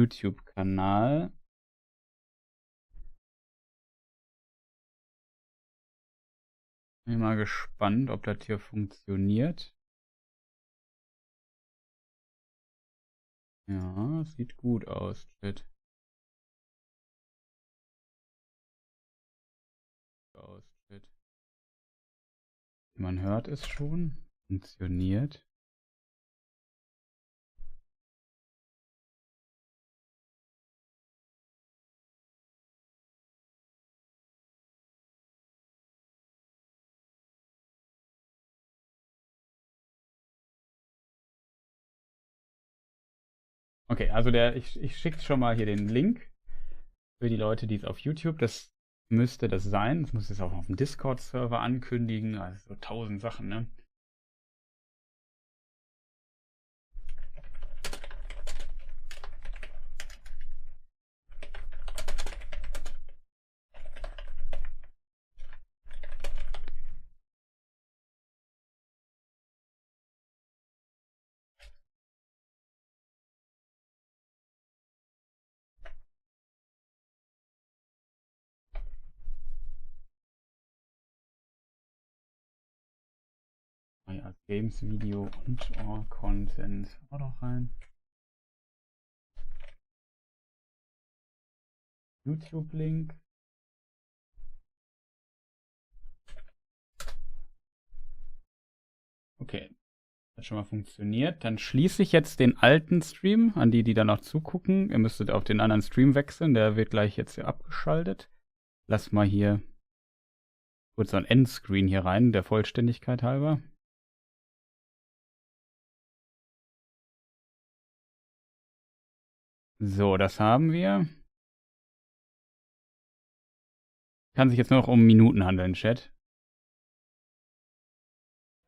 YouTube-Kanal. Bin mal gespannt, ob das hier funktioniert. Ja, sieht gut aus, Chat. Man hört es schon. Funktioniert. Okay, also ich schicke schon mal hier den Link für die Leute, die es auf YouTube, das müsste das sein. Das muss ich jetzt auch auf dem Discord-Server ankündigen. Also so 1000 Sachen, ne? Als Games-Video und All-Content auch noch rein. YouTube-Link. Okay, hat schon mal funktioniert. Dann schließe ich jetzt den alten Stream an die, die da noch zugucken. Ihr müsstet auf den anderen Stream wechseln, der wird gleich jetzt hier abgeschaltet. Lass mal hier kurz so ein Endscreen hier rein, der Vollständigkeit halber. So, das haben wir. Kann sich jetzt nur noch um Minuten handeln, Chat.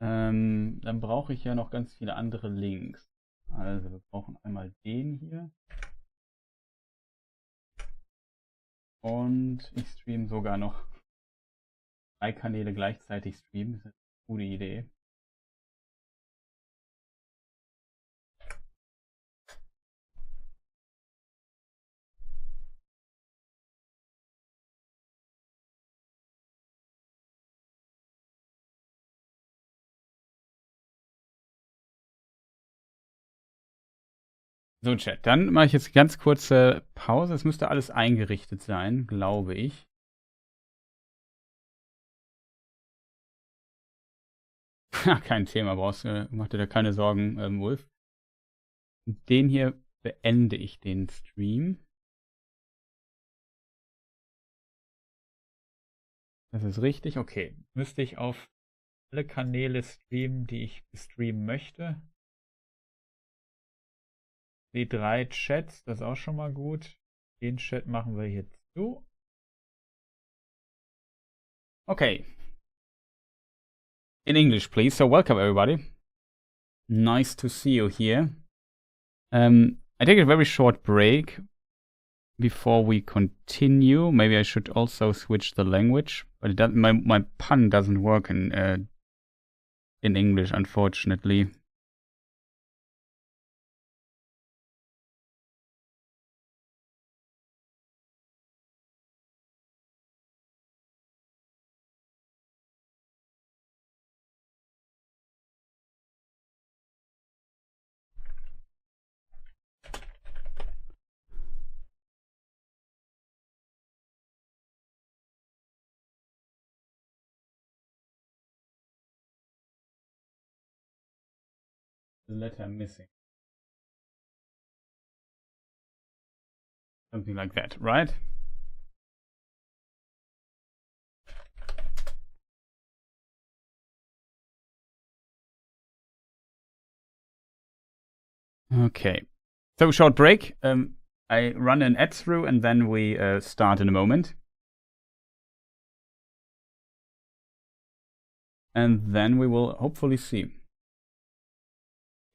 Dann brauche ich ja noch ganz viele andere Links. Also wir brauchen einmal den hier. Und ich streame sogar noch 3 Kanäle gleichzeitig streamen. Das ist eine gute Idee. So, Chat, dann mache ich jetzt ganz kurze Pause. Es müsste alles eingerichtet sein, glaube ich. Kein Thema, mach dir da keine Sorgen, Wolf. Den hier beende ich den Stream. Das ist richtig, okay. Müsste ich auf alle Kanäle streamen, die ich streamen möchte. Die 3 Chats, das ist auch schon mal gut. Den Chat machen wir hier zu. Okay. In English, please. So welcome everybody. Nice to see you here. I take a very short break before we continue. Maybe I should also switch the language, but it doesn't, my pun doesn't work in English, unfortunately. The letter missing. Something like that, right? Okay. So, short break. I run an ad through and then we start in a moment. And then we will hopefully see.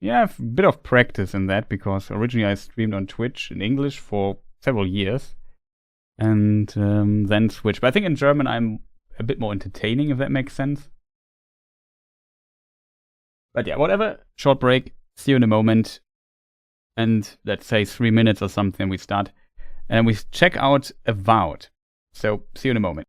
Yeah, a bit of practice in that because originally I streamed on Twitch in English for several years and then switched. But I think in German I'm a bit more entertaining, if that makes sense. But yeah, whatever. Short break. See you in a moment. and let's say 3 minutes or something we start, and we check out Avowed. So see you in a moment.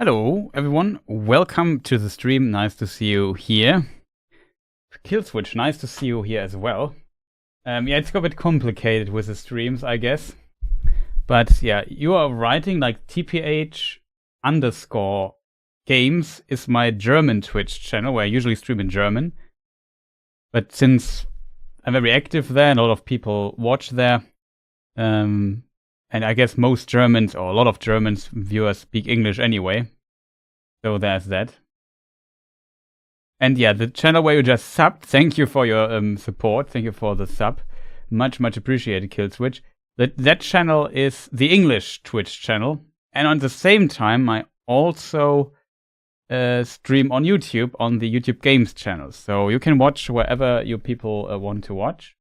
Hello everyone, welcome to the stream, nice to see you here. Killswitch, nice to see you here as well. Yeah, it's got a bit complicated with the streams, I guess. But yeah, you are writing like TPH_games is my German Twitch channel where I usually stream in German. But since I'm very active there and a lot of people watch there, and I guess most Germans, or a lot of Germans viewers, speak English anyway. So there's that. And yeah, the channel where you just subbed, thank you for your support. Thank you for the sub. Much appreciated, Killswitch. That channel is the English Twitch channel. And at the same time, I also stream on YouTube, on the YouTube Games channel. So you can watch wherever you people want to watch.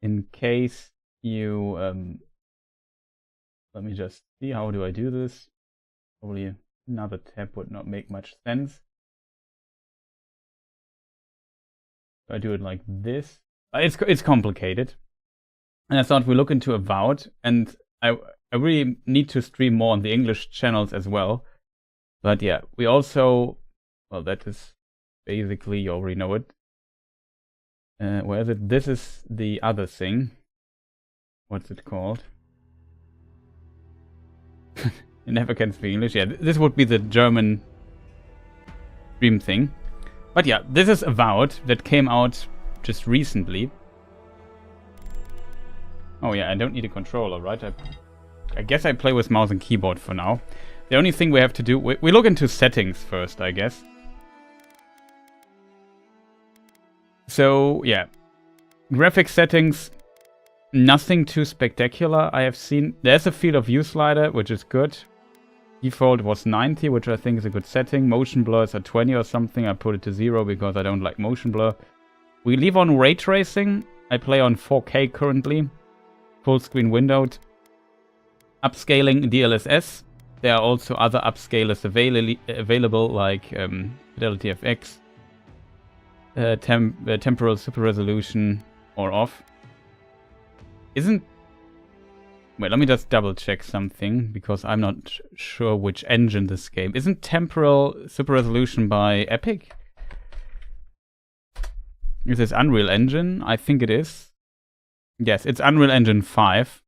In case you... let me just see, how do I do this? Probably another tab would not make much sense. I do it like this. It's complicated. And I thought we look into Avowed, and I really need to stream more on the English channels as well. But yeah, we also, well, that is basically, you already know it. Where is it? This is the other thing. What's it called? You never can speak English. Yeah, this would be the German stream thing. But yeah, this is Avowed that came out just recently. Oh yeah, I don't need a controller, right? I guess I play with mouse and keyboard for now. The only thing we have to do, we look into settings first, I guess. So yeah, graphics settings, nothing too spectacular. I have seen, there's a field of view slider, which is good. Default was 90, which I think is a good setting. Motion blur is at 20 or something. I put it to 0 because I don't like motion blur. We leave on ray tracing. I play on 4K currently. Full screen windowed. Upscaling DLSS. There are also other upscalers available like Fidelity FX, temporal super resolution, or off. Wait, let me just double check something, because I'm not sure which engine this game. Isn't temporal super resolution by Epic? Is this Unreal Engine? I think it is. Yes, it's Unreal Engine 5.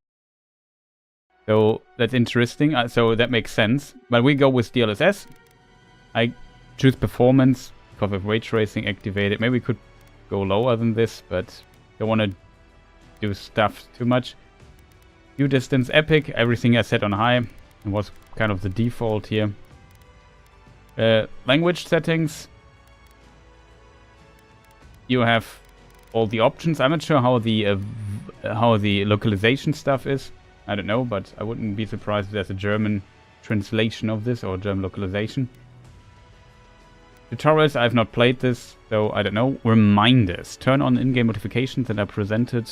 So that's interesting. So that makes sense. But we go with DLSS. I choose performance because of ray tracing activated. Maybe we could go lower than this, but don't want to do stuff too much. View distance Epic, everything I set on high. It was kind of the default here. Language settings. You have all the options. I'm not sure how the localization stuff is. I don't know, but I wouldn't be surprised if there's a German translation of this or German localization. Tutorials, I've not played this, so I don't know. Reminders. Turn on in-game notifications that are presented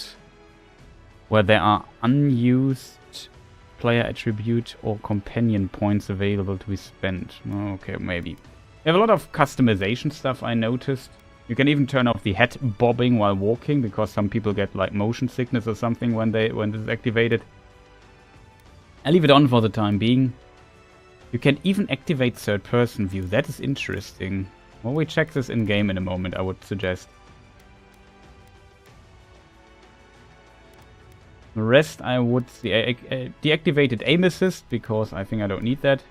where there are unused player attribute or companion points available to be spent. Okay, maybe. We have a lot of customization stuff, I noticed. You can even turn off the head bobbing while walking, because some people get like motion sickness or something when this is activated. I leave it on for the time being. You can even activate third-person view. That is interesting. Well, we check this in-game in a moment, I would suggest. The rest I would see. Deactivated aim assist, because I think I don't need that.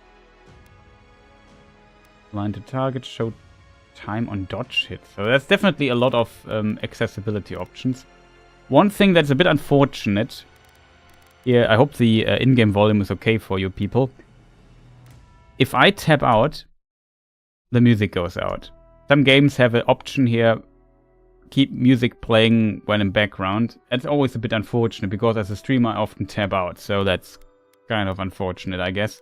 Line to target, show time on dodge hit. So that's definitely a lot of accessibility options. One thing that's a bit unfortunate. Yeah, I hope the in-game volume is okay for you people. If I tap out, the music goes out. Some games have an option here. Keep music playing when in background. It's always a bit unfortunate because as a streamer I often tap out, so that's kind of unfortunate, I guess.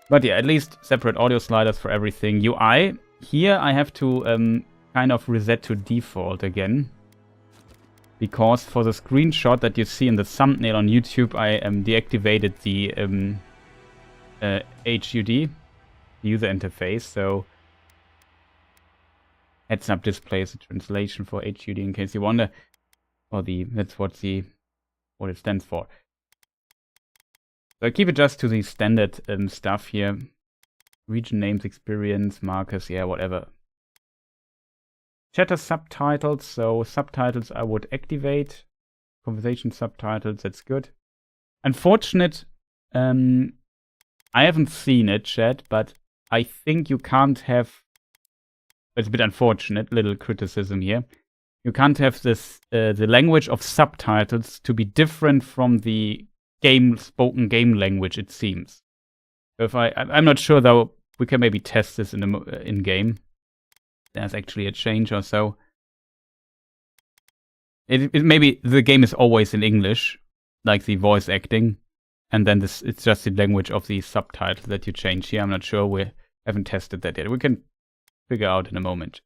But yeah, at least separate audio sliders for everything. UI, here I have to kind of reset to default again. Because for the screenshot that you see in the thumbnail on YouTube, I deactivated the HUD, user interface, so heads up display is a translation for HUD in case you wonder. Or that's what it stands for. So I keep it just to the standard stuff here. region names, experience, markers, yeah, whatever. Chatter subtitles, so subtitles I would activate. Conversation subtitles, that's good. Unfortunate, I haven't seen it, chat, but I think you can't have, it's a bit unfortunate, little criticism here. You can't have this, the language of subtitles to be different from the spoken game language, it seems. If I'm not sure though, we can maybe test this in game. There's actually a change or so. Maybe the game is always in English, like the voice acting, and then it's just the language of the subtitles that you change here. I'm not sure. We haven't tested that yet. We can figure out in a moment.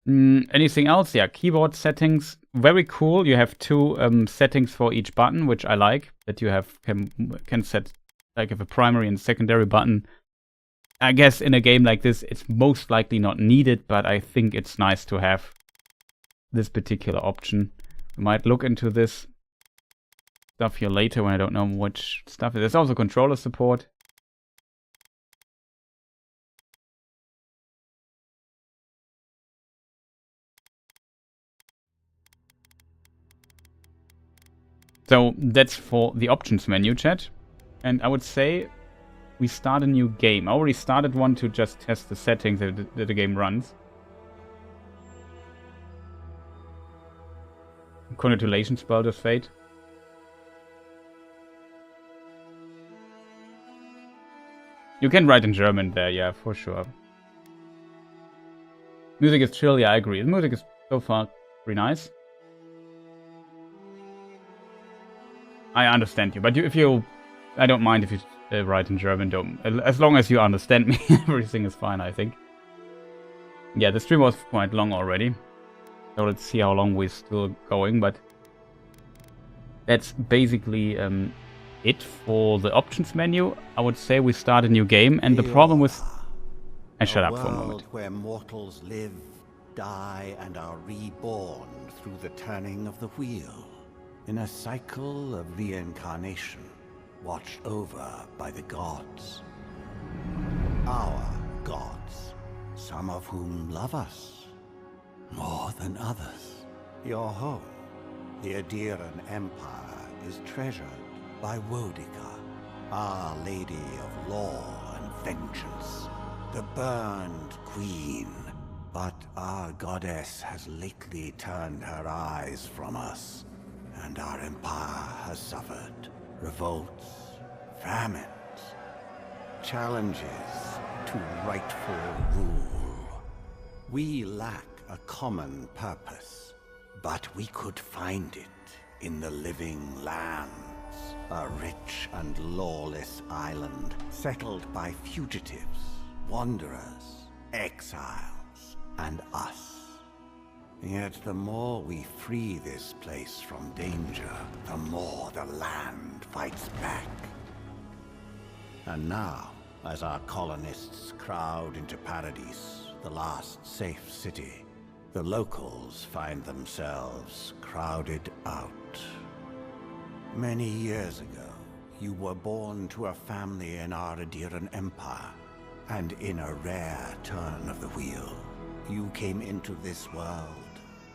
Anything else? Yeah, keyboard settings. Very cool. You have two settings for each button, which I like. That you can set, like, have a primary and secondary button. I guess in a game like this, it's most likely not needed, but I think it's nice to have this particular option. We might look into this stuff here later when I don't know which stuff. There's also controller support. So that's for the options menu, chat. And I would say we start a new game. I already started one to just test the settings that the game runs. Congratulations, Baldur's Fate. You can write in German there, yeah, for sure. Music is chill, yeah, I agree. The music is so far pretty nice. I understand you, but I don't mind if you write in German. As long as you understand me, everything is fine, I think. Yeah, the stream was quite long already, so let's see how long we're still going. But that's basically it for the options menu. I would say we start a new game, and the problem with I shut up for a moment. Where mortals live, die, and are reborn through the turning of the wheel. In a cycle of reincarnation, watched over by the gods. Our gods, some of whom love us more than others. Your home, the Adiran Empire, is treasured by Wodica, Our Lady of Law and Vengeance, the burned queen. But our goddess has lately turned her eyes from us, and our empire has suffered revolts, famines, challenges to rightful rule. We lack a common purpose, but we could find it in the living lands, a rich and lawless island settled by fugitives, wanderers, exiles, and us. Yet the more we free this place from danger, the more the land fights back. And now, as our colonists crowd into Paradise, the last safe city, the locals find themselves crowded out. Many years ago, you were born to a family in our Adiran Empire, and in a rare turn of the wheel, you came into this world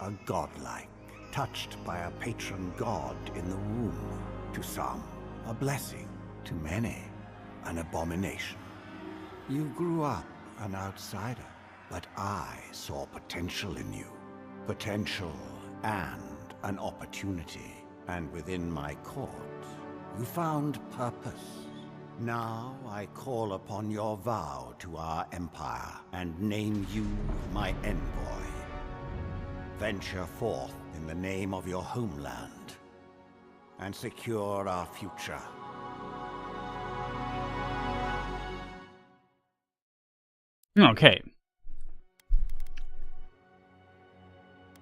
a godlike, touched by a patron god in the womb. To some, a blessing. To many, an abomination. You grew up an outsider, but I saw potential in you. Potential and an opportunity. And within my court, you found purpose. Now I call upon your vow to our empire and name you my envoy. Venture forth in the name of your homeland and secure our future. Okay.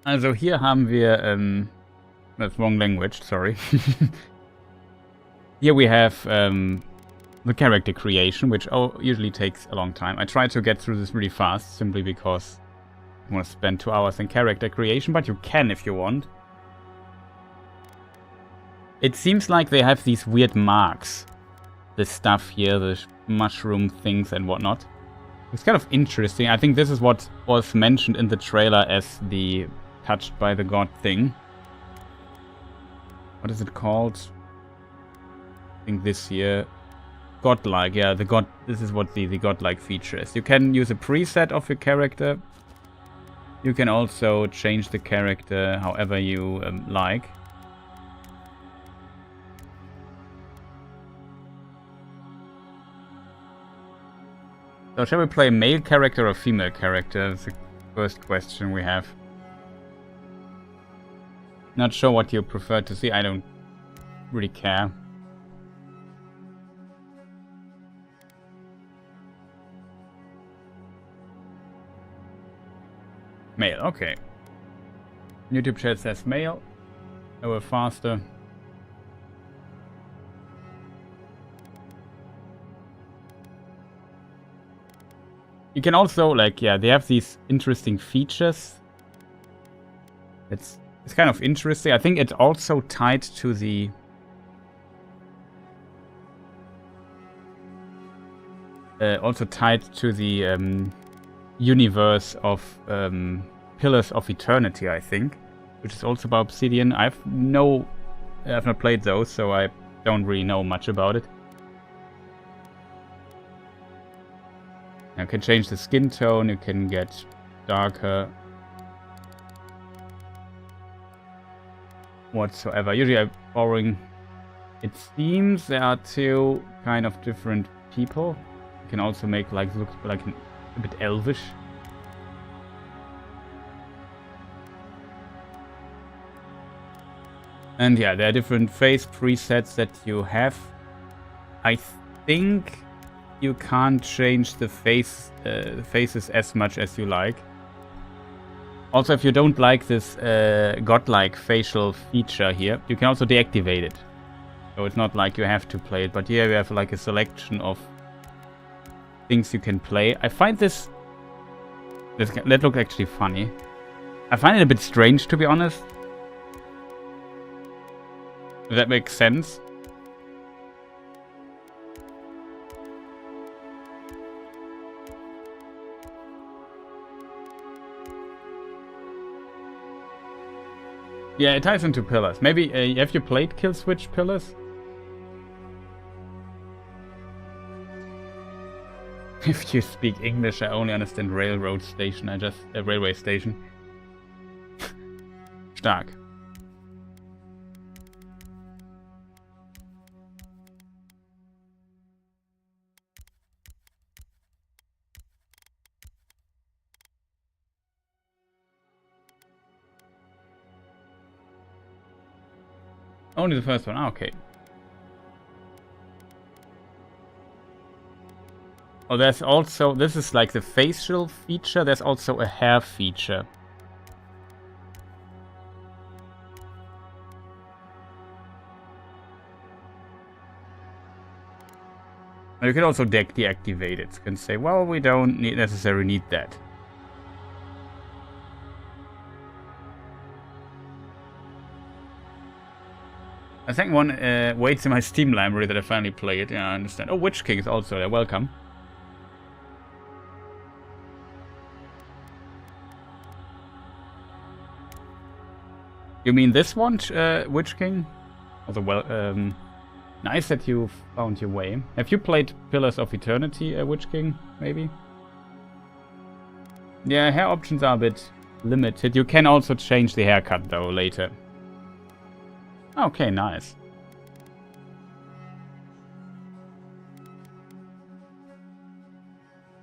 Also hier haben wir, that's wrong language, sorry. Here we have the character creation, which usually takes a long time. I try to get through this really fast, simply because I want to spend 2 hours in character creation, but you can if you want. It seems like they have these weird marks this stuff here, the mushroom things and whatnot. It's kind of interesting. I think this is what was mentioned in the trailer as the touched by the god thing. What is it called? I think this here. Godlike, yeah, the god. This is what the godlike feature is. You can use a preset of your character. You can also change the character however you like. So shall we play a male character or female character? That's the first question we have. Not sure what you prefer to see. I don't really care. Male, okay. YouTube chat says male. A little faster. You can also, like, yeah, they have these interesting features. It's kind of interesting. I think it's also tied to the... universe of Pillars of Eternity, I think, which is also by Obsidian. I've not played those, so I don't really know much about it. You can change the skin tone, you can get darker whatsoever. Usually I'm borrowing. It seems there are two kind of different people. You can also make like look like a bit elvish. And yeah, there are different face presets that you have. I think you can't change the faces as much as you like. Also, if you don't like this godlike facial feature here, you can also deactivate it. So it's not like you have to play it, but here you have like a selection of things you can play. I find that look actually funny. I find it a bit strange, to be honest. Does that make sense? Yeah, it ties into Pillars. Maybe, have you played Kill Switch Pillars? If you speak English, I only understand railroad station. Railway station. Stark. Only the first one. Okay. Oh, there's also... This is like the facial feature. There's also a hair feature. You can also deactivate it. You can say, well, we don't necessarily need that. I think one waits in my Steam library that I finally play it. Yeah, I understand. Oh, Witch King is also there. Welcome. You mean this one, Witch King? Also, well, nice that you found your way. Have you played Pillars of Eternity, Witch King? Maybe. Yeah, hair options are a bit limited. You can also change the haircut though later. Okay, nice.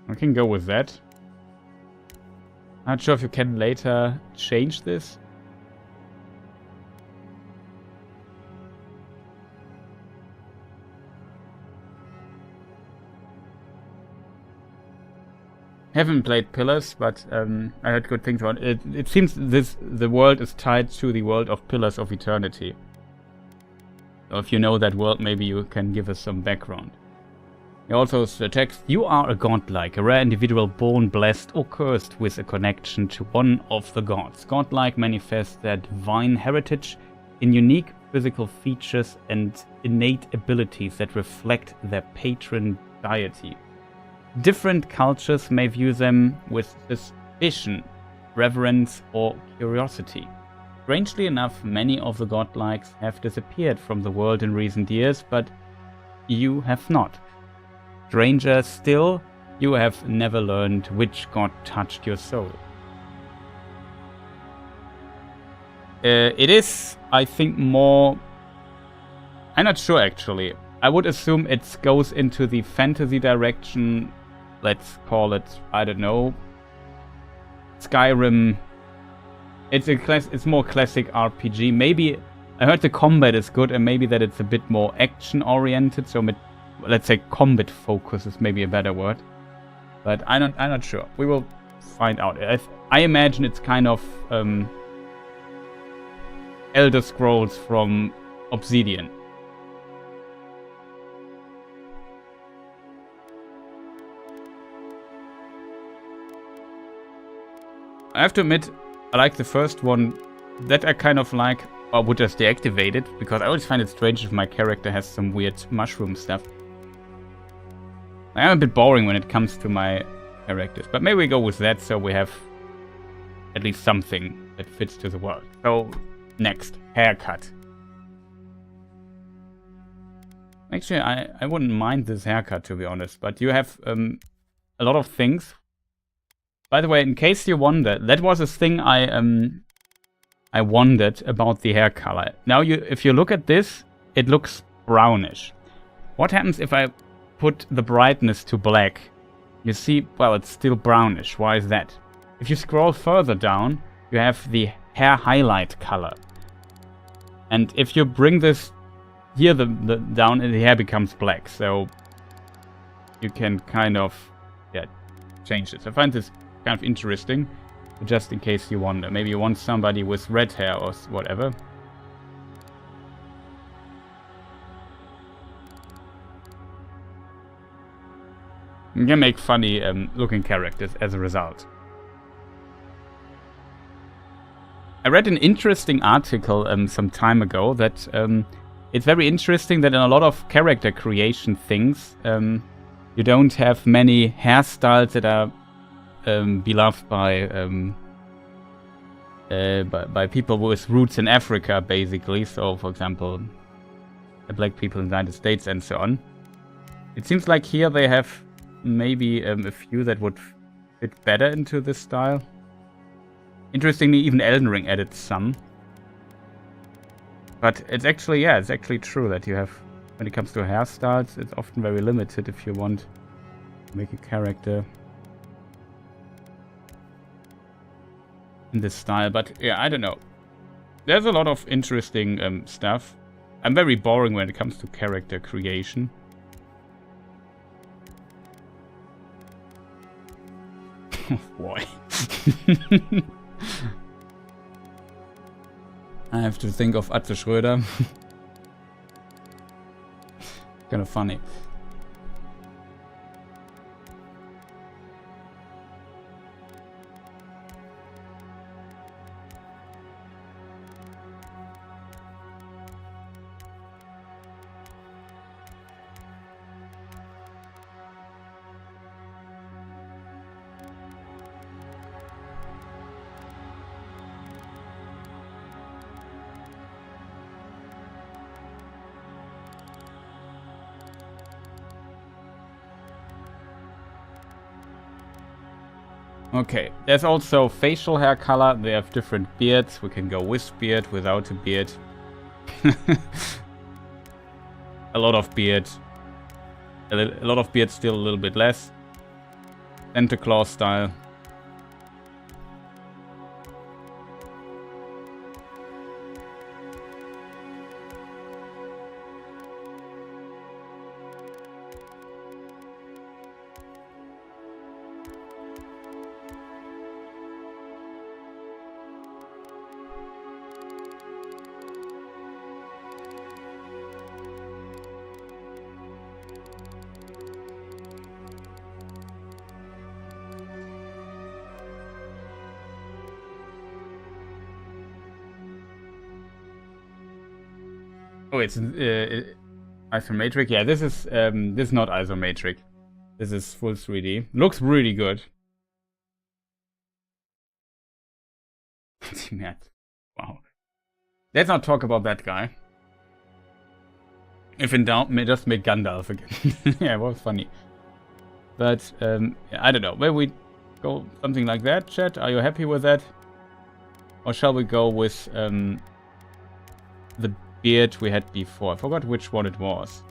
I can go with that. Not sure if you can later change this. Haven't played Pillars, but I heard good things about it. It seems the world is tied to the world of Pillars of Eternity. So if you know that world, maybe you can give us some background. He also the text: you are a godlike, a rare individual born blessed or cursed with a connection to one of the gods. Godlike manifests their divine heritage in unique physical features and innate abilities that reflect their patron deity. Different cultures may view them with suspicion, reverence, or curiosity. Strangely enough, many of the godlikes have disappeared from the world in recent years, but you have not. Stranger still, you have never learned which god touched your soul. It is, I think, more... I'm not sure, actually. I would assume it goes into the fantasy direction. Let's call it, I don't know, Skyrim. It's more classic RPG. Maybe, I heard the combat is good, and maybe that it's a bit more action-oriented, so let's say combat focus is maybe a better word. But I'm not sure. We will find out. I imagine it's kind of... Elder Scrolls from Obsidian. I have to admit, I like the first one. That I kind of like, or would just deactivate it, because I always find it strange if my character has some weird mushroom stuff. I am a bit boring when it comes to my characters, but maybe we go with that so we have at least something that fits to the world. So... Next, haircut. Actually, I wouldn't mind this haircut, to be honest, but you have a lot of things. By the way, in case you wonder, that was a thing I wondered about the hair color. Now, if you look at this, it looks brownish. What happens if I put the brightness to black? You see, well, it's still brownish. Why is that? If you scroll further down, you have the hair highlight color. And if you bring this here down, the hair becomes black. So you can kind of change this. I find this kind of interesting, just in case you wonder. Maybe you want somebody with red hair or whatever. You can make funny looking characters as a result. I read an interesting article some time ago that it's very interesting that in a lot of character creation things, you don't have many hairstyles that are beloved by people with roots in Africa, basically. So, for example, the black people in the United States and so on. It seems like here they have maybe a few that would fit better into this style. Interestingly, even Elden Ring added some. But it's actually, it's actually true that you have, when it comes to hairstyles, it's often very limited if you want to make a character in this style. But yeah, I don't know. There's a lot of interesting stuff. I'm very boring when it comes to character creation. Boy. I have to think of Atze Schröder. Kind of funny. Okay, there's also facial hair color. They have different beards. We can go with beard, without a beard. A lot of beard. A lot of beard, still a little bit less. Santa Claus style. Oh, it's isometric. Yeah, this is not isometric. This is full 3D. Looks really good. Wow. Let's not talk about that guy. If in doubt, just make Gandalf again. Yeah, it was funny. But I don't know. Maybe we go something like that, chat. Are you happy with that? Or shall we go with the beard we had before? I forgot which one it was.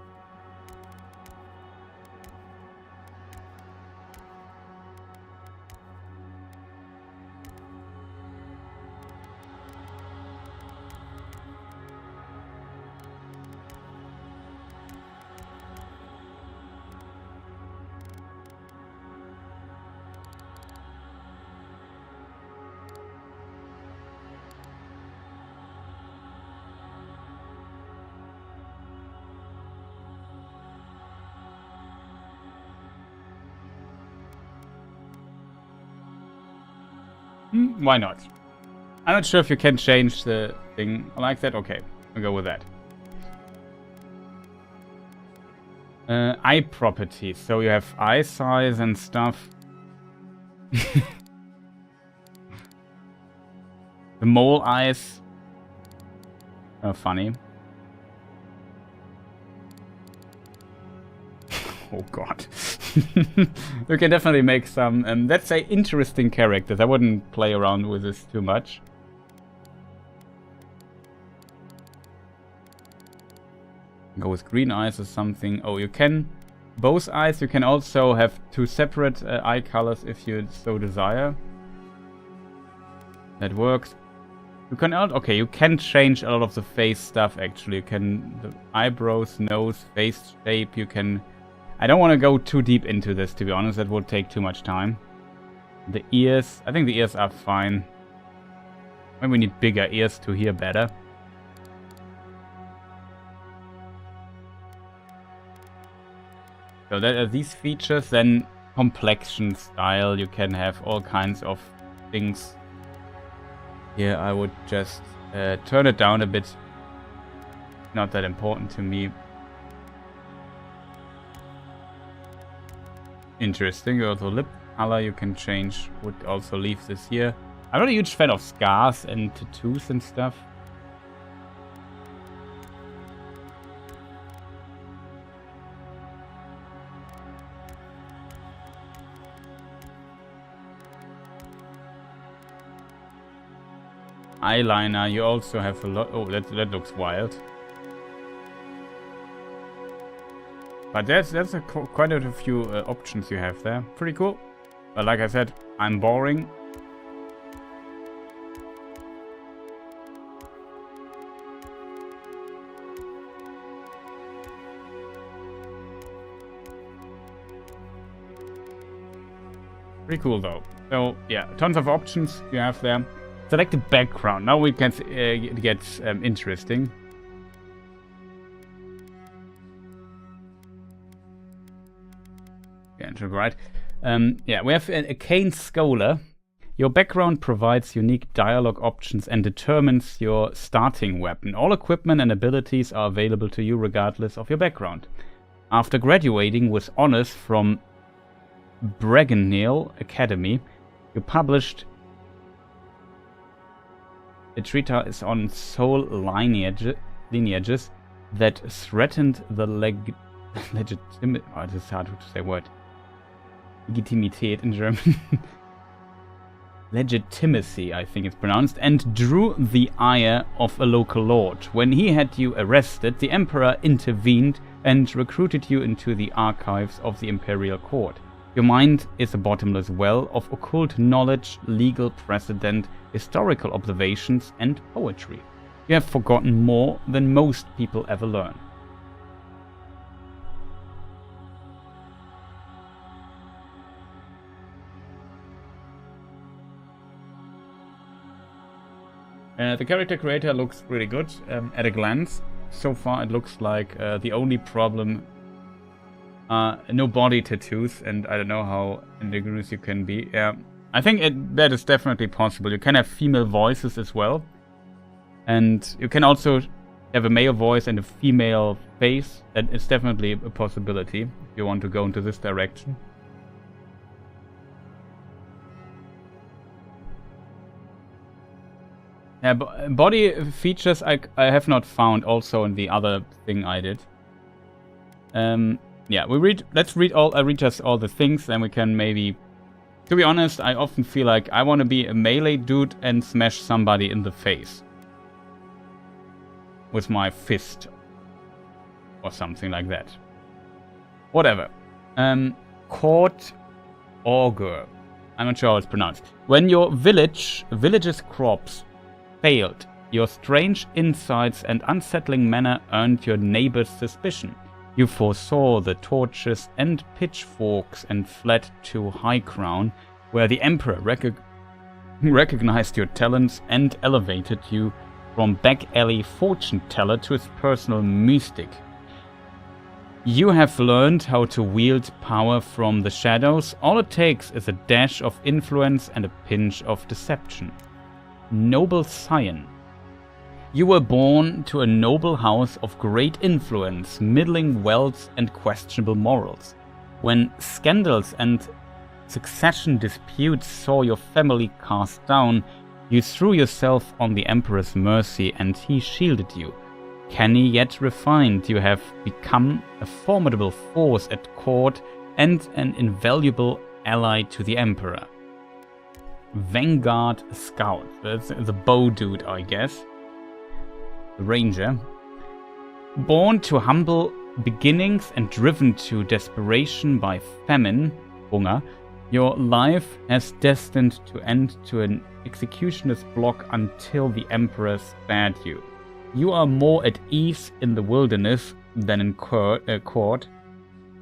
Why not? I'm not sure if you can change the thing like that. Okay, we'll go with that. Eye properties. So you have eye size and stuff. The mole eyes. Oh, funny. Oh god. You can definitely make some, let's say, interesting characters. I wouldn't play around with this too much. Go with green eyes or something. Oh, you can... Both eyes, you can also have two separate eye colors if you so desire. That works. You can... Okay, you can change a lot of the face stuff, actually. You can... The eyebrows, nose, face shape, you can... I don't want to go too deep into this, to be honest. That would take too much time. The ears. I think the ears are fine. Maybe we need bigger ears to hear better. So that are these features. Then complexion style. You can have all kinds of things. Here I would just turn it down a bit. Not that important to me. Interesting. Also lip color you can change. Would also leave this here. I'm not a huge fan of scars and tattoos and stuff. Eyeliner, you also have a lot. Oh, that looks wild. But there's quite a few options you have there. Pretty cool. But like I said, I'm boring. Pretty cool though. So yeah, tons of options you have there. Select the background. Now we can get interesting. Right. Yeah, we have a Kane Scholar. Your background provides unique dialogue options and determines your starting weapon. All equipment and abilities are available to you regardless of your background. After graduating with honors from Bragganell Academy, you published a treatise on soul lineages that threatened the legitimate. Oh, this is hard to say word. Legitimität in German. Legitimacy, I think it's pronounced, and drew the ire of a local lord. When he had you arrested, the emperor intervened and recruited you into the archives of the imperial court. Your mind is a bottomless well of occult knowledge, legal precedent, historical observations, and poetry. You have forgotten more than most people ever learn. The character creator looks really good at a glance. So far it looks like the only problem no body tattoos, and I don't know how indigenous you can be. Yeah, I think that is definitely possible. You can have female voices as well. And you can also have a male voice and a female face, that is definitely a possibility if you want to go into this direction. Yeah, body features I have not found also in the other thing I did. Yeah, let's read just all the things, then we can maybe... To be honest, I often feel like I want to be a melee dude and smash somebody in the face. With my fist. Or something like that. Whatever. Court Augur. I'm not sure how it's pronounced. When your village's crops failed, your strange insights and unsettling manner earned your neighbor's suspicion. You foresaw the torches and pitchforks and fled to High Crown, where the Emperor recognized your talents and elevated you from back-alley fortune teller to his personal mystic. You have learned how to wield power from the shadows. All it takes is a dash of influence and a pinch of deception. Noble Scion. You were born to a noble house of great influence, middling wealth and questionable morals. When scandals and succession disputes saw your family cast down, you threw yourself on the Emperor's mercy and he shielded you. Canny yet refined, you have become a formidable force at court and an invaluable ally to the Emperor. Vanguard Scout. That's the bow dude, I guess. Ranger. Born to humble beginnings and driven to desperation by famine, hunger, your life has destined to end to an executioner's block until the Emperor spared you. You are more at ease in the wilderness than in court,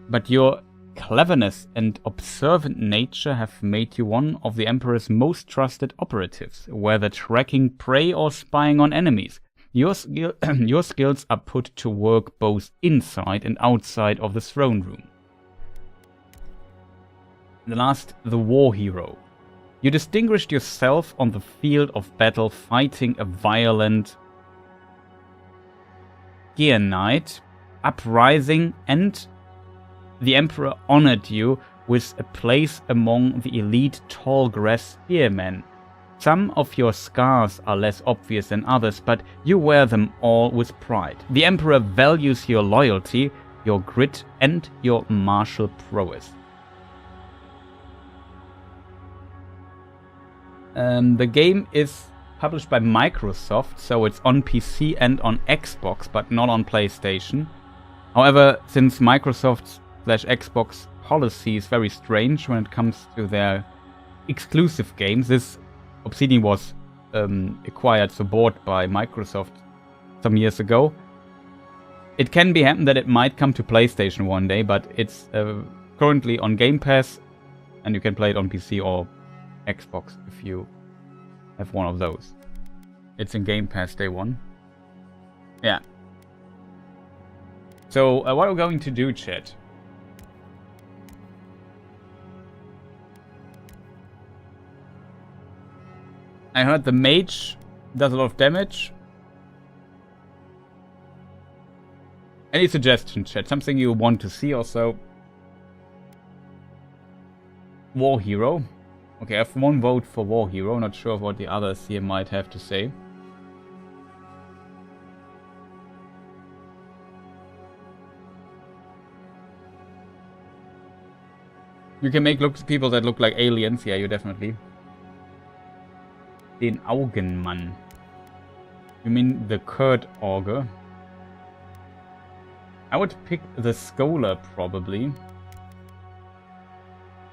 but your cleverness and observant nature have made you one of the Emperor's most trusted operatives, whether tracking prey or spying on enemies. Your skills are put to work both inside and outside of the throne room. The last, the War Hero. You distinguished yourself on the field of battle fighting a violent Geonite uprising, and the Emperor honored you with a place among the elite tall grass spearmen. Some of your scars are less obvious than others, but you wear them all with pride. The Emperor values your loyalty, your grit, and your martial prowess. The game is published by Microsoft, so it's on PC and on Xbox, but not on PlayStation. However, since Microsoft/Xbox policy is very strange when it comes to their exclusive games, this Obsidian was acquired, so bought by Microsoft some years ago. It can be happen that it might come to PlayStation one day, but it's currently on Game Pass, and you can play it on PC or Xbox if you have one of those. It's in Game Pass day one. Yeah. So what are we going to do, chat? I heard the mage does a lot of damage. Any suggestions, chat? Something you want to see also? War Hero. Okay, I have one vote for War Hero. Not sure what the others here might have to say. You can make people that look like aliens. Yeah, you definitely. Den Augenmann. You mean the Kurt Augur? I would pick the Scholar probably.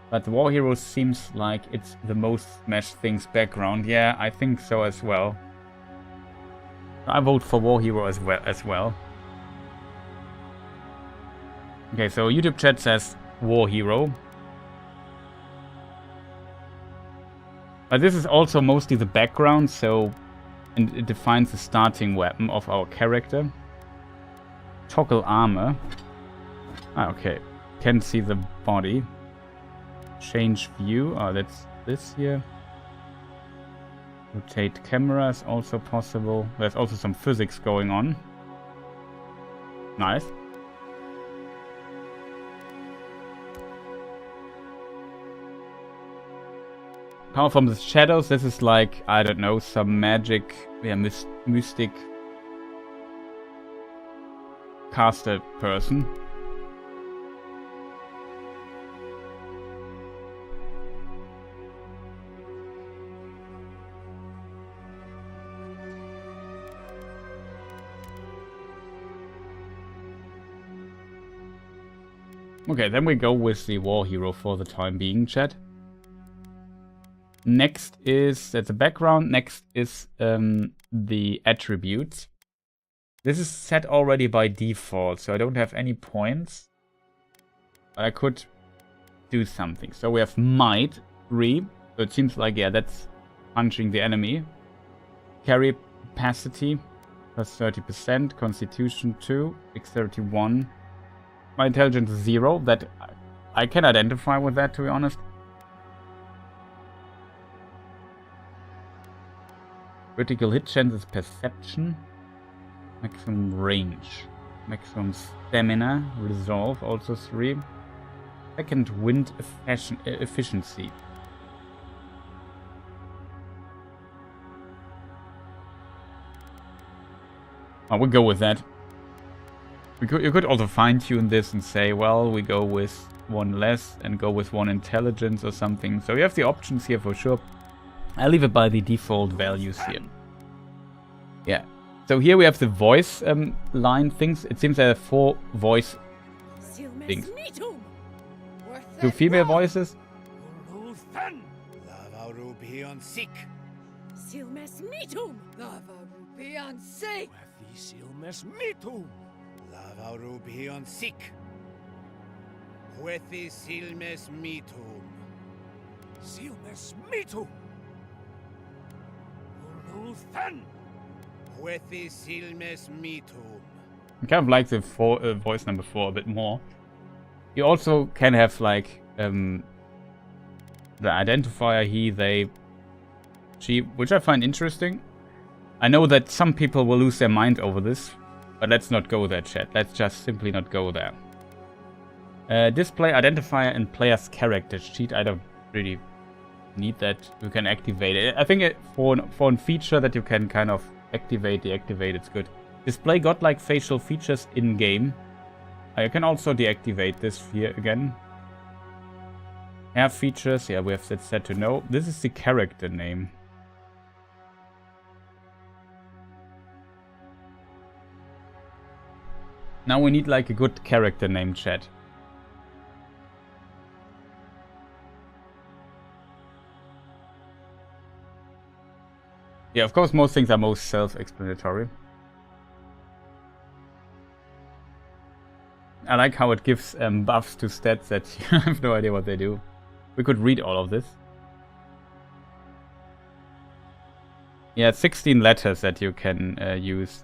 But the War Hero seems like it's the most Smash Things background. Yeah, I think so as well. I vote for War Hero as well. Okay, so YouTube chat says War Hero. But this is also mostly the background, so and it defines the starting weapon of our character. Toggle armor. Ah, okay. Can see the body. Change view. Oh, that's this here. Rotate camera is also possible. There's also some physics going on. Nice. Power from the shadows. This is like, I don't know, some magic, yeah, mystic caster person. Okay, then we go with the war hero for the time being, chat. Next is, that's the background, next is the attributes. This is set already by default, so I don't have any points. But I could do something. So we have might, 3. So it seems like, yeah, that's punching the enemy. Carry capacity, plus 30%. Constitution 2, dexterity 1. My intelligence 0, that I can identify with that, to be honest. Critical hit chance is perception. Maximum range. Maximum stamina, resolve, also 3. Second wind efficiency. Oh, we'll go with that. You could also fine-tune this and say, well, we go with 1 less and go with 1 intelligence or something. So you have the options here for sure. I'll leave it by the default values here. Yeah. So here we have the voice line things. It seems there are 4 voice things. 2 female voices. Lavarubion sic. Huethi silmes mitum. Silmes mitum. Uluthan. Huethi silmes mitum. I kind of like the voice number 4 a bit more. You also can have like the identifier he, they, she, which I find interesting. I know that some people will lose their mind over this. But let's not go there, chat. Let's just simply not go there. Display identifier and player's character sheet. I don't really need that. You can activate it. I think for a feature that you can kind of deactivate, it's good. Display godlike facial features in-game. You can also deactivate this here again. Hair features. Yeah, we have that set to no. This is the character name. Now we need like a good character name, chat. Yeah, of course most things are most self-explanatory. I like how it gives buffs to stats that you have no idea what they do. We could read all of this. Yeah, 16 letters that you can use.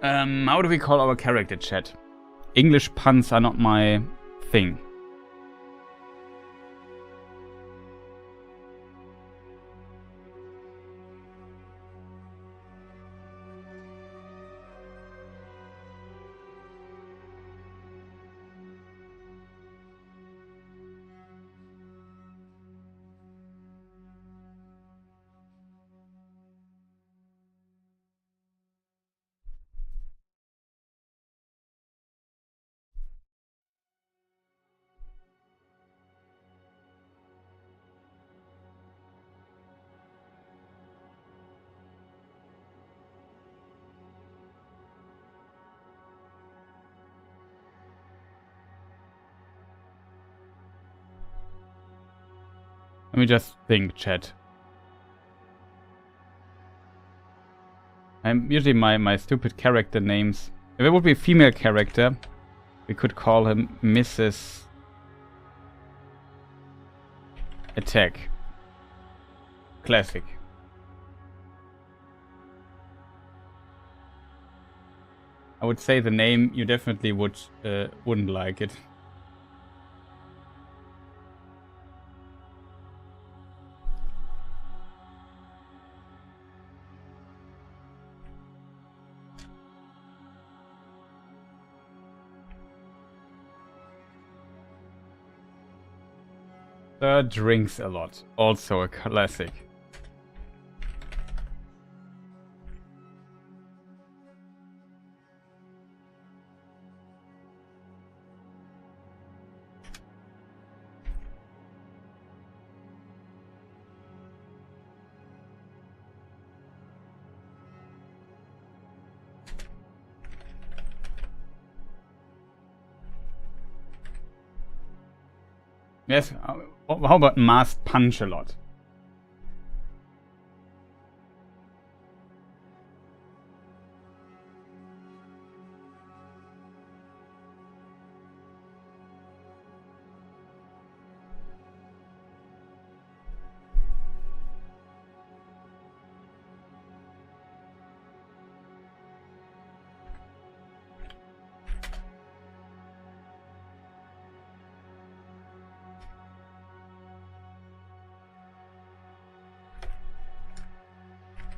How do we call our character, chat? English puns are not my thing. Let me just think, chat. I'm usually my stupid character names. If it would be a female character, we could call him Mrs. Attack. Classic. I would say the name, you definitely wouldn't like it. Drinks a lot. Also a classic. Yes, how about masked punch a lot?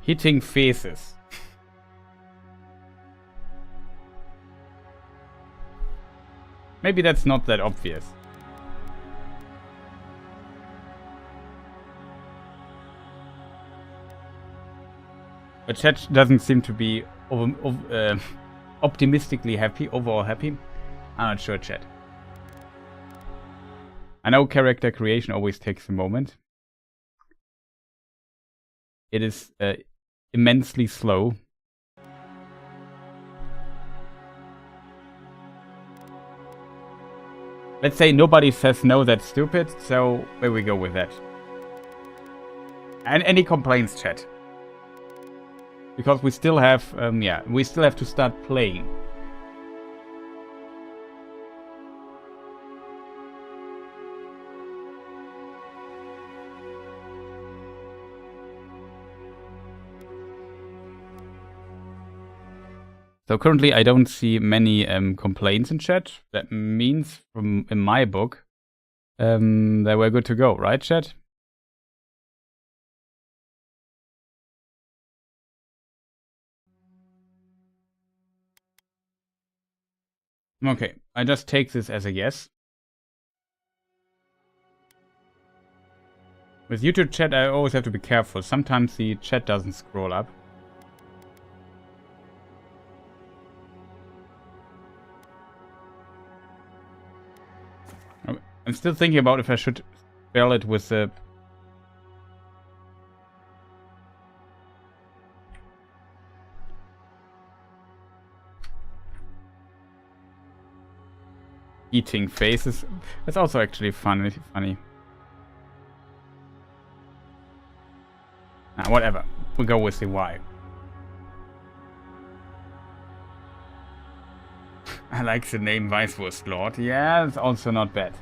Hitting faces. Maybe that's not that obvious. But chat doesn't seem to be optimistically happy, overall happy. I'm not sure, chat. I know character creation always takes a moment. It is immensely slow. Let's say nobody says no, that's stupid, so where we go with that. And any complaints, chat? Because we still have, we still have to start playing. So currently I don't see many complaints in chat. That means, in my book, that we're good to go, right, chat? Okay, I just take this as a yes. With YouTube chat, I always have to be careful. Sometimes the chat doesn't scroll up. I'm still thinking about if I should spell it with the... eating faces. That's also actually funny. Whatever. We'll go with the Y. I like the name Weißwurst Lord. Yeah, it's also not bad.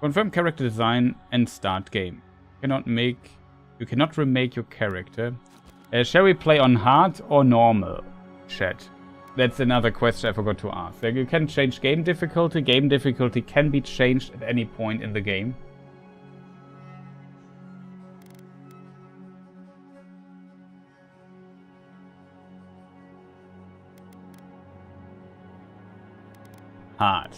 Confirm character design and start game. You cannot remake your character. Shall we play on hard or normal, chat? That's another question I forgot to ask. You can change game difficulty. Game difficulty can be changed at any point in the game. Hard.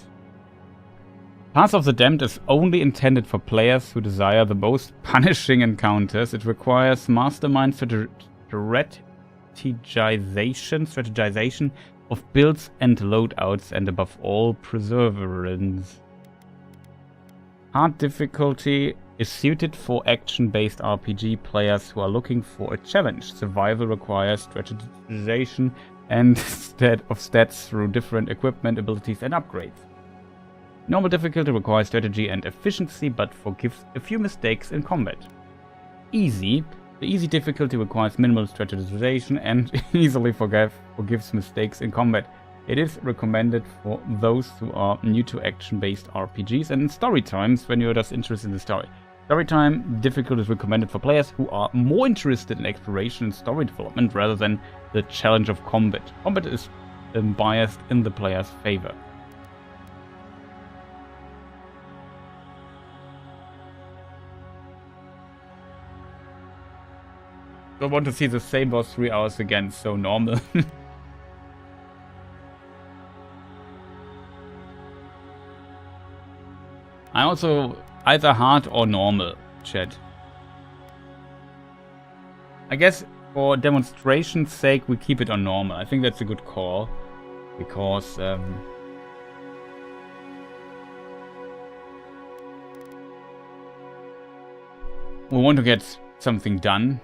Path of the Damned is only intended for players who desire the most punishing encounters. It requires mastermind strategization of builds and loadouts, and above all, perseverance. Hard difficulty is suited for action-based RPG players who are looking for a challenge. Survival requires strategization and stats through different equipment, abilities, and upgrades. Normal difficulty requires strategy and efficiency, but forgives a few mistakes in combat. Easy. The easy difficulty requires minimal strategization and easily forgives mistakes in combat. It is recommended for those who are new to action-based RPGs and in story times when you're just interested in the story. Story time, difficult is recommended for players who are more interested in exploration and story development rather than the challenge of combat. Combat is biased in the player's favor. Don't want to see the same boss 3 hours again, so normal. I also either hard or normal, chat. I guess for demonstration's sake we keep it on normal. I think that's a good call. Because we want to get something done.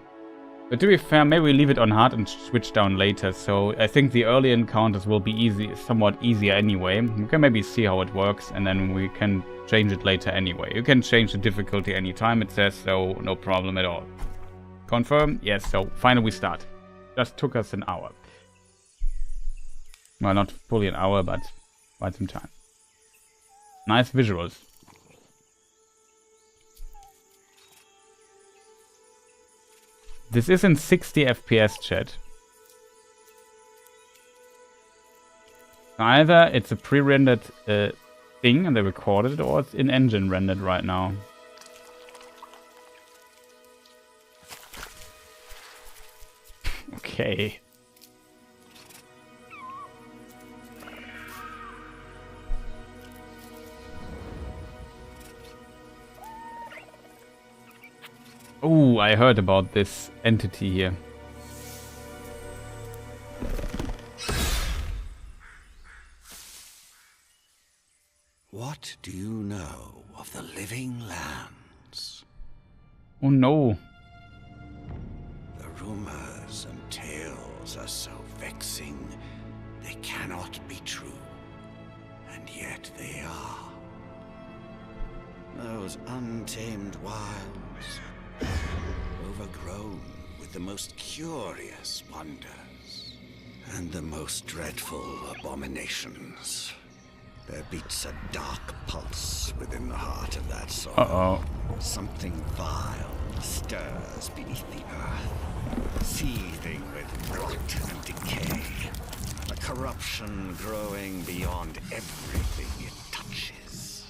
But to be fair, maybe we leave it on hard and switch down later. So I think the early encounters will be somewhat easier anyway. We can maybe see how it works and then we can change it later anyway. You can change the difficulty anytime, it says, so no problem at all. Confirm? Yes, so finally we start. Just took us an hour. Well, not fully an hour, but quite some time. Nice visuals. This is in 60 FPS, chat. Either it's a pre-rendered thing and they recorded it, or it's in-engine rendered right now. Okay. Oh, I heard about this entity here. What do you know of the living lands? Oh no. The rumors and tales are so vexing, they cannot be true. And yet they are. Those untamed wilds, overgrown with the most curious wonders and the most dreadful abominations. There beats a dark pulse within the heart of that soul. Uh-oh. Something vile stirs beneath the earth, seething with rot and decay. A corruption growing beyond everything it touches.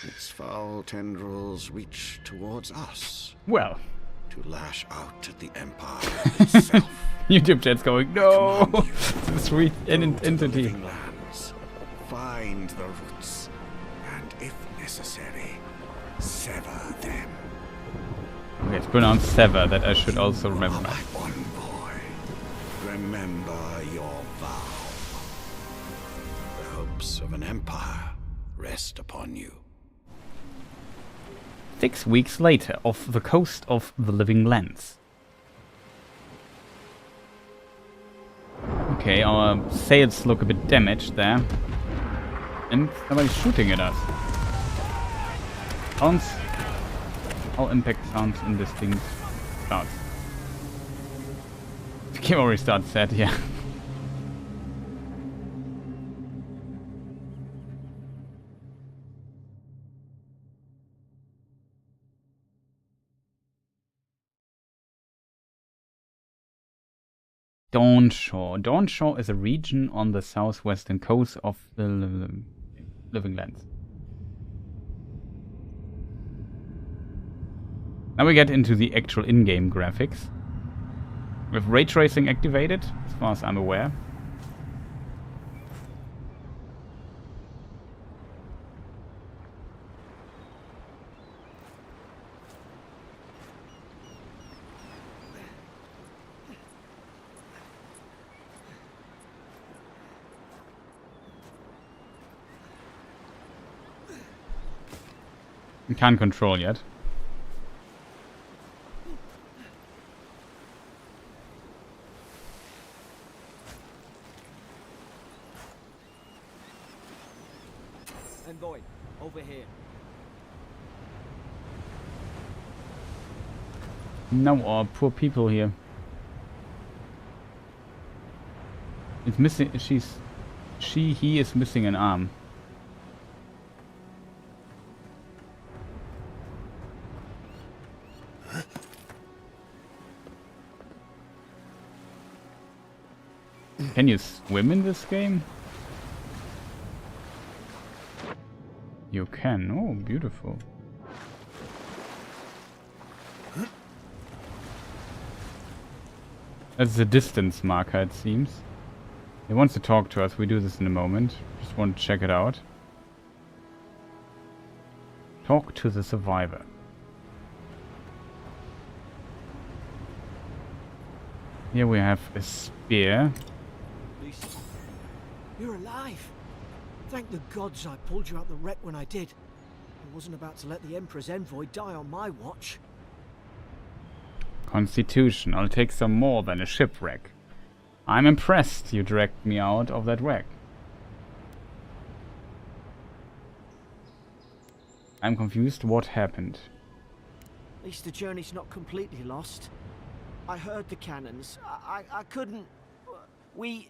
Its foul tendrils reach towards us. Well. To lash out at the Empire itself. YouTube chat's going, no! The sweet entity. Lands, find the roots, and if necessary, sever them. Okay, it's pronounced sever, that I should also remember. My one boy, remember your vow. The hopes of an empire rest upon you. 6 weeks later, off the coast of the Living Lands. Okay, our sails look a bit damaged there. And somebody's shooting at us. Sounds... All impact sounds indistinct. Starts. The game already starts set, yeah. Dawnshore. Dawnshore is a region on the southwestern coast of the Living Lands. Now we get into the actual in-game graphics. With ray tracing activated, as far as I'm aware. Can't control yet. I'm going over here. No, poor people here. It's missing. He is missing an arm. Can you swim in this game? You can. Oh, beautiful. That's the distance marker, it seems. He wants to talk to us. We do this in a moment. Just want to check it out. Talk to the survivor. Here we have a spear. Lisa, you're alive. Thank the gods I pulled you out the wreck when I did. I wasn't about to let the Emperor's envoy die on my watch. Constitution. I'll take some more than a shipwreck. I'm impressed you dragged me out of that wreck. I'm confused. What happened? At least the journey's not completely lost. I heard the cannons. I couldn't... We...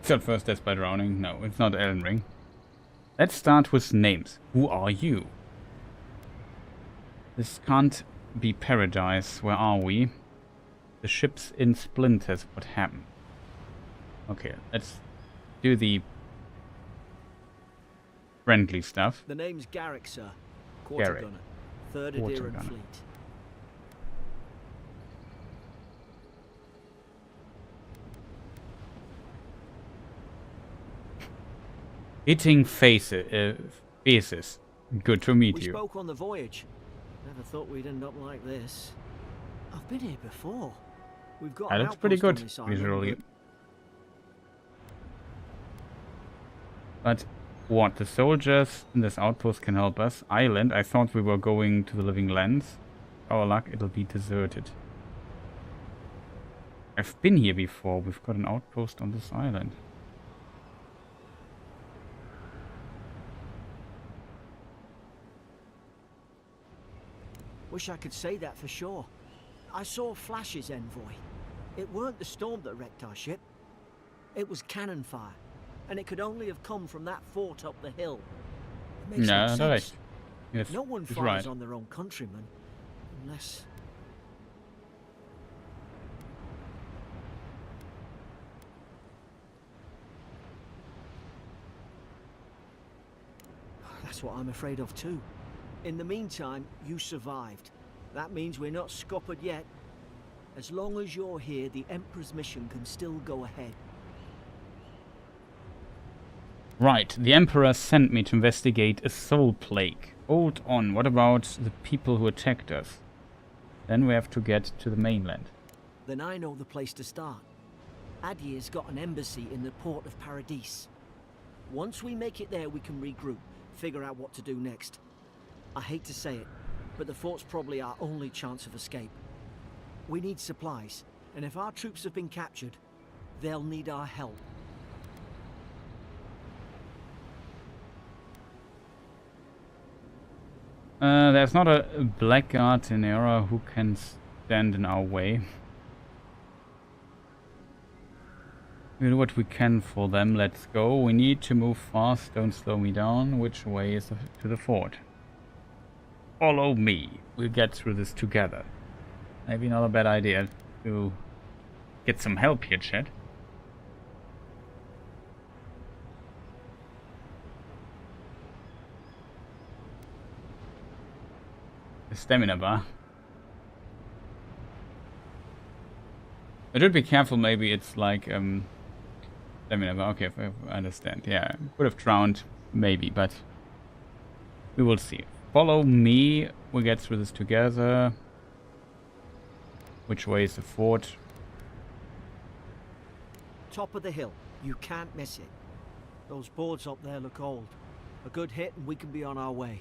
It's not first death by drowning. No, it's not Elden Ring. Let's start with names. Who are you? This can't be paradise. Where are we? The ship's in splinters. What happened? Okay, let's do the friendly stuff. The name's Garrick, sir. Quarter gunner. 3rd Adherent Fleet. Hitting faces. Good to meet you. We spoke on the voyage. Never thought we'd end up like this. I've been here before. We've got That an looks pretty outpost on good this island, visually. But what? The soldiers in this outpost can help us. Island? I thought we were going to the Living Lands. Our luck, it'll be deserted. I've been here before. We've got an outpost on this island. Wish I could say that for sure. I saw flashes, envoy. It weren't the storm that wrecked our ship. It was cannon fire, and it could only have come from that fort up the hill. It makes no sense. Yes, no one fires on their own countrymen, unless... That's what I'm afraid of too. In the meantime, you survived. That means we're not scuppered yet. As long as you're here, the Emperor's mission can still go ahead. Right, the Emperor sent me to investigate a soul plague. Hold on, what about the people who attacked us? Then we have to get to the mainland. Then I know the place to start. Adir's got an embassy in the port of Paradise. Once we make it there, we can regroup, figure out what to do next. I hate to say it, but the fort's probably our only chance of escape. We need supplies, and if our troops have been captured, they'll need our help. There's not a blackguard in Era who can stand in our way. We do what we can for them. Let's go. We need to move fast. Don't slow me down. Which way is to the fort? Follow me. We'll get through this together. Maybe not a bad idea to get some help here, chat. The stamina bar. I should be careful. Maybe it's like stamina bar. Okay, I understand. Yeah, could have drowned, maybe, but we will see. Follow me. We'll get through this together. Which way is the fort? Top of the hill. You can't miss it. Those boards up there look old. A good hit and we can be on our way.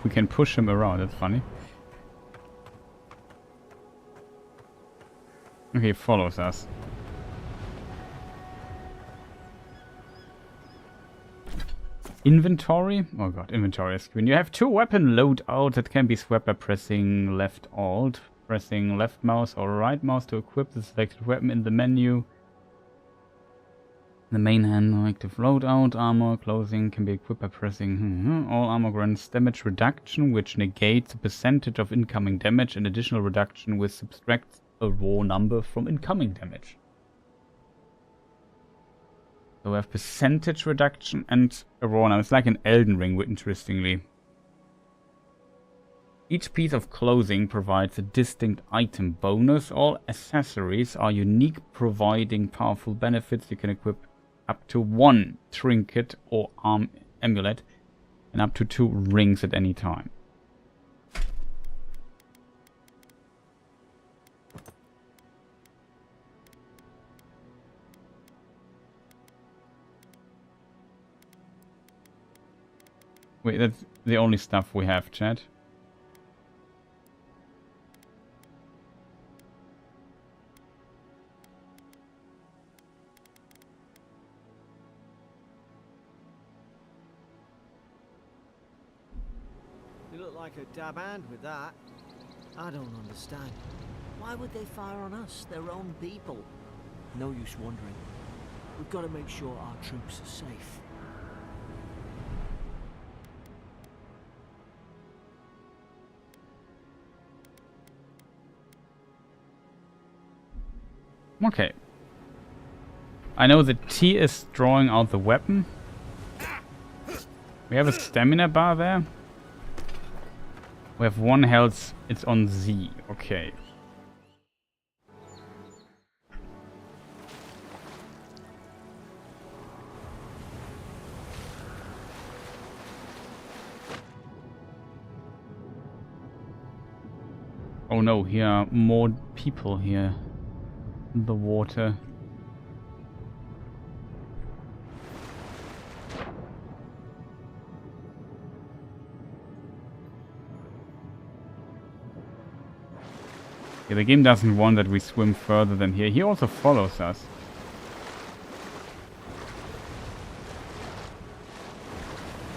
We can push him around. That's funny. Okay, he follows us. inventory. Oh god, inventory screen. You have 2 weapon loadouts that can be swapped by pressing left alt, pressing left mouse or right mouse to equip the selected weapon in the menu. The main hand active loadout armor clothing can be equipped by pressing all armor grants damage reduction, which negates the percentage of incoming damage, and additional reduction which subtracts a raw number from incoming damage. So we have percentage reduction and a raw number. It's like an Elden Ring, interestingly. Each piece of clothing provides a distinct item bonus. All accessories are unique, providing powerful benefits. You can equip up to 1 trinket or arm amulet and up to 2 rings at any time. Wait, that's the only stuff we have, chat. You look like a dab hand with that. I don't understand. Why would they fire on us, their own people? No use wondering. We've got to make sure our troops are safe. Okay. I know that T is drawing out the weapon. We have a stamina bar there. We have 1 health. It's on Z. Okay. Oh no, here are more people here. The water. Yeah, the game doesn't want that we swim further than here. He also follows us.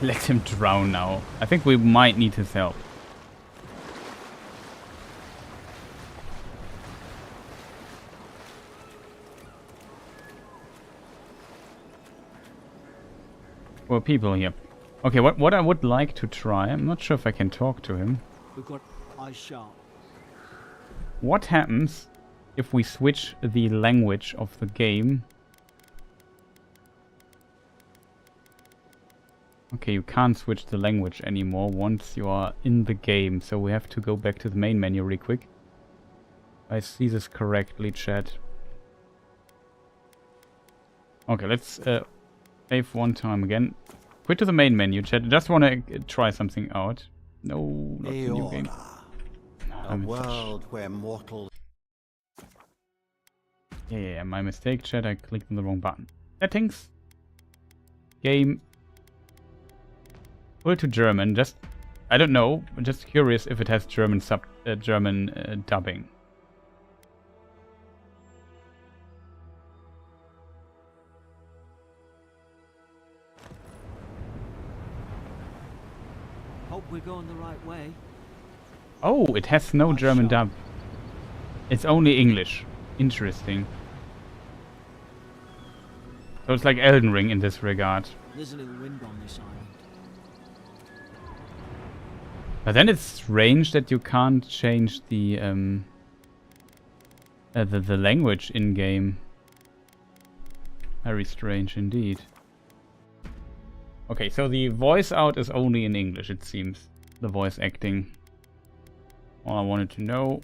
Let him drown now. I think we might need his help. Well, people here. Okay, what I would like to try, I'm not sure if I can talk to him. We've got eyes sharp. What happens if we switch the language of the game? Okay, you can't switch the language anymore once you are in the game, so we have to go back to the main menu really quick. I see this correctly, chat. Okay, let's save 1 time again. Quit to the main menu, chat. I just want to try something out. No, not the new game. A world where mortals... Yeah, my mistake, chat. I clicked on the wrong button. Settings. Game. Pull to German. Just, I don't know. I'm just curious if it has German dubbing. Hope we're going the right way. Oh, it has no German dub. It's only English. Interesting. So it's like Elden Ring in this regard. There's a little wind on this island. But then it's strange that you can't change the language in game. Very strange indeed. Okay, so the voice out is only in English, it seems. The voice acting. All I wanted to know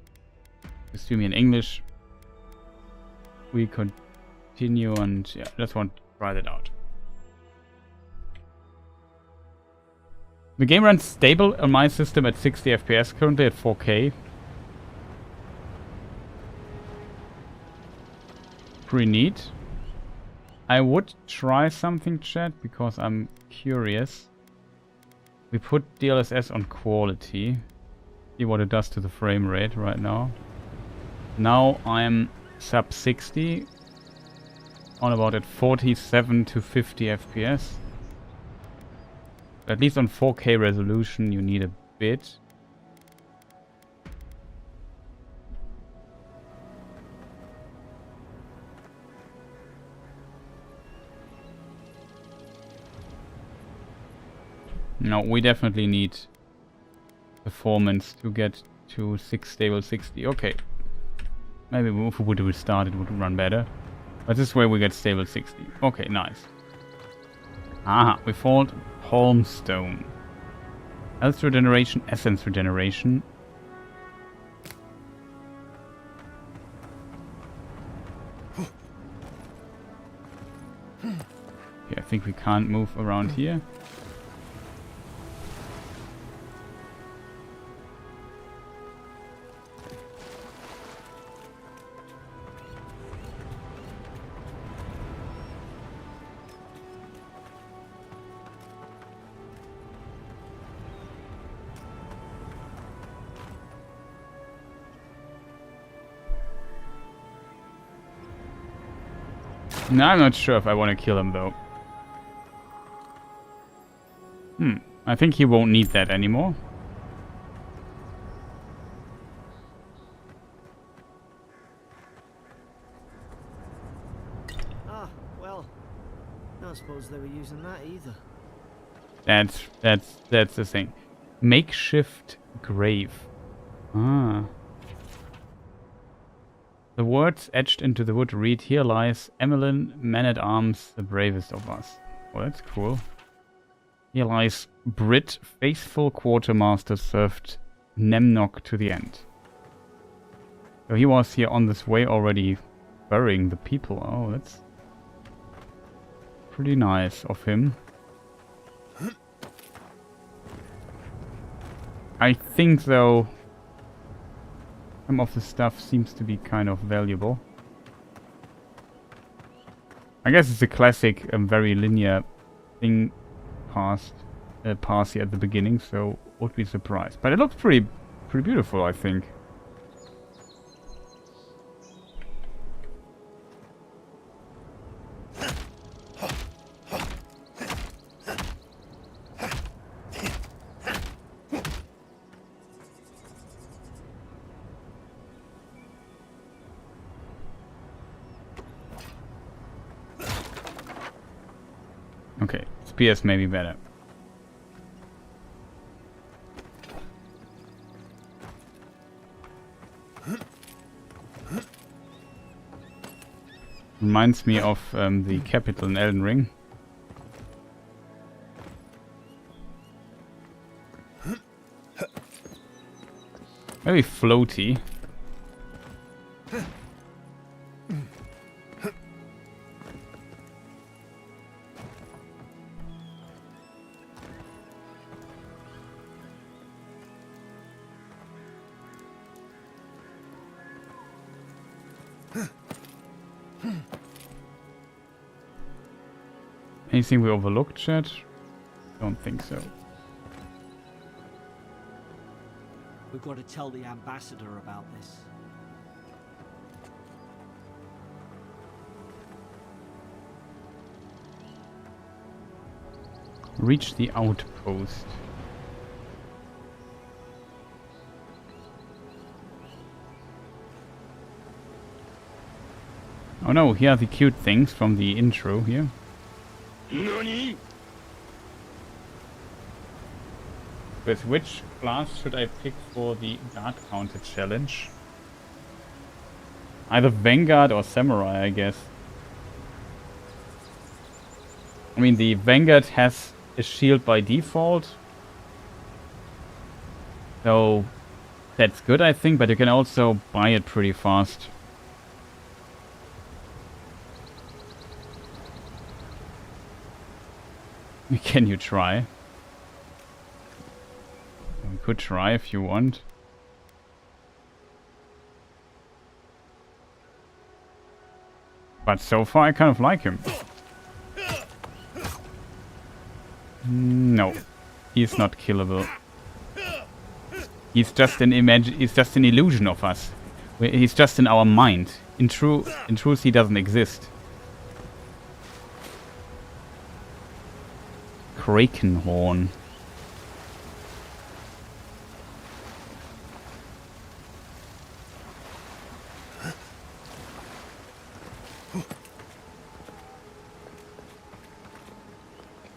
is to me in English. We continue and yeah, just want to try that out. The game runs stable on my system at 60 FPS, currently at 4K. Pretty neat. I would try something, chat, because I'm curious. We put DLSS on quality. See what it does to the frame rate right now. Now I'm sub 60. On about at 47 to 50 FPS. At least on 4K resolution you need a bit. No, we definitely need performance to get to stable 60. Okay. Maybe if we would restart it would run better. But this way we get stable 60. Okay, nice. Aha, we found Palmstone. Health regeneration, essence regeneration. Okay, I think we can't move around here. No, I'm not sure if I want to kill him though. I think he won't need that anymore. Ah, well, I don't suppose they were using that either. That's the thing. Makeshift grave. Ah. The words etched into the wood read, "Here lies Emmeline, man-at-arms, the bravest of us." Oh, that's cool. Here lies Brit, faithful quartermaster, served Nemnock to the end. So he was here on this way already burying the people. Oh, that's pretty nice of him. I think, though, some of the stuff seems to be kind of valuable. I guess it's a classic, very linear thing pass here at the beginning, so would be surprised. But it looks pretty beautiful, I think. Okay, spears may be better. Reminds me of the capital in Elden Ring. Very floaty. Anything we overlooked, chat? Don't think so. We've got to tell the ambassador about this. Reach the outpost. Oh no, here are the cute things from the intro here. NANI? With which class should I pick for the guard counter challenge? Either Vanguard or Samurai, I guess. I mean, the Vanguard has a shield by default. So that's good, I think, but you can also buy it pretty fast. Can you try? We could try if you want. But so far I kind of like him. No. He's not killable. He's just an he's just an illusion of us. He's just in our mind. In truth he doesn't exist. Kraken horn.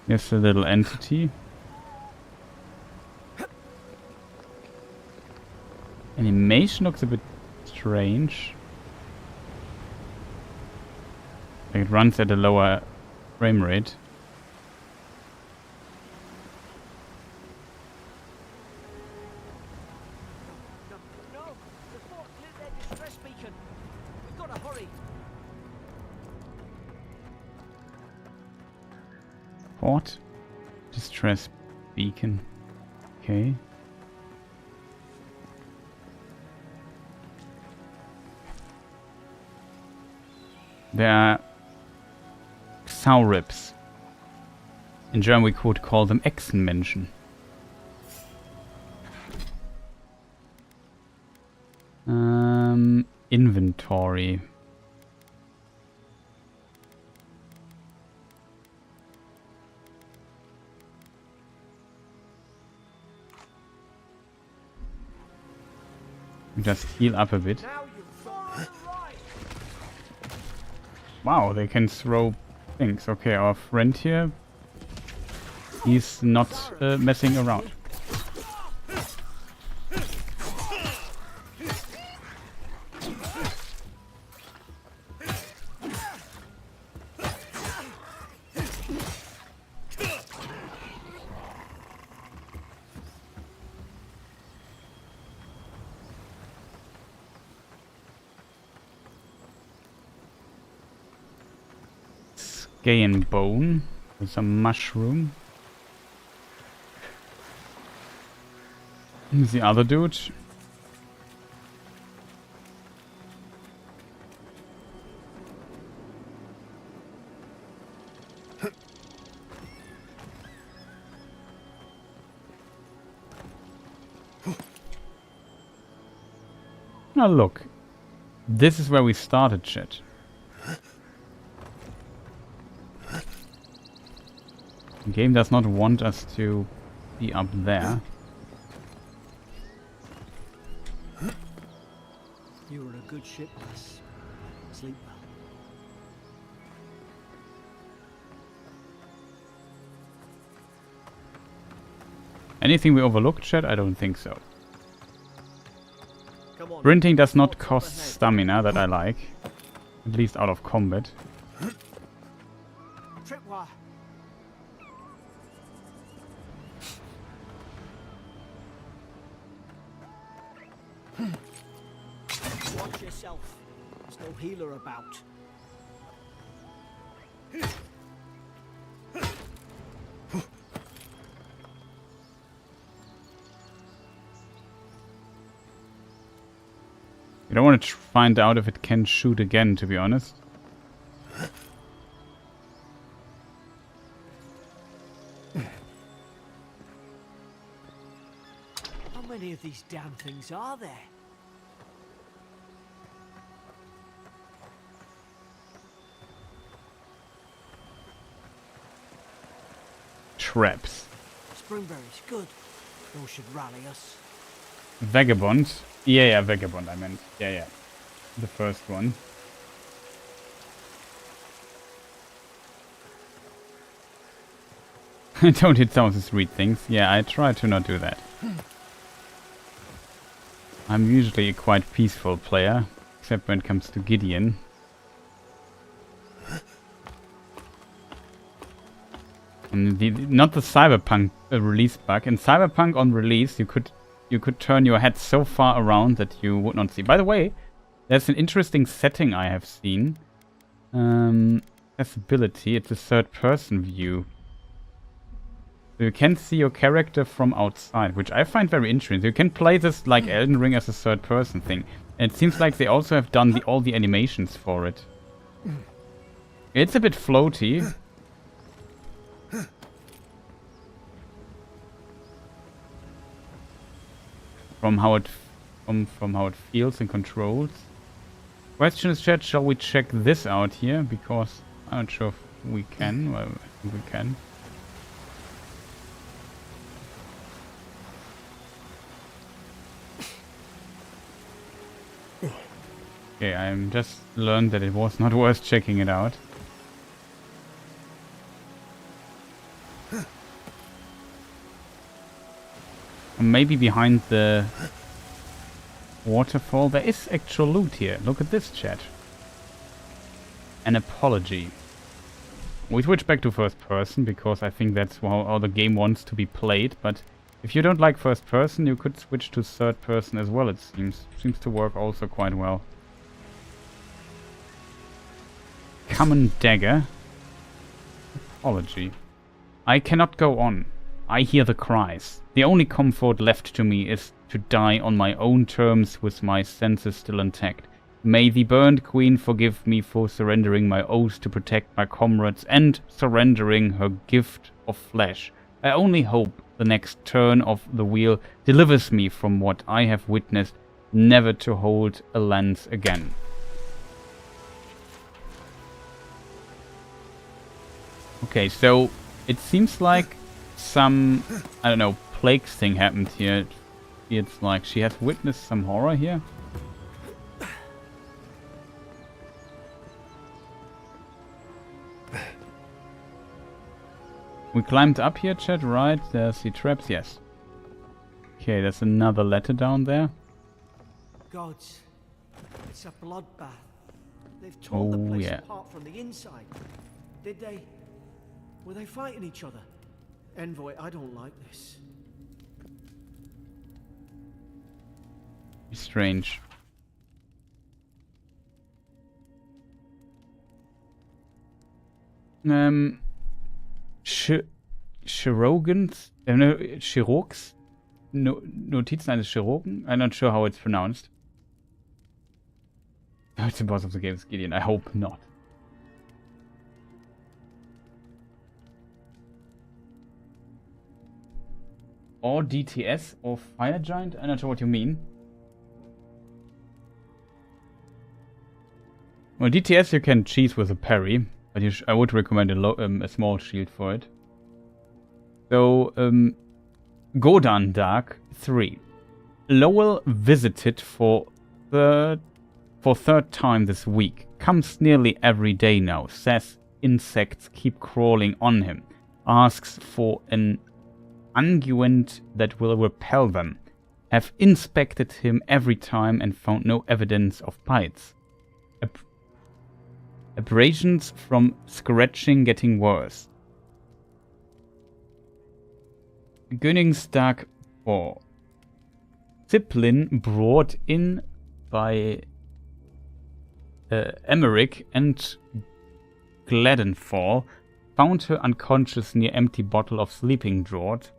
Here's a little entity. Animation looks a bit strange. Like it runs at a lower frame rate. No, the fort's lit their distress beacon. We've got to hurry. Port. Distress beacon. Okay. There are Saurips. In German we could call them Echsenmenschen. Inventory. Just heal up a bit. Wow, they can throw things. Okay, our friend here, he's not messing around. Gain bone with some mushroom. Here's the other dude. Now look, this is where we started, chat. The game does not want us to be up there. You were a good ship, lass. Sleep well. Anything we overlooked, chat? I don't think so. Come on. Sprinting does not cost stamina, that I like. At least out of combat. Tripwire. Watch yourself. There's no healer about. You don't want to find out if it can shoot again, to be honest. How many of these damn things are there? Traps. Springberries, good. Those should rally us. Vagabond. Yeah, Vagabond I meant. Yeah. The first one. Don't hit some of the street things. Yeah, I try to not do that. I'm usually a quite peaceful player, except when it comes to Gideon. And not the Cyberpunk release bug. In Cyberpunk on release, you could turn your head so far around that you would not see. By the way, there's an interesting setting I have seen. Accessibility. It's a third-person view. So you can see your character from outside, which I find very interesting. You can play this like Elden Ring as a third-person thing. And it seems like they also have done all the animations for it. It's a bit floaty. From how it feels and controls. Question is, chat, shall we check this out here? Because I'm not sure if we can. Well, I think we can. Okay, I just learned that it was not worth checking it out. Maybe behind the waterfall there is actual loot here. Look at this, chat. An apology. We switch back to first person because I think that's how the game wants to be played, but if you don't like first person, you could switch to third person as well, it seems. Seems to work also quite well. Common dagger. Apology. I cannot go on. I hear the cries. The only comfort left to me is to die on my own terms with my senses still intact. May the Burned Queen forgive me for surrendering my oath to protect my comrades and surrendering her gift of flesh. I only hope the next turn of the wheel delivers me from what I have witnessed, never to hold a lance again. Okay, so it seems like some, I don't know, plague thing happened here. It's like she has witnessed some horror here. We climbed up here, chat, right? There's the traps, yes. Okay, there's another letter down there. Gods, it's a bloodbath. They've torn the place apart from the inside. Did they? Were they fighting each other? Envoy, I don't like this. Strange. Chirurgens, Chirurgs? Notizen eines Chirurgen? I'm not sure how it's pronounced. Oh, it's the boss of the game, Gideon. I hope not. Or DTS or Fire Giant? I'm not sure what you mean. Well, DTS you can cheese with a parry, but I would recommend a small shield for it. So, Godan Dark 3. Lowell visited for third time this week. Comes nearly every day now. Says insects keep crawling on him. Asks for an unguent that will repel them. Have inspected him every time and found no evidence of bites. Abrasions from scratching getting worse. Königsdag 4. Ziplin brought in by Emmerich and Gladenfall found her unconscious near empty bottle of sleeping draught.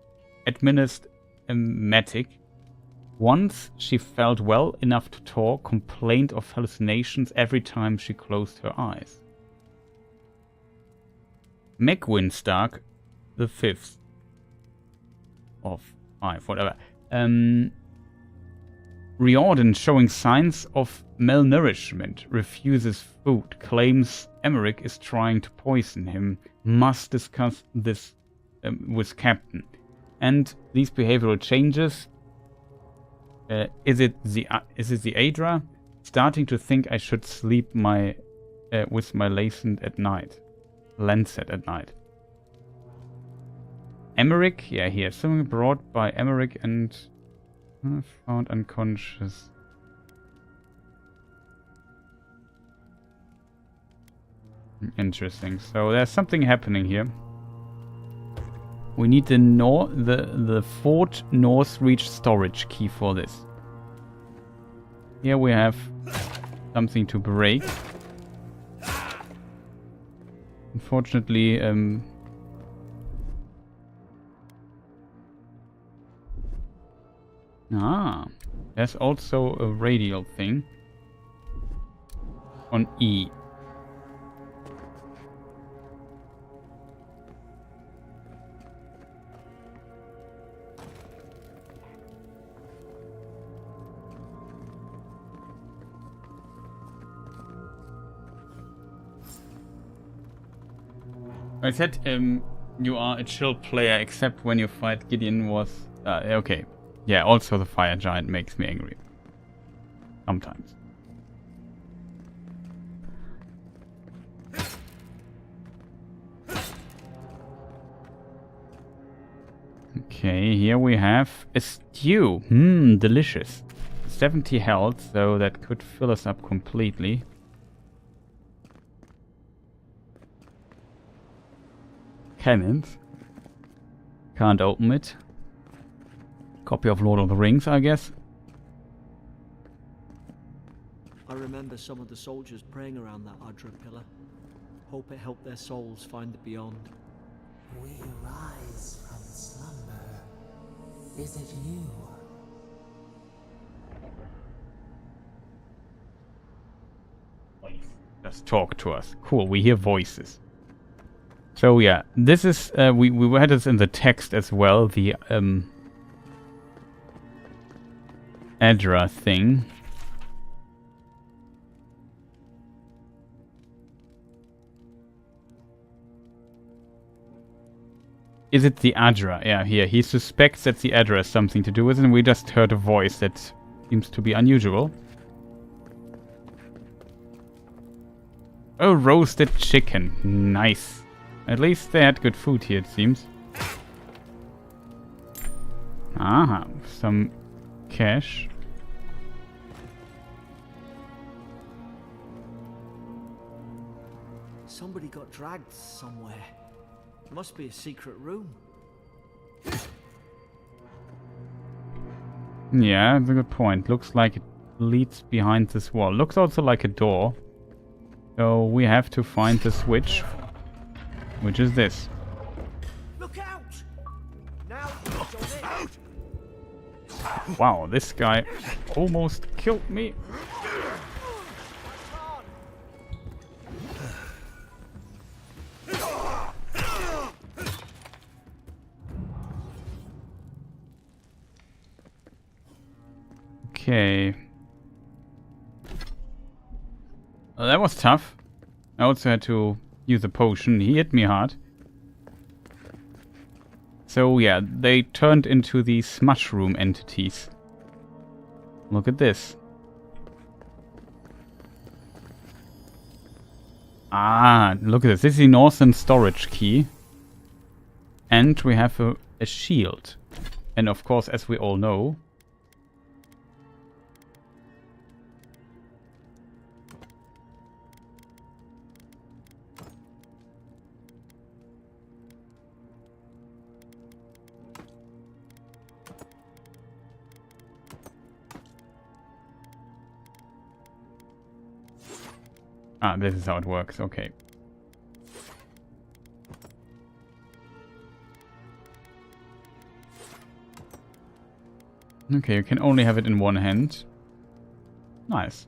Administered emetic. Once she felt well enough to talk, complained of hallucinations every time she closed her eyes. Megwinstark, the 5th of 5, whatever. Riordan showing signs of malnourishment, refuses food, claims Emmerich is trying to poison him, must discuss this with Captain. And these behavioral changes. Is it the Adra? Starting to think I should sleep with my lancet at night. Emmerich, yeah, here. Something brought by Emmerich and found unconscious. Interesting. So there's something happening here. We need the Fort North Reach storage key for this. Here we have something to break. Unfortunately, there's also a radial thing on E. I said you are a chill player except when you fight Gideon was... okay. Yeah, also the Fire Giant makes me angry. Sometimes. Okay, here we have a stew. Delicious. 70 health, so that could fill us up completely. Cannons. Can't open it. Copy of Lord of the Rings, I guess. I remember some of the soldiers praying around that Adra pillar. Hope it helped their souls find the beyond. We rise from slumber. Is it you? Just talk to us. Cool, we hear voices. So yeah, this is, we had this in the text as well, the Adra thing. Is it the Adra? Yeah, here. He suspects that the Adra has something to do with it, and we just heard a voice that seems to be unusual. Oh, roasted chicken. Nice. At least they had good food here, it seems. Aha, some cash. Somebody got dragged somewhere. Must be a secret room. Yeah, that's a good point. Looks like it leads behind this wall. Looks also like a door. So we have to find the switch, which is this. Look out! Now it's on it. Wow, this guy almost killed me. Okay. Well, that was tough. I also had to use a potion. He hit me hard. So yeah, they turned into these mushroom entities. Look at this. Ah, look at this. This is the northern storage key. And we have a shield. And of course, as we all know, ah, this is how it works, okay. Okay, you can only have it in one hand. Nice.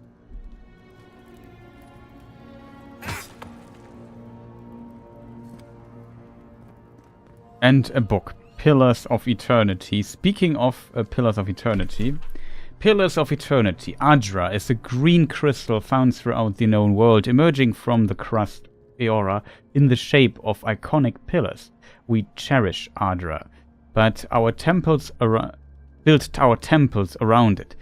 And a book. Pillars of Eternity. Speaking of Pillars of Eternity. Pillars of Eternity. Adra is a green crystal found throughout the known world, emerging from the crust Eora in the shape of iconic pillars. We cherish Adra, but built our temples around it.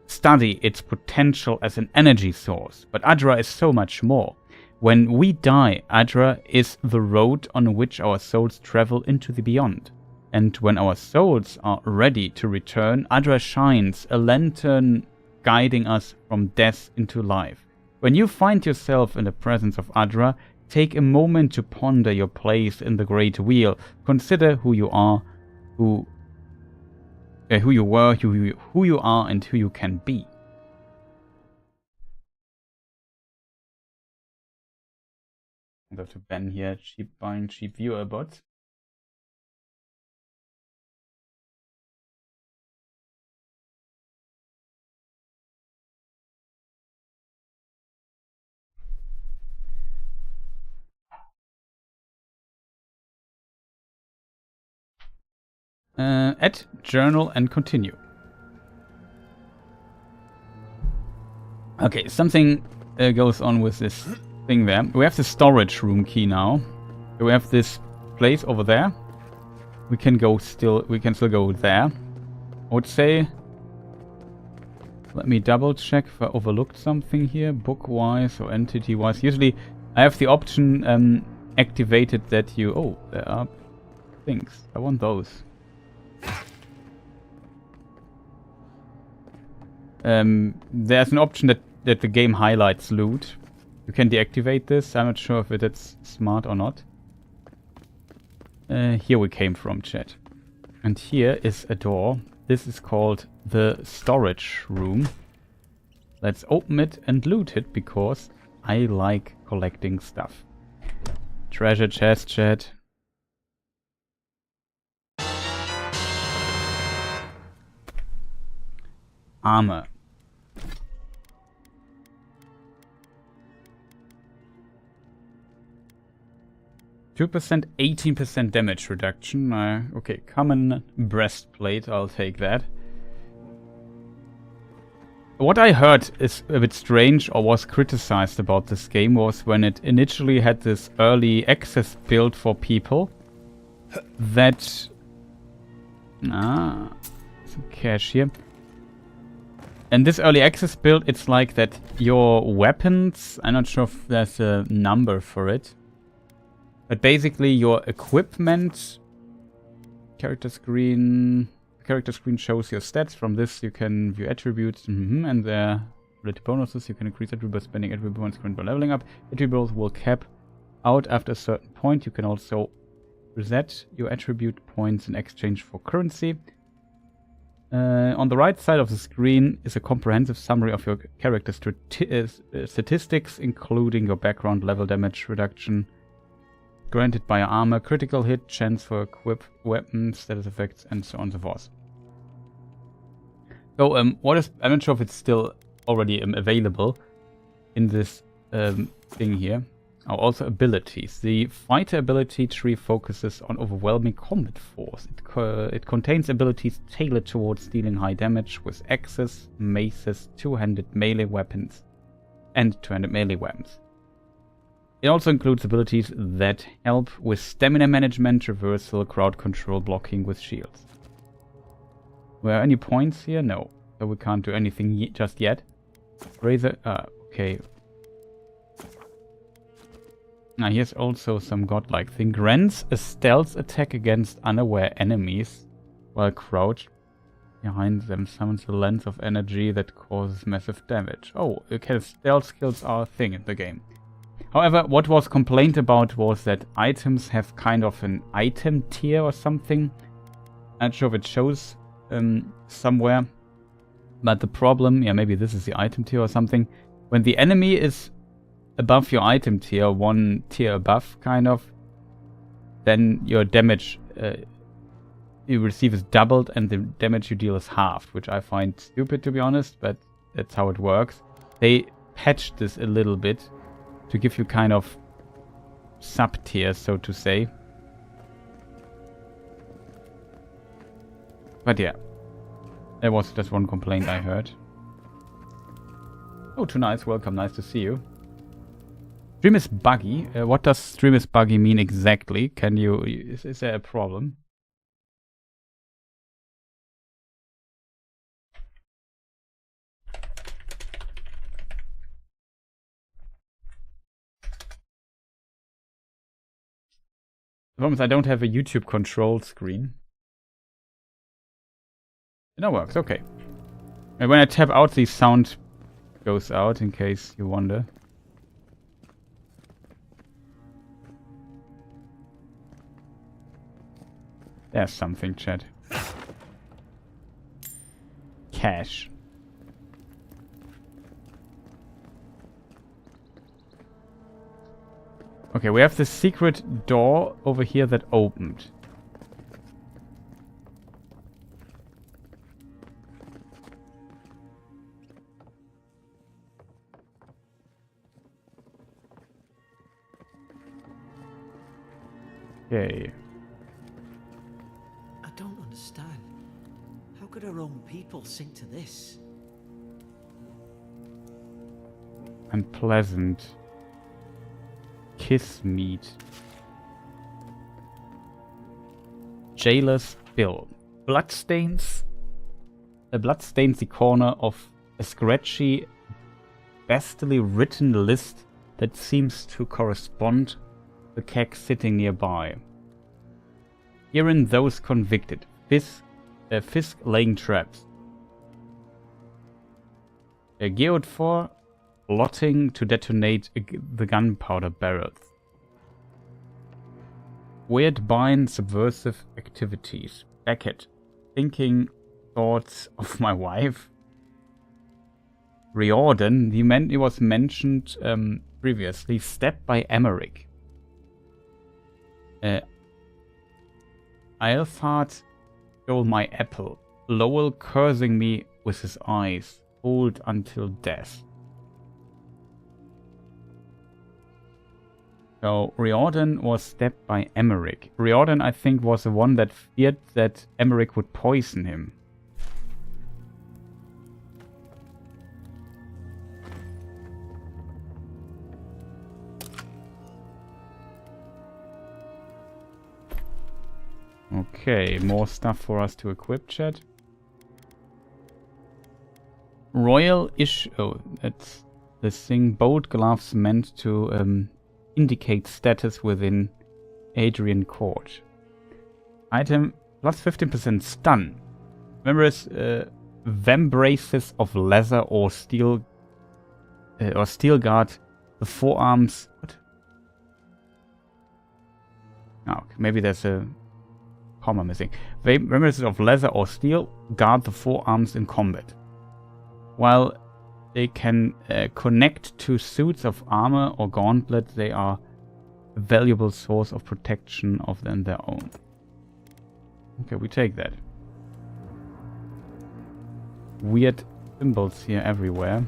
Study its potential as an energy source, but Adra is so much more. When we die, Adra is the road on which our souls travel into the beyond. And when our souls are ready to return, Adra shines, a lantern guiding us from death into life. When you find yourself in the presence of Adra, take a moment to ponder your place in the Great Wheel. Consider who you are, who you were, who you are, and who you can be. I have to ban here buying cheap viewer bots. Add journal and continue. Okay, something goes on with this thing there. We have the storage room key now. We have this place over there. We can still go there. I would say, let me double check if I overlooked something here, book-wise or entity-wise. Usually I have the option activated that you... Oh, there are things. I want those. There's an option that the game highlights loot. You can deactivate this. I'm not sure if it's smart or not. Here we came from, chat. And here is a door. This is called the storage room. Let's open it and loot it because I like collecting stuff. Treasure chest, chat. Armor. %, 18% damage reduction. Okay, common breastplate, I'll take that. What I heard is a bit strange or was criticized about this game was when it initially had this early access build for people that... some cash here. And this early access build, it's like that your weapons... I'm not sure if there's a number for it. But basically your equipment, character screen shows your stats. From this you can view attributes and their related bonuses. You can increase attributes by spending attribute points by leveling up. Attributes will cap out after a certain point. You can also reset your attribute points in exchange for currency. On the right side of the screen is a comprehensive summary of your character statistics, including your background, level, damage reduction, granted by armor, critical hit, chance for equip weapons, status effects, and so on and so forth. So, I'm not sure if it's still already available in this thing here. Oh, also abilities. The fighter ability tree focuses on overwhelming combat force. It contains abilities tailored towards dealing high damage with axes, maces, two-handed melee weapons, and two-handed melee weapons. It also includes abilities that help with stamina management, reversal, crowd control, blocking with shields. Were there any points here? No. So we can't do anything just yet. Razor... okay. Now here's also some godlike thing. Grants a stealth attack against unaware enemies while crouched behind them. Summons a lens of energy that causes massive damage. Oh, okay, stealth skills are a thing in the game. However, what was complained about was that items have kind of an item tier or something. I'm not sure if it shows somewhere. But the problem, yeah, maybe this is the item tier or something. When the enemy is above your item tier, one tier above, kind of, then your damage you receive is doubled and the damage you deal is halved, which I find stupid, to be honest, but that's how it works. They patched this a little bit to give you kind of sub-tiers, so to say. But yeah, there was just one complaint I heard. Oh, too nice, welcome, nice to see you. Stream is buggy. What does stream is buggy mean exactly? Can you... Is there a problem? The problem is I don't have a YouTube control screen. It now works, okay. And when I tap out, the sound goes out, in case you wonder. There's something, chat. Cash. Okay, we have the secret door over here that opened. Okay. I don't understand. How could our own people sink to this? Unpleasant. Kiss meat. Jailer's bill. Bloodstains. Bloodstains the corner of a scratchy, bastily written list that seems to correspond to the keg sitting nearby. Herein those convicted. Fisk laying traps. Geode 4, plotting to detonate the gunpowder barrels. Weird bind subversive activities. Beckett, thinking thoughts of my wife. Riordan, he was mentioned previously. Stabbed by Emmerich. Eilfhard stole my apple. Lowell cursing me with his eyes. Hold until death. So Riordan was stabbed by Emmerich. Riordan, I think, was the one that feared that Emmerich would poison him. Okay, more stuff for us to equip, chat. Royal issue. Oh, that's this thing. Bold gloves meant to indicate status within Adrian Court. Item plus 15% stun. Members vambraces of leather or steel guard the forearms. What? Oh, okay, maybe there's a comma missing. Vambraces of leather or steel guard the forearms in combat. While they can connect to suits of armor or gauntlet, they are a valuable source of protection of them their own. Okay, we take that. Weird symbols here everywhere.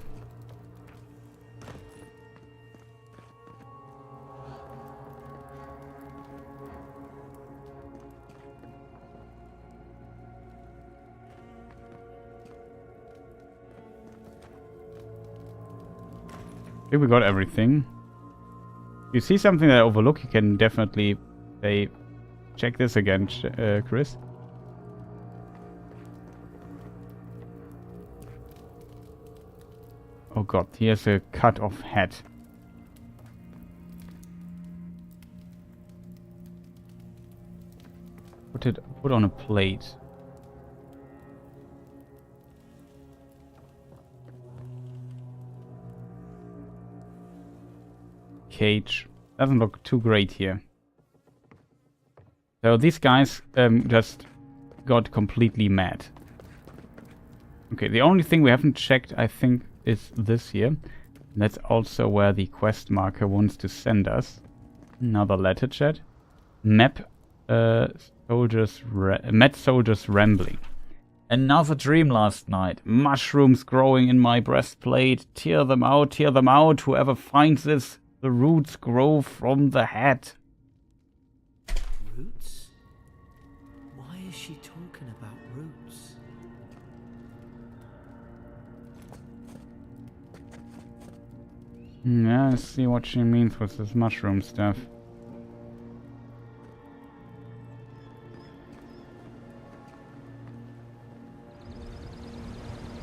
I think we got everything. If you see something that I overlook, you can definitely say, check this again, Chris. Oh god, here's a cut-off head. Put on a plate. Cage. Doesn't look too great here. So these guys just got completely mad. Okay, the only thing we haven't checked, I think, is this here. That's also where the quest marker wants to send us. Another letter, chat. Met soldiers rambling. Another dream last night. Mushrooms growing in my breastplate. Tear them out, tear them out. Whoever finds this, the roots grow from the head. Roots? Why is she talking about roots? Yeah, I see what she means with this mushroom stuff.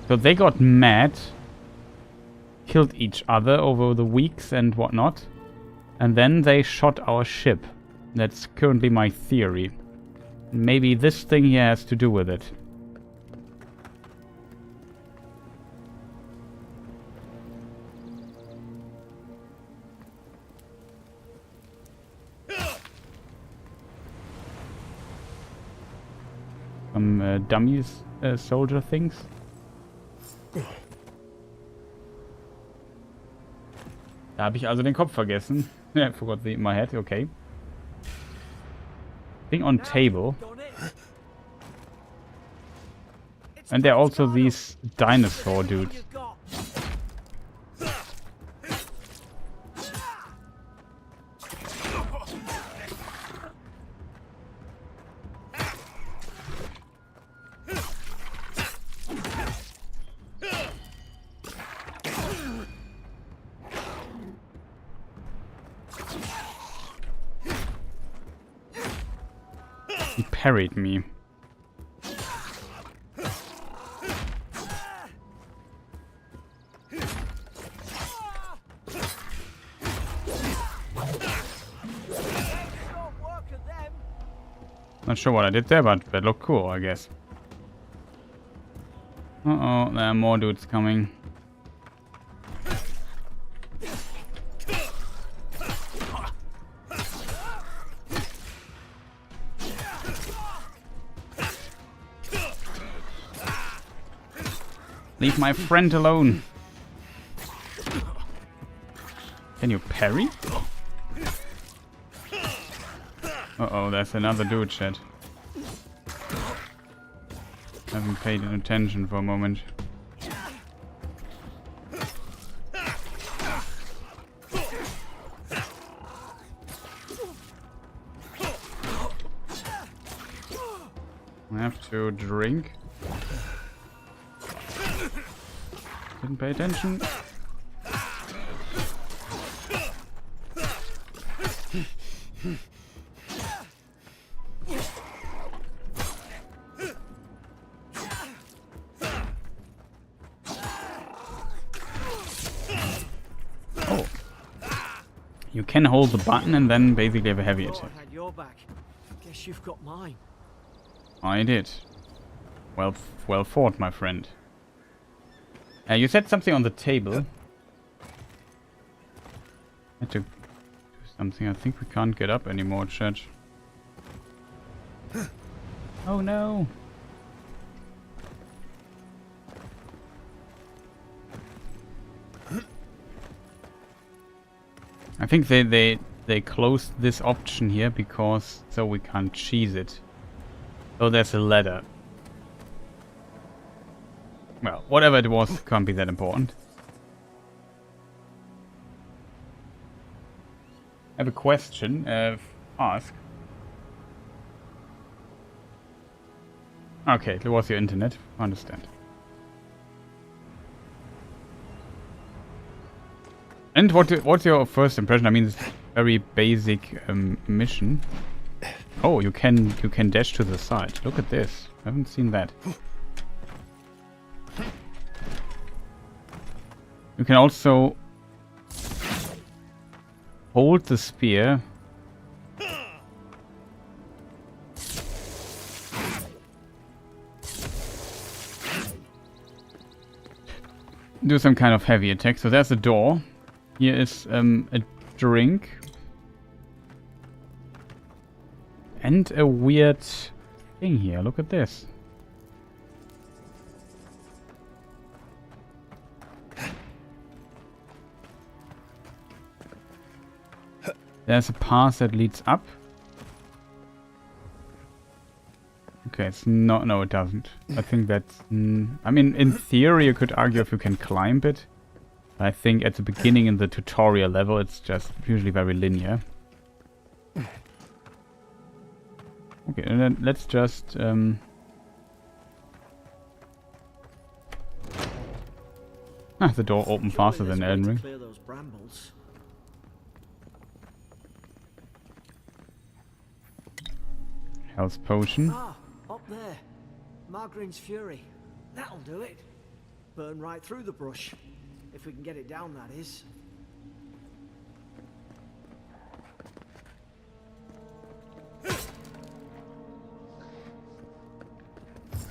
So they got mad, killed each other over the weeks and whatnot, and then they shot our ship. That's currently my theory. Maybe this thing here has to do with it. Some dummies soldier things. Da habe ich also den Kopf vergessen. I forgot my head, okay. Thing on table. And there are also these dinosaur dudes. He parried me. Not sure what I did there, but that looked cool, I guess. Uh-oh, there are more dudes coming. Leave my friend alone. Can you parry? Uh-oh, there's another dude, chat. Haven't paid attention for a moment. I have to drink. Didn't pay attention. Oh. You can hold the button and then basically have a heavy attack. I had your back. Guess you've got mine. I did. Well fought, my friend. You said something on the table. I had to do something. I think we can't get up anymore, chat. Oh no! I think they closed this option here because so we can't cheese it. Oh, there's a ladder. Well, whatever it was, can't be that important. I have a question. Ask. Okay, it was your internet. I understand. And what's your first impression? I mean, it's a very basic mission. Oh, you can dash to the side. Look at this. I haven't seen that. You can also hold the spear. Do some kind of heavy attack. So there's a door. Here is a drink. And a weird thing here. Look at this. There's a path that leads up. Okay, it's not... No, it doesn't. I think that's... I mean, in theory, you could argue if you can climb it. I think at the beginning in the tutorial level, it's just usually very linear. Okay, and then let's just... the door opened faster than Elden Ring. Clear those brambles. Health potion. Ah, up there. Margarine's Fury. That'll do it. Burn right through the brush. If we can get it down, that is.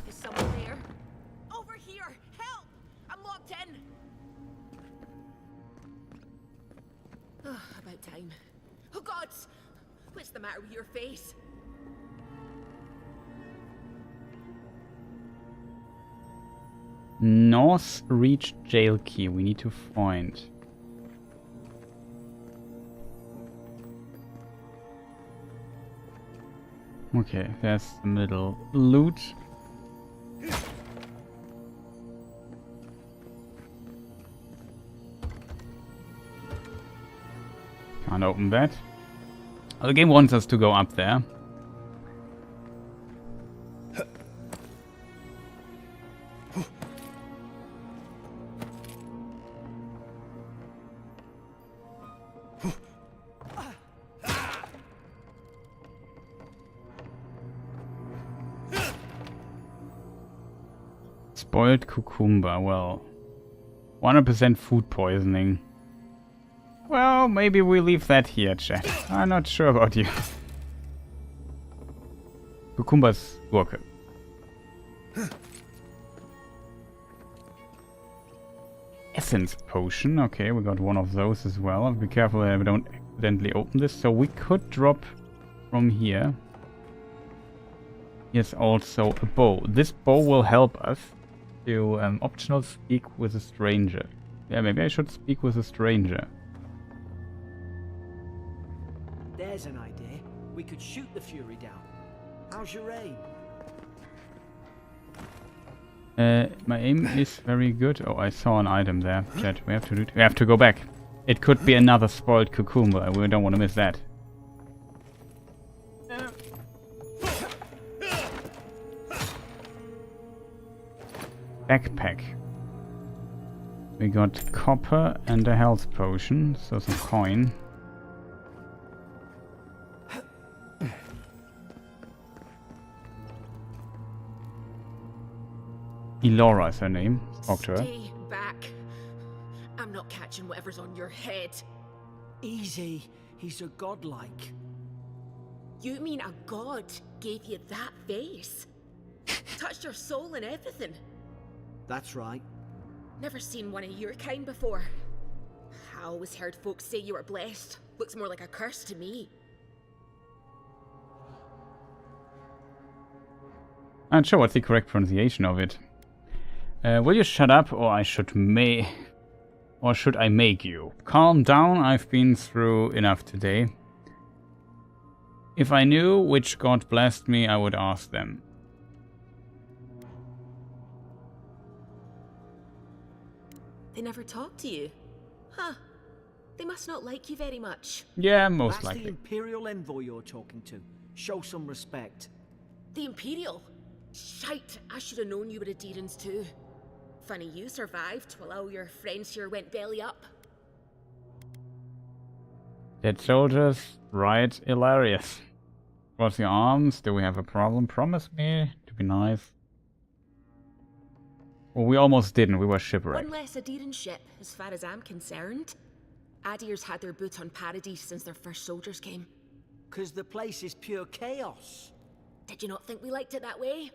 Is someone there? Over here! Help! I'm locked in! Oh, about time. Oh gods! What's the matter with your face? North Reach jail key we need to find. Okay, there's some little loot. Can't open that. Oh, the game wants us to go up there. Spoiled cucumber, well, 100% food poisoning. Well, maybe we leave that here, chat. I'm not sure about you. Cucumbers Gurke. Essence potion. Okay, we got one of those as well. Be careful that we don't accidentally open this. So we could drop from here. Here's also a bow. This bow will help us. to optional speak with a stranger. Yeah, maybe I should speak with a stranger. There's an idea. We could shoot the Fury down. How's your aim? My aim is very good. Oh, I saw an item there. Chat, we have to go back. It could be another spoiled cocoon, but we don't want to miss that. Backpack. We got copper and a health potion, so some coin. Elora is her name. Talk to her. Stay back. I'm not catching whatever's on your head. Easy. He's a godlike. You mean a god gave you that face? Touched your soul and everything? That's right. Never seen one of your kind before. I always heard folks say you were blessed. Looks more like a curse to me. I'm not sure what's the correct pronunciation of it. Will you shut up, or should I make you? Calm down, I've been through enough today. If I knew which god blessed me, I would ask them. They never talked to you? Huh. They must not like you very much. Yeah, most That's likely. the Imperial envoy you're talking to. Show some respect. The Imperial? Shite, I should have known you were a Deerans too. Funny you survived while all your friends here went belly up. Dead soldiers, right, hilarious. What's your arms? Do we have a problem? Promise me to be nice. Well, we almost didn't. We were shipwrecked. One less Aderan ship, as far as I'm concerned. Adir's had their boot on Paradise since their first soldiers came. 'Cause the place is pure chaos. Did you not think we liked it that way?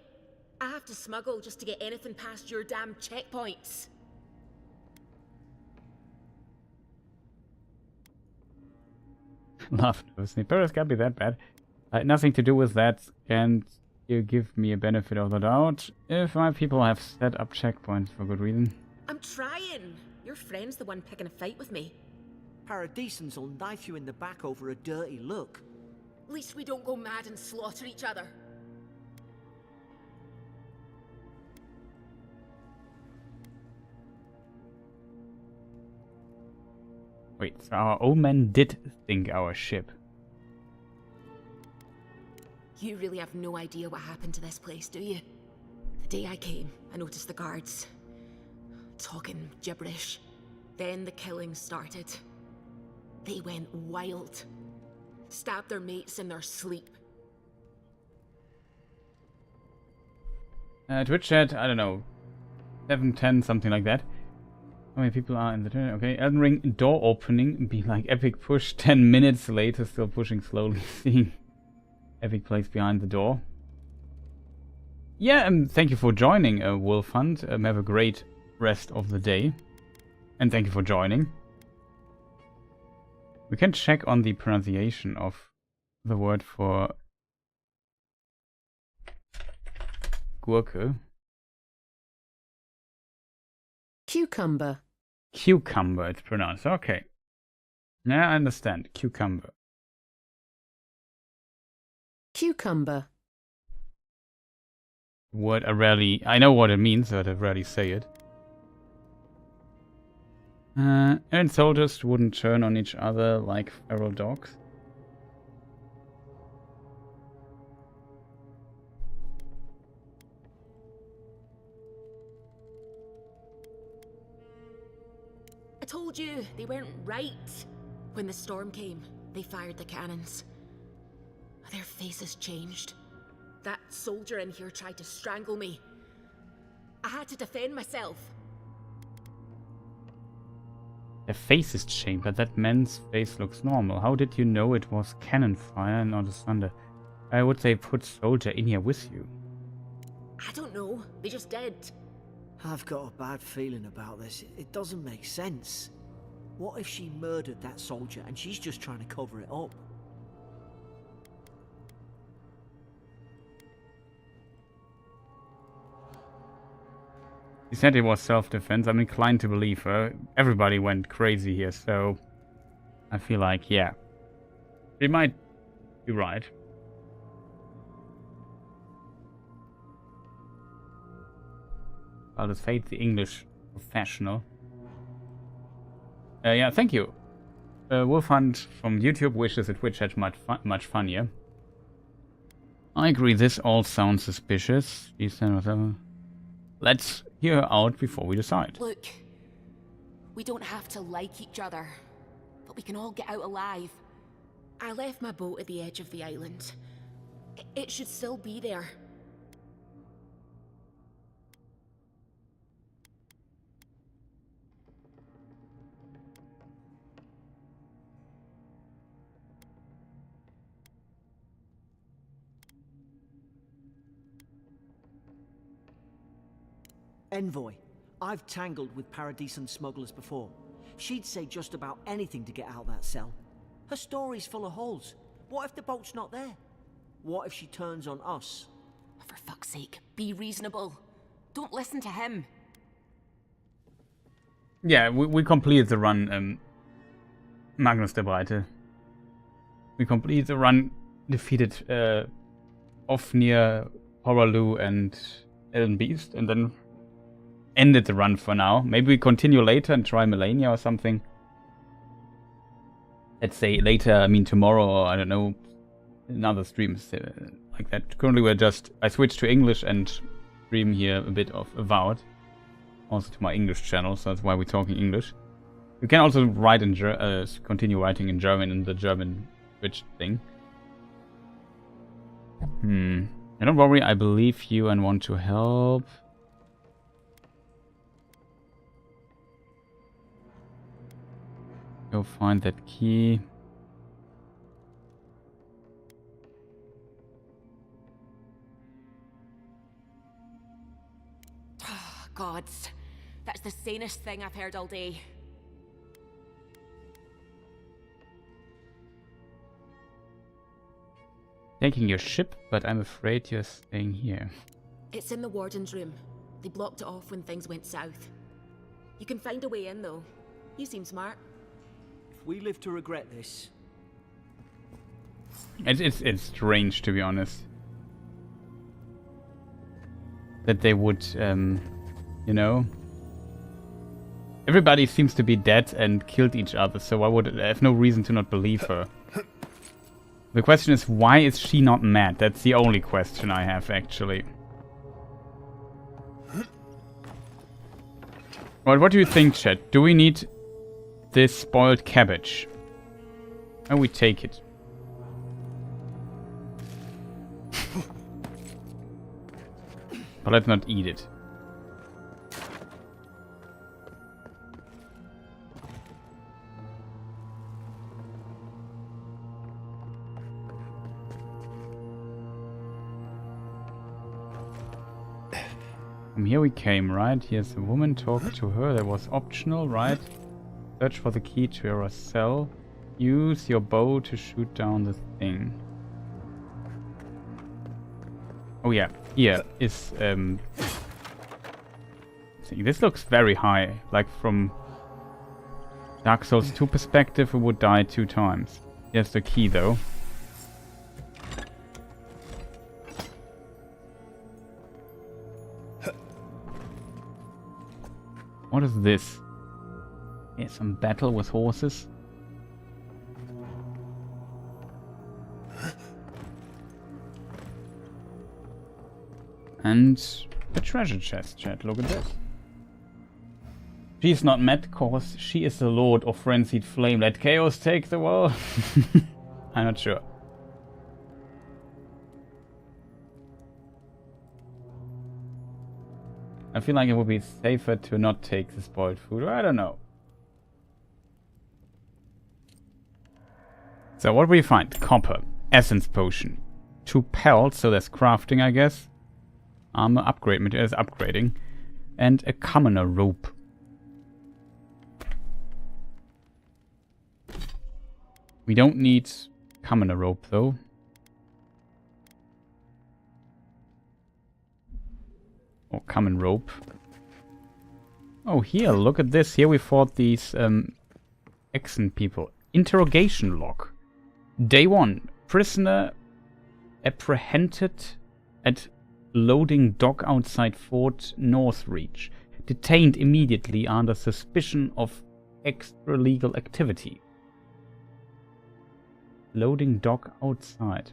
I have to smuggle just to get anything past your damn checkpoints. Love knows. Paris can't be that bad. Nothing to do with that. Can't you give me a benefit of the doubt? If my people have set up checkpoints for good reason. I'm trying. Your friend's the one picking a fight with me. Paradisans will knife you in the back over a dirty look. At least we don't go mad and slaughter each other. Wait, so our old man did sink our ship. You really have no idea what happened to this place, do you? The day I came, I noticed the guards talking gibberish. Then the killing started. They went wild. Stabbed their mates in their sleep. Twitch chat, I don't know. 7, 10, something like that. How many people are in the turn? Okay, Elden Ring door opening. Be like epic push. 10 minutes later, still pushing slowly. Seeing epic place behind the door. Yeah, thank you for joining, Wolf Hunt. Have a great rest of the day. And thank you for joining. We can check on the pronunciation of the word for Gurke. Cucumber. Cucumber, it's pronounced. Okay. Yeah, I understand. Cucumber. Cucumber. Word I know what it means, but I rarely say it. And soldiers wouldn't turn on each other like feral dogs. I told you, they weren't right. When the storm came, they fired the cannons. Their faces changed. That soldier in here tried to strangle me. I had to defend myself. Their faces changed, but that man's face looks normal. How did you know it was cannon fire and not a thunder? Why would they put soldier in here with you? I don't know. They just did. I've got a bad feeling about this. It doesn't make sense. What if she murdered that soldier and she's just trying to cover it up? He said it was self-defense. I'm inclined to believe her. Everybody went crazy here, so I feel like, yeah, she might be right. I'll just fade the English professional. Yeah, thank you. Wolf Hunt from YouTube wishes that Twitch had much funnier. I agree, this all sounds suspicious. Let's hear her out before we decide. Look, we don't have to like each other, but we can all get out alive. I left my boat at the edge of the island. It should still be there. Envoy, I've tangled with Paradisan smugglers before. She'd say just about anything to get out that cell. Her story's full of holes. What if the boat's not there? What if she turns on us? For fuck's sake, be reasonable. Don't listen to him. Yeah, we completed the run, Magnus der Breite. We completed the run, defeated Ofnir, Horaloo, and Elden Beast, and then ended the run for now. Maybe we continue later and try Melania or something. Let's say later, I mean tomorrow, or I don't know, another stream like that. Currently I switched to English and stream here a bit of Avowed. Also to my English channel, so that's why we're talking English. You can also write in continue writing in German in the German Twitch thing. Don't worry, I believe you and want to help. Go find that key. Oh, gods. That's the sanest thing I've heard all day. Taking your ship, but I'm afraid you're staying here. It's in the warden's room. They blocked it off when things went south. You can find a way in, though. You seem smart. If we live to regret this... It's strange, to be honest. That they would, you know... Everybody seems to be dead and killed each other, so I have no reason to not believe her. The question is, why is she not mad? That's the only question I have, actually. Right, what do you think, chat? Do we need this spoiled cabbage? And we take it. But let's not eat it. From here we came, right? Here's a woman, talk to her. That was optional, right? Search for the key to your cell. Use your bow to shoot down the thing. Oh yeah, here is see, this looks very high. Like from Dark Souls 2 perspective, we would die 2 times. Here's the key though. What is this? Yeah, some battle with horses. And a treasure chest, chat. Look at this. She is not mad cause she is the lord of frenzied flame. Let chaos take the world. I'm not sure. I feel like it would be safer to not take the spoiled food. I don't know. So what do we find? Copper. Essence potion. 2 pelts, so that's crafting, I guess. Armor upgrade material is upgrading. And a commoner rope. We don't need commoner rope though. Or common rope. Oh, here, look at this. Here we fought these Exen people. Interrogation log. Day 1. Prisoner apprehended at loading dock outside Fort Northreach. Detained immediately under suspicion of extra-legal activity. Loading dock outside.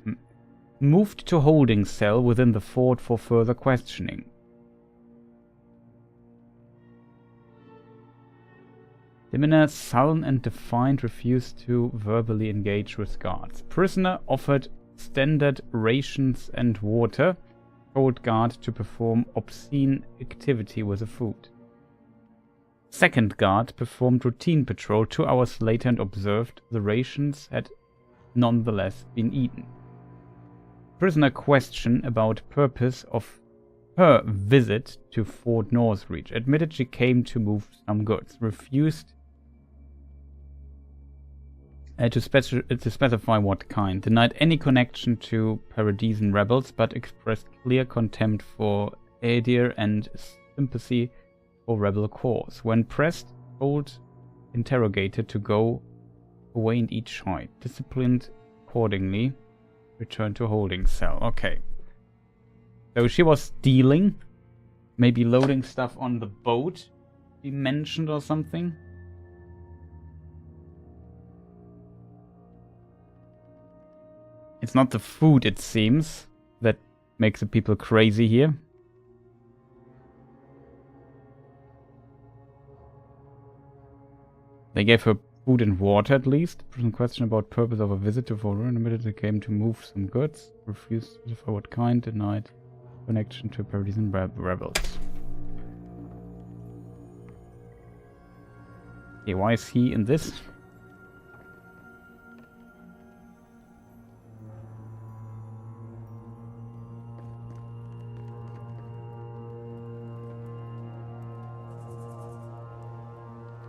Moved to holding cell within the fort for further questioning. Demeanor sullen and defiant, refused to verbally engage with guards. Prisoner offered standard rations and water. Told guard to perform obscene activity with the food. Second guard performed routine patrol 2 hours later and observed the rations had nonetheless been eaten. Prisoner question about purpose of her visit to Fort Northreach. Admitted she came to move some goods. Refused to specify what kind. Denied any connection to Paradisian rebels, but expressed clear contempt for Adir and sympathy for rebel cause. When pressed, told interrogator to go away and eat shite. Disciplined accordingly. Returned to holding cell. Okay. So she was stealing. Maybe loading stuff on the boat. He mentioned or something. It's not the food, it seems, that makes the people crazy here. They gave her food and water at least. Person question about purpose of a visit to Fort Northreach. Admitted they came to move some goods. Refused to specify what kind. Denied connection to Paradisian rebels. Okay, why is he in this?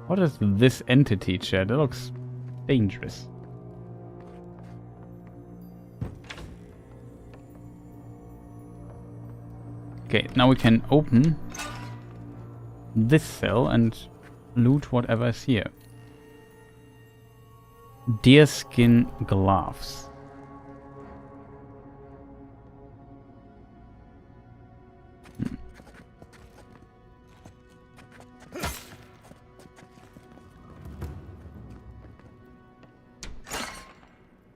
What is this entity, chat? That looks dangerous. Okay, now we can open this cell and loot whatever is here. Deerskin gloves.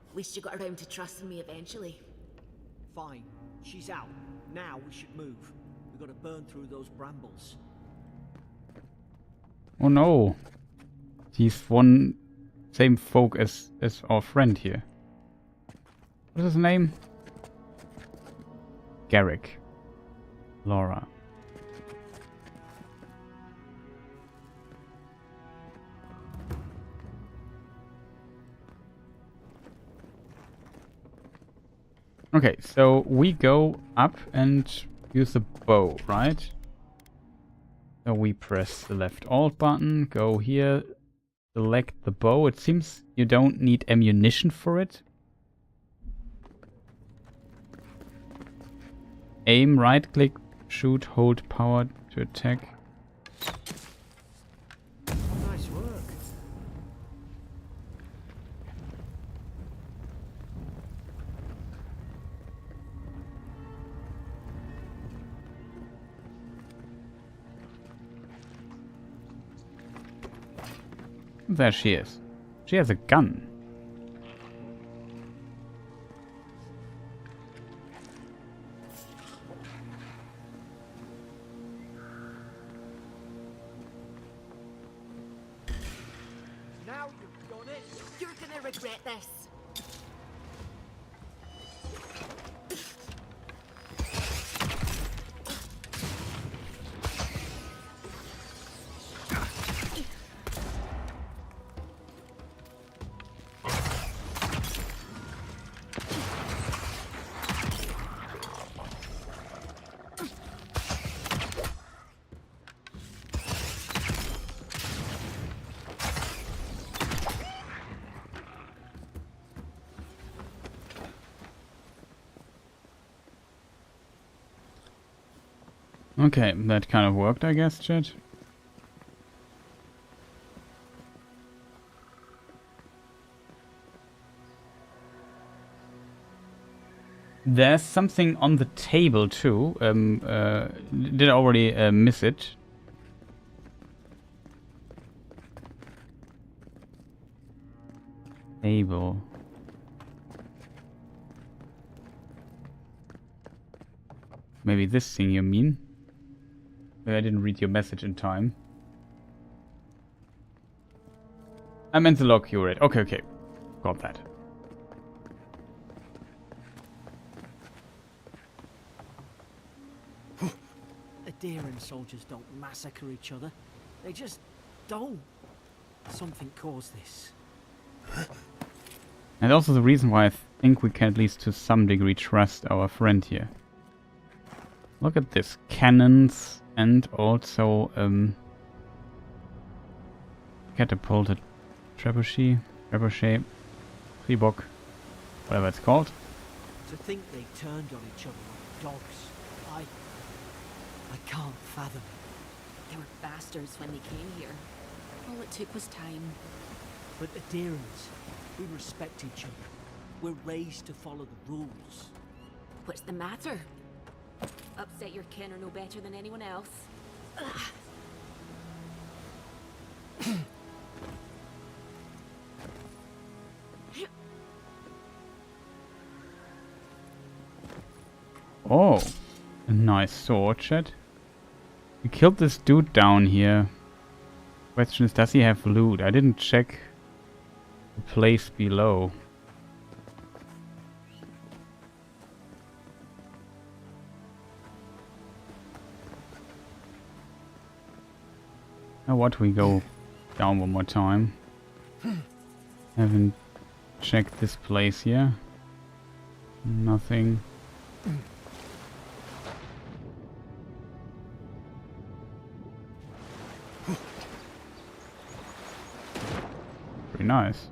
At least you got around to trusting me eventually. Fine. She's out. Now we should move. We've got to burn through those brambles. Oh no. He's one same folk as our friend here. What is his name? Garrick. Laura. Okay, so we go up and use the bow, right? So we press the left alt button, go here, select the bow. It seems you don't need ammunition for it. Aim, right click, shoot, hold power to attack. Nice work. There she is. She has a gun. Now you've done it. You're gonna regret this. Okay, that kind of worked, I guess, chat. There's something on the table too. Did I already miss it? Table. Maybe this thing you mean? Maybe I didn't read your message in time. I meant the log you read. Okay, okay. Got that. Adherent soldiers don't massacre each other. They just don't. Something caused this. And also the reason why I think we can at least to some degree trust our friend here. Look at this. Cannons and also catapulted trebuchet, Tribok, whatever it's called. To think they turned on each other like dogs. I can't fathom it. They were bastards when they came here. All it took was time. But adherents, we respect each other. We're raised to follow the rules. What's the matter? Upset your kin are no better than anyone else. Oh, a nice sword, chat. We killed this dude down here. Question is, does he have loot? I didn't check the place below. Now what, we go down one more time. Haven't checked this place here. Nothing. Pretty nice.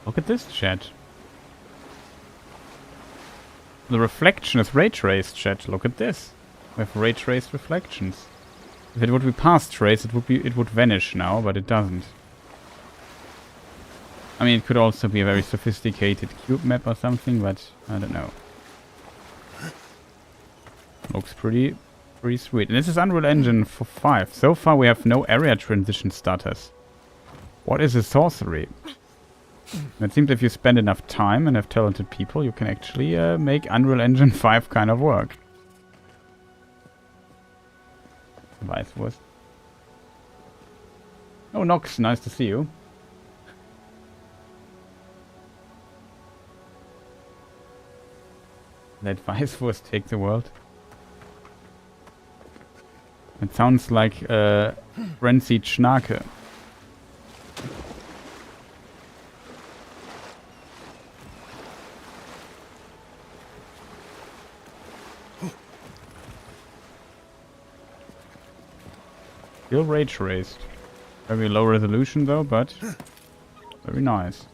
Look at this, chat. The reflection is ray traced, chat. Look at this. We have ray traced reflections. If it would be past trace, it would vanish now, but it doesn't. I mean, it could also be a very sophisticated cube map or something, but I don't know. Looks pretty sweet. And this is Unreal Engine 5. So far we have no area transition stutters. What is a sorcery? It seems if you spend enough time and have talented people, you can actually make Unreal Engine 5 kind of work. Vice versa. Oh, Nox, nice to see you. Let Vice Force take the world. It sounds like frenzied Schnake. Still ray traced. Very low resolution though, but very nice.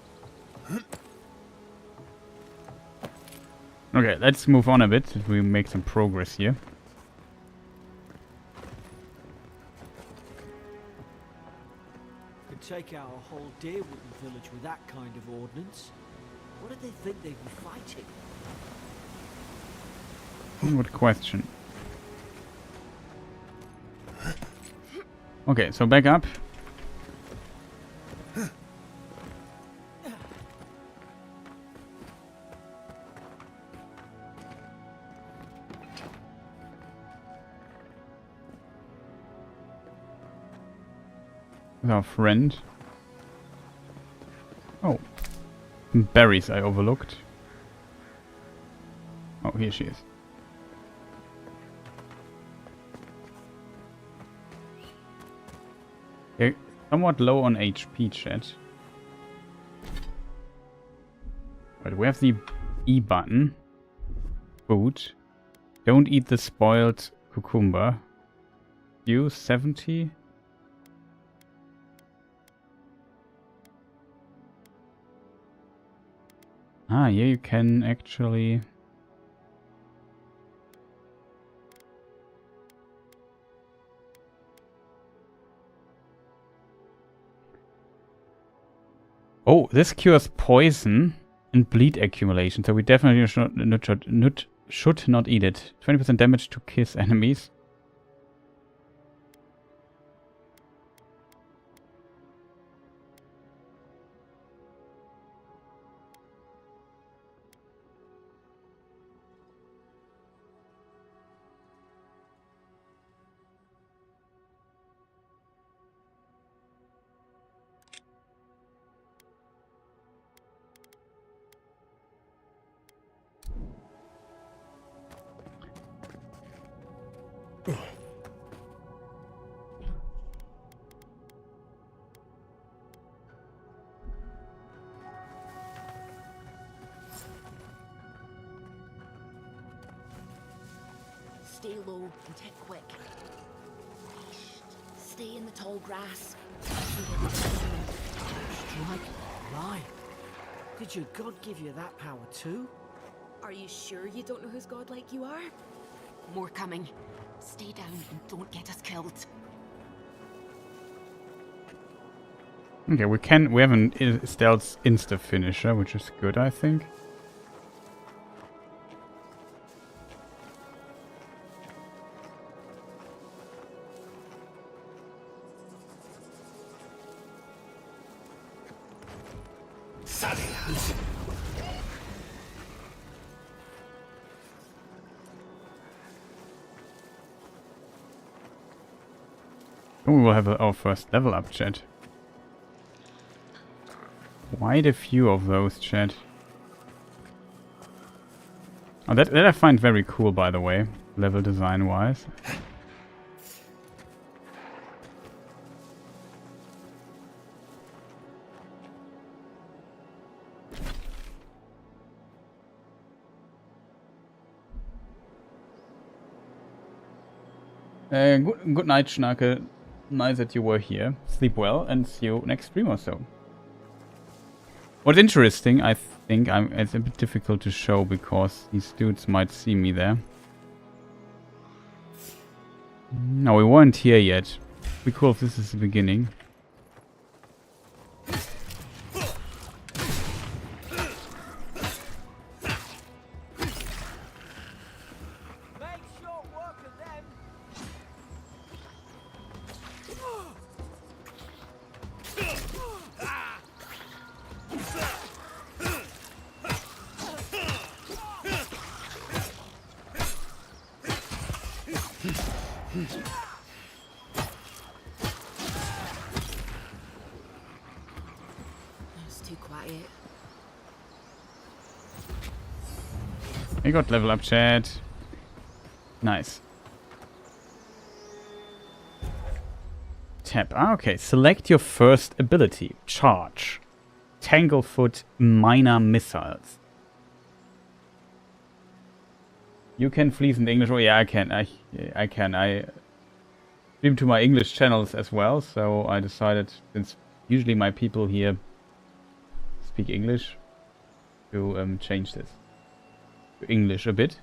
Okay, let's move on a bit. We make some progress here. Could take out a whole Deerwood village with that kind of ordnance. What did they think they'd be fighting? Good question. Okay, so back up. With our friend. Oh. Berries I overlooked. Oh, here she is. Okay, somewhat low on HP, chat. But we have the E button. Food. Don't eat the spoiled cucumber. Use 70. Ah, yeah, you can actually... Oh, this cures poison and bleed accumulation, so we definitely should not eat it. 20% damage to kiss enemies. Stay low and hit quick. Stay in the tall grass. Strike right. Did your god give you that power too? Are you sure you don't know whose godlike you are? More coming. Stay down and don't get us killed. Okay, we have a stealth insta finisher, which is good, I think. Oh, we will have our first level up, chat. Quite a few of those, chat. Oh, that I find very cool, by the way, level design-wise. Good night, Schnarke. Nice that you were here. Sleep well and see you next stream or so. What's interesting, I think it's a bit difficult to show because these dudes might see me there. No, we weren't here yet. Be cool if this is the beginning. It's too quiet. We got level up, chat. Nice. Tab. Ah, okay. Select your first ability. Charge. Tanglefoot minor missiles. You can fleece in English. Oh yeah, I can. I can. I stream to my English channels as well, so I decided, since usually my people here speak English, to change this to English a bit.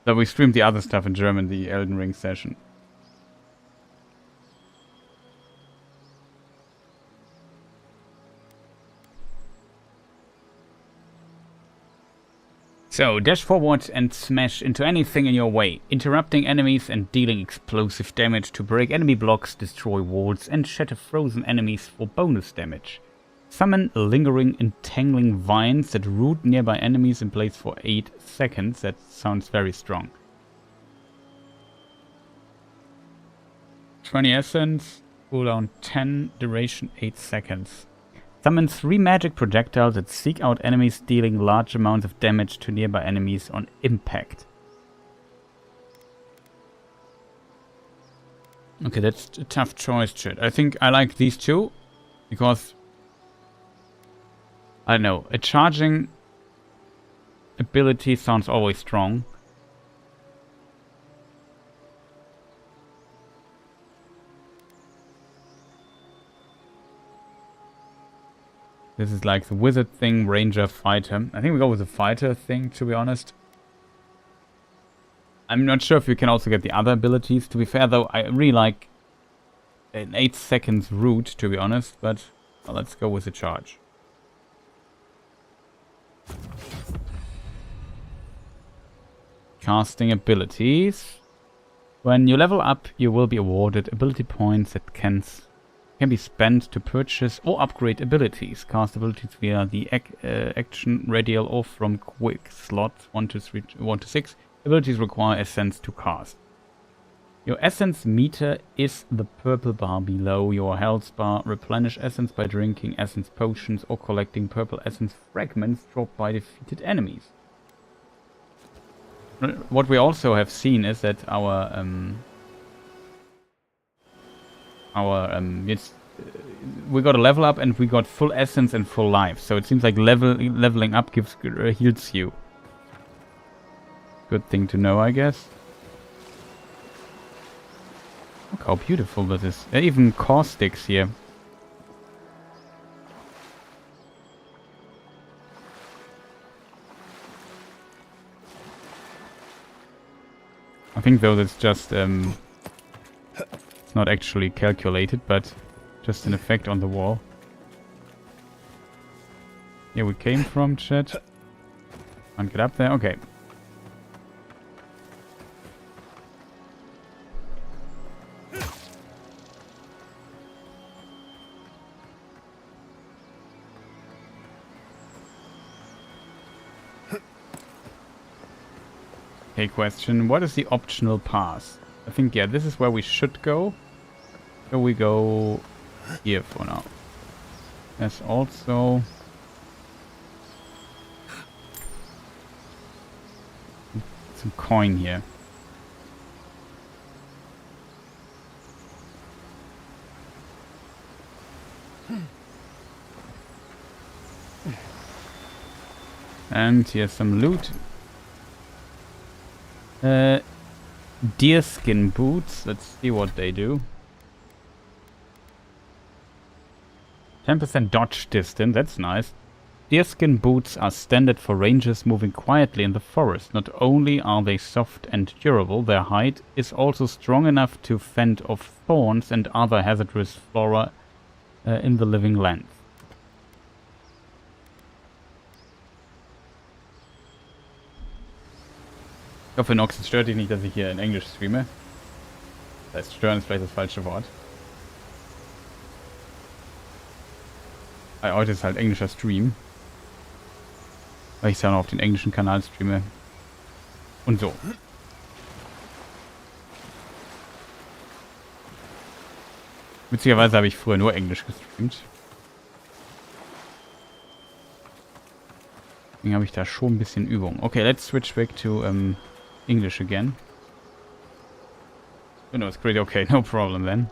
So we streamed the other stuff in German, the Elden Ring session. So, dash forward and smash into anything in your way, interrupting enemies and dealing explosive damage to break enemy blocks, destroy walls and shatter frozen enemies for bonus damage. Summon lingering entangling vines that root nearby enemies in place for 8 seconds. That sounds very strong. 20 essence, cooldown 10, duration 8 seconds. Summon 3 magic projectiles that seek out enemies, dealing large amounts of damage to nearby enemies on impact. Okay, that's a tough choice, chat. I think I like these two because, I don't know, a charging ability sounds always strong. This is like the wizard thing, ranger, fighter. I think we go with the fighter thing, to be honest. I'm not sure if you can also get the other abilities. To be fair though, I really like an 8 seconds route, to be honest, but Well, let's go with the charge. Casting abilities. When you level up, you will be awarded ability points that can be spent to purchase or upgrade abilities. Cast abilities via the action radial or from quick slot 1 to 6. Abilities require essence to cast. Your essence meter is the purple bar below your health bar. Replenish essence by drinking essence potions or collecting purple essence fragments dropped by defeated enemies. What we also have seen is that we got a level up and we got full essence and full life. So it seems like leveling up heals you. Good thing to know, I guess. Look how beautiful this is. There are even caustics here. I think though that's just it's not actually calculated, but just an effect on the wall. Here we came from, chat. Can't get up there. Okay. Okay, question. What is the optional path? I think, yeah, this is where we should go. So we go here for now. There's also some coin here. And here's some loot. Deerskin boots. Let's see what they do. 10% dodge distance. That's nice. Deerskin boots are standard for rangers moving quietly in the forest. Not only are they soft and durable, their hide is also strong enough to fend off thorns and other hazardous flora in the living land. Ich hoffe, Nox, es stört dich nicht, dass ich hier in Englisch streame. Das heißt, stören ist vielleicht das falsche Wort. Aber heute ist halt englischer Stream. Weil ich es ja noch auf den englischen Kanal streame. Und so. Witzigerweise habe ich früher nur Englisch gestreamt. Deswegen habe ich da schon ein bisschen Übung. Okay, let's switch back to English again. Oh no, it's great. Okay, no problem then.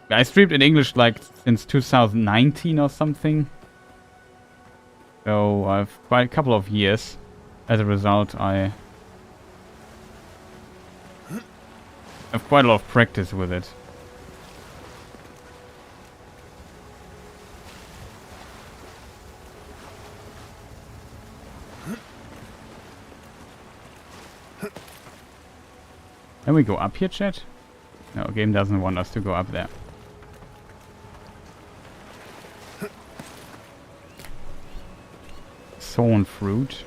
I streamed in English like since 2019 or something. So I've quite a couple of years. As a result, I have quite a lot of practice with it. Can we go up here, chat? No, game doesn't want us to go up there. Thorn fruit.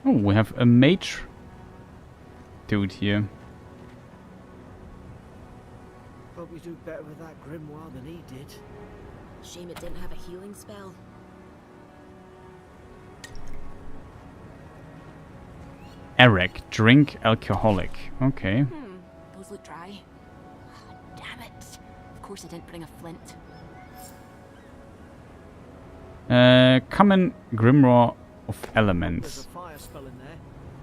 Oh, we have a mage dude here. Probably do better with that grimoire than he did. Shame it didn't have a healing spell. Eric, drink alcoholic. Okay. Those look dry. Damn it. Of course I didn't bring a flint. Common grimoire of There's elements. a fire spell in there.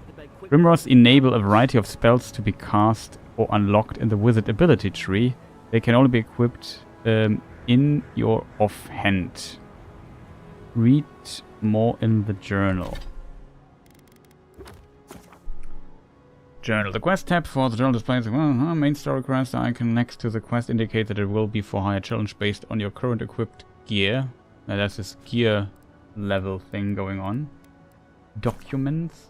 It made quick Grimoires enable a variety of spells to be cast or unlocked in the wizard ability tree. They can only be equipped in your offhand. Read more in the journal. Journal. The quest tab for the journal displays main story quest icon next to the quest indicates that it will be for higher challenge based on your current equipped gear. Now there's this gear level thing going on. Documents.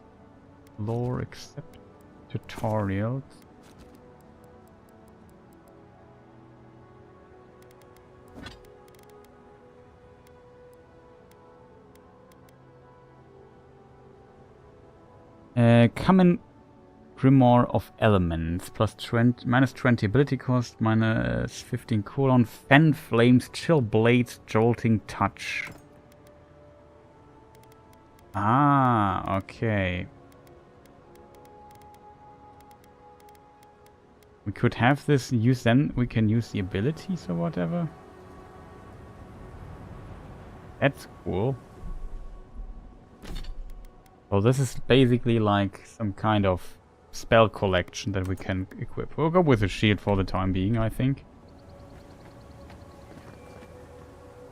Lore except tutorials. Common Grimoire of Elements, minus 20 ability cost, minus 15 cooldown, Fan Flames, Chill Blades, Jolting Touch. Ah, okay. We could have this use, then we can use the abilities or whatever. That's cool. So this is basically like some kind of spell collection that we can equip. We'll go with a shield for the time being, I think.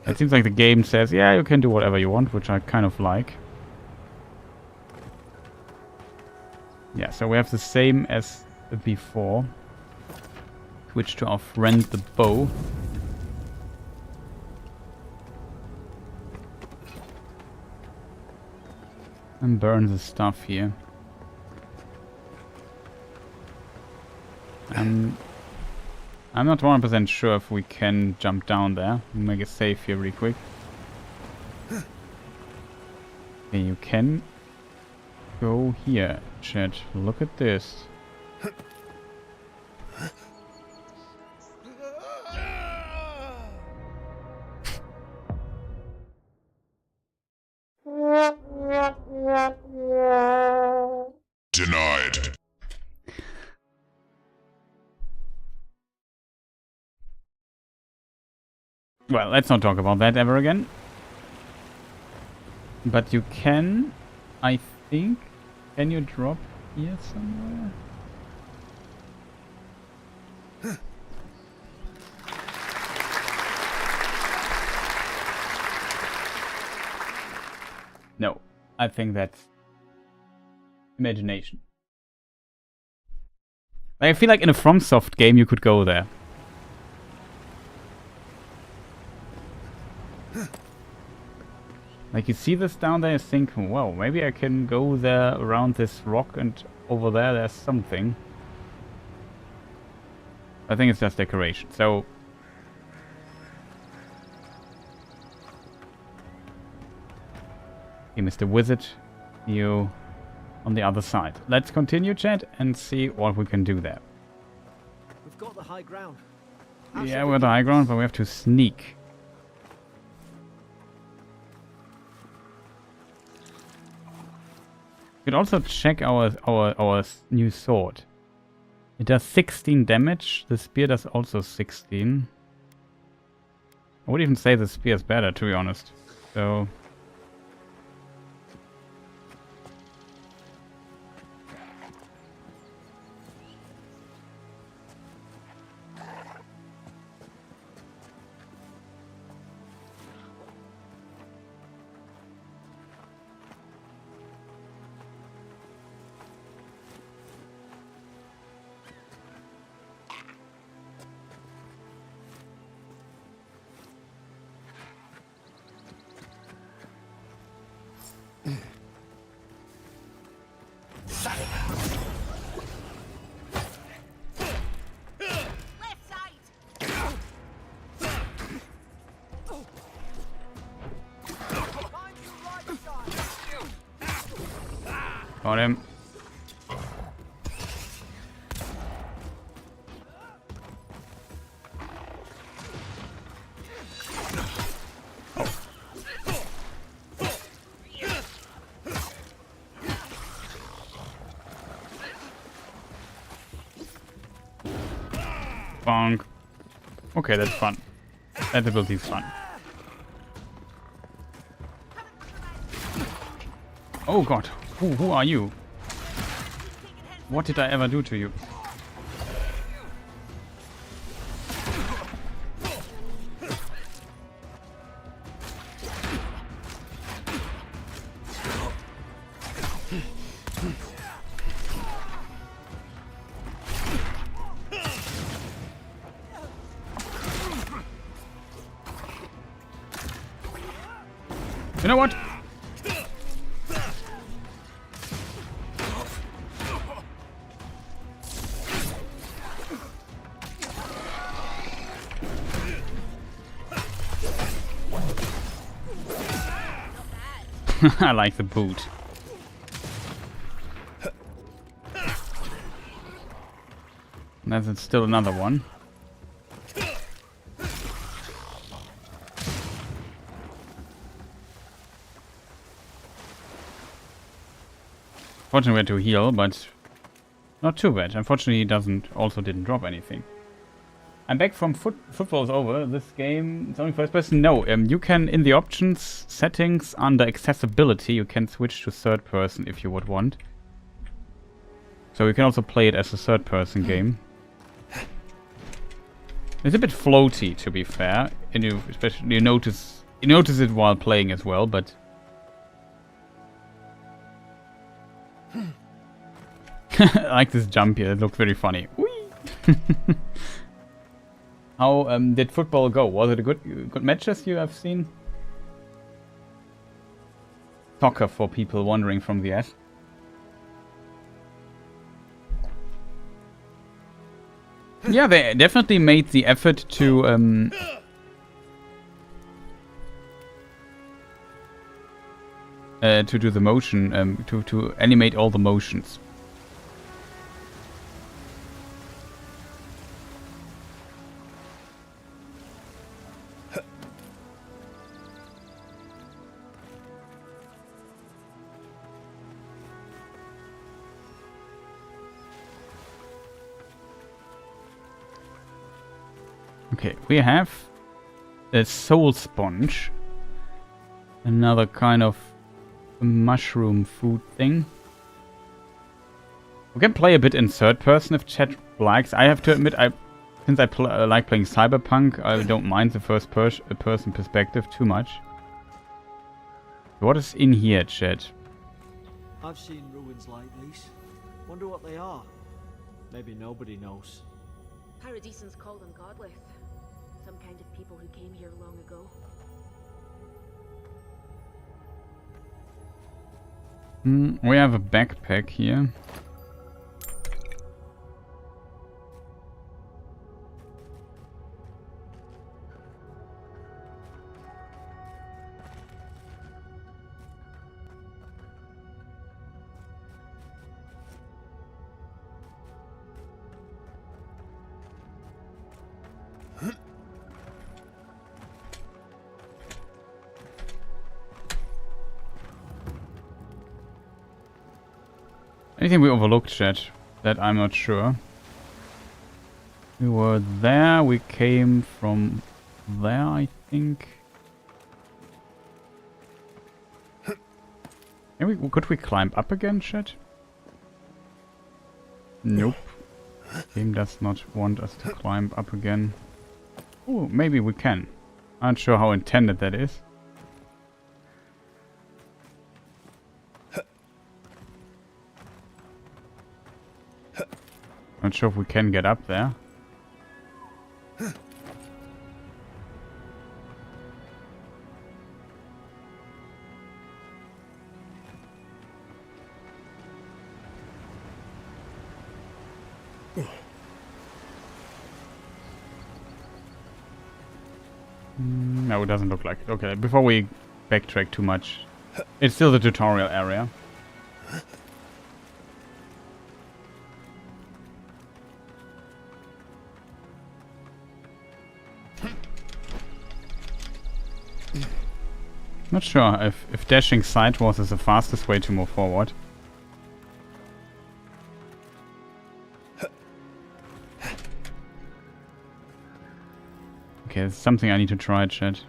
It seems like the game says, yeah, you can do whatever you want, which I kind of like. Yeah, so we have the same as before. Switch to our friend the bow. And burn the stuff here. I'm not 100% sure if we can jump down there. We'll make a save here really quick. Okay, you can go here, chat. Look at this. Denied. Well, let's not talk about that ever again. But you can, I think, can you drop here somewhere? No, I think that's imagination. I feel like in a FromSoft game you could go there. Like you see this down there, you think, well, maybe I can go there around this rock and over there there's something. I think it's just decoration, so... Okay, Mr. Wizard, you on the other side. Let's continue, chat, and see what we can do there. We've got the high ground. Yeah, we're at the high ground, but we have to sneak. We could also check our new sword. It does 16 damage. The spear does also 16. I would even say the spear is better, to be honest. So... Got him. Bonk. Okay, that's fun. That ability is fun. Oh god. Who are you? What did I ever do to you? You know what? I like the boot. There's still another one. Fortunately, we had to heal, but not too bad. Unfortunately, he didn't drop anything. I'm back from football's over. This game is only first person. No, you can, in the options settings under accessibility, you can switch to third person if you would want. So you can also play it as a third person game. It's a bit floaty, to be fair, and you notice it while playing as well, but I like this jump here. It looks very funny. Whee! How did football go? Was it a good matches you have seen? Soccer for people wandering from the S. Yeah, they definitely made the effort to do the motion, to animate all the motions. Okay, we have a soul sponge. Another kind of mushroom food thing. We can play a bit in third person if chat likes. I have to admit, since I like playing Cyberpunk, I don't mind the first person perspective too much. What is in here, chat? I've seen ruins like these. Wonder what they are. Maybe nobody knows. Paradisans call them godless. Some kind of people who came here long ago. We have a backpack here. Anything we overlooked, chat? That I'm not sure. We were there, we came from there, I think. Could we climb up again, chat? Nope. Game does not want us to climb up again. Oh, maybe we can. I'm not sure how intended that is. Not sure if we can get up there. No, it doesn't look like it. Okay, before we backtrack too much, it's still the tutorial area. Not sure if dashing sideways is the fastest way to move forward. Okay, it's something I need to try, chat.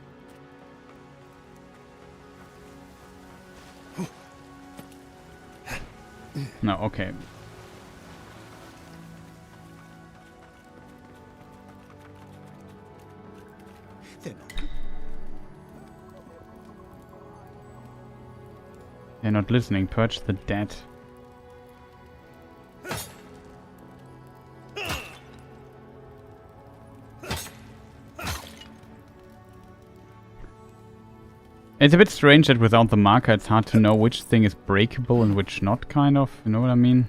No, okay. They're not listening. Purge the dead. It's a bit strange that without the marker it's hard to know which thing is breakable and which not, kind of. You know what I mean?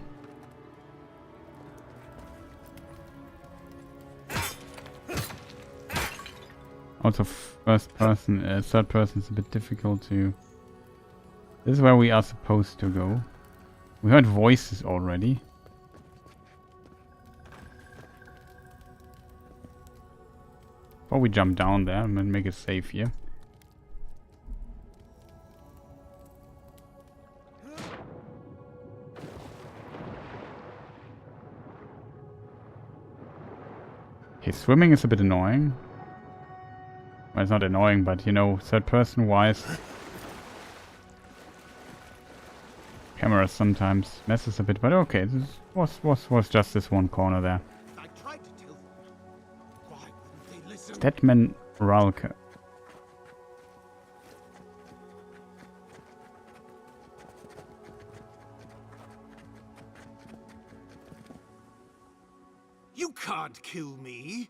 Also, third person is a bit difficult to... This is where we are supposed to go. We heard voices already. Before we jump down there and make it safe here. Okay, swimming is a bit annoying. Well, it's not annoying, but you know, third person wise. Camera sometimes messes a bit, but okay, this was just this one corner there. I tried to tell them. Why wouldn't they listen? Statman Ralke. You can't kill me.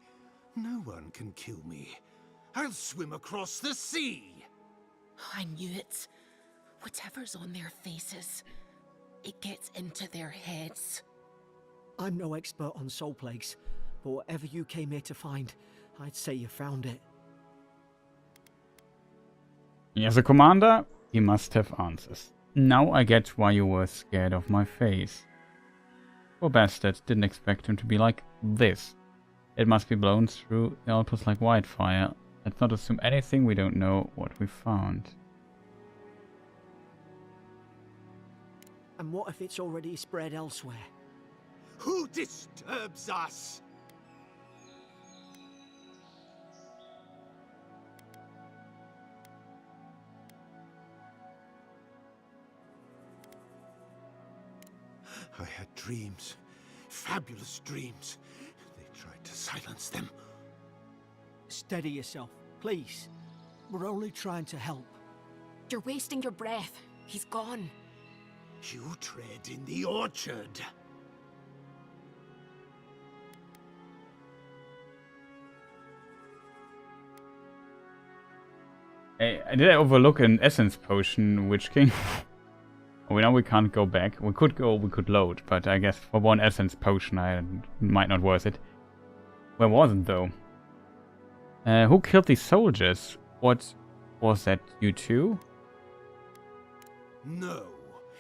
No one can kill me. I'll swim across the sea. I knew it. Whatever's on their faces, it gets into their heads. I'm no expert on soul plagues, but whatever you came here to find, I'd say you found it. As a commander, he must have answers. Now I get why you were scared of my face. Poor bastard, didn't expect him to be like this. It must be blown through the outpost like wildfire. Let's not assume anything, we don't know what we found. And what if it's already spread elsewhere? Who disturbs us? I had dreams. Fabulous dreams. They tried to silence them. Steady yourself, please. We're only trying to help. You're wasting your breath. He's gone. You tread in the orchard. Hey, did I overlook an essence potion, Witch King? Oh, now we can't go back. We could load, but I guess for one essence potion I might not worth it. Where wasn't though? Who killed these soldiers? What was that, you two? No.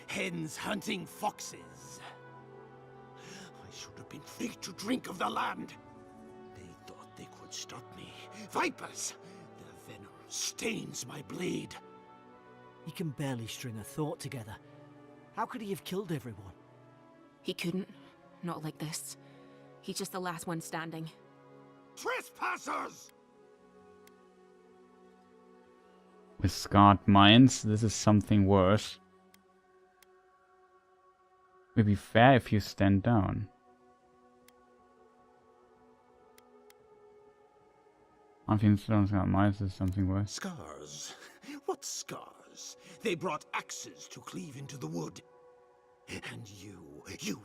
Hens hunting foxes. I should have been free to drink of the land. They thought they could stop me. Vipers! Their venom stains my blade. He can barely string a thought together. How could he have killed everyone? He couldn't. Not like this. He's just the last one standing. Trespassers! With scarred minds, this is something worse. Would be fair if you stand down. I think scarred minds is something worse. Scars? What scars? They brought axes to cleave into the wood. And you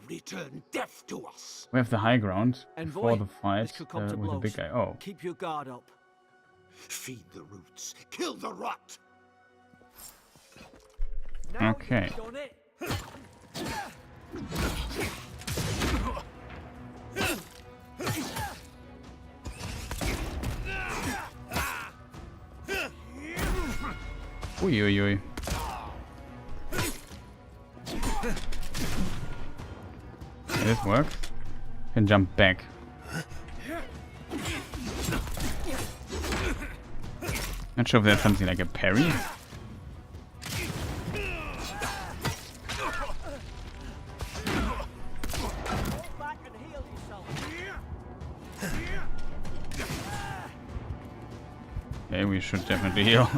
return death to us. We have the high ground Envoy, before the fight this could come to with the big blows. guy. Oh, Keep your guard up. Feed the roots. Kill the rot. Now Okay. you've done it. Ui, ui, ui. Okay, this works. Can jump back. Not sure if that's something like a parry. Back and heal yourself. Okay, we should definitely heal.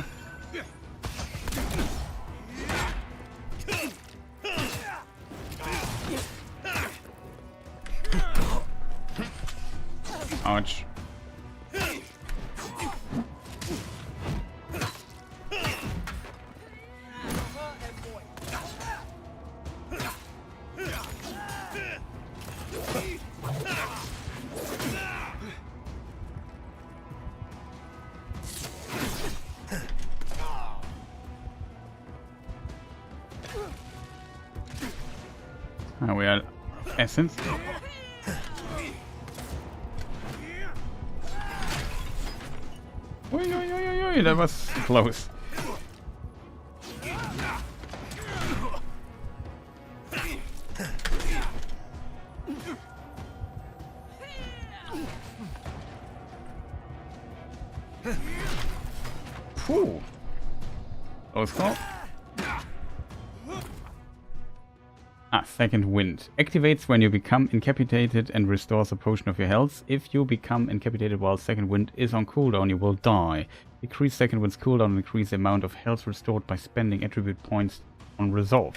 Ouch. We are essence. Oi, oi, oi, oi, oi, that was close. Phew. Close call. Second wind. Activates when you become incapacitated and restores a portion of your health. If you become incapacitated while second wind is on cooldown, you will die. Decrease second wind's cooldown and increase the amount of health restored by spending attribute points on resolve.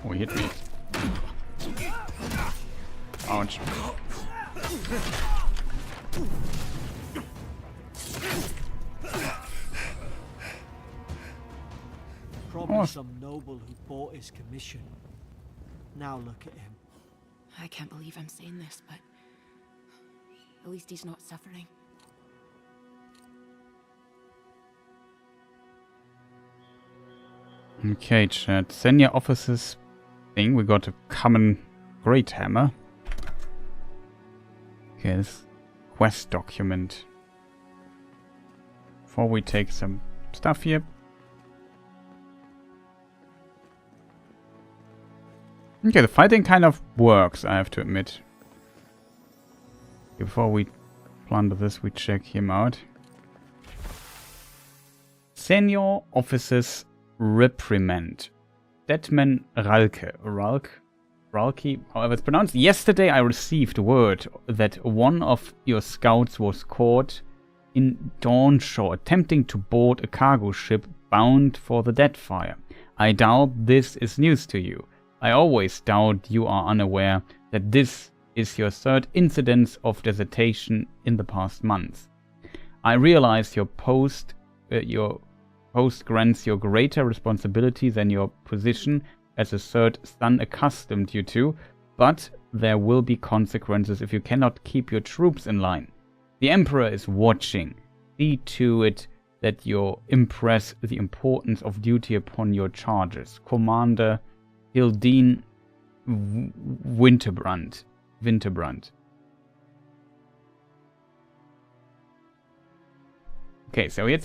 Oh, he hit me. Ouch. Probably some noble who bought his commission. Now look at him. I can't believe I'm saying this, but at least he's not suffering. Okay, chat. Senior officers thing. We got a common great hammer. Okay, this quest document. Before we take some stuff here. Okay, the fighting kind of works, I have to admit. Before we plunder this, we check him out. Senior officers reprimand. Detman Ralke. Ralke, however it's pronounced. Yesterday I received word that one of your scouts was caught in Dawnshore attempting to board a cargo ship bound for the Deadfire. I doubt this is news to you. I always doubt you are unaware that this is your third incidence of desertion in the past months. I realize your post grants you greater responsibility than your position as a third son accustomed you to, but there will be consequences if you cannot keep your troops in line. The Emperor is watching. See to it that you impress the importance of duty upon your charges. Commander Hildine Winterbrand. Okay, so he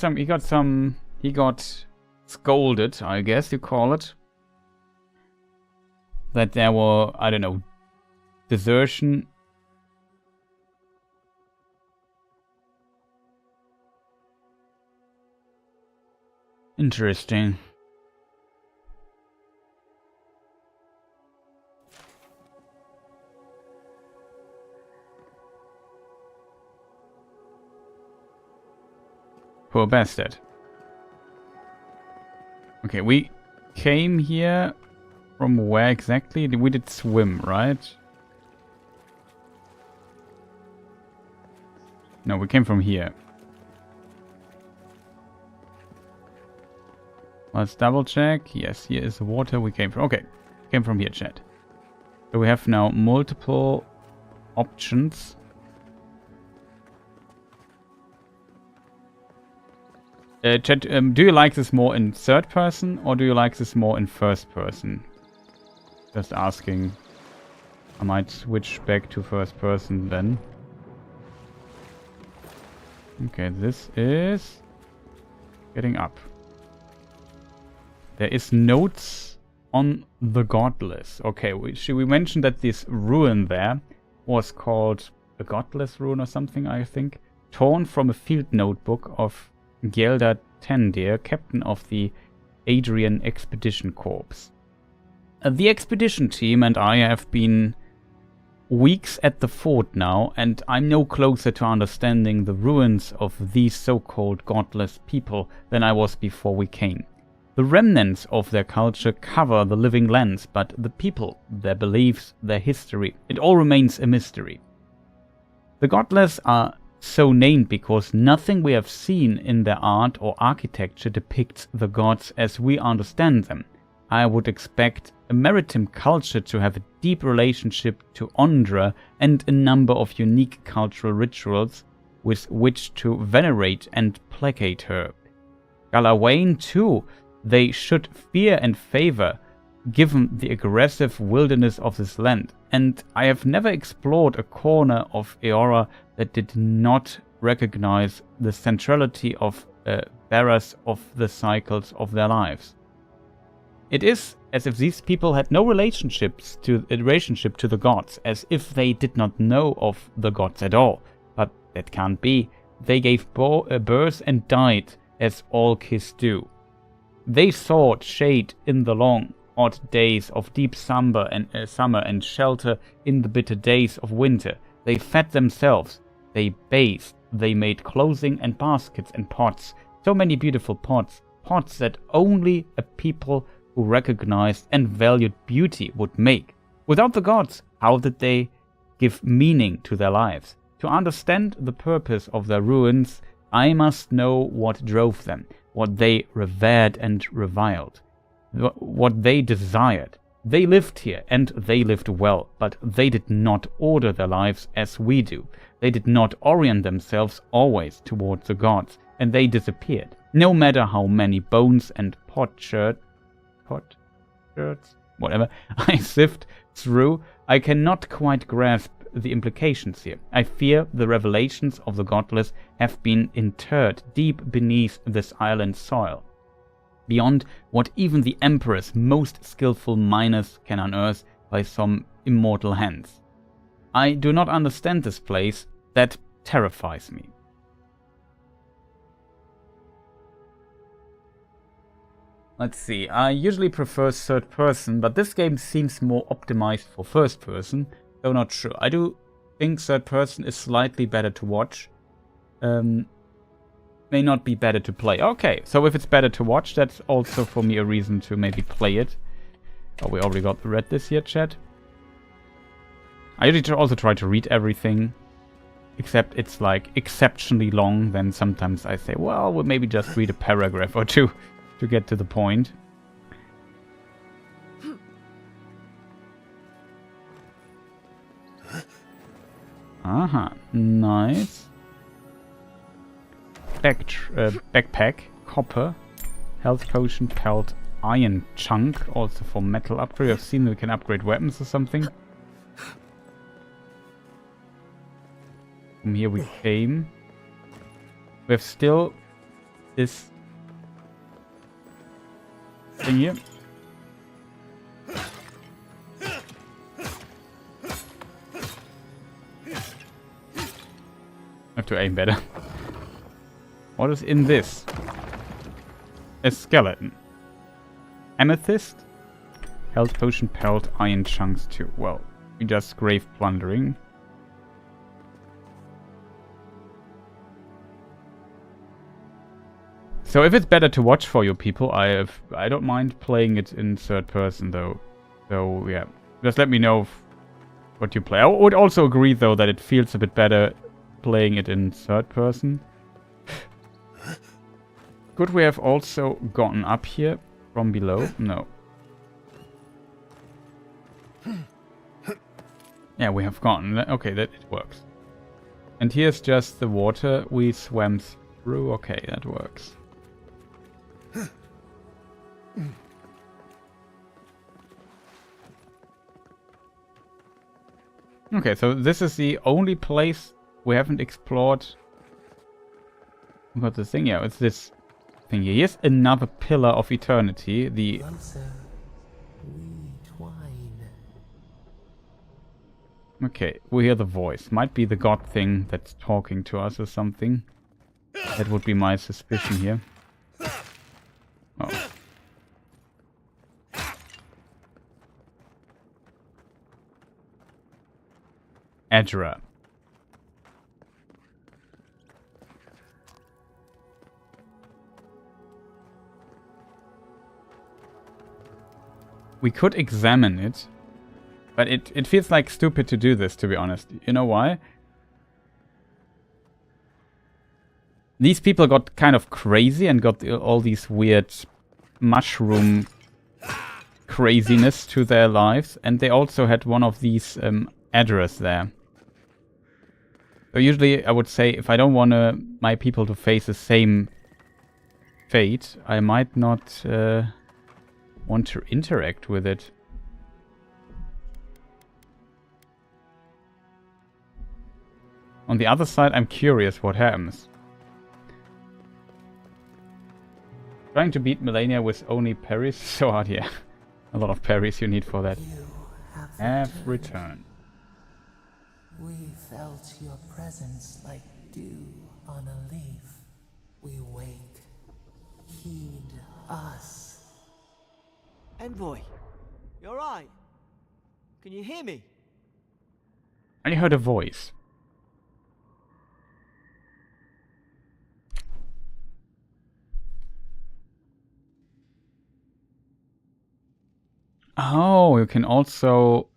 got scolded, I guess you call it. That there were, I don't know, desertion. Interesting. Poor bastard. Okay, we came here from where exactly? We did swim, right? No, we came from here. Let's double check. Yes, here is the water we came from. Okay, came from here, chat. So we have now multiple options. Chat, do you like this more in third person or do you like this more in first person? Just asking. I might switch back to first person then. Okay, this is getting up. There is notes on the Godless. Okay, we mentioned that this ruin there was called a Godless ruin or something, I think. Torn from a field notebook of Gelda Tendir, captain of the Adrian Expedition Corps. The expedition team and I have been weeks at the fort now, and I'm no closer to understanding the ruins of these so-called godless people than I was before we came. The remnants of their culture cover the living lands, but the people, their beliefs, their history, it all remains a mystery. The godless are so named because nothing we have seen in their art or architecture depicts the gods as we understand them. I would expect a maritime culture to have a deep relationship to Ondra and a number of unique cultural rituals with which to venerate and placate her. Galawain too, they should fear and favor, given the aggressive wilderness of this land, and I have never explored a corner of Eora that did not recognize the centrality of bearers of the cycles of their lives. It is as if these people had no relationship to the gods, as if they did not know of the gods at all. But that can't be. They gave birth and died, as all kids do. They sought shade in the long, hot days of deep summer and shelter in the bitter days of winter. They fed themselves. They bathed. They made clothing and baskets and pots. So many beautiful pots. Pots that only a people who recognized and valued beauty would make. Without the gods, how did they give meaning to their lives? To understand the purpose of their ruins, I must know what drove them, what they revered and reviled, what they desired. They lived here, and they lived well, but they did not order their lives as we do. They did not orient themselves always towards the gods, and they disappeared. No matter how many bones and potsherds, whatever, I sift through, I cannot quite grasp the implications here. I fear the revelations of the godless have been interred deep beneath this island's soil, beyond what even the Emperor's most skillful miners can unearth by some immortal hands. I do not understand this place. That terrifies me. Let's see, I usually prefer third person, but this game seems more optimized for first person, though not sure. I do think third person is slightly better to watch. May not be better to play. Okay, so if it's better to watch, that's also for me a reason to maybe play it. Oh, we already read this here, chat. I usually also try to read everything, except it's like exceptionally long. Then sometimes I say, well, we'll maybe just read a paragraph or two to get to the point. Aha, nice. Backpack, copper, health potion, pelt, iron chunk, also for metal upgrade. I've seen we can upgrade weapons or something. From here we came. We have still this thing here. I have to aim better. What is in this? A skeleton. Amethyst? Health potion, pelt, iron chunks too. Well, we just grave plundering. So if it's better to watch for you people, I don't mind playing it in third person though. So yeah, just let me know what you play. I would also agree though that it feels a bit better playing it in third person. Could we have also gotten up here from below? No. Yeah, we have gotten. Okay, that it works. And here's just the water we swam through. Okay, that works. Okay, so this is the only place we haven't explored. We got the thing, yeah, it's this thing here. Here's another pillar of eternity. The Closer we twine. Okay, we hear the voice. Might be the god thing that's talking to us or something. That would be my suspicion here. Oh. Edra. We could examine it, but it feels like stupid to do this, to be honest. You know why? These people got kind of crazy and got all these weird mushroom craziness to their lives, and they also had one of these address there. So usually I would say if I don't want my people to face the same fate, I might not want to interact with it. On the other side, I'm curious what happens. Trying to beat Melania with only parries? So hard, yeah. A lot of parries you need for that. You Have returned. We felt your presence like dew on a leaf. We wake. Heed us. Envoy, you alright? Can you hear me? I heard a voice. Oh, you can also...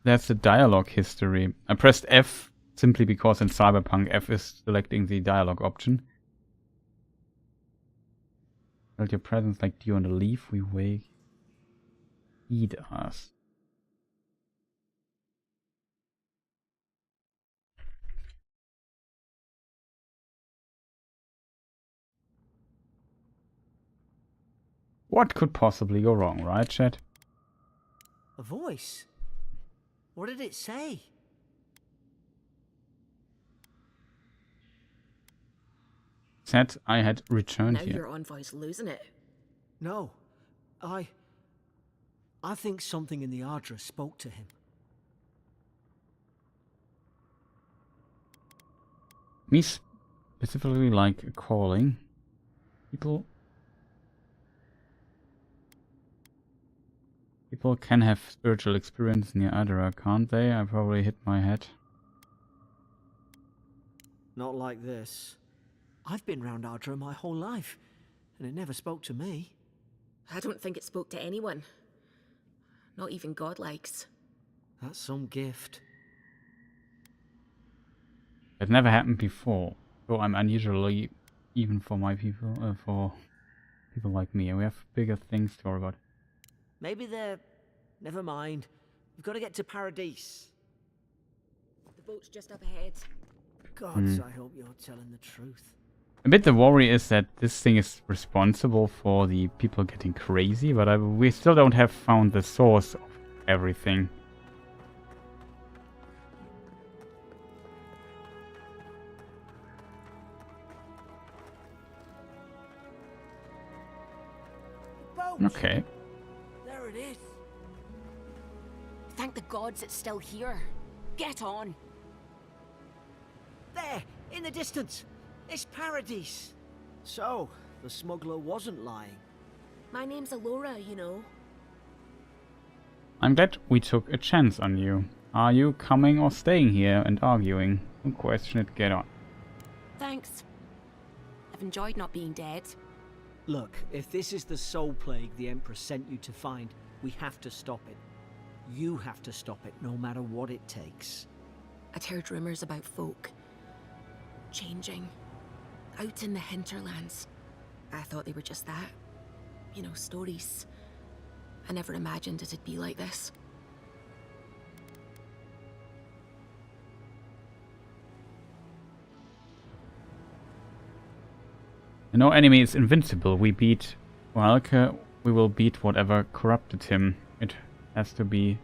That's the dialogue history. I pressed F simply because in Cyberpunk F is selecting the dialogue option. Felt your presence like dew on the leaf, we wake. Heed us. What could possibly go wrong, right, chat? A voice? What did it say? Said I had returned Now here. your envoy's losing it. No. I think something in the Ardra spoke to him. Me specifically like calling. People can have spiritual experience near Adara, can't they? I probably hit my head. Not like this. I've been round Ardra my whole life, and it never spoke to me. I don't think it spoke to anyone. Not even godlikes. That's some gift. It never happened before, so I'm unusually even for my people, for people like me. We have bigger things to worry about. Maybe they're... Never mind. We've got to get to Paradise. The boat's just up ahead. Gods, I hope you're telling the truth. A bit the worry is that this thing is responsible for the people getting crazy, but we still don't have found the source of everything. Boat! Okay. There it is. Thank the gods it's still here. Get on. There, in the distance. It's Paradise. So, the smuggler wasn't lying. My name's Alora, you know. I'm glad we took a chance on you. Are you coming or staying here and arguing? Don't question it, get on. Thanks. I've enjoyed not being dead. Look, if this is the soul plague the Empress sent you to find, we have to stop it. You have to stop it, no matter what it takes. I'd heard rumors about folk changing out in the hinterlands. I thought they were just that. You know, stories. I never imagined it'd be like this. No enemy is invincible. We beat Walker, we will beat whatever corrupted him. It has to be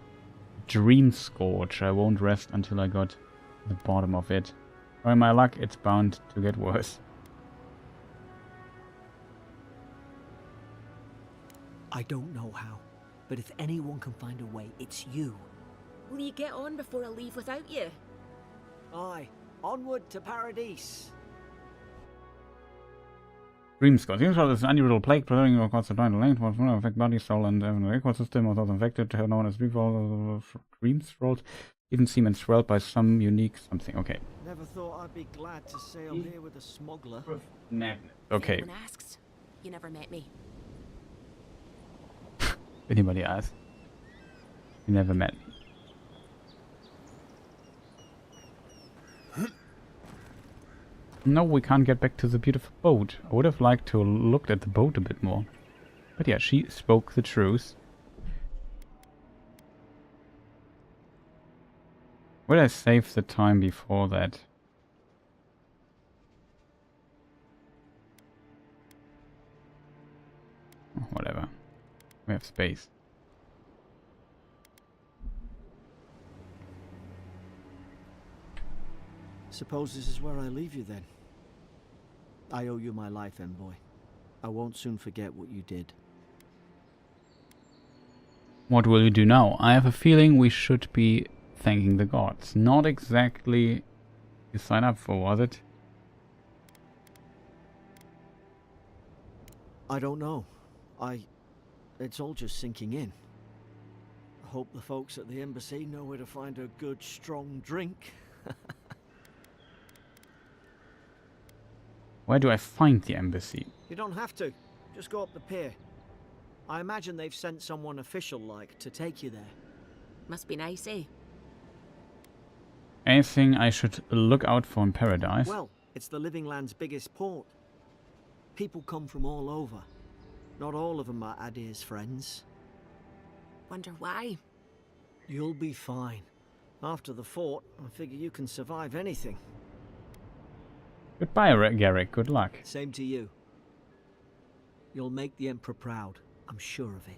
Dream Scourge. I won't rest until I got the bottom of it. By my luck, it's bound to get worse. I don't know how, but if anyone can find a way, it's you. Will you get on before I leave without you? Aye, onward to Paradise. Dream Scourge. Dream Scourge is an unusual plague preserving your constitutional length, was one affect body, soul, and the ecosystem of those infected, known as dream scrolls. Even seem enthralled by some unique something. Okay. Never thought I'd be glad to sail here with a smuggler. Okay. If anyone asks, you never met me. If anybody asks, you never met me. No, we can't get back to the beautiful boat. I would have liked to look at the boat a bit more. But yeah, she spoke the truth. Will I save the time before that? Oh, whatever. We have space. Suppose this is where I leave you then. I owe you my life, Envoy. I won't soon forget what you did. What will you do now? I have a feeling we should be thanking the gods. Not exactly you sign up for, was it? I don't know. It's all just sinking in. I hope the folks at the embassy know where to find a good, strong drink. Where do I find the embassy? You don't have to. Just go up the pier. I imagine they've sent someone official-like to take you there. Must be nice, eh? Anything I should look out for in paradise? Well, it's the Living Land's biggest port. People come from all over. Not all of them are Adir's friends. Wonder why? You'll be fine. After the fort, I figure you can survive anything. Goodbye, Garrick. Good luck. Same to you. You'll make the Emperor proud. I'm sure of it.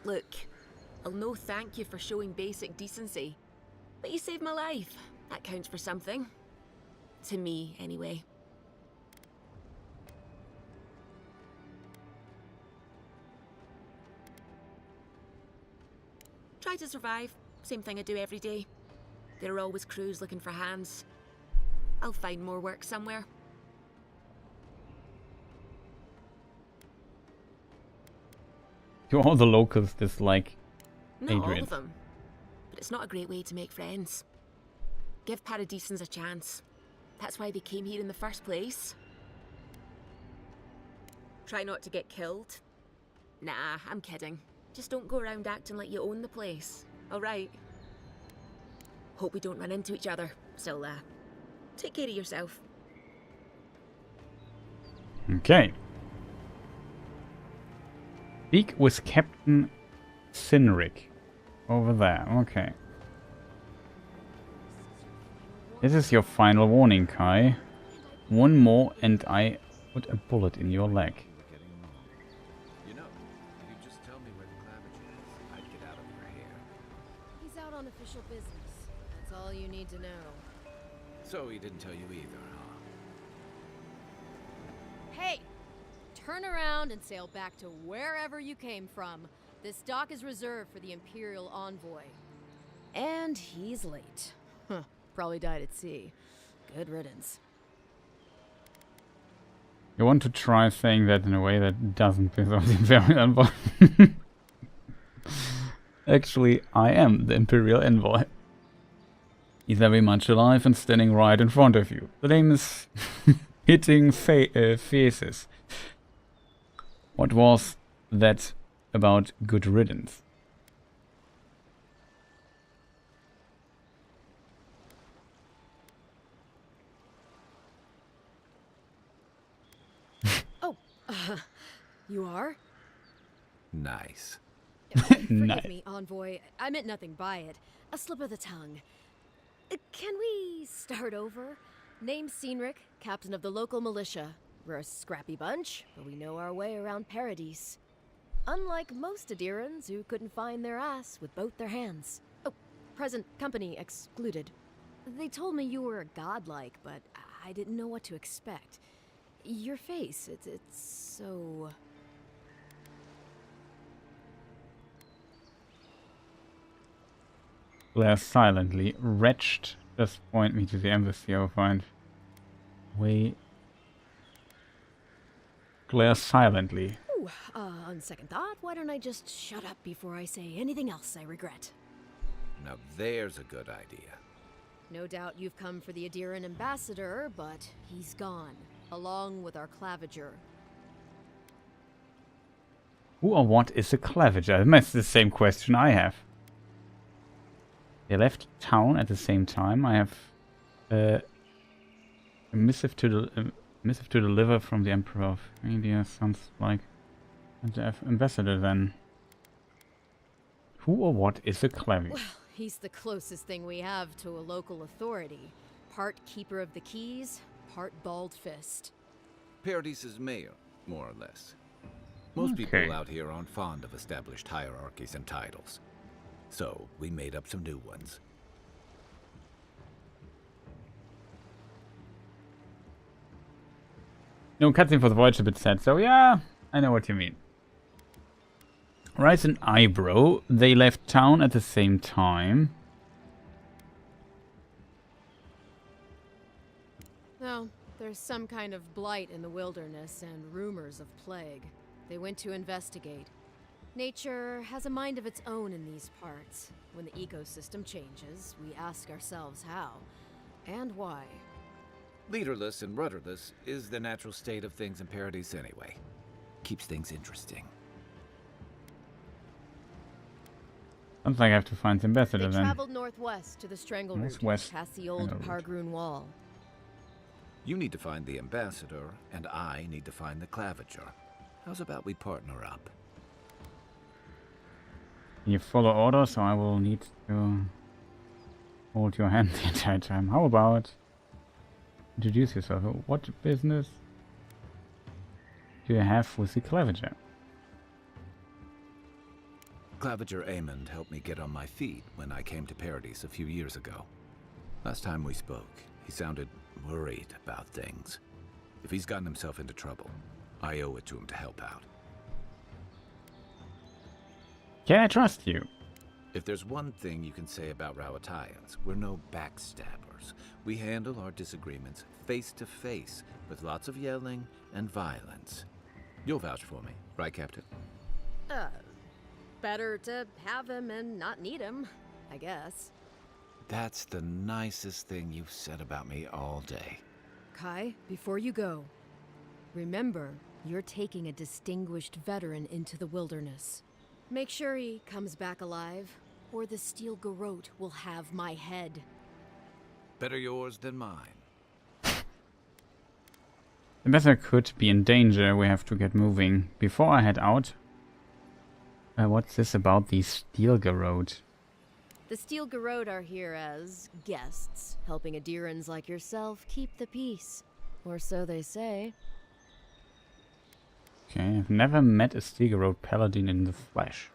Look, I'll no thank you for showing basic decency. But you saved my life. That counts for something. To me, anyway. Try to survive. Same thing I do every day. There are always crews looking for hands. I'll find more work somewhere. Do all the locals dislike Not Adrian? all of them. But it's not a great way to make friends. Give Paradisans a chance. That's why they came here in the first place. Try not to get killed. Nah, I'm kidding. Just don't go around acting like you own the place. Alright? Hope we don't run into each other. So, take care of yourself. Okay. Speak with Captain Sinric. Over there. Okay. This is your final warning, Kai. One more and I put a bullet in your leg. You know, if you just tell me where the Claviger is, I'd get out of your hair. He's out on official business. That's all you need to know. So he didn't tell you either, huh? Hey! Turn around and sail back to wherever you came from. This dock is reserved for the Imperial Envoy. And he's late. Huh. Probably died at sea. Good riddance. You want to try saying that in a way that doesn't piss off the Imperial Envoy? Actually, I am the Imperial Envoy. He's very much alive and standing right in front of you. The name is hitting faces. What was that about good riddance? You are? Nice. Forgive Nice. me, Envoy. I meant nothing by it. A slip of the tongue. Can we start over? Name's Cynric, captain of the local militia. We're a scrappy bunch, but we know our way around Paradise. Unlike most Adirans who couldn't find their ass with both their hands. Oh, present company excluded. They told me you were godlike, but I didn't know what to expect. Your face, it's so... Glare silently. Wretched. Just point me to the embassy, I will find. We glare silently. Ooh, on second thought, why don't I just shut up before I say anything else I regret? Now there's a good idea. No doubt you've come for the Adiran ambassador, but he's gone, along with our Claviger. Who or what is a Claviger? That's the same question I have. They left town at the same time. I have a missive to deliver from the Emperor of India. Sounds like And the ambassador then. Who or what is a Clavi? Well, he's the closest thing we have to a local authority. Part keeper of the keys, part bald fist. Paradise's mayor, more or less. Most people out here aren't fond of established hierarchies and titles. So, we made up some new ones. No, cutscene for the voyage a bit sad, so yeah, I know what you mean. Ryzen Eyebrow, they left town at the same time. No, there's some kind of blight in the wilderness and rumors of plague. They went to investigate. Nature has a mind of its own in these parts. When the ecosystem changes, we ask ourselves how and why. Leaderless and rudderless is the natural state of things in Paradise anyway. Keeps things interesting. Sounds like I have to find the ambassador They then. traveled northwest to the Strangle Root, Northwest past the old Strangle Root. Pargroon Wall. You need to find the ambassador, and I need to find the claviger. How's about we partner up? You follow orders, so I will need to hold your hand the entire time. How about introduce yourself? What business do you have with the claviger? Claviger Amond helped me get on my feet when I came to Paradise a few years ago. Last time we spoke, he sounded worried about things. If he's gotten himself into trouble, I owe it to him to help out. Can I trust you? If there's one thing you can say about Rawatayans, we're no backstabbers. We handle our disagreements face to face, with lots of yelling and violence. You'll vouch for me, right, Captain? Better to have him and not need him, I guess. That's the nicest thing you've said about me all day. Kai, before you go, remember, you're taking a distinguished veteran into the wilderness. Make sure he comes back alive, or the Steel Garrote will have my head. Better yours than mine. The ambassador could be in danger. We have to get moving. Before I head out, what's this about the Steel Garrote? The Steel Garrote are here as guests, helping Adirans like yourself keep the peace. Or so they say. Okay, I've never met a Steel Garrote paladin in the flesh.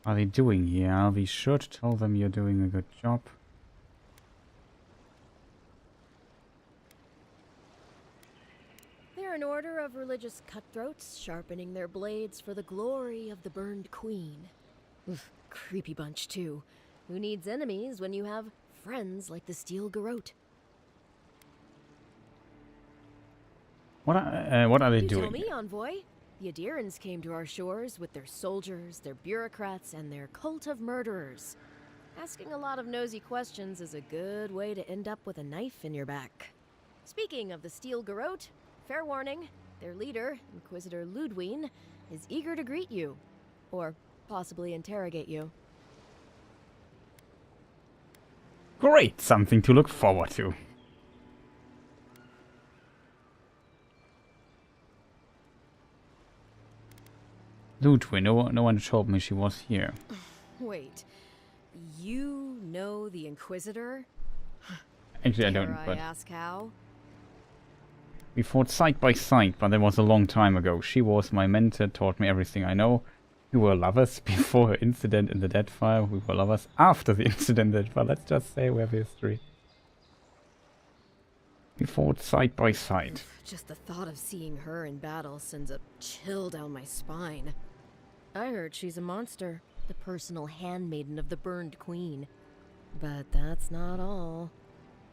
What are they doing here? I'll be sure to tell them you're doing a good job. They're an order of religious cutthroats, sharpening their blades for the glory of the burned queen. Oof, creepy bunch, too. Who needs enemies when you have friends like the Steel Garrote? What are they doing? Tell me, Envoy. The Adirans came to our shores with their soldiers, their bureaucrats, and their cult of murderers. Asking a lot of nosy questions is a good way to end up with a knife in your back. Speaking of the Steel Garrote, fair warning, their leader, Inquisitor Ludwine, is eager to greet you. Or possibly interrogate you. Great! Something to look forward to. Ludwine, no one told me she was here. Wait, you know the Inquisitor? Actually, I Dare don't, but I ask how? we fought side by side, but that was a long time ago. She was my mentor, taught me everything I know. We were lovers before her incident in the Deadfire. We were lovers after the incident in the Deadfire. Let's just say we have history. We fought side by side. Just the thought of seeing her in battle sends a chill down my spine. I heard she's a monster, the personal handmaiden of the burned queen. But that's not all.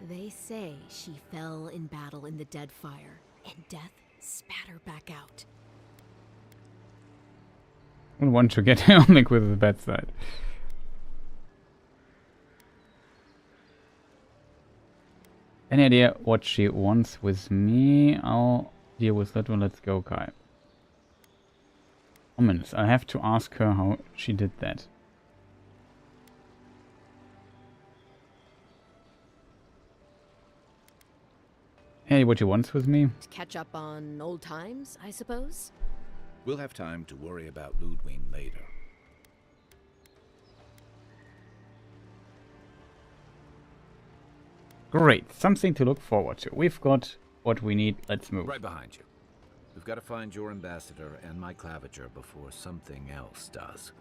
They say she fell in battle in the Deadfire, and death spat her back out. I don't want to get her on the bad side. Any idea what she wants with me? I'll deal with that one. Let's go, Kai. Ominous. I have to ask her how she did that. Hey, what you want with me? To catch up on old times, I suppose? We'll have time to worry about Ludwig later. Great, something to look forward to. We've got what we need. Let's move. Right behind you. We've got to find your ambassador and my claviger before something else does.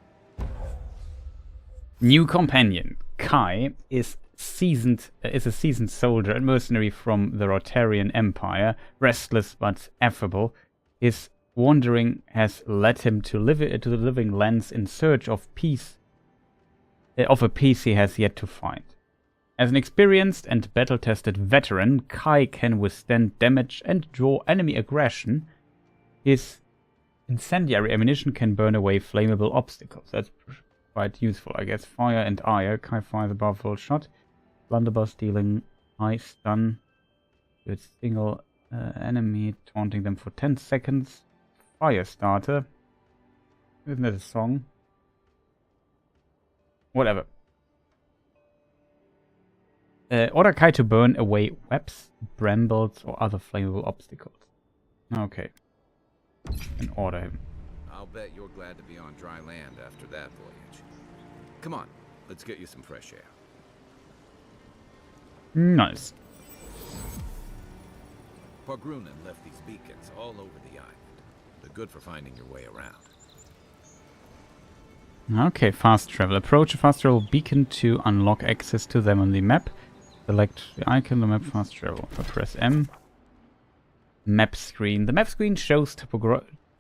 New companion. Kai is a seasoned soldier and mercenary from the Rotarian Empire, restless but affable. His wandering has led him to the living lands in search of peace, of a peace he has yet to find. As an experienced and battle-tested veteran, Kai can withstand damage and draw enemy aggression. His incendiary ammunition can burn away flammable obstacles. That's quite useful, I guess. Fire and ire. Kai fires a powerful shot. Blunderbuss dealing high stun to its single enemy, taunting them for 10 seconds. Fire starter. Isn't that a song? Whatever. Order Kai to burn away webs, brambles, or other flammable obstacles. Okay. And order him. I'll bet you're glad to be on dry land after that voyage. Come on, let's get you some fresh air. Nice. Pargrunen left these beacons all over the island. They're good for finding your way around. Okay, fast travel. Approach a fast travel beacon to unlock access to them on the map. Select the icon, the map, fast travel. I press M. Map screen. The map screen shows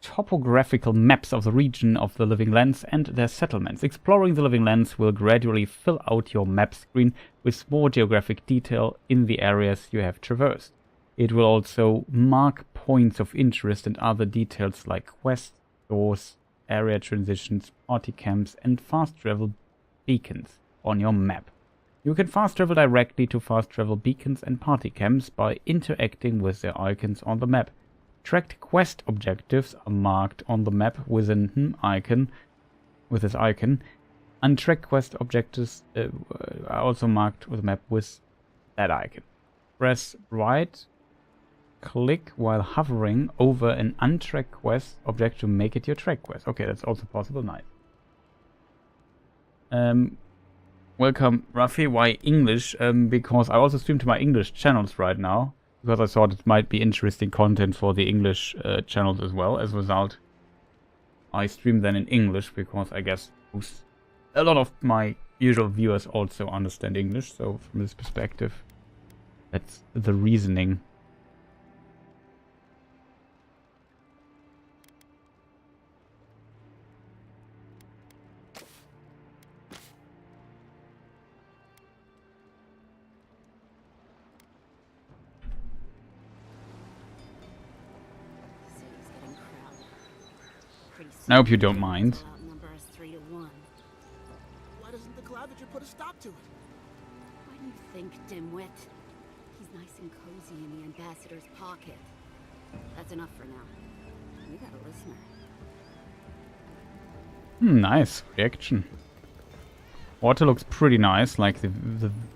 topographical maps of the region of the living lands and their settlements. Exploring the living lands will gradually fill out your map screen with more geographic detail in the areas you have traversed. It will also mark points of interest and other details like quests, doors, area transitions, party camps, and fast travel beacons on your map. You can fast travel directly to fast travel beacons and party camps by interacting with their icons on the map. Tracked quest objectives are marked on the map with this icon. Untracked quest objectives are also marked with the map with that icon. Press right click while hovering over an untracked quest object to make it your track quest. Okay, that's also possible. Nice. Welcome, Rafi. Why English? Because I also stream to my English channels right now, because I thought it might be interesting content for the English channels as well. As a result, I stream then in English, because I guess a lot of my usual viewers also understand English, so from this perspective, that's the reasoning. I hope you don't mind. Why doesn't the claviger put a stop to it? Why do you think, dimwit? He's nice and cozy in the ambassador's pocket. That's enough for now. We got a listener. Nice reaction. Water looks pretty nice. Like the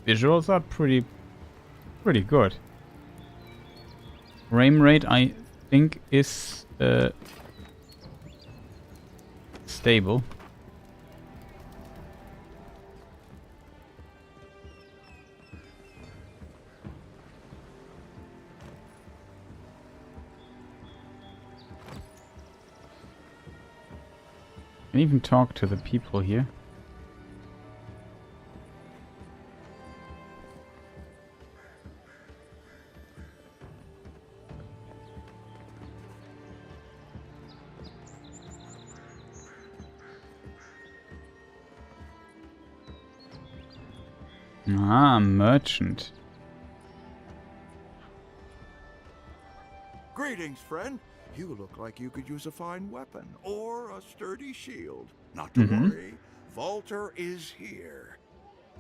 visuals are pretty good. Frame rate, I think, is stable. I can even talk to the people here. Ah, merchant. Greetings, friend. You look like you could use a fine weapon or a sturdy shield. Not to worry, Volter is here.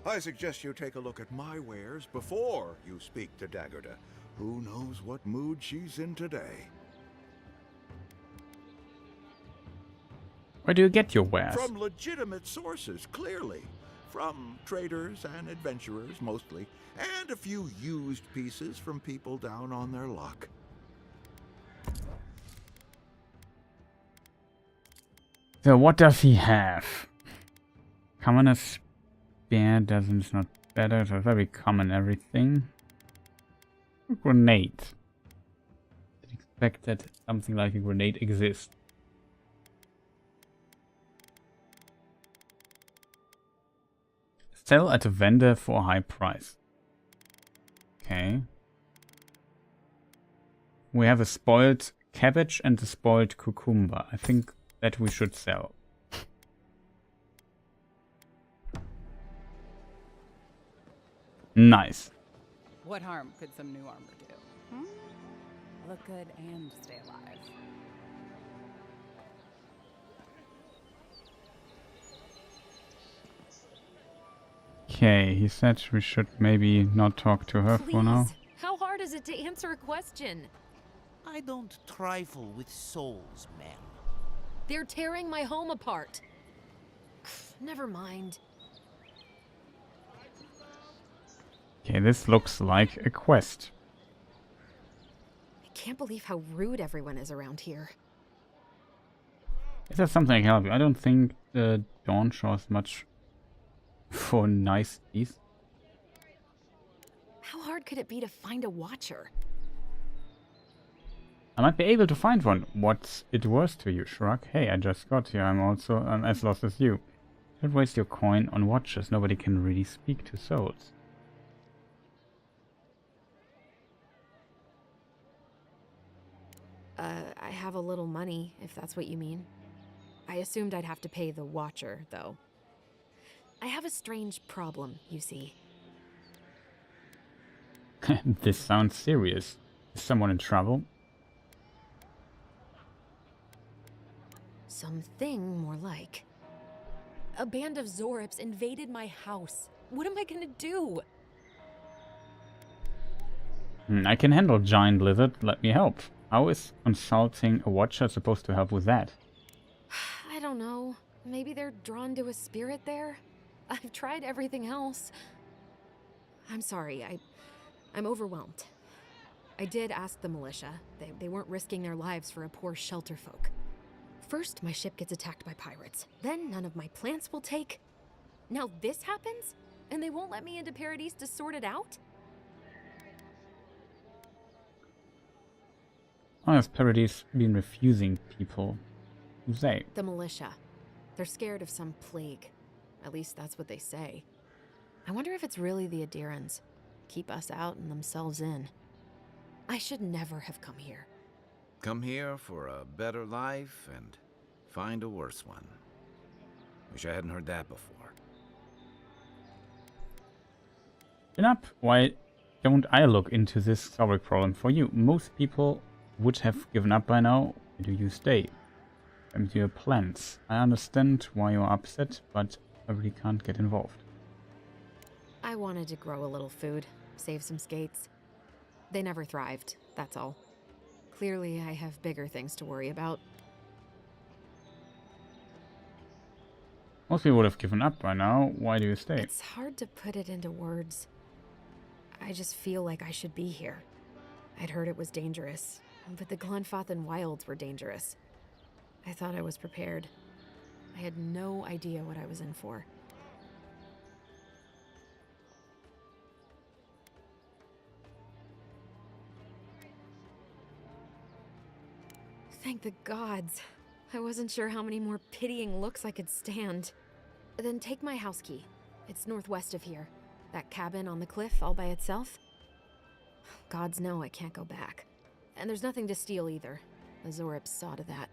I suggest you take a look at my wares before you speak to Daggerda. Who knows what mood she's in today? Where do you get your wares? From legitimate sources, clearly. from traders and adventurers mostly, and a few used pieces from people down on their luck. So what does he have? Commoner spear doesn't not better, so very common everything. Grenade. I'd expect that something like a grenade exists. Sell at a vendor for a high price. Okay. We have a spoiled cabbage and a spoiled cucumber. I think that we should sell. Nice. What harm could some new armor do? Hmm? Look good and stay alive. Okay, he said we should maybe not talk to her for now. How hard is it to answer a question? I don't trifle with souls, ma'am. They're tearing my home apart. Never mind. Okay, this looks like a quest. I can't believe how rude everyone is around here. Is there something I can help you? I don't think Dawn shows much for niceties. How hard could it be to find a watcher? I might be able to find one. What's it worth to you, Shrug? Hey, I just got here. I'm also as lost as you. Don't waste your coin on watchers. Nobody can really speak to souls. I have a little money, if that's what you mean. I assumed I'd have to pay the watcher, though. I have a strange problem, you see. This sounds serious. Is someone in trouble? Something more like. A band of Zorips invaded my house. What am I gonna do? I can handle giant lizard. Let me help. How is consulting a watcher supposed to help with that? I don't know. Maybe they're drawn to a spirit there? I've tried everything else. I'm sorry, I'm overwhelmed. I did ask the militia. They weren't risking their lives for a poor shelter folk. First, my ship gets attacked by pirates. Then none of my plants will take. Now this happens? And they won't let me into Paradise to sort it out? Why has Paradise been refusing people? Who's they? The militia. They're scared of some plague. At least that's what they say. I wonder if it's really the Adirans. Keep us out and themselves in. I should never have come here. Come here for a better life and find a worse one. Wish I hadn't heard that before. Chin up. Why don't I look into this Zorik problem for you? Most people would have given up by now. Why do you stay? And your plans. I understand why you're upset, but I really can't get involved. I wanted to grow a little food, save some skates. They never thrived, that's all. Clearly, I have bigger things to worry about. Most people would have given up by now. Why do you stay? It's hard to put it into words. I just feel like I should be here. I'd heard it was dangerous, but the Glenfathan wilds were dangerous. I thought I was prepared. I had no idea what I was in for. Thank the gods. I wasn't sure how many more pitying looks I could stand. Then take my house key. It's northwest of here. That cabin on the cliff all by itself. Gods know I can't go back. And there's nothing to steal either. The Zorips saw to that.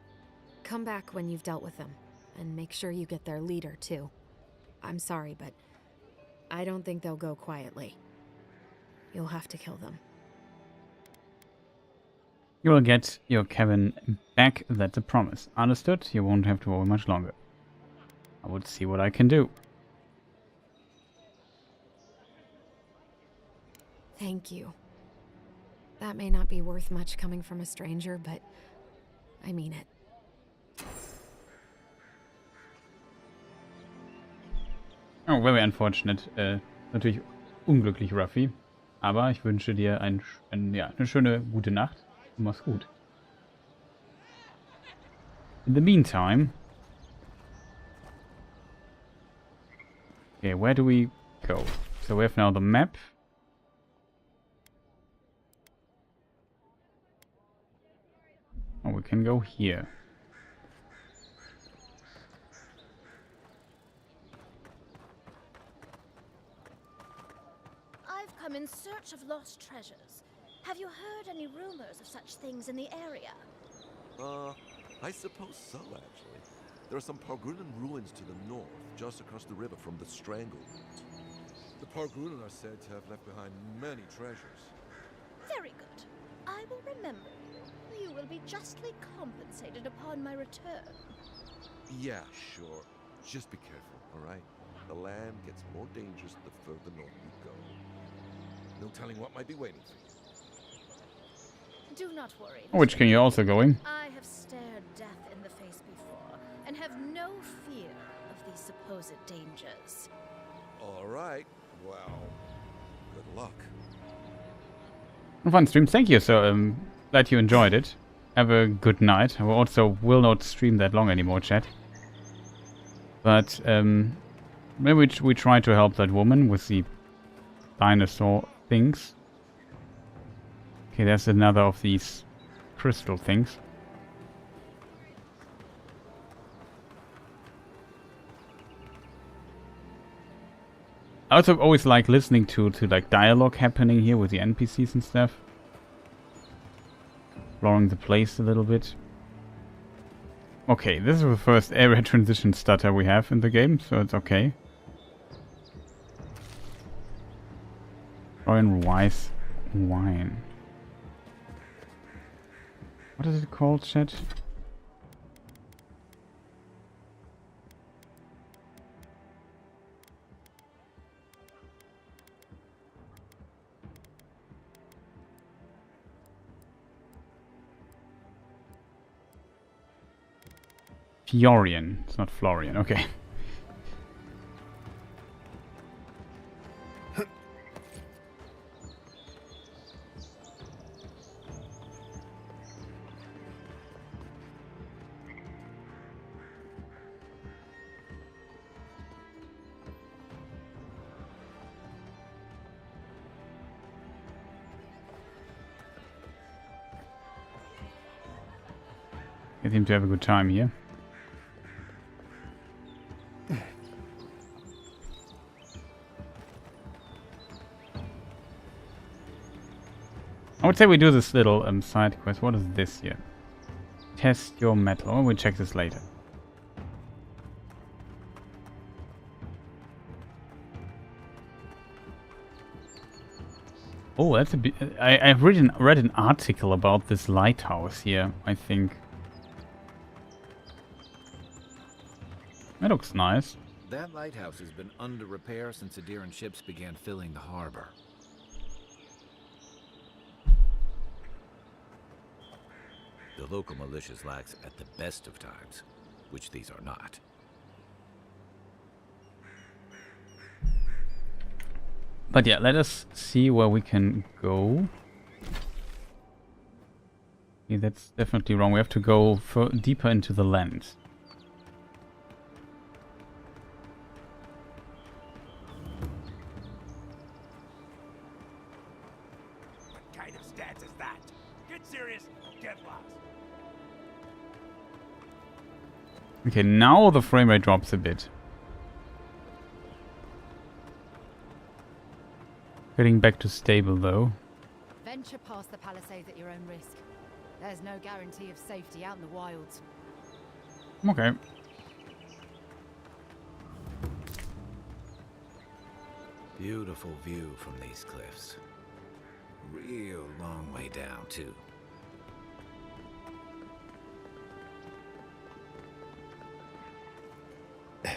Come back when you've dealt with them. And make sure you get their leader, too. I'm sorry, but I don't think they'll go quietly. You'll have to kill them. You will get your cabin back, that's a promise. Understood? You won't have to worry much longer. I would see what I can do. Thank you. That may not be worth much coming from a stranger, but I mean it. Oh, very unfortunate. Natürlich unglücklich, Ruffy. Aber ich wünsche dir eine schöne, gute Nacht. Und mach's gut. In the meantime... Okay, where do we go? So we have now the map. Oh, we can go here. I've come in search of lost treasures. Have you heard any rumors of such things in the area? I suppose so, actually. There are some Pargunan ruins to the north, just across the river from the Strangle. The Pargunan are said to have left behind many treasures. Very good. I will remember you. You will be justly compensated upon my return. Yeah, sure. Just be careful, alright? The land gets more dangerous the further north you go. No telling what might be waiting for you. Do not worry. Which king you also going? I have stared death in the face before, and have no fear of these supposed dangers. Alright, well, good luck. Fun stream, thank you. So, glad you enjoyed it. Have a good night. I also will not stream that long anymore, chat. But, maybe we try to help that woman with the dinosaur things. Okay, there's another of these crystal things. I also always like listening to like dialogue happening here with the NPCs and stuff. Exploring the place a little bit. Okay, this is the first area transition stutter we have in the game, so it's okay. Florian Weiss wine. What is it called, chat? Fiorian. It's not Florian. Okay. I seem to have a good time here. I would say we do this little side quest. What is this here? Test your metal. Oh, we'll check this later. Oh, that's a bit... I've read an article about this lighthouse here, I think. That looks nice. That lighthouse has been under repair since Adiran ships began filling the harbor. The local militias lax at the best of times, which these are not. But yeah, let us see where we can go. Yeah, that's definitely wrong. We have to go deeper into the land. What kind of stats is that? Get serious or get lost. Okay, now the frame rate drops a bit. Getting back to stable though. Venture past the palisades at your own risk. There's no guarantee of safety out in the wilds. Okay. Beautiful view from these cliffs. Real long way down, too.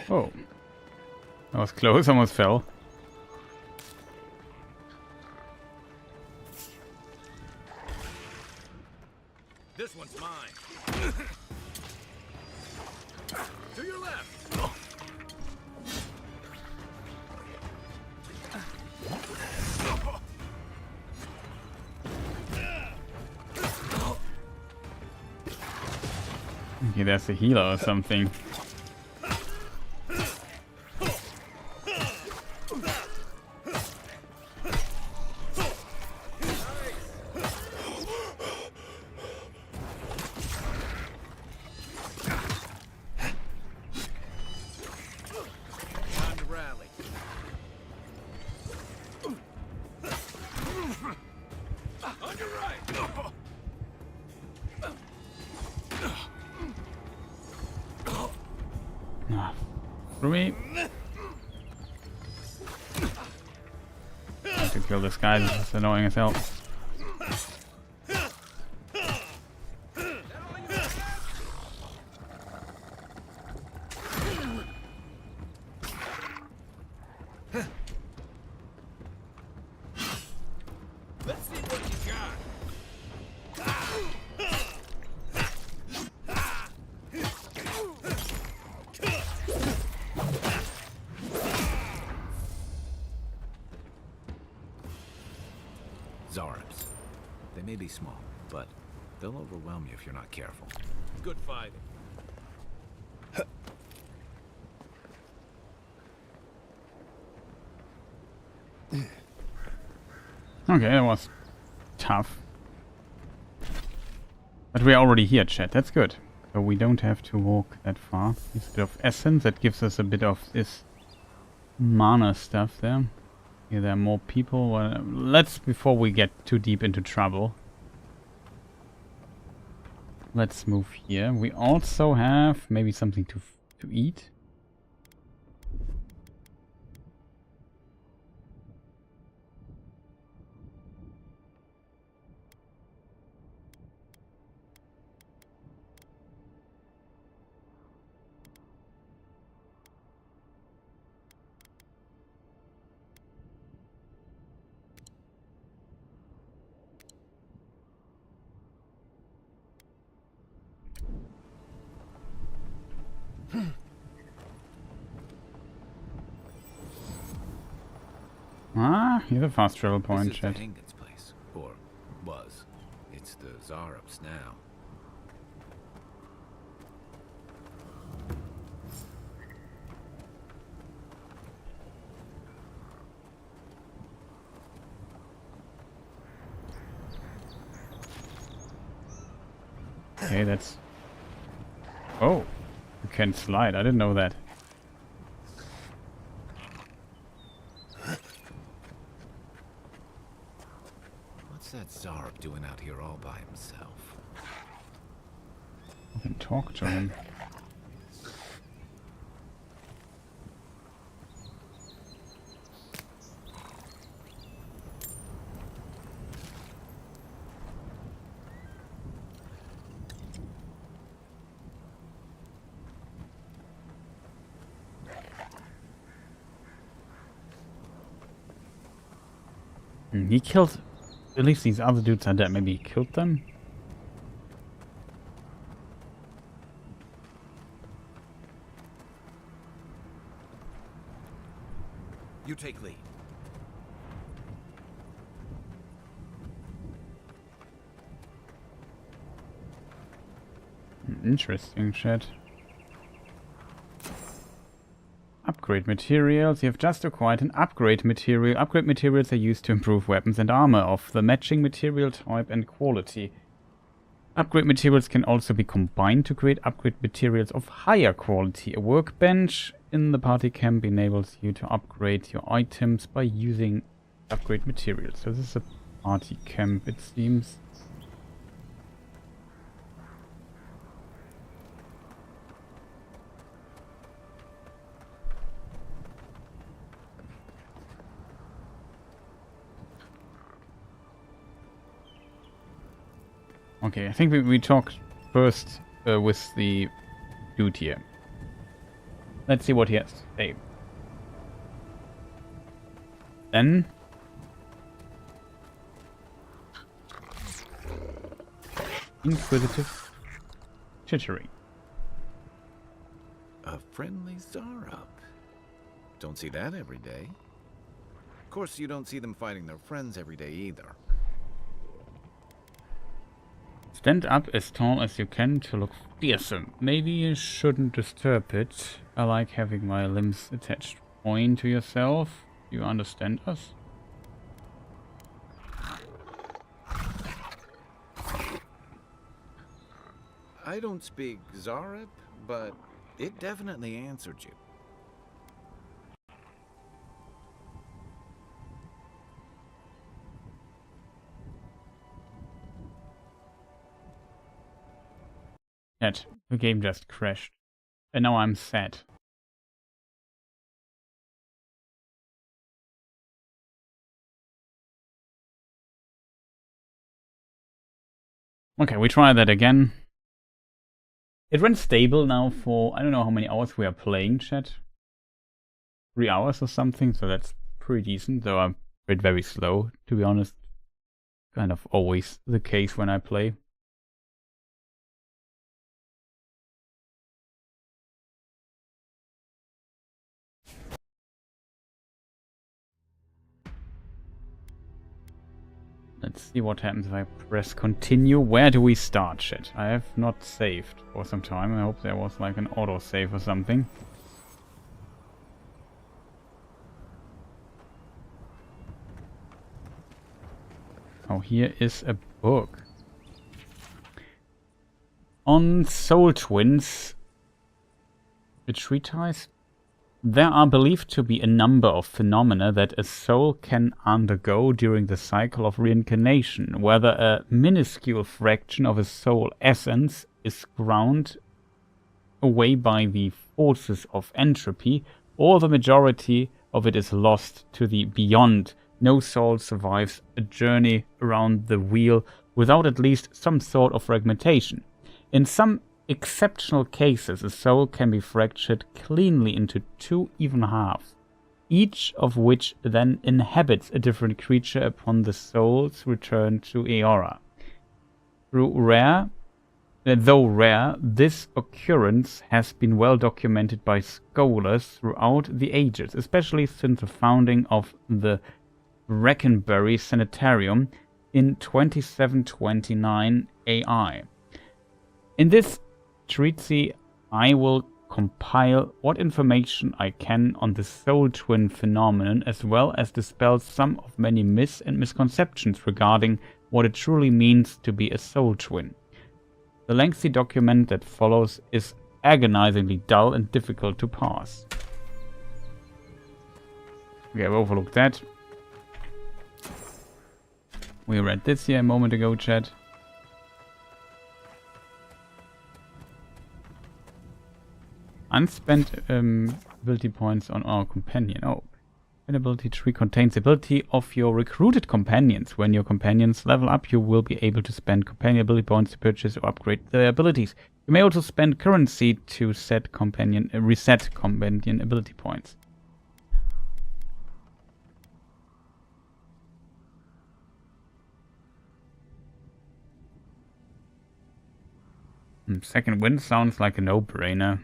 Oh. That was close, almost fell. This one's mine. To your left. Okay, there's a healer or something. Time to rally. On your right. Ah, for me. I have to kill this guy, this is annoying as hell. Let's see what you got. Zarabs. They may be small, but they'll overwhelm you if you're not careful. Good fighting. Okay, that was tough. But we're already here, chat. That's good. So we don't have to walk that far. It's a bit of essence. That gives us a bit of this mana stuff there. Yeah, there are more people. Well, let's, before we get too deep into trouble, let's move here. We also have maybe something to eat. Ah, here's a fast travel point, This is chat. the Hengen's place, or was. It's the Zarabs now. Okay, that's... Oh, you can slide. I didn't know that. What's that Zarab doing out here all by himself? I can talk to him. He killed... At least these other dudes are dead. Maybe he killed them? You take lead. Interesting shit. Upgrade materials. You have just acquired an upgrade material. Upgrade materials are used to improve weapons and armor of the matching material type and quality. Upgrade materials can also be combined to create upgrade materials of higher quality. A workbench in the party camp enables you to upgrade your items by using upgrade materials. So this is a party camp, it seems. Okay, I think we talked first with the dude here. Let's see what he has to say. Then... Inquisitive chittering. A friendly Zarab. Don't see that every day. Of course, you don't see them fighting their friends every day either. Stand up as tall as you can to look fearsome. Maybe you shouldn't disturb it. I like having my limbs attached. Point to yourself. You understand us? I don't speak Zareb, but it definitely answered you. Chat, the game just crashed. And now I'm sad. Okay, we try that again. It went stable now for, I don't know how many hours we are playing, chat. 3 hours or something, so that's pretty decent, though I'm a bit very slow, to be honest. Kind of always the case when I play. Let's see what happens if I press continue. Where do we start, chat? I have not saved for some time. I hope there was like an autosave or something. Oh, here is a book. On Soul Twins, the treatise. There are believed to be a number of phenomena that a soul can undergo during the cycle of reincarnation, whether a minuscule fraction of a soul essence is ground away by the forces of entropy, or the majority of it is lost to the beyond. No soul survives a journey around the wheel without at least some sort of fragmentation. In some exceptional cases, a soul can be fractured cleanly into 2 even halves, each of which then inhabits a different creature upon the soul's return to Eora. Though rare, this occurrence has been well documented by scholars throughout the ages, especially since the founding of the Brackenbury Sanitarium in 2729 AI. In this treatise, I will compile what information I can on the soul twin phenomenon, as well as dispel some of many myths and misconceptions regarding what it truly means to be a soul twin. The lengthy document that follows is agonizingly dull and difficult to parse. Okay, I've overlooked that. We read this here a moment ago, chat. Unspent ability points on our companion. Oh. An ability tree contains the ability of your recruited companions. When your companions level up, you will be able to spend companion ability points to purchase or upgrade their abilities. You may also spend currency to reset companion ability points. Second wind sounds like a no-brainer.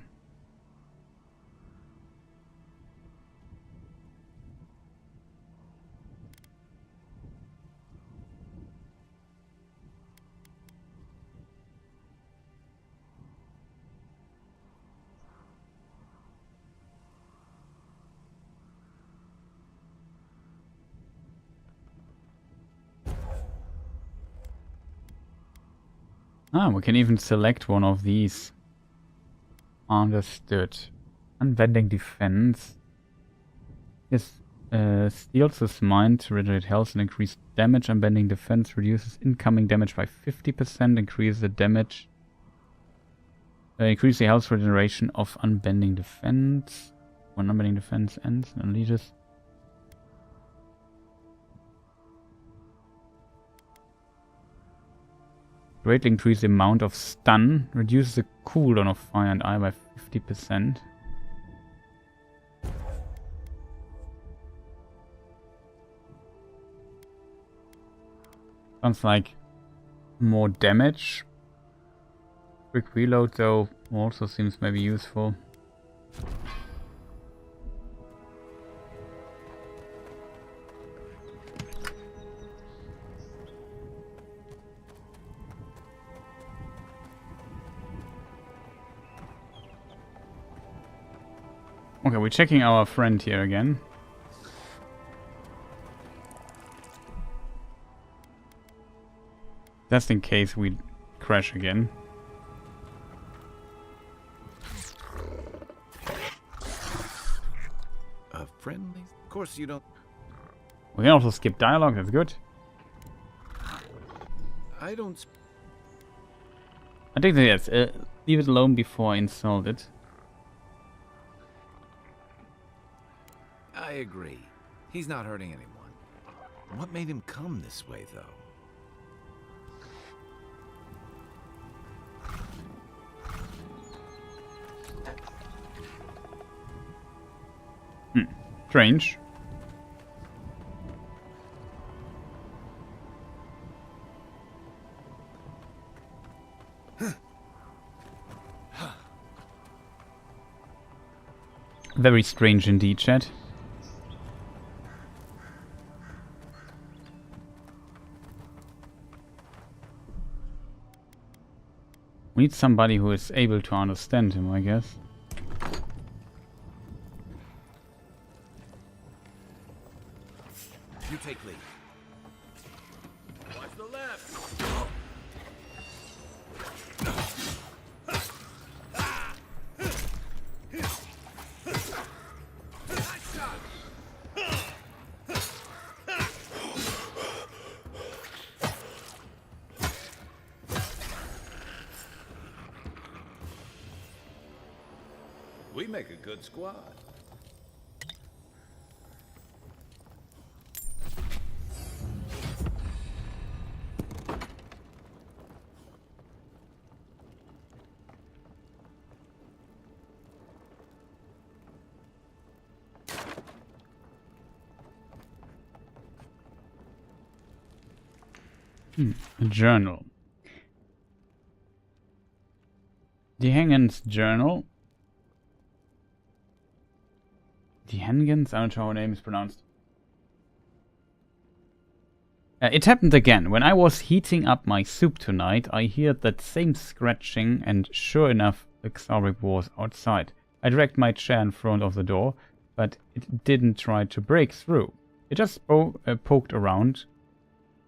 Ah, we can even select one of these. Understood. Unbending defense. Yes, steals his mind to regenerate health and increase damage. Unbending defense reduces incoming damage by 50%. Increase the damage. Increase the health regeneration of unbending defense. When unbending defense ends and unleashes. Greatly increase the amount of stun. Reduces the cooldown of fire and ice by 50%. Sounds like more damage. Quick reload though also seems maybe useful. Okay, we're checking our friend here again. Just in case we crash again. Friendly? Of course you don't... We can also skip dialogue, that's good. I don't... I think that yes, leave it alone before I installed it. I agree. He's not hurting anyone. What made him come this way, though? Strange. Very strange indeed, chat. We need somebody who is able to understand him, I guess. You take lead. Watch the left. We make a good squad. A journal. Die Hengens journal. Die Hengens? I'm not sure how her name is pronounced. It happened again. When I was heating up my soup tonight, I heard that same scratching, and sure enough, the Xauric was outside. I dragged my chair in front of the door, but it didn't try to break through. It just poked around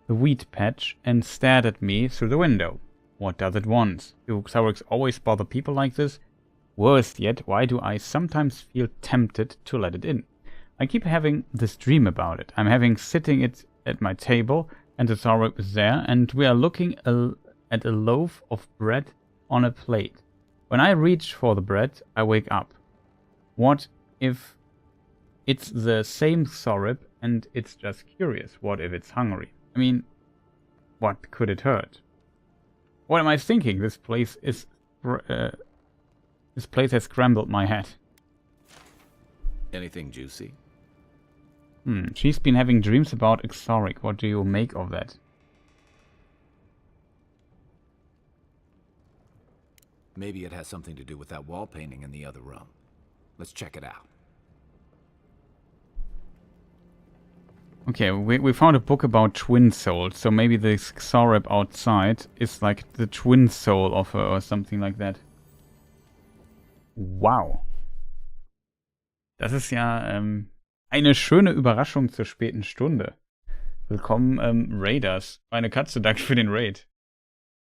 the wheat patch and stared at me through the window. What does it want? Do Xaurics always bother people like this? Worse yet, why do I sometimes feel tempted to let it in? I keep having this dream about it. I'm having sitting it at my table, and the Xauric is there, and we are looking at a loaf of bread on a plate. When I reach for the bread, I wake up. What if it's the same Xauric and it's just curious? What if it's hungry? I mean, what could it hurt? What am I thinking? This place has scrambled my head. Anything juicy? She's been having dreams about Xauric. What do you make of that? Maybe it has something to do with that wall painting in the other room. Let's check it out. Okay, we found a book about twin souls, so maybe this Xauric outside is like the twin soul of her or something like that. Wow. Das ist ja eine schöne Überraschung zur späten Stunde. Willkommen, Raiders. Meine Katze, danke für den Raid.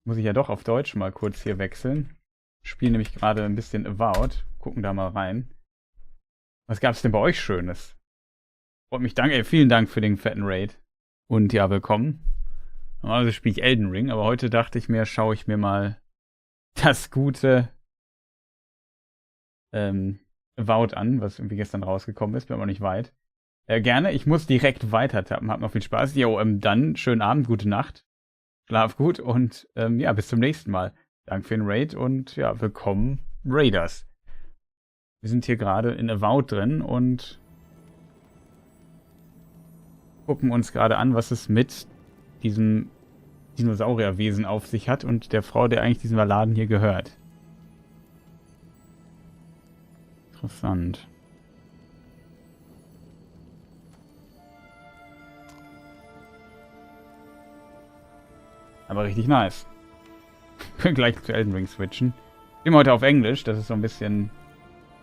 Muss ich ja doch auf Deutsch mal kurz hier wechseln. Spiele nämlich gerade ein bisschen Avowed. Gucken da mal rein. Was gab's denn bei euch Schönes? Freut mich, danke, vielen Dank für den fetten Raid. Und ja, willkommen. Normalerweise spiele ich Elden Ring, aber heute dachte ich mir, schaue ich mir mal das gute Avowed an, was irgendwie gestern rausgekommen ist, bin aber nicht weit. Gerne, ich muss direkt weiter tappen, hab noch viel Spaß. Jo, dann schönen Abend, gute Nacht, schlaf gut und ja, bis zum nächsten Mal. Danke für den Raid und ja, willkommen Raiders. Wir sind hier gerade in Avowed drin und gucken uns gerade an, was es mit diesem Dinosaurierwesen auf sich hat und der Frau, der eigentlich diesem Laden hier gehört. Interessant. Aber richtig nice. Ich will gleich zu Elden Ring switchen. Ich bin heute auf Englisch, das ist so ein bisschen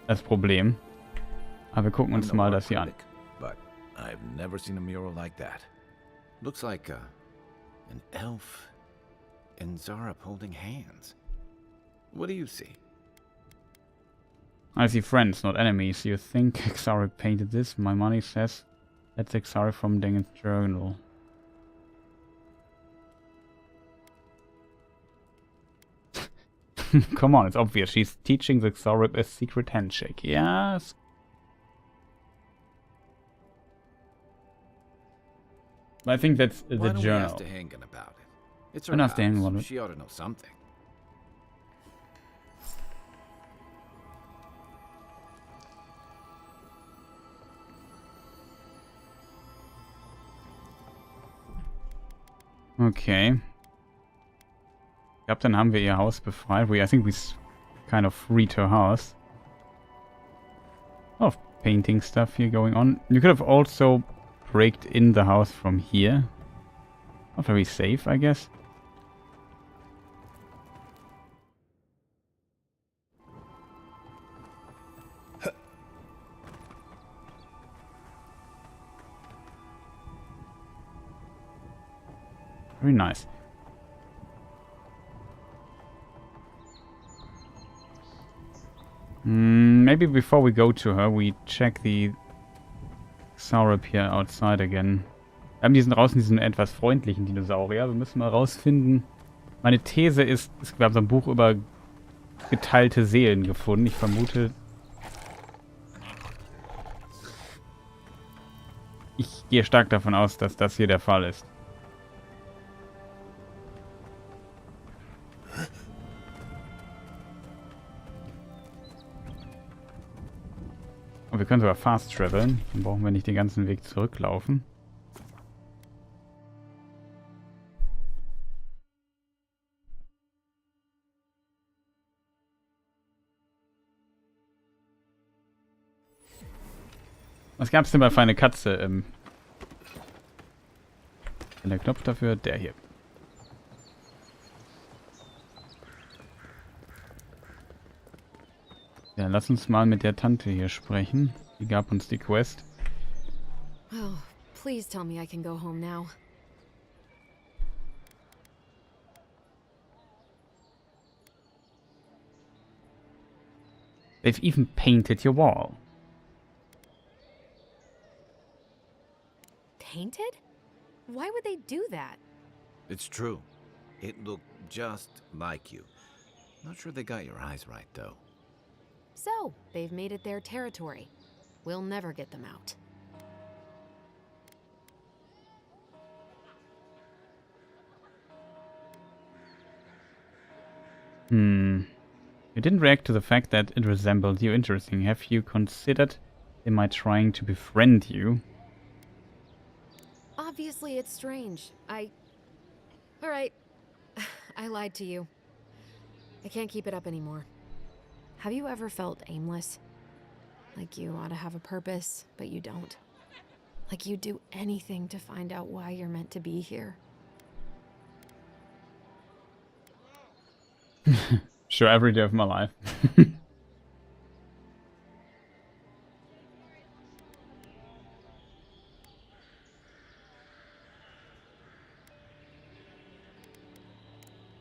das Problem. Aber wir gucken uns I'm no mal art das hier an. critic, but I've never seen a mural like that. Looks like an elf and Zarep holding hands. What do you see? I see friends, not enemies. You think Xarek painted this? My money says that's Xarek from Dingen's journal. Come on, it's obvious. She's teaching the Xarek a secret handshake. Yes. I think that's the Why don't journal. We ask Hagen about it? It's her Why not house. about it? She ought to know something. Okay. Ich glaube, dann haben wir ihr Haus befreit. I think we kind of freed her house. A lot of painting stuff here going on. You could have also breaked in the house from here. Not very safe, I guess. Very nice. Maybe before we go to her, we check the Xarep here outside again. Wir haben diesen etwas freundlichen Dinosaurier. Wir müssen mal rausfinden. Meine These ist, wir haben so ein Buch über geteilte Seelen gefunden. Ich vermute... Ich gehe stark davon aus, dass das hier der Fall ist. Und wir können sogar fast traveln. Dann brauchen wir nicht den ganzen Weg zurücklaufen. Was gab es denn bei Feine Katze? Der Knopf dafür, der hier. Ja, lass uns mal mit der Tante hier sprechen. Die gab uns die Quest. Oh, please tell me I can go home now. They've even painted your wall. Painted? Why would they do that? It's true. It looked just like you. Not sure they got your eyes right, though. So, they've made it their territory. We'll never get them out. You didn't react to the fact that it resembled you. Interesting. Have you considered am I trying to befriend you? Obviously, it's strange. Alright. I lied to you. I can't keep it up anymore. Have you ever felt aimless? Like you ought to have a purpose, but you don't? Like you'd do anything to find out why you're meant to be here? Sure, every day of my life.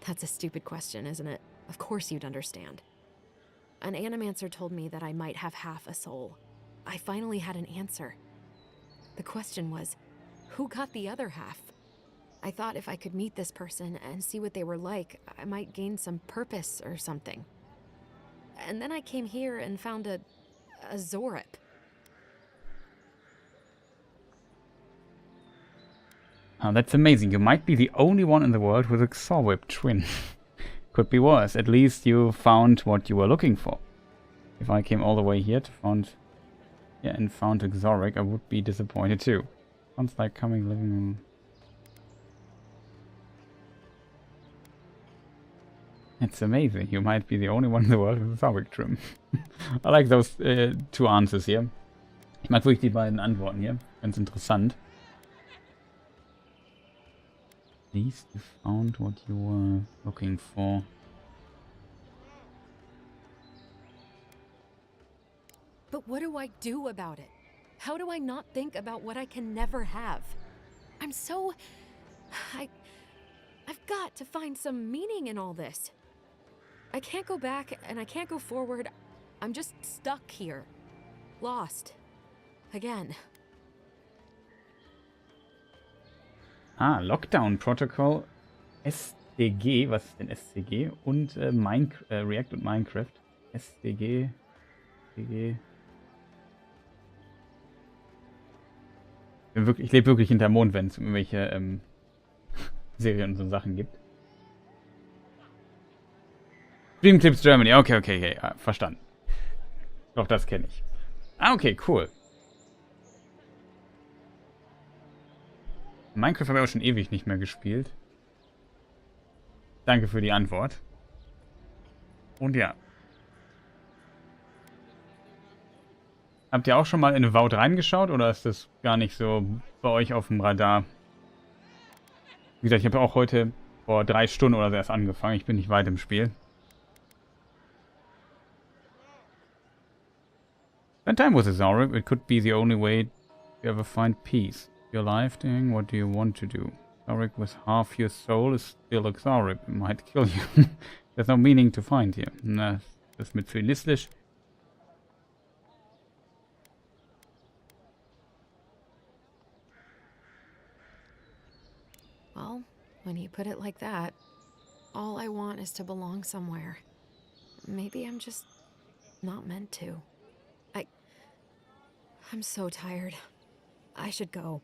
That's a stupid question, isn't it? Of course you'd understand. An animancer told me that I might have half a soul. I finally had an answer. The question was, who got the other half? I thought if I could meet this person and see what they were like, I might gain some purpose or something. And then I came here and found a Zorip. Oh, that's amazing. You might be the only one in the world with a Xorwhip twin. Could be worse. At least you found what you were looking for. If I came all the way here to found a Xoric, I would be disappointed too. Sounds like coming living in... It's amazing. You might be the only one in the world with a Xoric trim. I like those two answers here. Ich mag wirklich die beiden Antworten hier. Ganz interessant. At least you found what you were looking for. But What do I do about it? How do I not think about what I can never have? I'm so... I've got to find some meaning in all this. I can't go back and I can't go forward. I'm just stuck here. Lost. Again. Ah, Lockdown Protocol, SDG, was ist denn SDG? Und React und Minecraft. SDG, SDG. Ich lebe wirklich hinterm Mond, wenn es irgendwelche Serien und so Sachen gibt. Dreamclips Germany, okay, ah, verstanden. Doch, das kenne ich. Ah, okay, cool. Minecraft habe ich auch schon ewig nicht mehr gespielt. Danke für die Antwort. Und ja. Habt ihr auch schon mal in Avowed reingeschaut oder ist das gar nicht so bei euch auf dem Radar? Wie gesagt, ich habe auch heute vor 3 Stunden oder so erst angefangen. Ich bin nicht weit im Spiel. Spend time with Azarib. It could be the only way to ever find peace. Your life doing what do you want to do? Zarek with half your soul is still a Zarib. It might kill you. There's no meaning to find here. Na, das ist mit philistisch. Well, when you put it like that, all I want is to belong somewhere. Maybe I'm just not meant to. I'm so tired. I should go.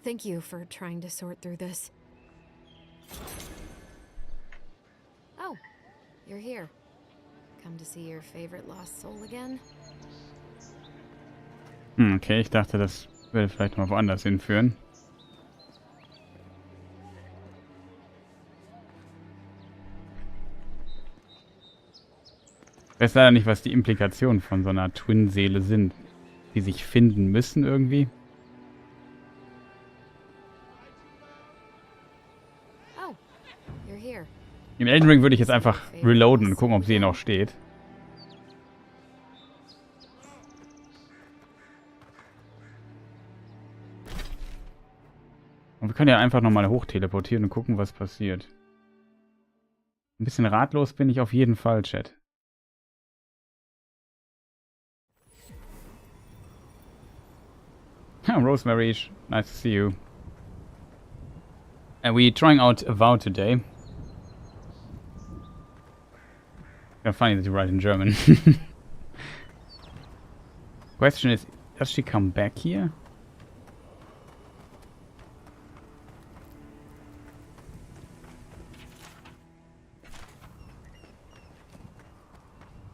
Thank you for trying to sort through this. Oh, you're here. Come to see your favorite lost soul again? Okay, ich dachte, das würde vielleicht mal woanders hinführen. Ich weiß leider nicht, was die Implikationen von so einer Twin-Seele sind. Die sich finden müssen irgendwie. Oh, you're here. Im Elden Ring würde ich jetzt einfach reloaden und gucken, ob sie noch steht. Und wir können ja einfach nochmal hoch teleportieren und gucken, was passiert. Ein bisschen ratlos bin ich auf jeden Fall, Chat. Rosemary, nice to see you. And we're trying out Avowed today. Kind of funny that you write in German. Question is, does she come back here?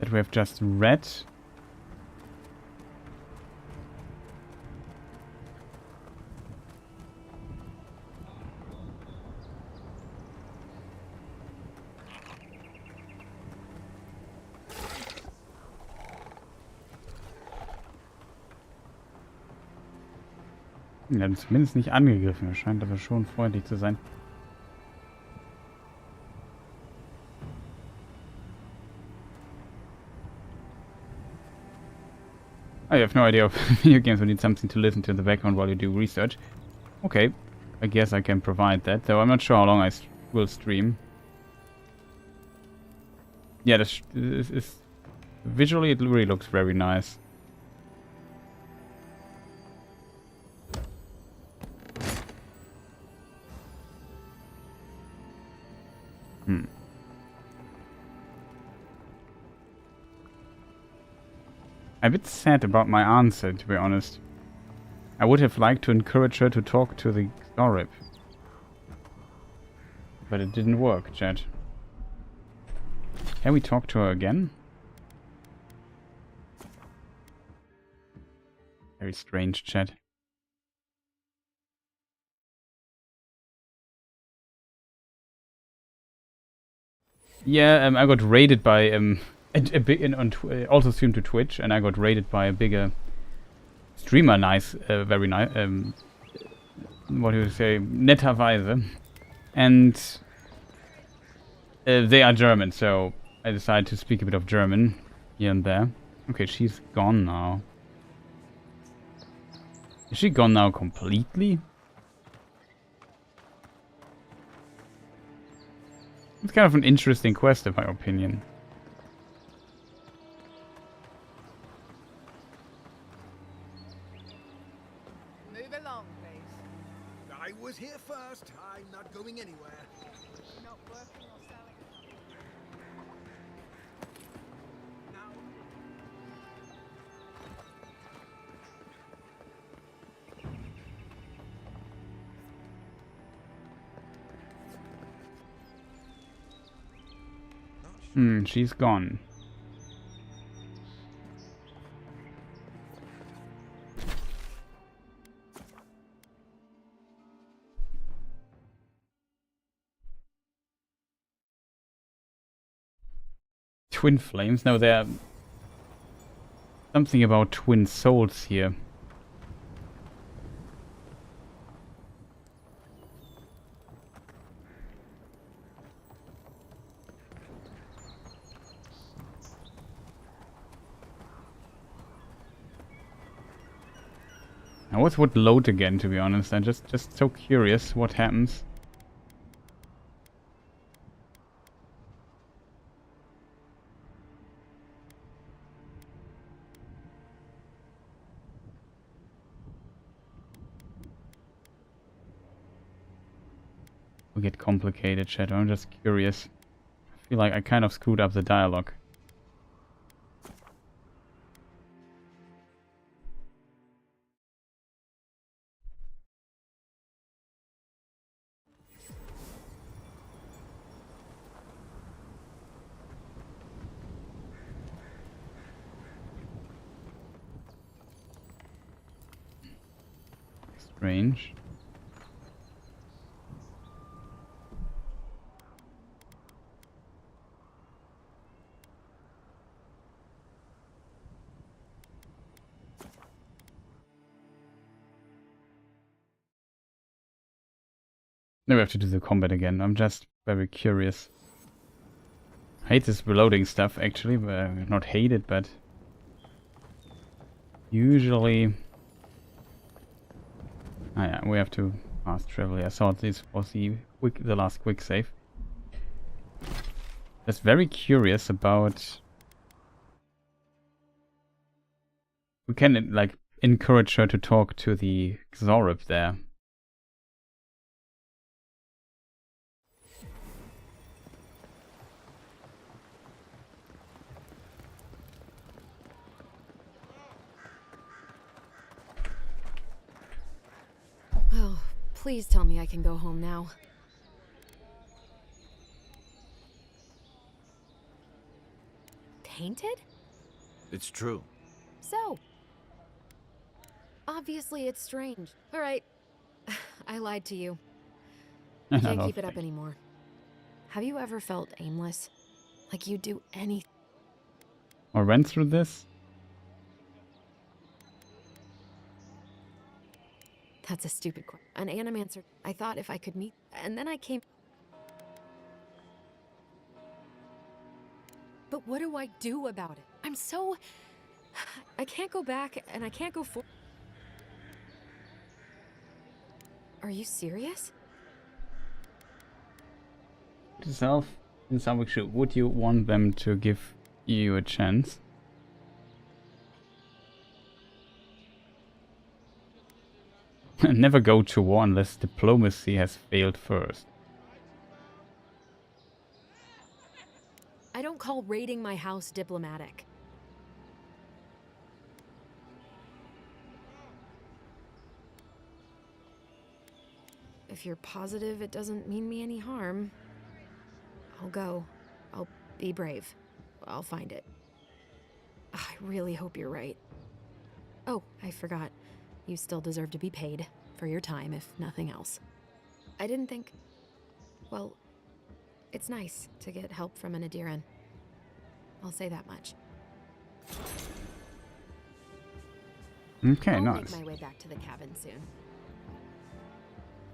That we have just read. Er hat zumindest nicht angegriffen. Er scheint aber schon freundlich zu sein. I have no idea of video games will need something to listen to in the background while you do research. Okay, I guess I can provide that, though I'm not sure how long I will stream. Yeah, this is visually it really looks very nice. I'm a bit sad about my answer, to be honest. I would have liked to encourage her to talk to the Zorib. But it didn't work, chat. Can we talk to her again? Very strange, chat. Yeah, I got raided by also streamed to Twitch, and I got raided by a bigger streamer. Nice, very nice. What do you say? Netterweise, and they are German, so I decided to speak a bit of German here and there. Okay, she's gone now. Is she gone now completely? It's kind of an interesting quest, in my opinion. Move along, please. I was here first. I'm not going anywhere. Not working or selling. She's gone. Twin flames? No, there something about twin souls here. I always would load again, to be honest. I'm just so curious what happens. We get complicated, chat. I'm just curious. I feel like I kind of screwed up the dialogue. Strange. Now we have to do the combat again. I'm just very curious. I hate this reloading stuff, actually. But not hate it, but usually... Ah yeah, we have to fast travel. I thought this was the last quick save. Just very curious about... We can, like, encourage her to talk to the Xorib there. Oh, please tell me I can go home now. Tainted? It's true. So? Obviously it's strange. Alright. I lied to you. I can't keep it up anymore. Have you ever felt aimless? Like you'd do anything? Or went through this? That's a stupid question. An animancer. I thought if I could meet... And then I came... But what do I do about it? I'm so... I can't go back and I can't go forward. Are you serious? Yourself, in some way, would you want them to give you a chance? Never go to war unless diplomacy has failed first. I don't call raiding my house diplomatic. If you're positive it doesn't mean me any harm, I'll go. I'll be brave. I'll find it. I really hope you're right. Oh, I forgot. You still deserve to be paid for your time, if nothing else. I didn't think... Well, it's nice to get help from an Adiran. I'll say that much. Okay, I'll nice. make my way back to the cabin soon.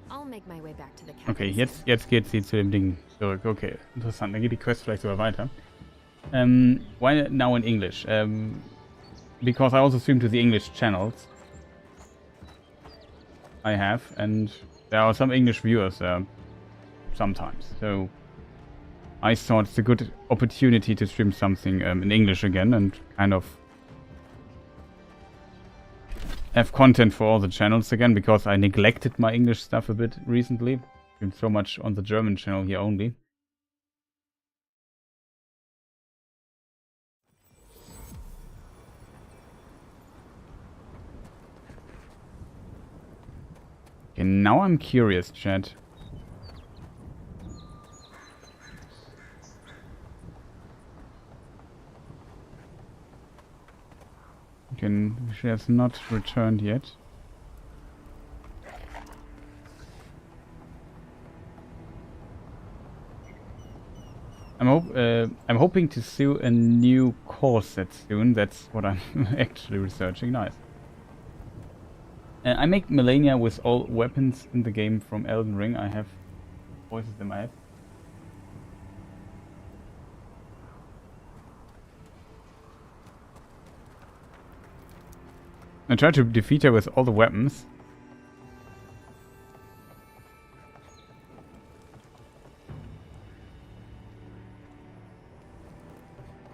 I'll make my way back to the cabin. Okay, jetzt geht sie zu dem Ding zurück. Okay, interessant. Dann geht die Quest vielleicht sogar weiter. Why now in English? because I also stream to the English channels I have, and there are some English viewers sometimes. So I thought it's a good opportunity to stream something in English again and kind of have content for all the channels again, because I neglected my English stuff a bit recently. Been so much on the German channel here only. Okay, now I'm curious, chat. Okay, she has not returned yet. I'm hoping to see a new core set soon. That's what I'm actually researching. Nice. I make Melania with all weapons in the game from Elden Ring. I have voices in my head. I try to defeat her with all the weapons.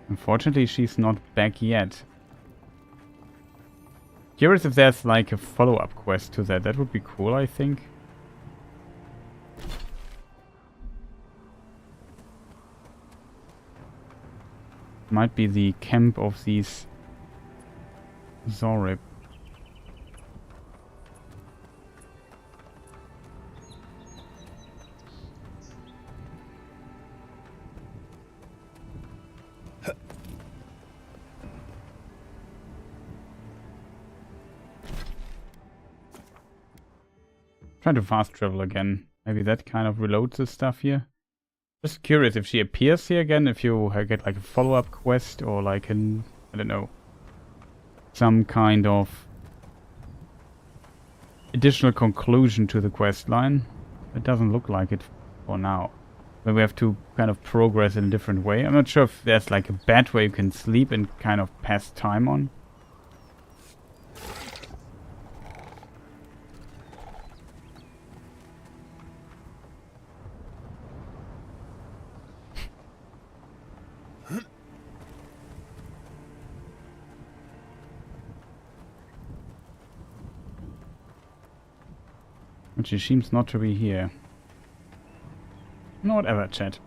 Unfortunately, she's not back yet. Curious if there's like a follow-up quest to that. That would be cool, I think. Might be the camp of these Zorib. Try to fast travel again. Maybe that kind of reloads the stuff here. Just curious if she appears here again, if you get like a follow-up quest or like an, I don't know, some kind of additional conclusion to the quest line. It doesn't look like it for now. But we have to kind of progress in a different way. I'm not sure if there's like a bed where you can sleep and kind of pass time on. But she seems not to be here. Whatever, chat.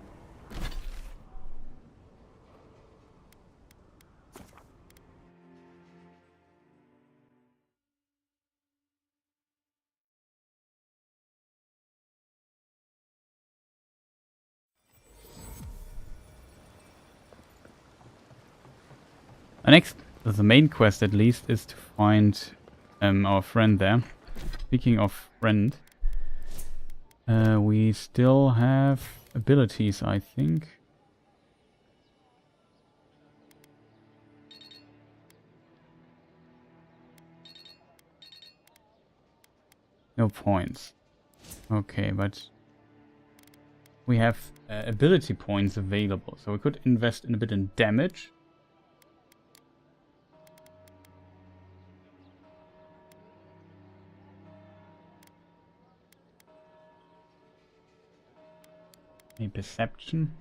The main quest at least, is to find our friend there. Speaking of friend, we still have abilities, I think. No points. Okay, but we have ability points available, so we could invest in a bit in damage. A perception.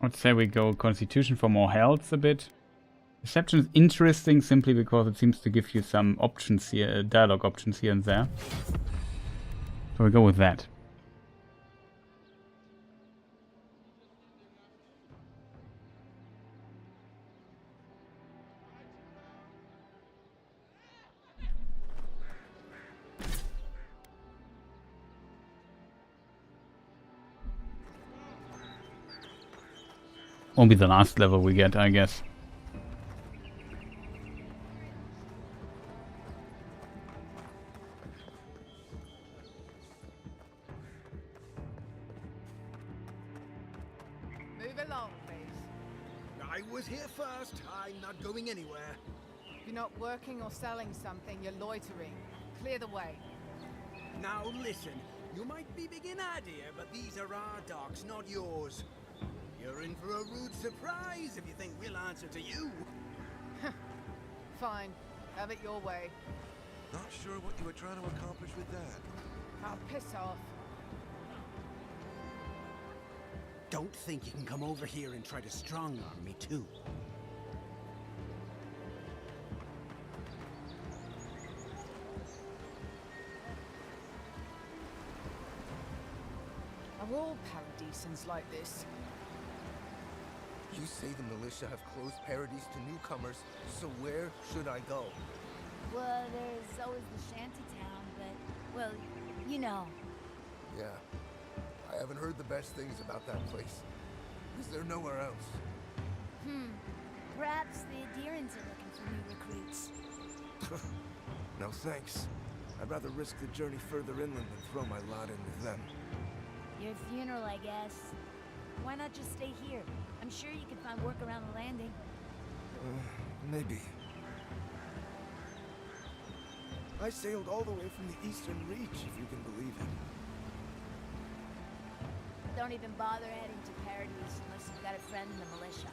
Let's say we go Constitution for more health a bit. Perception is interesting simply because it seems to give you some options here, dialogue options here and there. So we go with that. Won't be the last level we get, I guess. Move along, please. I was here first. I'm not going anywhere. If you're not working or selling something, you're loitering. Clear the way. Now listen, You might be big in idea, but these are our docks, not yours. You're in for a rude surprise if you think we'll answer to you. Fine. Have it your way. Not sure what you were trying to accomplish with that. I'll piss off. Don't think you can come over here and try to strong-arm me, too. Are all Paradisans like this? You say the militia have closed Paradise to newcomers, so where should I go? Well, there's always the shanty town, but, well, you know. Yeah. I haven't heard the best things about that place. Is there nowhere else? Perhaps the Adherents are looking for new recruits. No thanks. I'd rather risk the journey further inland than throw my lot in with them. Your funeral, I guess. Why not just stay here? I'm sure you could find work around the landing. Maybe. I sailed all the way from the Eastern Reach, if you can believe it. Don't even bother heading to Paradise unless you've got a friend in the militia.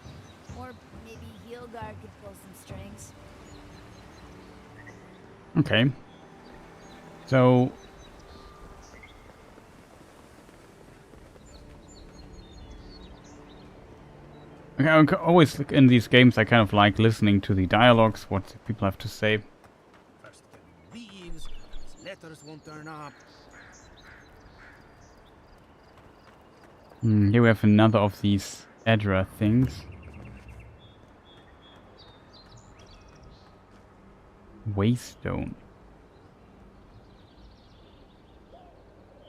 Or maybe Heelguard could pull some strings. Okay. So... okay, I always, in these games, I kind of like listening to the dialogues, what people have to say. First leaves, letters won't turn up. Here we have another of these Edra things. Waystone.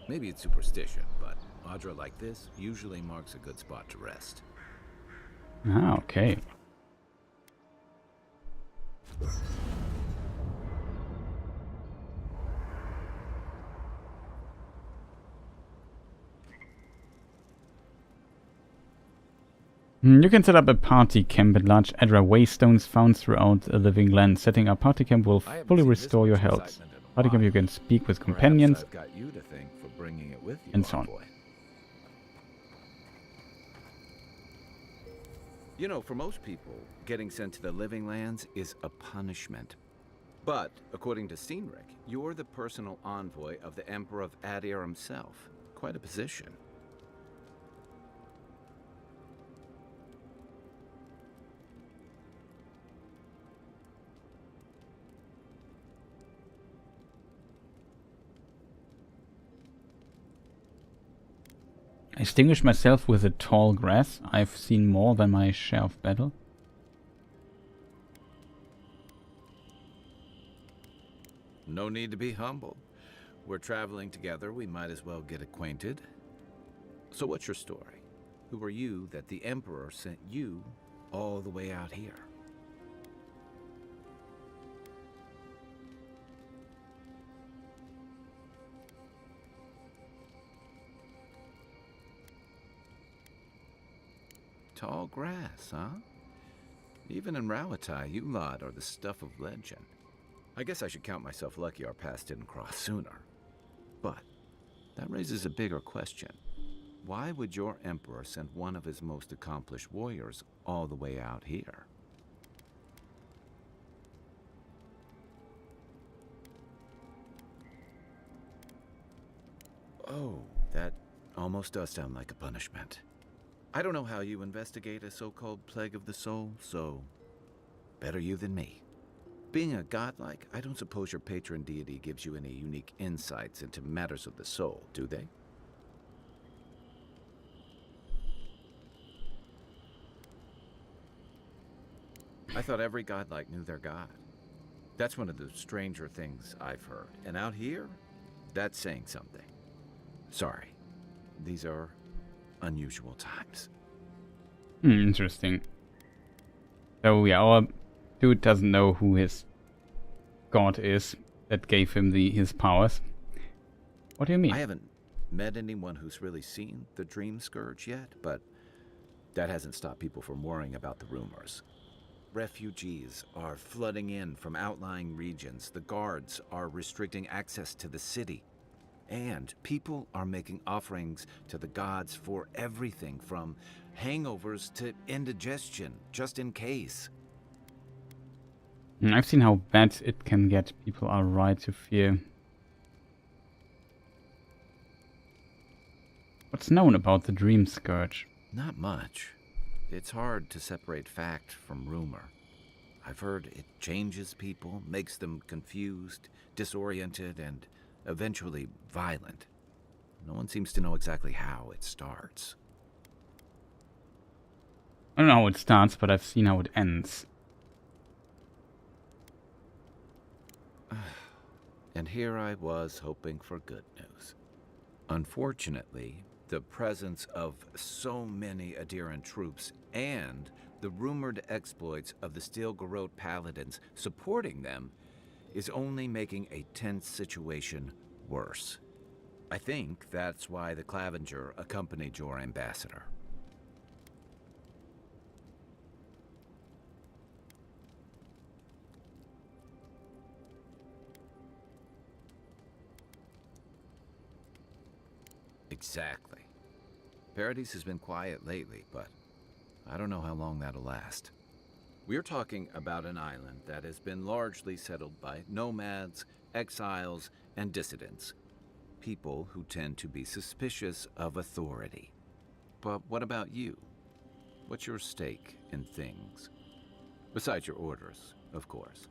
Maybe it's superstition, but Audra like this usually marks a good spot to rest. Ah, okay. You can set up a party camp at large Edra waystones found throughout a living land. Setting up party camp will fully restore your health. Party camp you can speak with companions, I've got you to thank for bringing it with you, and so on. You know, for most people, getting sent to the living lands is a punishment. But, according to Cynric, you're the personal envoy of the Emperor of Adir himself. Quite a position. I distinguish myself with the tall grass. I've seen more than my share of battle. No need to be humble. We're traveling together, we might as well get acquainted. So what's your story? Who are you that the Emperor sent you all the way out here? Tall grass, huh? Even in Rawatai, you lot are the stuff of legend. I guess I should count myself lucky our paths didn't cross sooner. But that raises a bigger question. Why would your Emperor send one of his most accomplished warriors all the way out here? Oh, that almost does sound like a punishment. I don't know how you investigate a so-called plague of the soul, so better you than me. Being a godlike, I don't suppose your patron deity gives you any unique insights into matters of the soul, do they? I thought every godlike knew their god. That's one of the stranger things I've heard. And out here, that's saying something. Sorry, these are unusual times. Interesting. So yeah, our dude doesn't know who his god is that gave him his powers. What do you mean? I haven't met anyone who's really seen the Dream Scourge yet, but that hasn't stopped people from worrying about the rumors. Refugees are flooding in from outlying regions. The guards are restricting access to the city. And people are making offerings to the gods for everything from hangovers to indigestion, just in case. I've seen how bad it can get. People are right to fear. What's known about the Dream Scourge? Not much. It's hard to separate fact from rumor. I've heard it changes people, makes them confused, disoriented, and eventually violent. No one seems to know exactly how it starts. I don't know how it starts, but I've seen how it ends. And here I was hoping for good news. Unfortunately, the presence of so many Adiran troops and the rumored exploits of the Steel Garrote Paladins supporting them is only making a tense situation worse. I think that's why the Clavenger accompanied your ambassador. Exactly. Paradise has been quiet lately, but I don't know how long that'll last. We're talking about an island that has been largely settled by nomads, exiles, and dissidents. People who tend to be suspicious of authority. But what about you? What's your stake in things? Besides your orders, of course.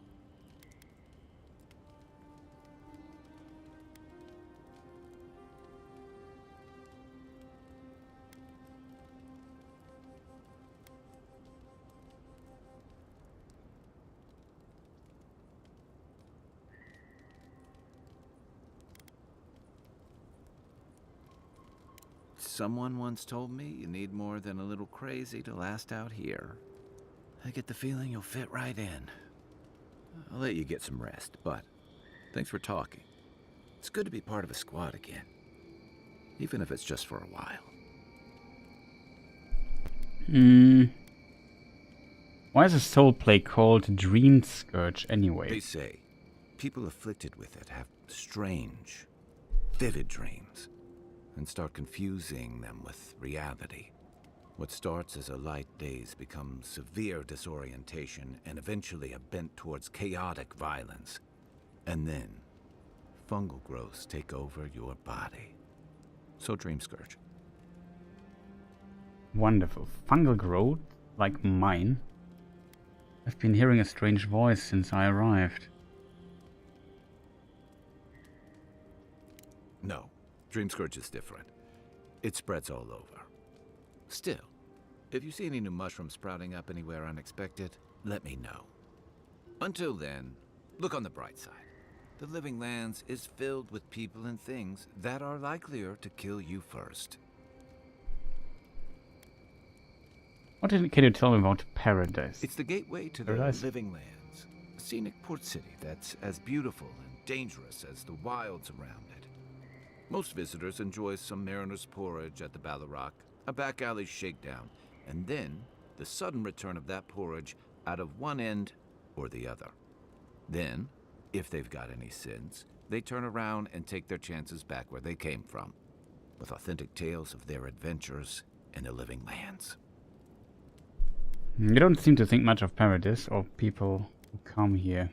Someone once told me you need more than a little crazy to last out here. I get the feeling you'll fit right in. I'll let you get some rest, but thanks for talking. It's good to be part of a squad again, even if it's just for a while. Why is a soul play called Dream Scourge anyway? They say people afflicted with it have strange, vivid dreams and start confusing them with reality. What starts as a light daze becomes severe disorientation and eventually a bent towards chaotic violence. And then, fungal growths take over your body. So Dream Scourge. Wonderful. Fungal growth, like mine. I've been hearing a strange voice since I arrived. No, Dream Scourge is different. It spreads all over. Still, if you see any new mushrooms sprouting up anywhere unexpected, let me know. Until then, look on the bright side. The Living Lands is filled with people and things that are likelier to kill you first. What can you tell me about Paradise? It's the gateway to Paradise? the Living Lands, a scenic port city that's as beautiful and dangerous as the wilds around it. Most visitors enjoy some mariner's porridge at the Ballarrock, a back alley shakedown, and then the sudden return of that porridge out of one end or the other. Then, if they've got any sins, they turn around and take their chances back where they came from, with authentic tales of their adventures in the Living Lands. You don't seem to think much of Paradise or people who come here.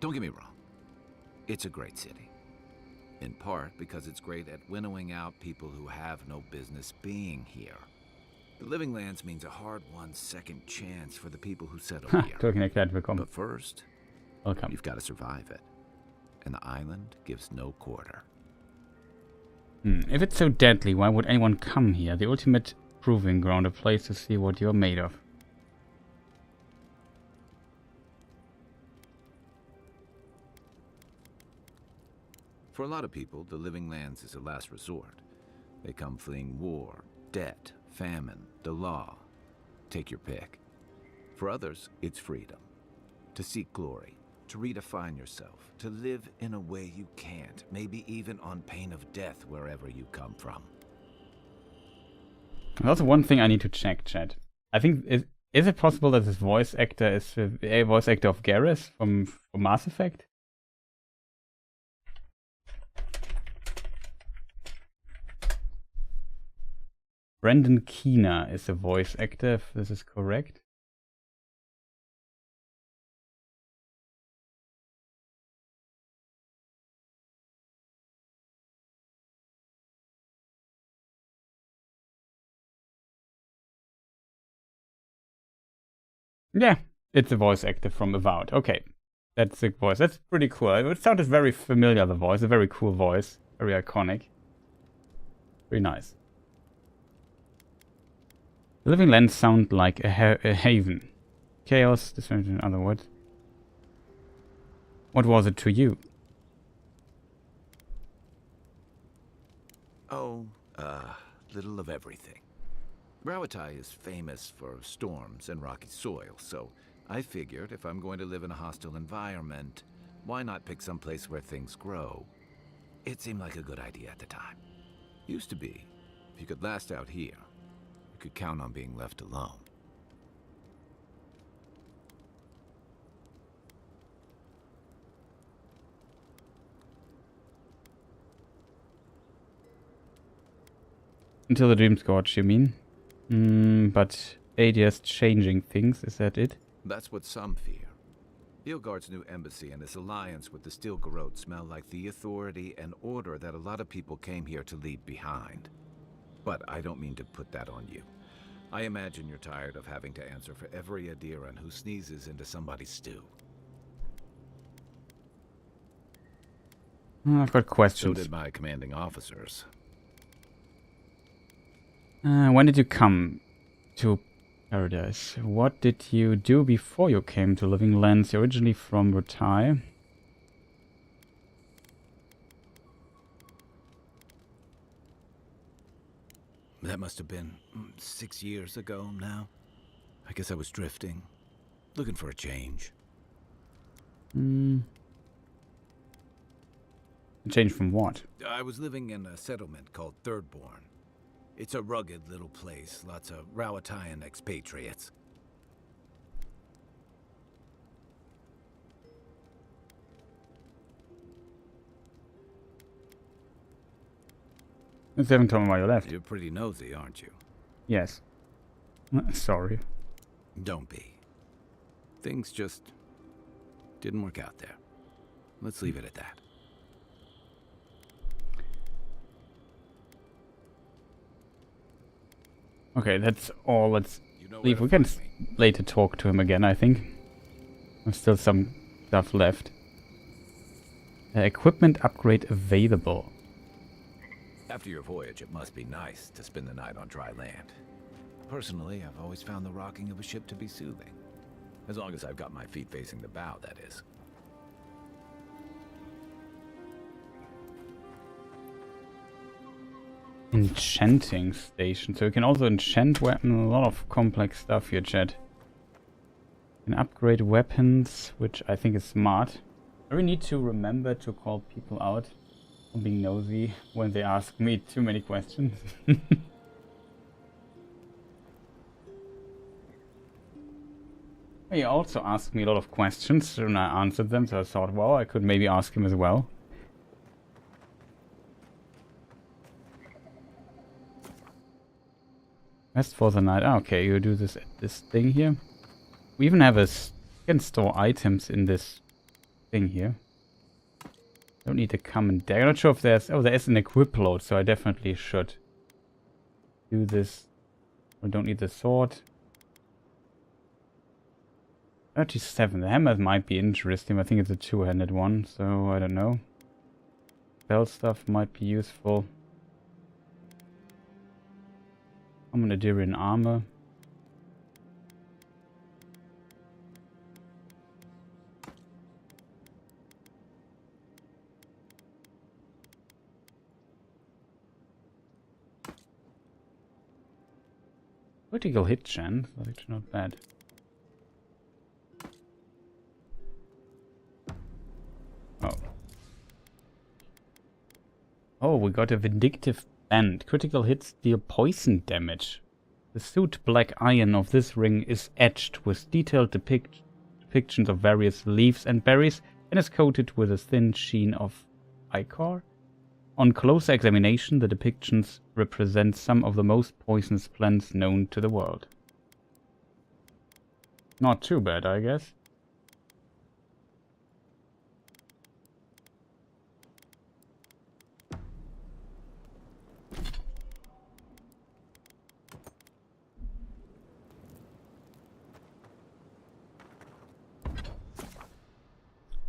Don't get me wrong. It's a great city. In part because it's great at winnowing out people who have no business being here. The Living Lands means a hard-won second chance for the people who settle here. But first, welcome. You've got to survive it. And the island gives no quarter. If it's so deadly, why would anyone come here? The ultimate proving ground, a place to see what you're made of. For a lot of people, the Living Lands is a last resort. They come fleeing war, debt, famine, the law. Take your pick. For others, it's freedom. To seek glory, to redefine yourself, to live in a way you can't, maybe even on pain of death wherever you come from. There's also one thing I need to check, chat. I think, is it possible that this voice actor is a voice actor of Garrus from Mass Effect? Brendan Keener is a voice actor, if this is correct. Yeah, it's a voice actor from Avowed. Okay, that's the voice. That's pretty cool. It sounded very familiar, the voice. A very cool voice. Very iconic. Very nice. The living lands sound like a haven. Chaos, destruction, in other words. What was it to you? Oh, little of everything. Rawatai is famous for storms and rocky soil, so I figured if I'm going to live in a hostile environment, why not pick some place where things grow? It seemed like a good idea at the time. Used to be. If you could last out here, you could count on being left alone. Until the dream scorch, you mean? But ADS changing things, is that it? That's what some fear. Ilgard's new embassy and his alliance with the Steel Garrote smell like the authority and order that a lot of people came here to leave behind. But I don't mean to put that on you. I imagine you're tired of having to answer for every Adiran who sneezes into somebody's stew. I've got questions. So did my commanding officers. When did you come to Paradise? What did you do before you came to Living Lands? You're originally from Ratai. That must have been 6 years ago now. I guess I was drifting, looking for a change. A change from what? I was living in a settlement called Thirdborn. It's a rugged little place, lots of Rawatayan expatriates. You haven't told me why you left. You're pretty nosy, aren't you? Yes. Sorry. Don't be. Things just didn't work out there. Let's leave it at that. Okay, that's all. Let's leave. We can later talk to him again, I think. There's still some stuff left. Equipment upgrade available. After your voyage, it must be nice to spend the night on dry land. Personally, I've always found the rocking of a ship to be soothing. As long as I've got my feet facing the bow, that is. Enchanting station. So you can also enchant weapons. A lot of complex stuff here, chat. You can upgrade weapons, which I think is smart. I really need to remember to call people out on being nosy when they ask me too many questions. He also asked me a lot of questions and I answered them, so I thought, well, I could maybe ask him as well. Rest for the night. Ah, okay, you do this thing here. We even have you can store items in this thing here. Don't need to come and dagger. I'm not sure if there's... Oh, there is an equip load, so I definitely should do this. I don't need the sword. 37. The hammer might be interesting. I think it's a two-handed one, so I don't know. Spell stuff might be useful. Common Adirian armor. Critical hit chance, that's actually not bad. Oh. Oh, we got a vindictive band. Critical hits deal poison damage. The soot black iron of this ring is etched with detailed depictions of various leaves and berries and is coated with a thin sheen of ichor. On closer examination, the depictions represent some of the most poisonous plants known to the world. Not too bad, I guess.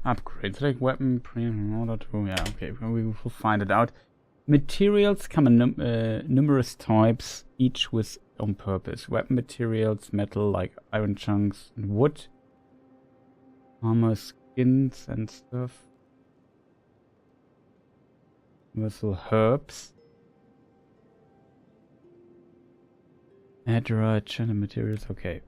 Upgrade. Select weapon, in order to... Yeah, okay, we will find it out. Materials come in numerous types, each with on purpose. Weapon materials, metal like iron chunks and wood. Armor, skins and stuff. Universal herbs. Adra, channel materials, okay.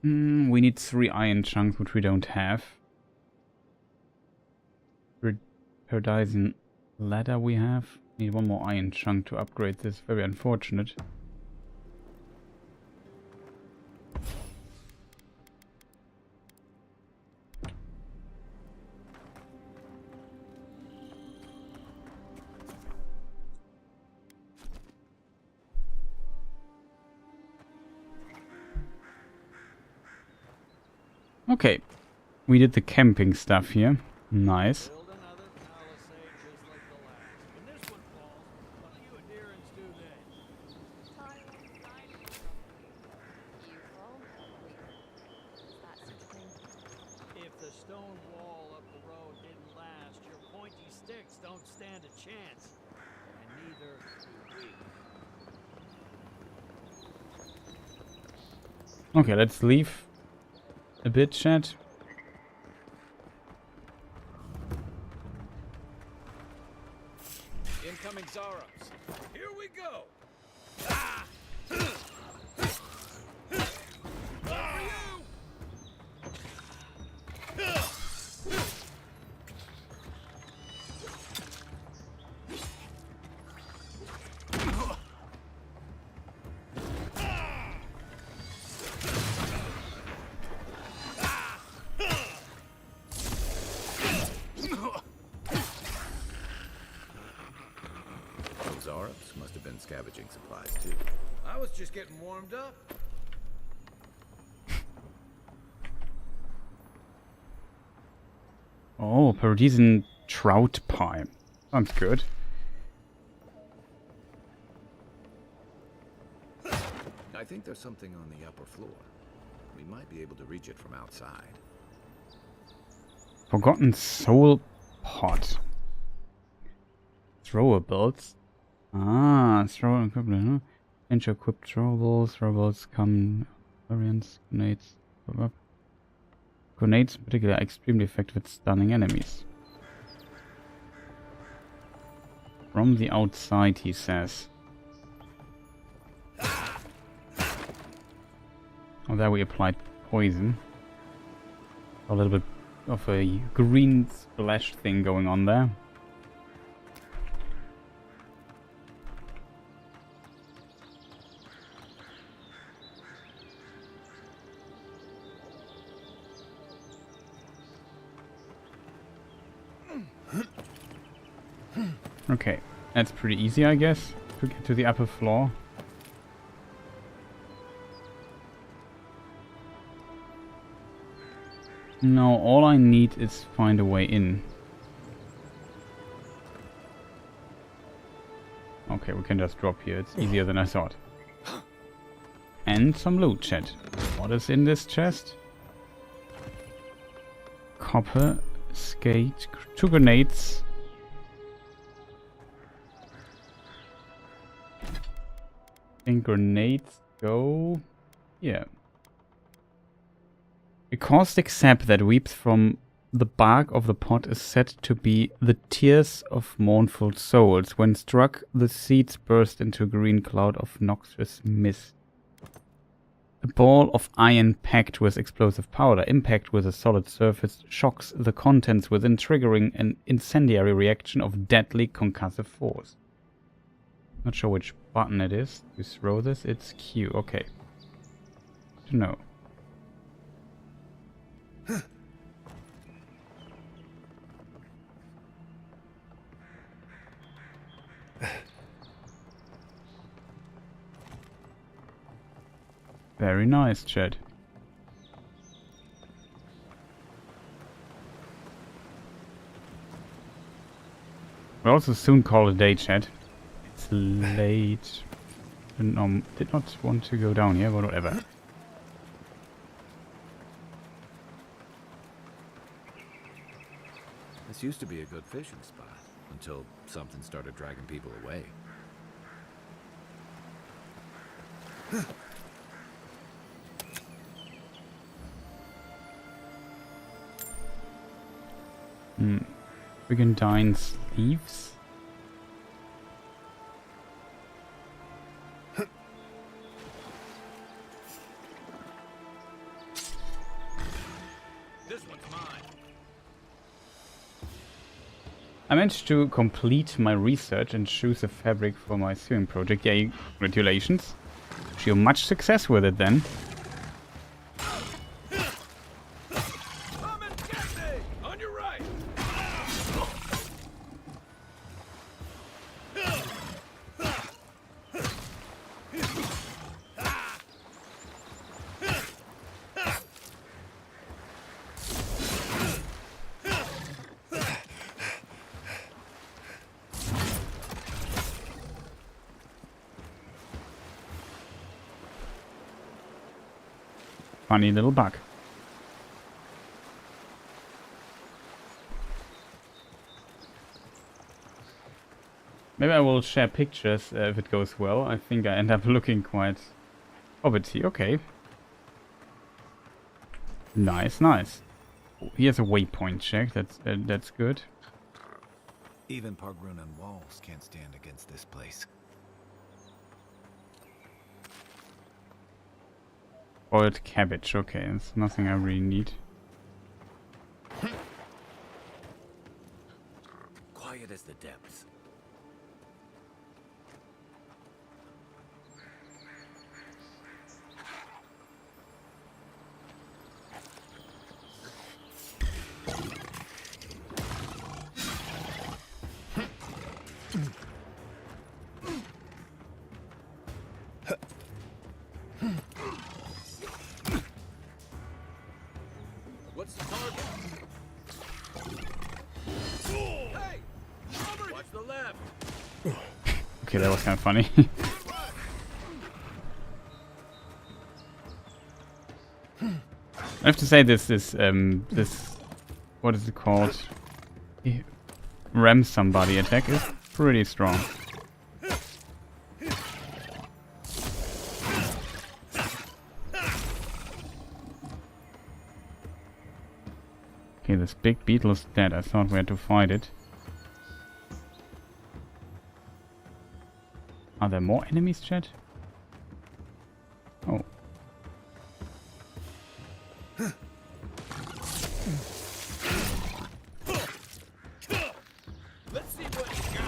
We need 3 iron chunks, which we don't have. Paradisian ladder we have. Need 1 more iron chunk to upgrade this. Very unfortunate. Okay, we did the camping stuff here. Nice. If the stone wall up the road didn't last, your pointy sticks don't stand a chance. And neither do we. Okay, let's leave a bit, chat. Incoming Zarops. Here we go. Zarops must have been scavenging supplies too. I was just getting warmed up. Oh, Paradisian trout pie. Sounds good. I think there's something on the upper floor. We might be able to reach it from outside. Forgotten soul pot. Thrower builds. Ah, thrower equipment, huh? Enter equipped throwables. Throwables come variants, grenades. Grenades in particular are extremely effective at stunning enemies. From the outside, he says. Oh, there we applied poison. A little bit of a green splash thing going on there. Okay, that's pretty easy, I guess, to get to the upper floor. No, all I need is find a way in. Okay, we can just drop here. It's easier than I thought. And some loot, chat. What is in this chest? Copper, skate, 2 grenades. And grenades go... yeah. A caustic sap that weeps from the bark of the pot is said to be the tears of mournful souls. When struck, the seeds burst into a green cloud of noxious mist. A A ball of iron packed with explosive powder. Impact with a solid surface shocks the contents within, triggering an incendiary reaction of deadly concussive force. Not sure which button it is to throw this. It's Q. Okay. No. Very nice, chat. We'll also soon call it a day, chat. It's late. Did not want to go down here, but whatever. This used to be a good fishing spot, until something started dragging people away. Brigandine sleeves? This one's mine. I managed to complete my research and choose a fabric for my sewing project. Yay, congratulations. Wish you much success with it then. On your right. Funny little bug. Maybe I will share pictures if it goes well. I think I end up looking quite hobbity. Okay. Nice, nice. Here's a waypoint check. That's good. Even Pargrunan walls can't stand against this place. Boiled cabbage. Okay, that's nothing I really need. Quiet as the depths. What's the target? Hey! Watch the left! Okay, that was kind of funny. I have to say this what is it called? Ram somebody attack is pretty strong. Okay, this big beetle is dead. I thought we had to fight it. Are there more enemies, chat? Oh. Let's see what he's got.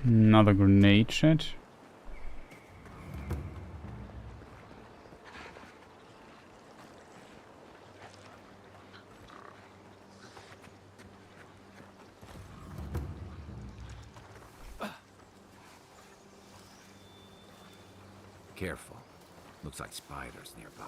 Another grenade, chat. Careful. Looks like spiders nearby.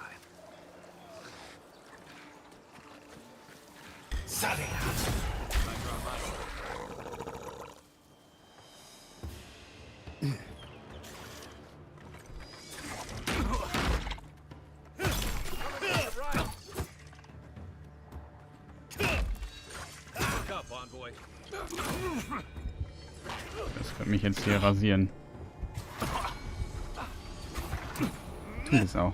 Das wird mich jetzt hier rasieren. tut es auch.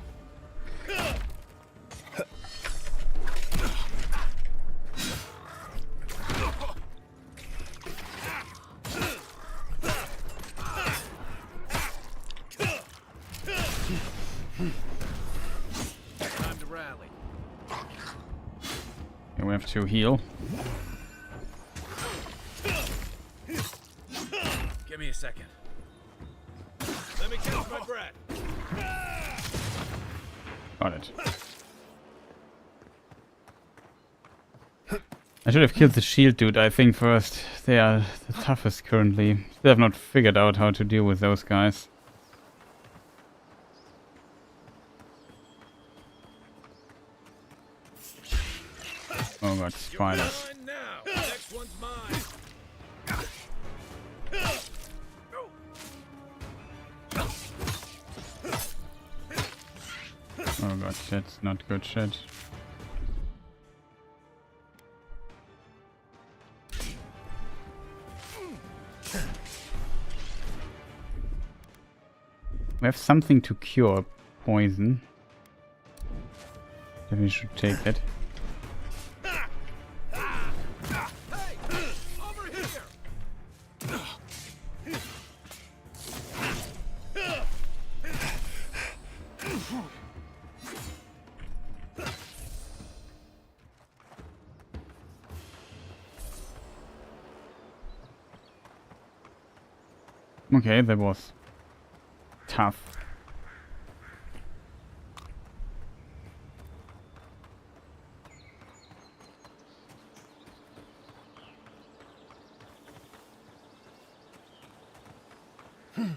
Time to rally. Okay, we have to heal. Give me a second. Let me catch my breath. Got it. I should have killed the shield dude, I think, first. They are the toughest currently. Still have not figured out how to deal with those guys. Oh god, spiders. Next one's mine. Oh god, shit's not good shit. We have something to cure poison. Then we should take it. Okay, that was tough.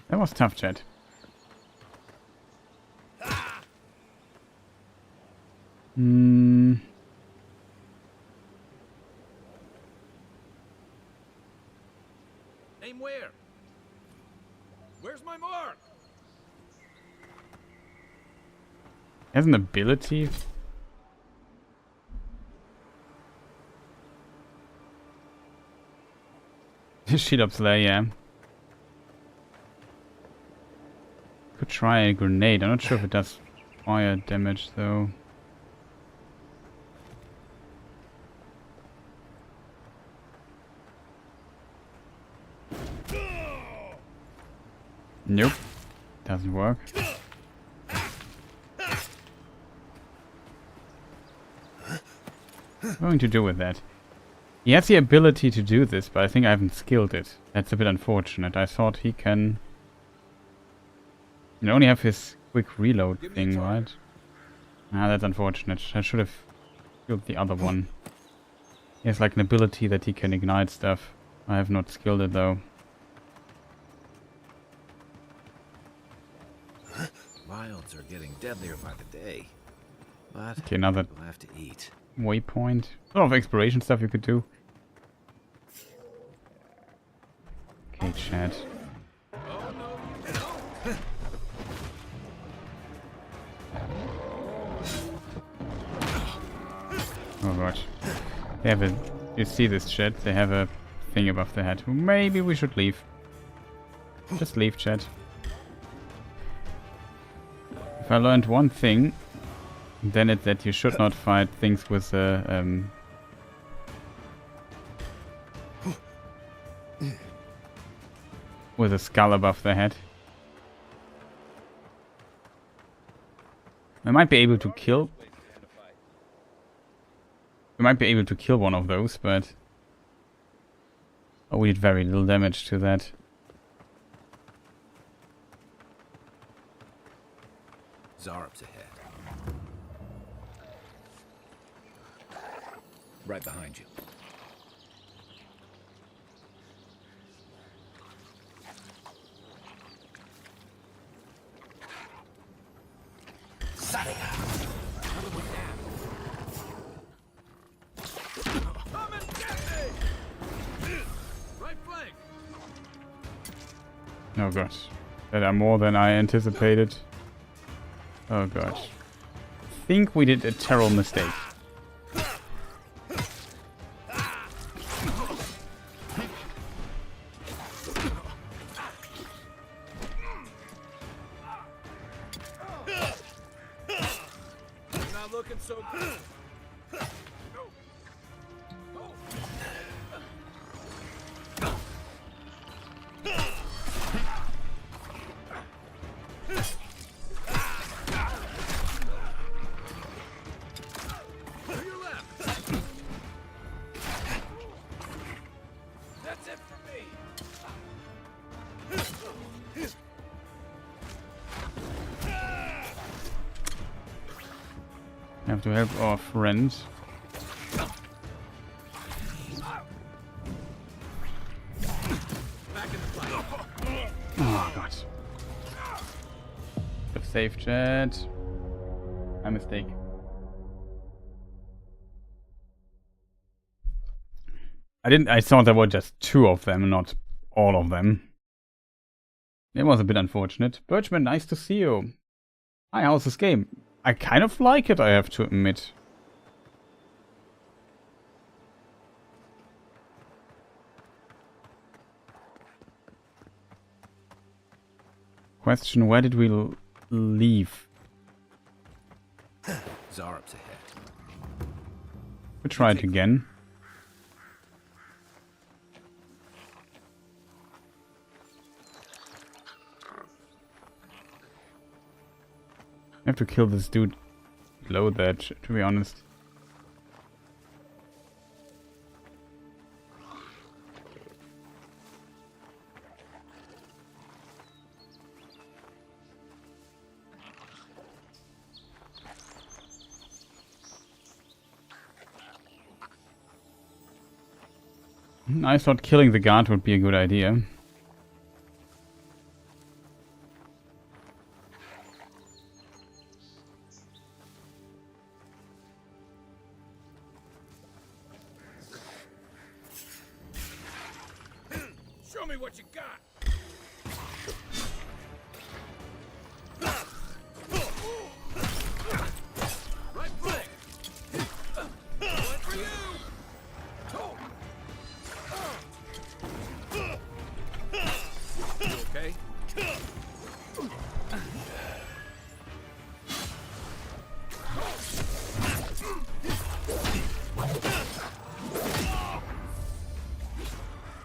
That was tough, chat. Aim where? Where's my mark? Has an ability. Shield up Slayer, yeah. Could try a grenade. I'm not sure if it does fire damage though. Nope. Doesn't work. What am I going to do with that? He has the ability to do this, but I think I haven't skilled it. That's a bit unfortunate. I thought he can... You only have his quick reload thing, right? Ah, that's unfortunate. I should have skilled the other one. He has like an ability that he can ignite stuff. I have not skilled it though. Wilds are getting deadlier by the day. But Okay, another we'll have to eat. waypoint. A lot of exploration stuff you could do. Okay, chat. Oh god. They have a... You see this chat? They have a thing above their head. Maybe we should leave. Just leave, chat. If I learned one thing, then it's that you should not fight things with a skull above their head. I might be able to kill. We might be able to kill one of those, but we did very little damage to that. Zarp's ahead. Right behind you. Come and get me! Right flank! Oh god. That are more than I anticipated. Oh god. I think we did a terrible mistake. so good. That's it for me. We have to help our friends. Oh god. The safe chat. My mistake. I thought there were just 2 of them, not all of them. It was a bit unfortunate. Birchman, nice to see you. Hi, how's this game? I kind of like it, I have to admit. Question, where did we leave? Zarup's ahead. We try it again. I have to kill this dude below that, to be honest. I thought killing the guard would be a good idea. Show me what you got. Right foot. One for you. You okay?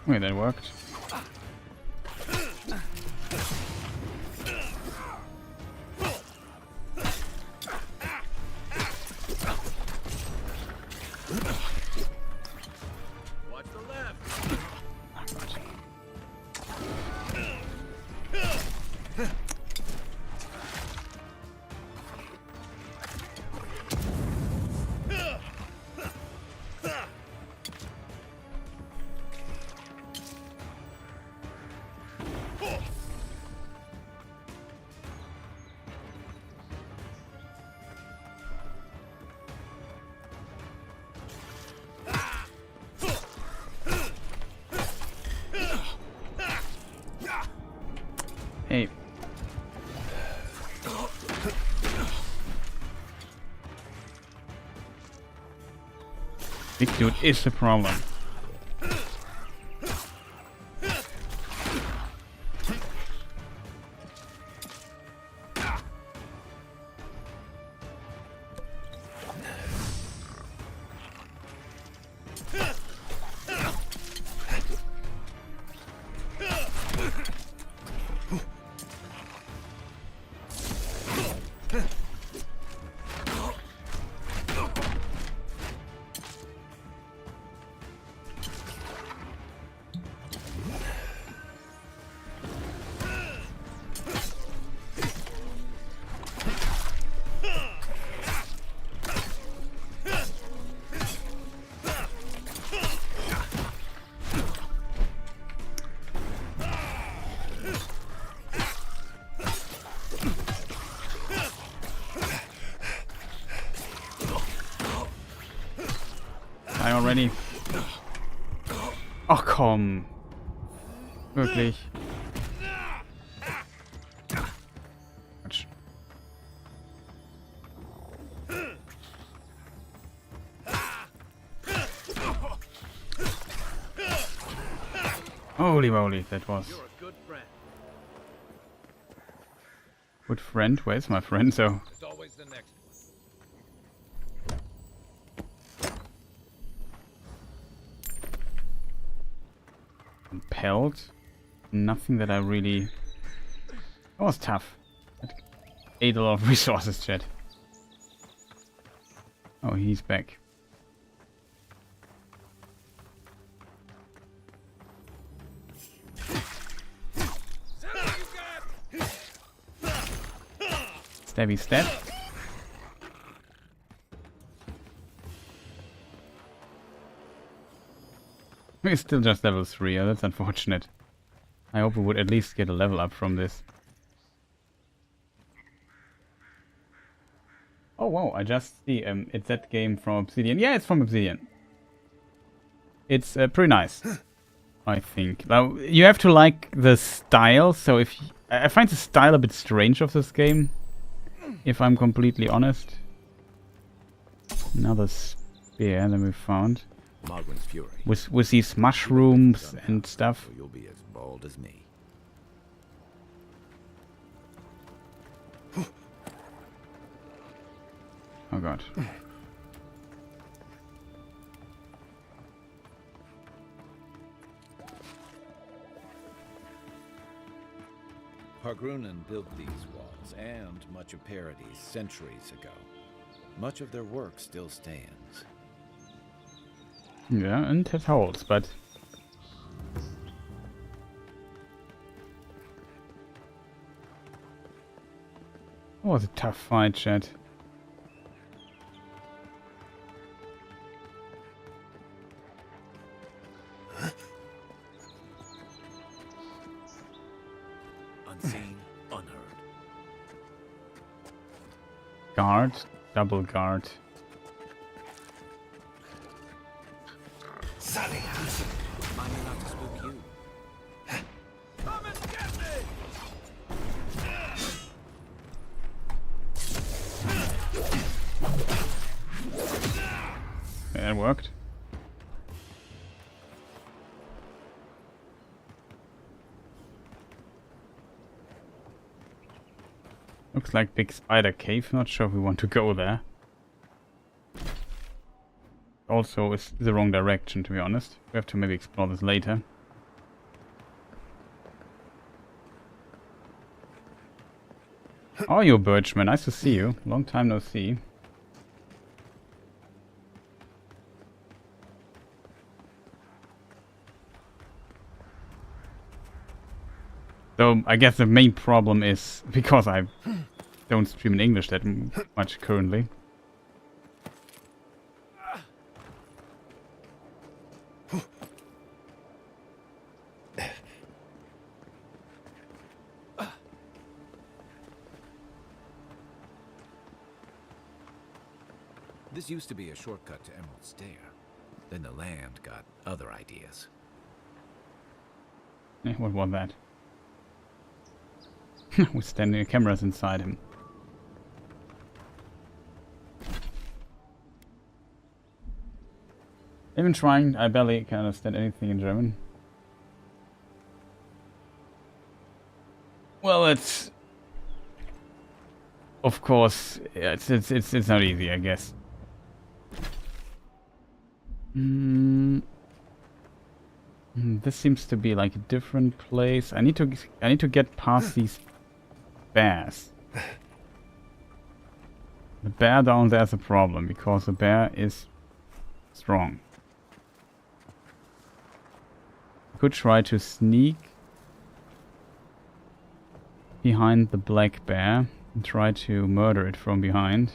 Wait, that worked. Watch the left. Hey. Big dude is the problem. I already. Ach komm. Wirklich. Quatsch. Holy moly, that was. You're a good friend. Good friend? Where's my friend? So. There's always the next one. compelled. Nothing that I really... That was tough. It ate a lot of resources, chat. Oh, he's back. Stabby stab. We're still just level 3, that's unfortunate. I hope we would at least get a level up from this. Oh wow, I just see, it's that game from Obsidian. Yeah, it's from Obsidian. It's pretty nice, I think. Now, you have to like the style, so if... I find the style a bit strange of this game, if I'm completely honest. Another spear that we found. Mogwin's Fury. With these mushrooms and stuff. You'll be as bald as me. Oh god. Pargrunen built these walls and much of Paradis centuries ago. Much of their work still stands. Yeah, and it holds, but... That was a tough fight, chat. Unseen, unheard. Guard, double guard. Sonny, mind me not to spook you. come and get me! Yeah, it worked. Looks like big spider cave. Not sure if we want to go there. Also, it's the wrong direction, to be honest. We have to maybe explore this later. How are you, Birchman? Nice to see you. Long time no see. So, I guess the main problem is because I don't stream in English that much currently. This used to be a shortcut to Emerald Stair. Then the land got other ideas. What was that? We're standing cameras inside him. Even trying, I barely can understand anything in German. Well, it's... Of course, yeah, it's not easy, I guess. This seems to be like a different place. I need to get past these bears. The bear down there is a problem because the bear is strong. I could try to sneak behind the black bear and try to murder it from behind.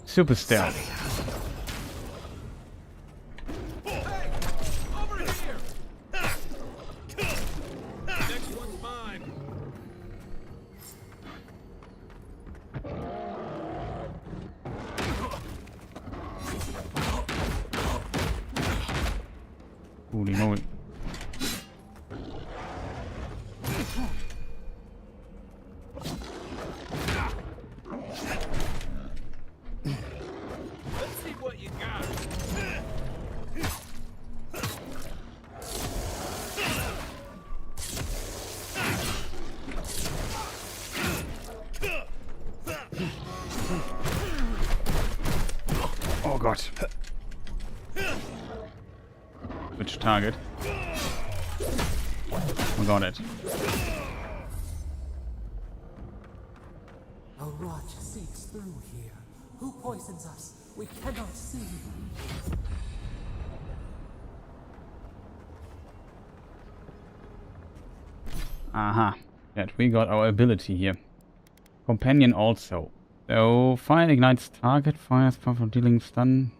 Super stealth. Holy moly. Let's see what you got. Oh god. Which target? We got it. A rot seeps through here. Who poisons us? We cannot see. Aha. That we got our ability here. Companion also. So, fire ignites target, fires powerful dealing stun.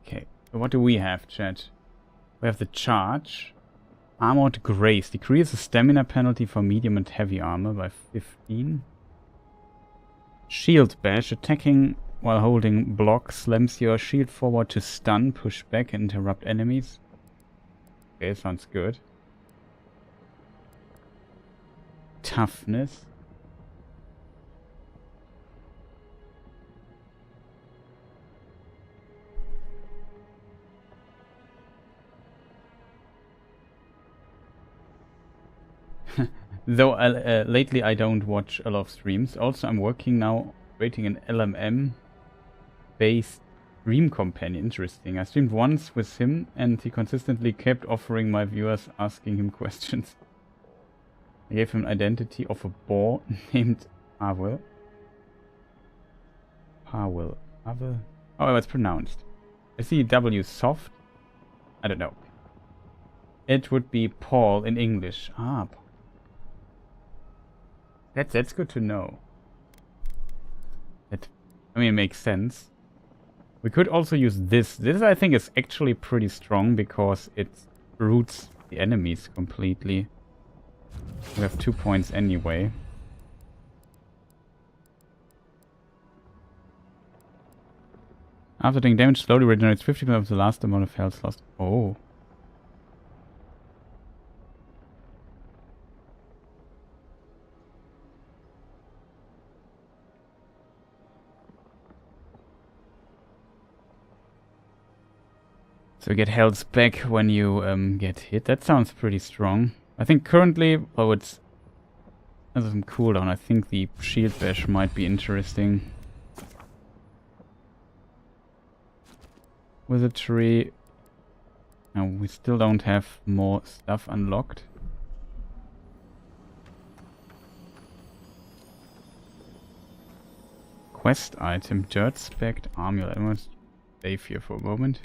Okay, so what do we have, chat? We have the charge. Armored Grace. Decreases stamina penalty for medium and heavy armor by 15. Shield Bash. Attacking while holding block slams your shield forward to stun, push back, and interrupt enemies. Okay, sounds good. Toughness. Though lately I don't watch a lot of streams. Also, I'm working now creating an LMM-based stream companion. Interesting. I streamed once with him, and he consistently kept offering my viewers asking him questions. I gave him an identity of a boar named Avowed. Powell. Avowed. Oh, it's pronounced. I see W soft. I don't know. It would be Paul in English. Ah, that's good to know. It makes sense. We could also use this. This I think is actually pretty strong because it roots the enemies completely. We have 2 points anyway. After taking damage, slowly regenerates 50% of the last amount of health lost. Oh. So you get health back when you get hit. That sounds pretty strong. I think currently, oh, it's has some cooldown. I think the shield bash might be interesting. Wizardry. Now we still don't have more stuff unlocked. Quest item, dirt spec amulet. I'm gonna save here for a moment.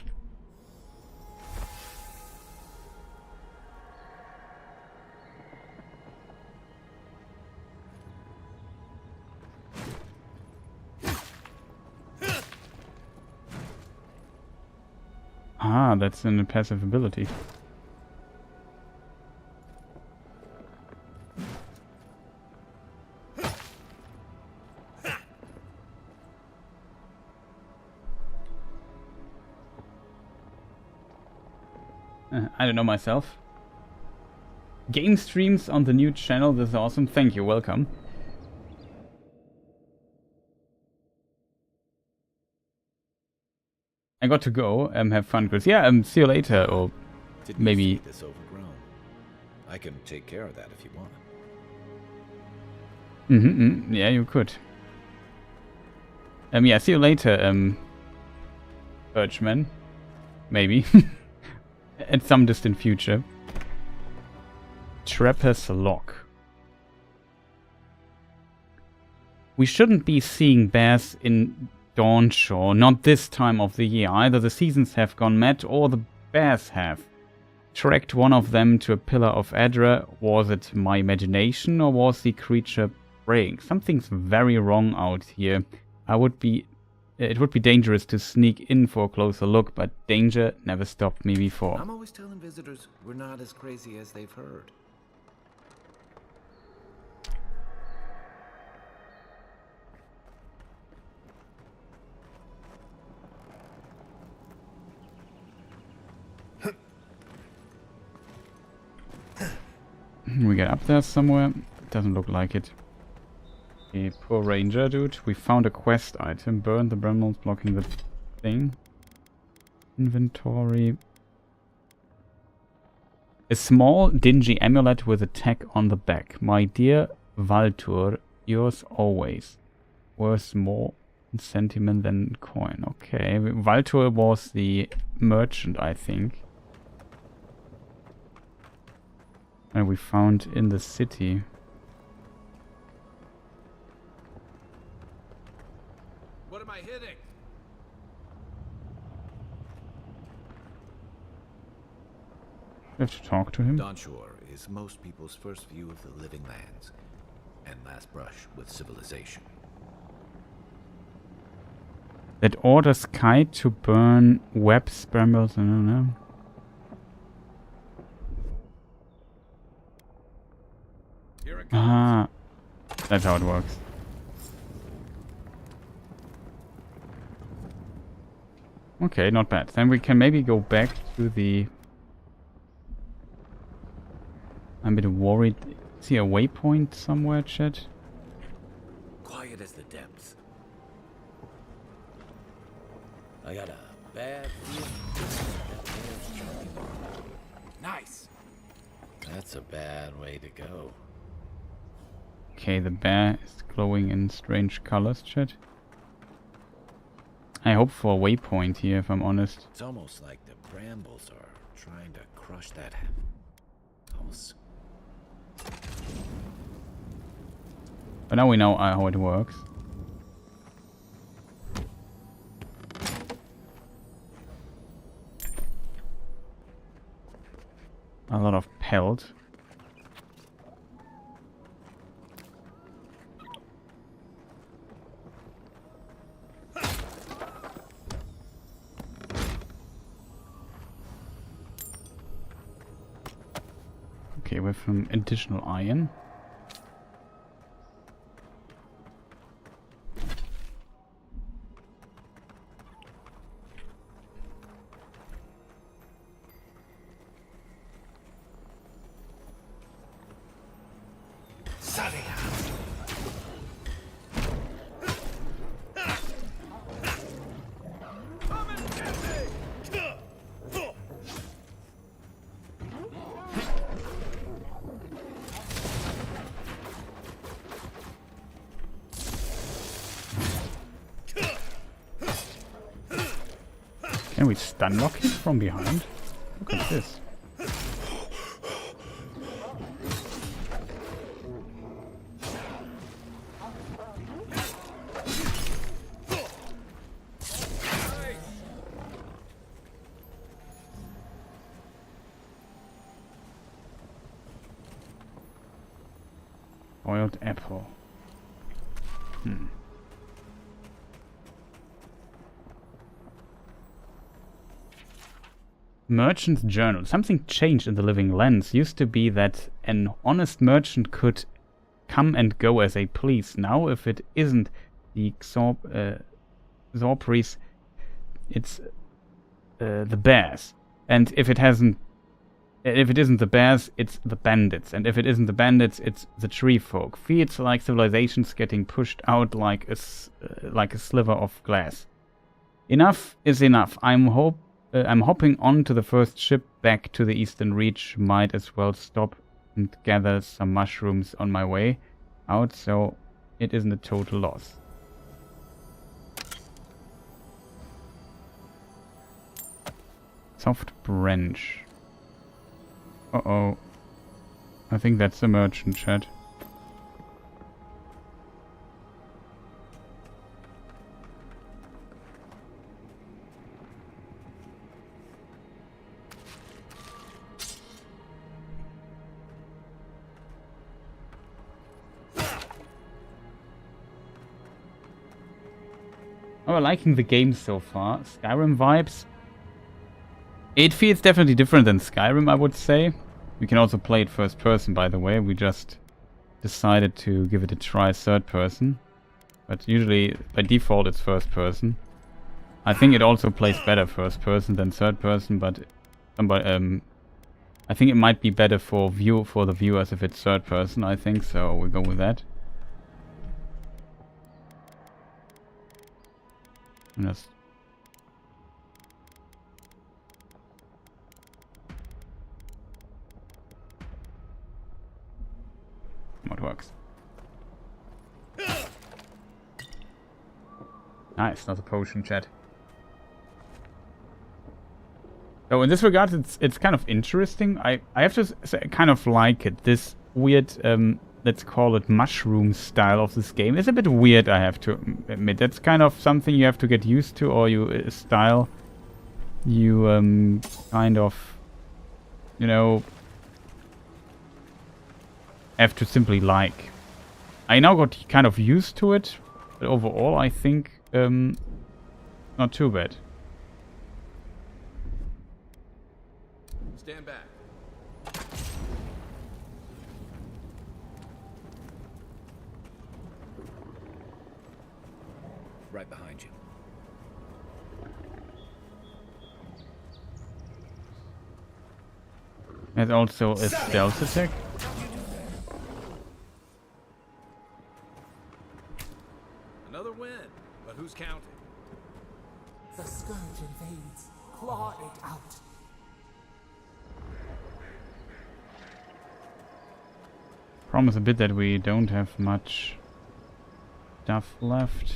Ah, that's in a passive ability. I don't know myself. Game streams on the new channel, this is awesome. Thank you, welcome. I got to go. Have fun, Chris. Yeah, see you later, or Didn't maybe. You see this overgrown? I can take care of that if you want. Yeah, you could. Yeah, see you later, Birchman. Maybe. At some distant future. Trapper's Lock. We shouldn't be seeing bears in Dawnshore, not this time of the year. Either the seasons have gone mad or the bears have. Tracked one of them to a pillar of Adra. Was it my imagination or was the creature praying? Something's very wrong out here. It would be dangerous to sneak in for a closer look, but danger never stopped me before. I'm always telling visitors we're not as crazy as they've heard. We get up there somewhere. Doesn't look like it. Okay, poor ranger, dude. We found a quest item. Burn the brambles blocking the thing. Inventory. A small, dingy amulet with a tag on the back. My dear Valtur, yours always. Worth more in sentiment than coin. Okay, Valtur was the merchant, I think. And we found in the city. What am I hitting? We have to talk to him. Dawnshore is most people's first view of the living lands, and last brush with civilization. That orders Kite to burn web brambles. I don't know. Ah, that's how it works. Okay, not bad. Then we can maybe go back to the... I'm a bit worried. Is here a waypoint somewhere, chat? Quiet as the depths. I got a bad feeling. Nice. That's a bad way to go. Okay, the bear is glowing in strange colors, chat. I hope for a waypoint here, if I'm honest. It's almost like the brambles are trying to crush that house. But now we know how it works. A lot of pelt. Okay, with some additional iron. Can we stun lock him from behind? Look at this. Boiled apple. Merchant's journal. Something changed in the living lands. Used to be that an honest merchant could come and go as they please. Now, if it isn't the Zorpries, it's the bears. And if it isn't the bears, it's the bandits. And if it isn't the bandits, it's the tree folk. Feels like civilization's getting pushed out like a sliver of glass. Enough is enough. I'm hopping on to the first ship back to the Eastern Reach. Might as well stop and gather some mushrooms on my way out, so it isn't a total loss. Soft branch. Uh-oh. I think that's the merchant, chat. Oh, I'm liking the game so far. Skyrim vibes. It feels definitely different than Skyrim, I would say. We can also play it first person, by the way. We just decided to give it a try third person. But usually, by default, it's first person. I think it also plays better first person than third person, but I think it might be better for the viewers if it's third person, I think, so we go with that. And that's what works. Nice, not a potion, chat. So in this regard, it's kind of interesting. I have to say, I kind of like it. This weird, let's call it mushroom style of this game is a bit weird, I have to admit. That's kind of something you have to get used to, or a style you kind of, you know, have to simply like. I now got kind of used to it, but overall I think not too bad. Stand back. Right behind you. There's also a stealth attack. Another win, but who's counting? The scourge invades. Claw it out. Problem is a bit that we don't have much stuff left.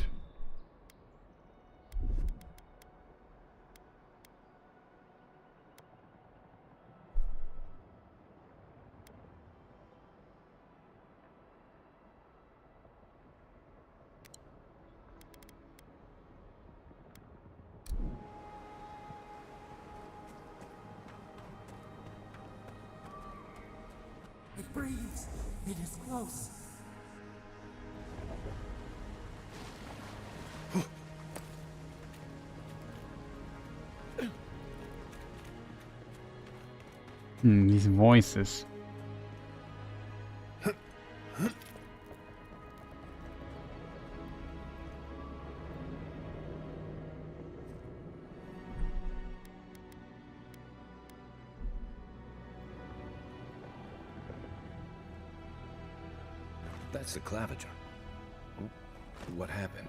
It breathes. It is close. These voices. That's the claviger. What happened?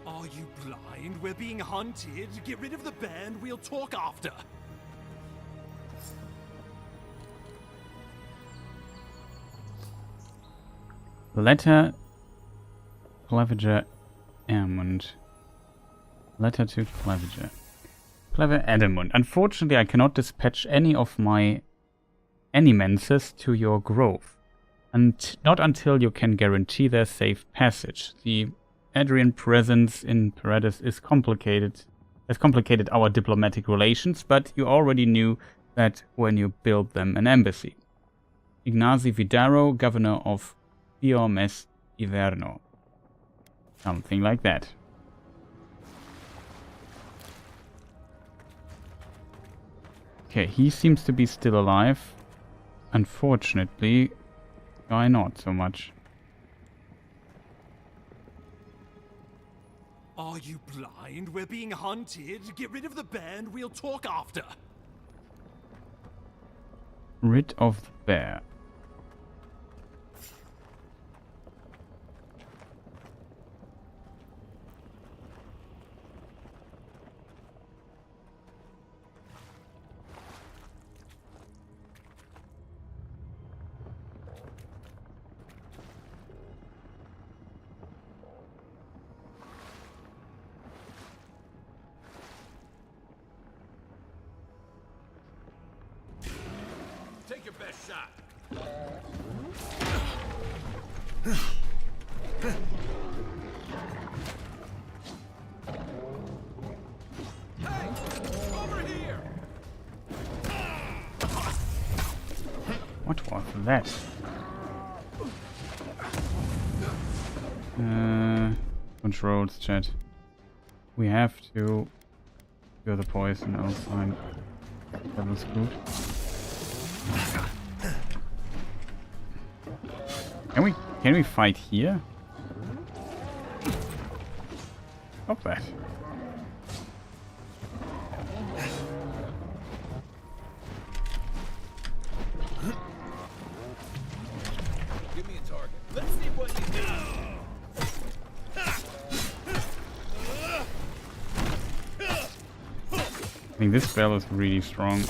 Are you blind? We're being hunted. Get rid of the band. We'll talk after. Letter Claviger Adamant. Letter to Claviger. Clever Adamant. Unfortunately, I cannot dispatch any of my animenses to your grove. And not until you can guarantee their safe passage. The Adrian presence in Paradis has complicated our diplomatic relations, but you already knew that when you built them an embassy. Ignazi Vidaro, governor of Mes Iverno. Something like that. Okay, he seems to be still alive. Unfortunately, Guy not so much. Are you blind? We're being hunted. Get rid of the band. We'll talk after. Rid of the bear. Take your best shot. Hey, over here. What was that? Controls, chat. We have to do the poison outside. That was good. Can we fight here? Stop that. think this spell is really strong.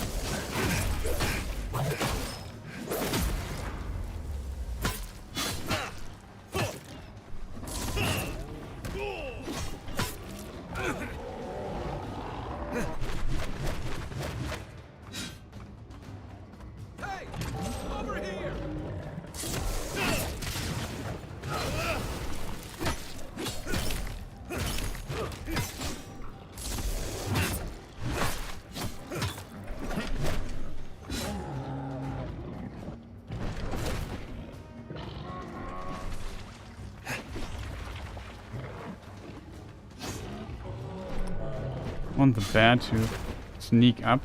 Want the bear to sneak up.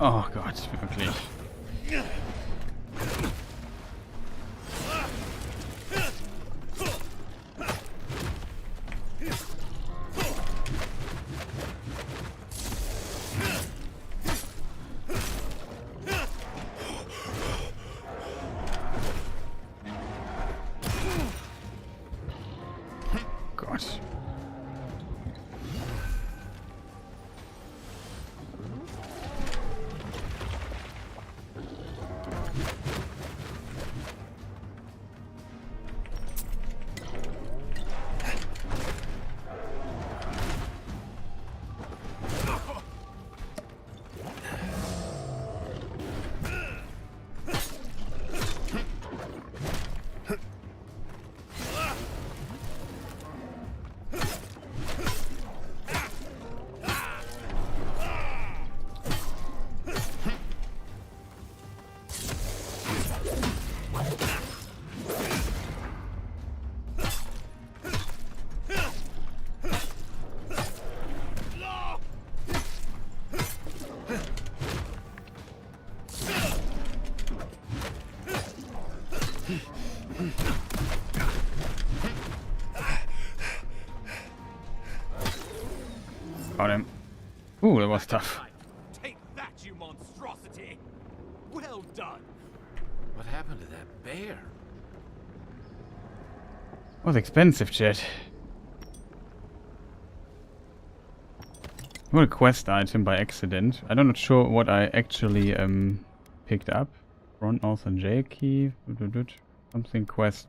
Oh Gott, wirklich. Gott. Got him. Ooh, that was tough. Take that, you monstrosity! Well done. What happened to that bear? Was expensive, chat. What a quest item by accident. I'm not sure what I actually picked up. Front North and J key. Something quest.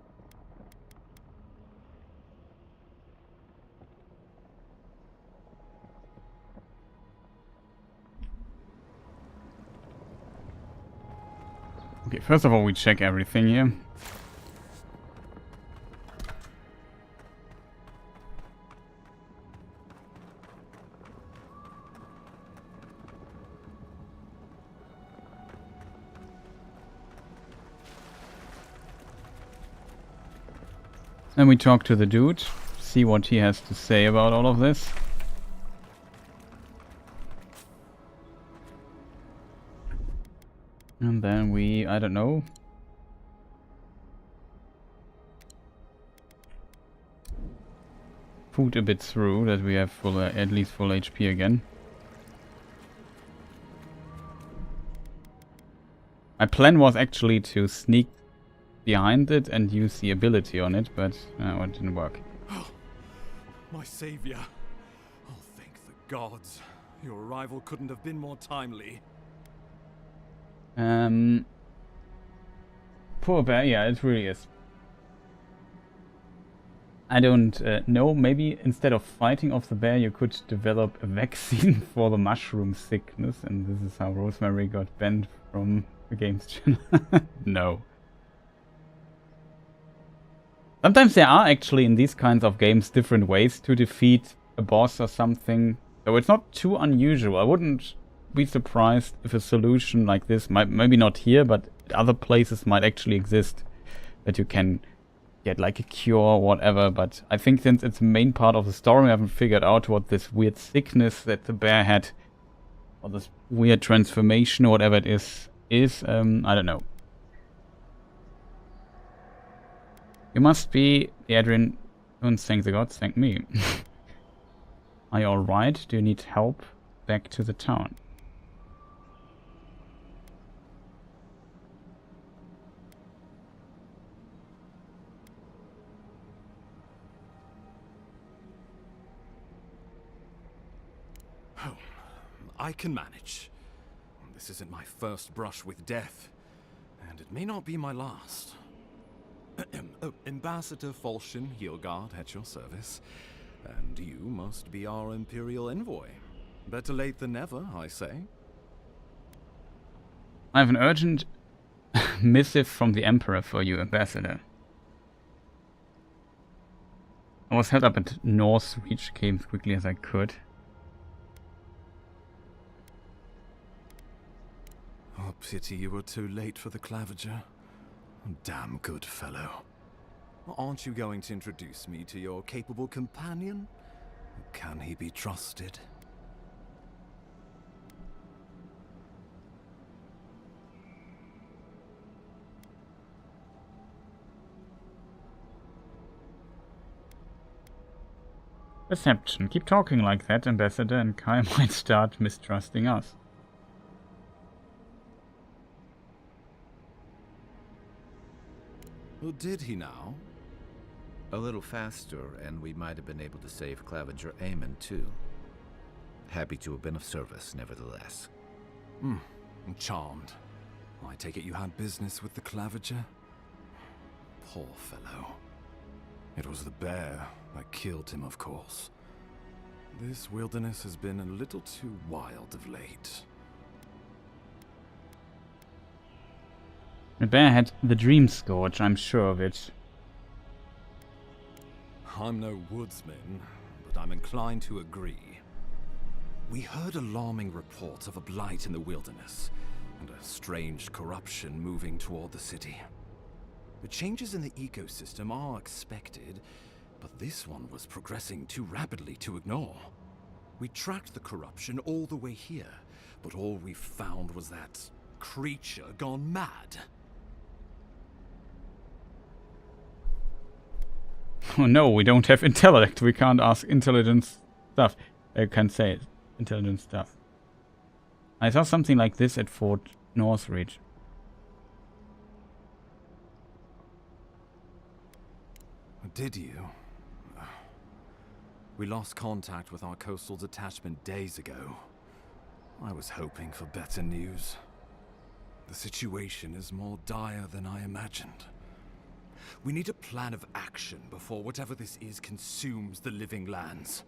Okay, first of all we check everything here. Then we talk to the dude, see what he has to say about all of this. And then we, I don't know. Food a bit through that we have full, at least full HP again. My plan was actually to sneak behind it and use the ability on it, but no, it didn't work. Oh, my savior. Oh, thank the gods. Your arrival couldn't have been more timely. Poor bear, yeah, it really is. I don't know, maybe instead of fighting off the bear you could develop a vaccine for the mushroom sickness, and this is how Rosemary got banned from the game's channel. No. Sometimes there are actually in these kinds of games different ways to defeat a boss or something. So it's not too unusual. I wouldn't be surprised if a solution like this, maybe not here, but other places might actually exist. That you can get like a cure or whatever. But I think since it's the main part of the story, I haven't figured out what this weird sickness that the bear had, or this weird transformation or whatever it is. I don't know. You must be the Adrian. Don't thank the gods, thank me. Are you alright? Do you need help back to the town? Oh, I can manage. This isn't my first brush with death, and it may not be my last. Oh, Ambassador Falchion Heelguard at your service. And you must be our Imperial envoy. Better late than never, I say. I have an urgent missive from the Emperor for you, Ambassador. I was held up at North Reach, came as quickly as I could. Oh, pity you were too late for the Claviger. Damn good fellow. Aren't you going to introduce me to your capable companion? Can he be trusted? Perception. Keep talking like that, Ambassador, and Kai might start mistrusting us. Well, did he now? A little faster, and we might have been able to save Claviger Amon, too. Happy to have been of service, nevertheless. I'm charmed. I take it you had business with the Claviger? Poor fellow. It was the bear that killed him, of course. This wilderness has been a little too wild of late. The bear had the Dream Scourge, I'm sure of it. I'm no woodsman, but I'm inclined to agree. We heard alarming reports of a blight in the wilderness, and a strange corruption moving toward the city. The changes in the ecosystem are expected, but this one was progressing too rapidly to ignore. We tracked the corruption all the way here, but all we found was that creature gone mad. Oh no, we don't have intellect. We can't ask intelligence stuff. I can't say it. Intelligent stuff. I saw something like this at Fort Northridge. Did you? We lost contact with our coastal detachment days ago. I was hoping for better news. The situation is more dire than I imagined. We need a plan of action before whatever this is consumes the living lands.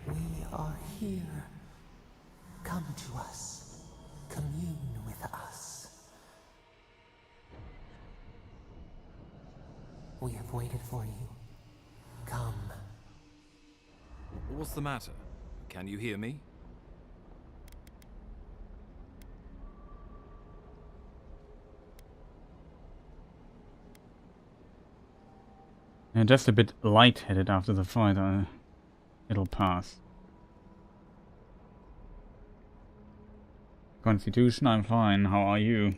We are here. Come to us. Commune with us. We have waited for you. Come. What's the matter? Can you hear me? Just a bit lightheaded after the fight. It'll pass. Constitution, I'm fine. How are you?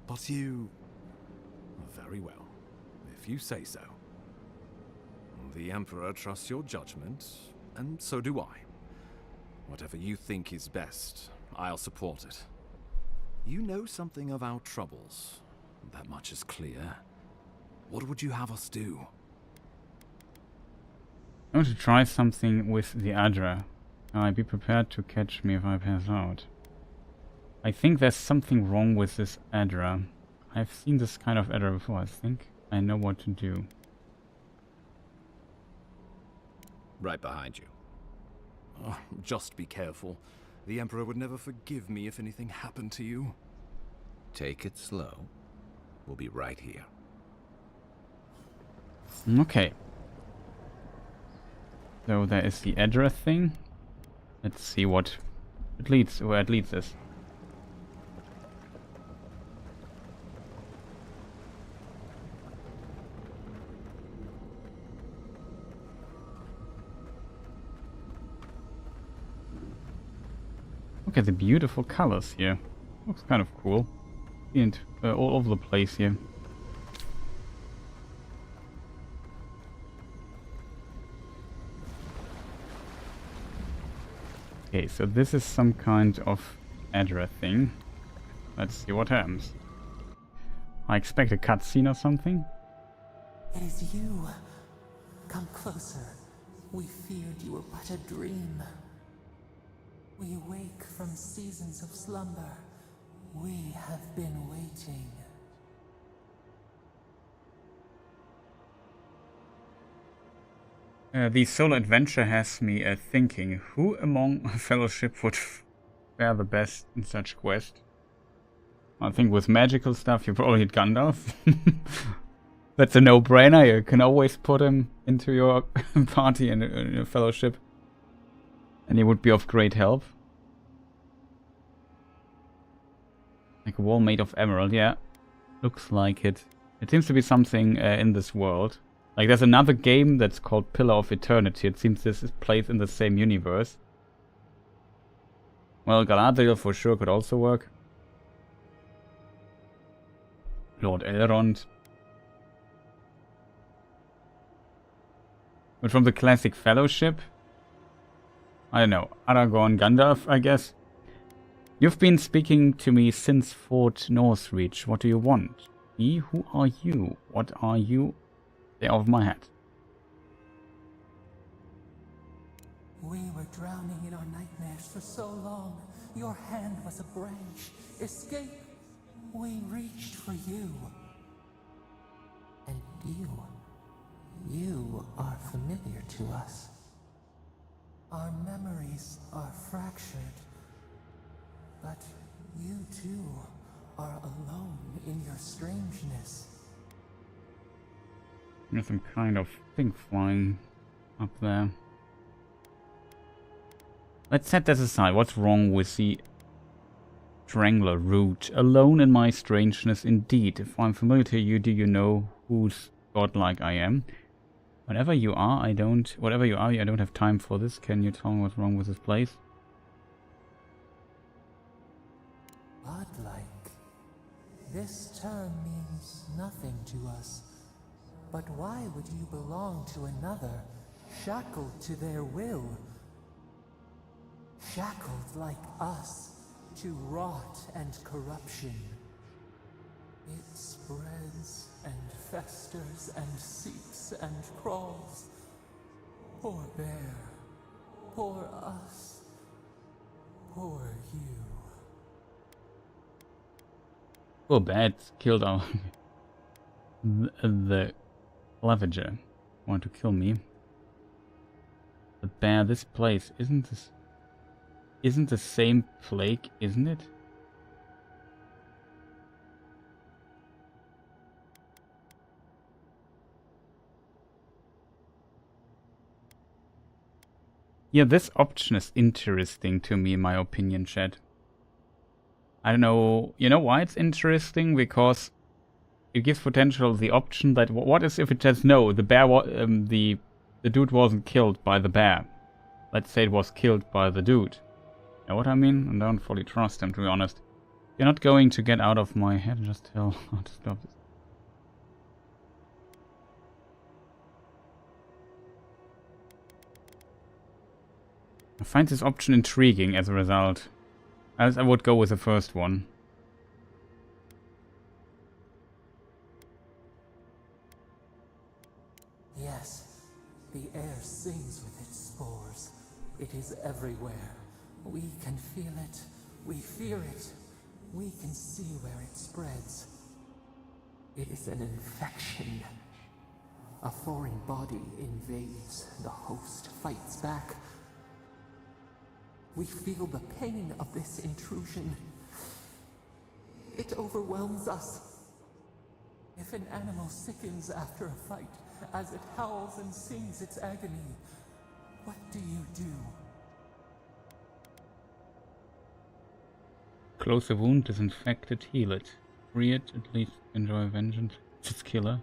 But you... Very well, if you say so. The Emperor trusts your judgment, and so do I. Whatever you think is best, I'll support it. You know something of our troubles. That much is clear. What would you have us do? I want to try something with the Adra. Be prepared to catch me if I pass out. I think there's something wrong with this Adra. I've seen this kind of Adra before, I think. I know what to do. Right behind you. Oh, just be careful. The Emperor would never forgive me if anything happened to you. Take it slow. We'll be right here. Okay. So there is the address thing. Let's see what it leads, where it leads us. Look at the beautiful colors here. Looks kind of cool. And all over the place here. Okay, so this is some kind of address thing. Let's see what happens. I expect a cutscene or something. It is you. Come closer. We feared you were but a dream. We wake from seasons of slumber. We have been waiting. The solo adventure has me thinking, who among a fellowship would fare the best in such quest? I think with magical stuff you probably hit Gandalf. That's a no-brainer. You can always put him into your party and your fellowship. And he would be of great help. Like a wall made of emerald, yeah. Looks like it. It seems to be something in this world. Like there's another game that's called Pillar of Eternity. It seems this is placed in the same universe. Well, Galadriel for sure could also work. Lord Elrond. But from the classic Fellowship? I don't know. Aragorn, Gandalf, I guess. You've been speaking to me since Fort Northreach. What do you want? Me? Who are you? What are you? They're off my head. We were drowning in our nightmares for so long. Your hand was a branch. Escape. We reached for you. And you are familiar to us. Our memories are fractured. But you too are alone in your strangeness. There's some kind of thing flying up there. Let's set that aside. What's wrong with the Strangler route? Alone in my strangeness indeed. If I'm familiar to you, do you know whose godlike I am? Whatever you are, I don't have time for this. Can you tell me what's wrong with this place? Godlike. This term means nothing to us. But why would you belong to another, shackled to their will? Shackled like us to rot and corruption. It spreads and festers and seeps and crawls. Poor bear. Poor us. Poor you. Oh, bad. Killed our... the Claviger want to kill me. But bear, this place isn't the same plague, isn't it? Yeah, this option is interesting to me, in my opinion, chat. I don't know, you know why it's interesting? Because it gives potential the option that what is if it says no, the bear, the dude wasn't killed by the bear. Let's say it was killed by the dude. You know what I mean? I don't fully trust him, to be honest. You're not going to get out of my head. Just tell how to stop this. I find this option intriguing as a result. As I would go with the first one. Yes, the air sings with its spores. It is everywhere. We can feel it. We fear it. We can see where it spreads. It is an infection. A foreign body invades, the host fights back. We feel the pain of this intrusion. It overwhelms us. If an animal sickens after a fight, as it howls and sings its agony, what do you do? Close a wound, disinfect it, heal it. Free it, at least enjoy vengeance. It's its killer.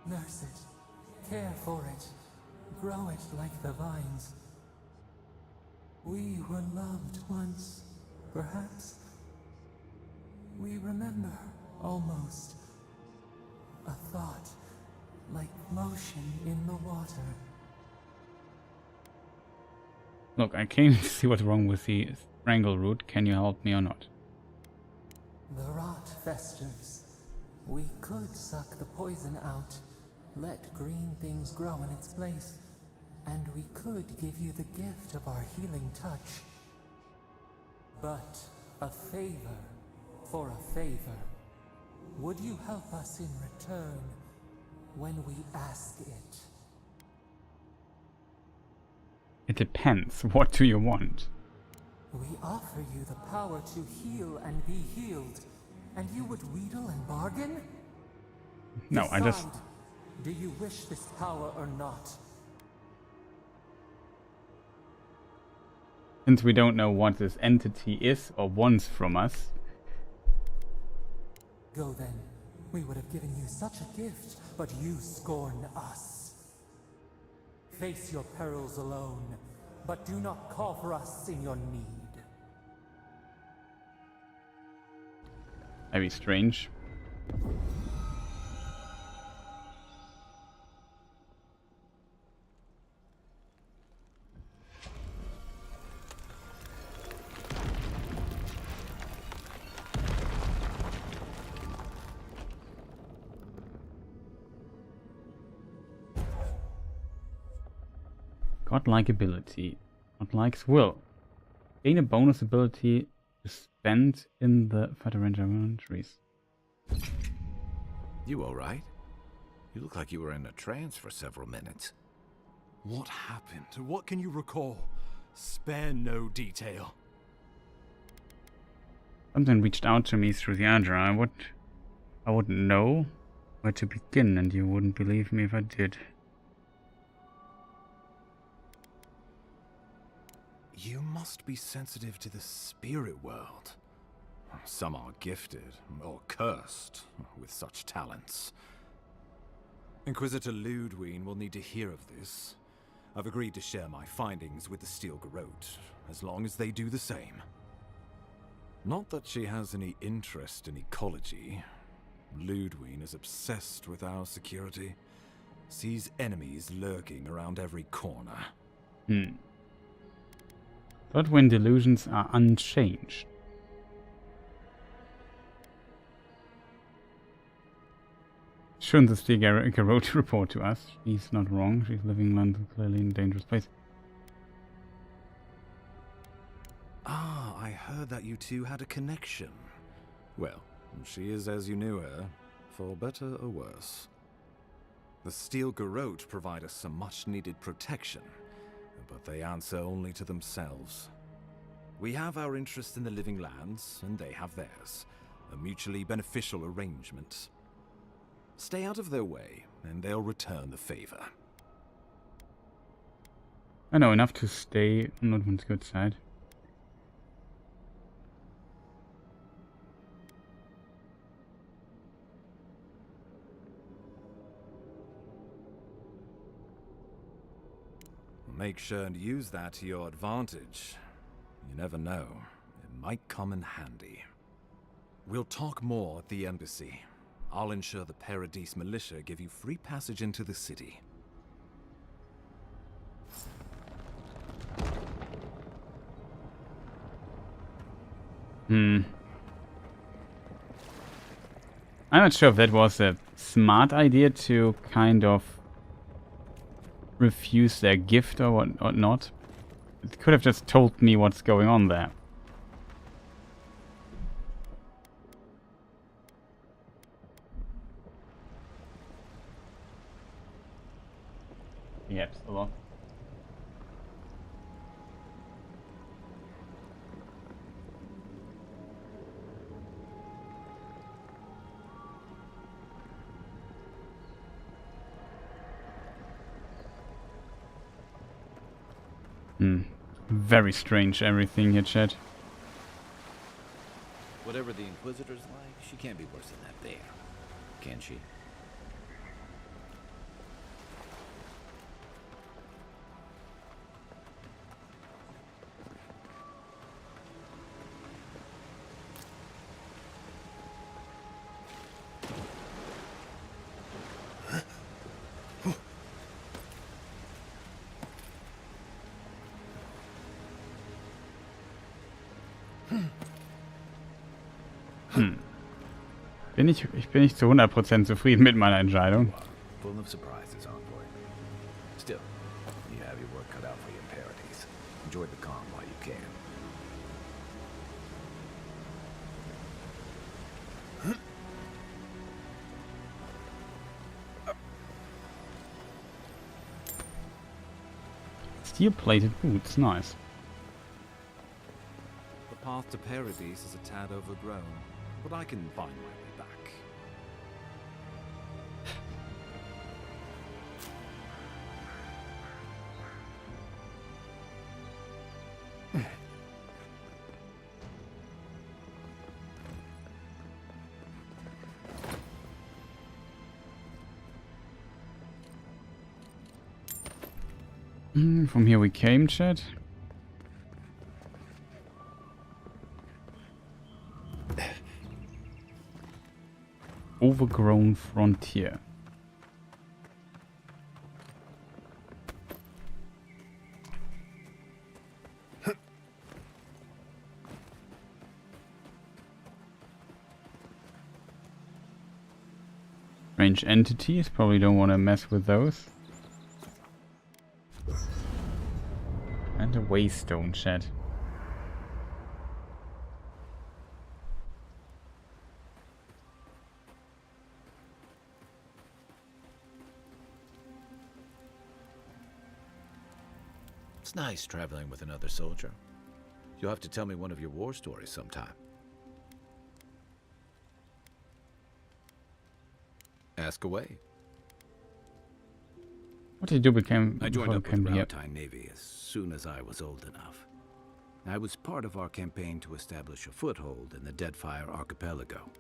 Nurse it, care for it, grow it like the vines. We were loved once, perhaps. We remember, almost. A thought, like motion in the water. Look, I came to see what's wrong with the strangle root. Can you help me or not? The rot festers. We could suck the poison out, let green things grow in its place, and we could give you the gift of our healing touch. But a favor for a favor. Would you help us in return when we ask it? It depends. What do you want? We offer you the power to heal and be healed, and you would wheedle and bargain? No, Decide, I just... do you wish this power or not? Since we don't know what this entity is or wants from us. Go then. We would have given you such a gift, but you scorn us. Face your perils alone, but do not call for us in your need. Very strange. Godlike ability. Godlike's will. Gain a bonus ability to spend in the Federation inventories. You alright? You look like you were in a trance for several minutes. What happened? What can you recall? Spare no detail. Something reached out to me through the Adra. I wouldn't know where to begin, and you wouldn't believe me if I did. You must be sensitive to the spirit world. Some are gifted, or cursed, with such talents. Inquisitor Ludwig will need to hear of this. I've agreed to share my findings with the Steel Garrote, as long as they do the same. Not that she has any interest in ecology. Ludwig is obsessed with our security. Sees enemies lurking around every corner. But when delusions are unchanged. Shouldn't the Steel Garrote report to us? She's not wrong. She's living in London, clearly in a dangerous place. Ah, I heard that you two had a connection. Well, she is as you knew her, for better or worse. The Steel Garrote provide us some much-needed protection, but they answer only to themselves. We have our interest in the living lands, and they have theirs. A mutually beneficial arrangement. Stay out of their way, and they'll return the favor. I know enough to stay on Ludwig's good side. Make sure and use that to your advantage. You never know. It might come in handy. We'll talk more at the embassy. I'll ensure the Paradise militia give you free passage into the city. I'm not sure if that was a smart idea to kind of refuse their gift or what or not. It could have just told me what's going on there. Yep, a lot. Very strange everything here, chat. Whatever the Inquisitor's like, she can't be worse than that bear. Can she? Ich bin nicht zu 100% zufrieden mit meiner Entscheidung. Full of surprises, Envoy. Still, you have your work cut out for you in Paradise. Enjoy the calm while you can. Steel-plated boots, nice. The path to Paradise is a tad overgrown, but I can find my way back. From here we came, chat. Overgrown frontier. Strange entities, probably don't want to mess with those. And a waystone, chat. It's nice traveling with another soldier. You'll have to tell me one of your war stories sometime. Ask away. What did you do I joined up with the Maritime Navy as soon as I was old enough. I was part of our campaign to establish a foothold in the Deadfire Archipelago.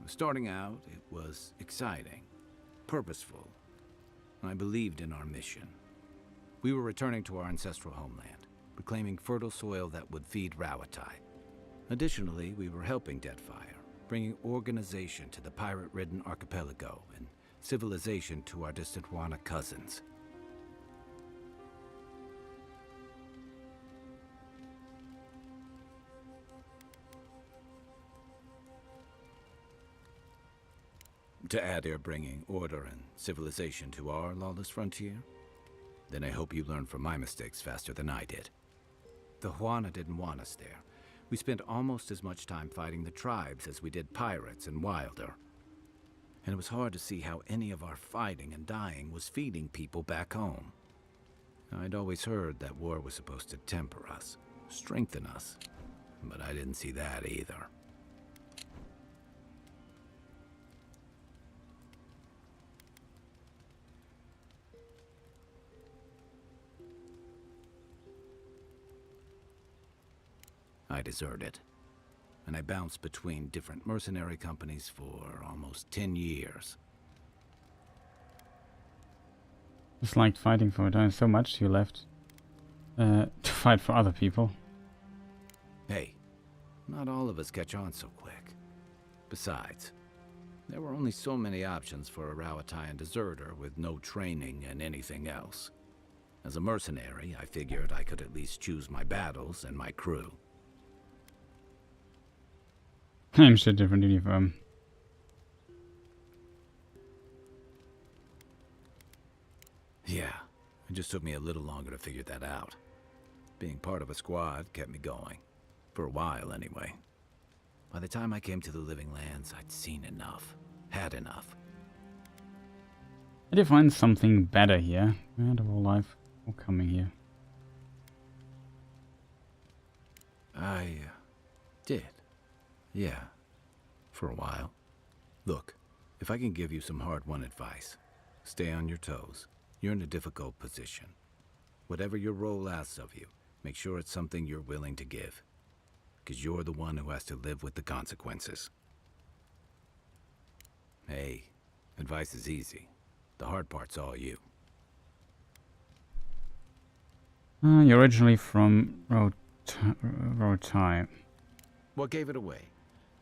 Starting out, it was exciting, purposeful. I believed in our mission. We were returning to our ancestral homeland, reclaiming fertile soil that would feed Rauatai. Additionally, we were helping Deadfire, bringing organization to the pirate-ridden archipelago and civilization to our distant Wana cousins. To add they're bringing order and civilization to our lawless frontier? Then I hope you learn from my mistakes faster than I did. The Huana didn't want us there. We spent almost as much time fighting the tribes as we did pirates and Wilder. And it was hard to see how any of our fighting and dying was feeding people back home. I'd always heard that war was supposed to temper us, strengthen us, but I didn't see that either. I deserted, and I bounced between different mercenary companies for almost 10 years. Just liked fighting for it. So much you left to fight for other people. Hey, not all of us catch on so quick. Besides, There were only so many options for a Rowatayan deserter with no training and anything else. As a mercenary, I figured I could at least choose my battles and my crew. I'm sure different uniform. Yeah, it just took me a little longer to figure that out. Being part of a squad kept me going. For a while, anyway. By the time I came to the Living Lands, I'd seen enough. Had enough. I did find something better here. Out of all life, all coming here. I did. Yeah. For a while. Look, if I can give you some hard-won advice, stay on your toes. You're in a difficult position. Whatever your role asks of you, make sure it's something you're willing to give. Because you're the one who has to live with the consequences. Hey, advice is easy. The hard part's all you. You're originally from Rotai. What gave it away?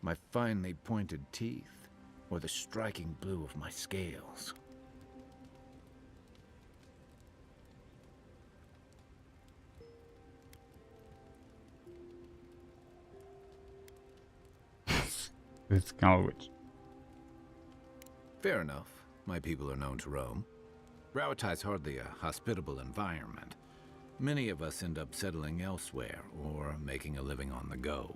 My finely pointed teeth? Or the striking blue of my scales? It's garbage. Fair enough. My people are known to roam. Rowatai's hardly a hospitable environment. Many of us end up settling elsewhere, or making a living on the go.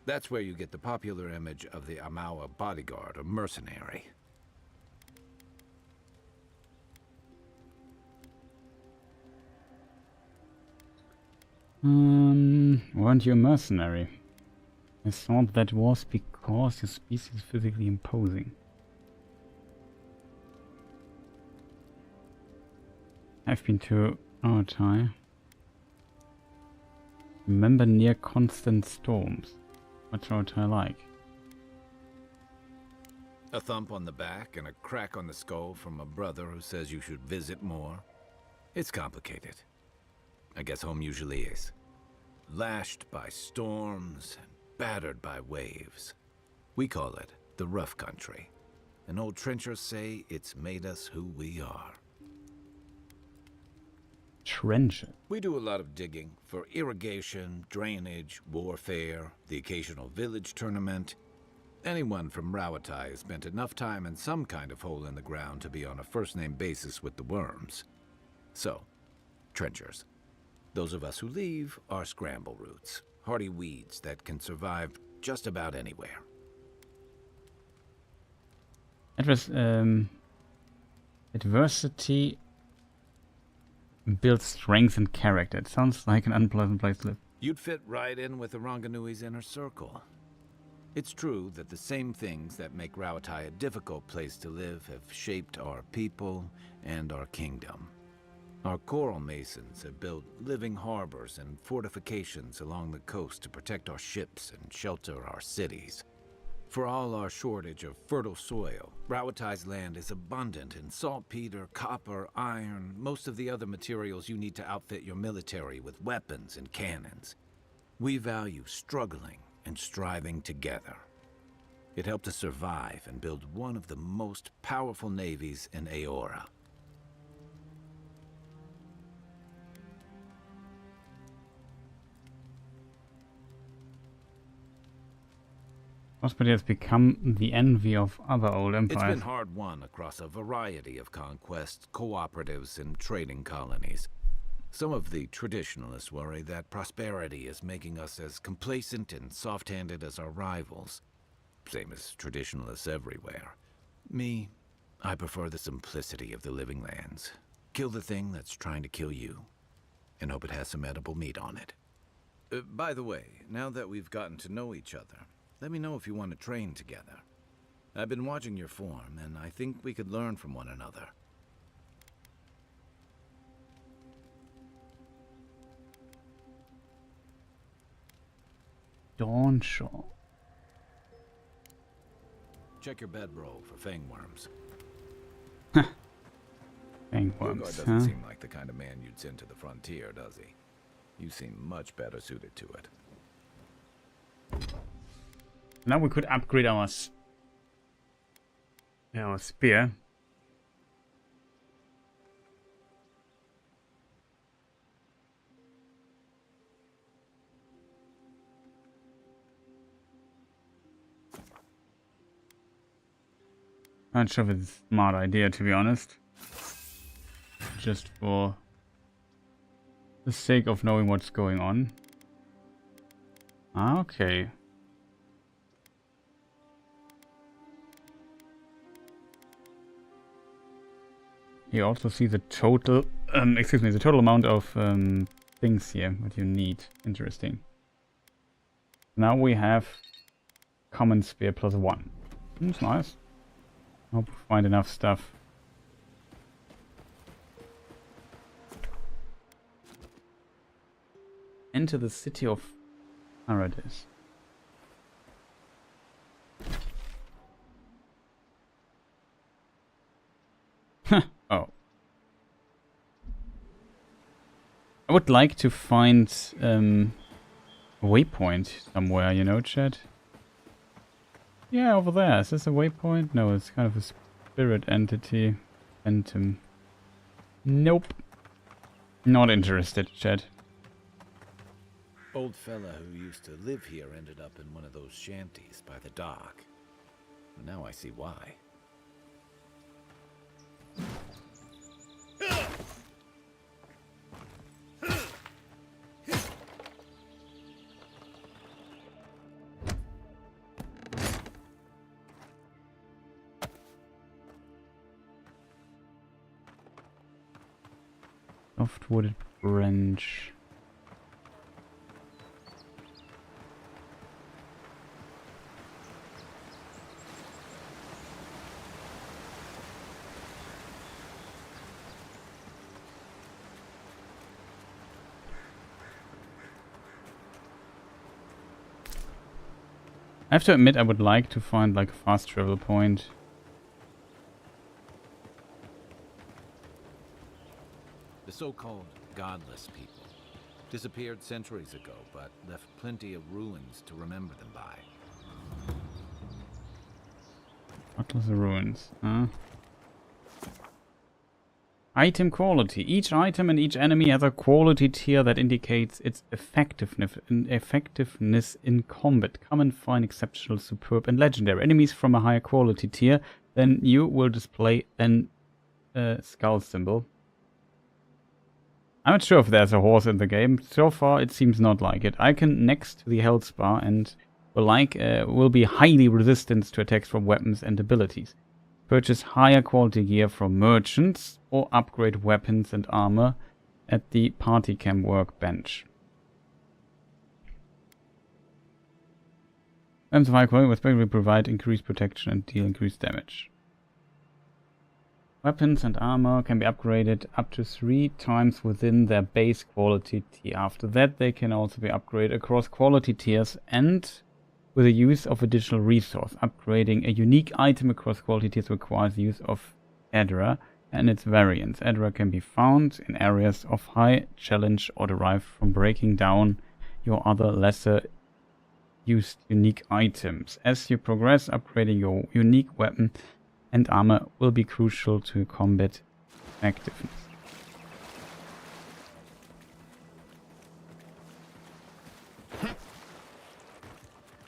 That's where you get the popular image of the Amawa bodyguard or mercenary. Weren't you a mercenary? I thought that was because your species is physically imposing. I've been to Rotai. Remember near constant storms. What's Rotai like? A thump on the back and a crack on the skull from a brother who says you should visit more. It's complicated. I guess home usually is. Lashed by storms and battered by waves. We call it the rough country. And old trenchers say it's made us who we are. Trencher? We do a lot of digging for irrigation, drainage, warfare, the occasional village tournament. Anyone from Rowatai has spent enough time in some kind of hole in the ground to be on a first-name basis with the worms. So, trenchers. Those of us who leave are scramble roots, hardy weeds that can survive just about anywhere. Adversity builds strength and character. It sounds like an unpleasant place to live. You'd fit right in with the Ranganui's inner circle. It's true that the same things that make Rowatai a difficult place to live have shaped our people and our kingdom. Our coral masons have built living harbors and fortifications along the coast to protect our ships and shelter our cities. For all our shortage of fertile soil, Rowatai's land is abundant in saltpeter, copper, iron, most of the other materials you need to outfit your military with weapons and cannons. We value struggling and striving together. It helped us survive and build one of the most powerful navies in Aora. Prosperity has become the envy of other old empires. It's been hard-won across a variety of conquests, cooperatives, and trading colonies. Some of the traditionalists worry that prosperity is making us as complacent and soft-handed as our rivals. Same as traditionalists everywhere. Me, I prefer the simplicity of the Living Lands. Kill the thing that's trying to kill you, and hope it has some edible meat on it. By the way, now that we've gotten to know each other, let me know if you want to train together. I've been watching your form, and I think we could learn from one another. Dawnshaw. Check your bedroll for fangworms. Fangworms, doesn't seem like the kind of man you'd send to the frontier, does he? You seem much better suited to it. Now we could upgrade our Yeah, a spear. Not sure if it's a smart idea, to be honest. Just for the sake of knowing what's going on. Okay. You also see the total, the total amount of things here that you need. Interesting. Now we have common spear +1. That's nice. Hope we find enough stuff. Enter the city of Paradise. Oh. I would like to find a waypoint somewhere, you know, chat? Yeah, over there. Is this a waypoint? No, it's kind of a spirit entity. Phantom. Nope. Not interested, chat. Old fella who used to live here ended up in one of those shanties by the dock. Now I see why. Soft-wooded branch. I have to admit, I would like to find like a fast travel point. The so-called godless people disappeared centuries ago, but left plenty of ruins to remember them by. What was the ruins? Huh? Item quality. Each item and each enemy has a quality tier that indicates its effectiveness in combat. Common, fine, exceptional, superb, and legendary. Enemies from a higher quality tier, then you will display an skull symbol. I'm not sure if there's a horse in the game. So far, it seems not like it. Icon next to the health bar and will be highly resistant to attacks from weapons and abilities. Purchase higher quality gear from merchants or upgrade weapons and armor at the party camp workbench. Weapons of high quality respectively provide increased protection and deal increased damage. Weapons and armor can be upgraded up to 3 times within their base quality tier. After that, they can also be upgraded across quality tiers and with the use of additional resource. Upgrading a unique item across quality tiers requires the use of Edra and its variants. Edra can be found in areas of high challenge or derived from breaking down your other lesser used unique items. As you progress, upgrading your unique weapon and armor will be crucial to combat effectiveness.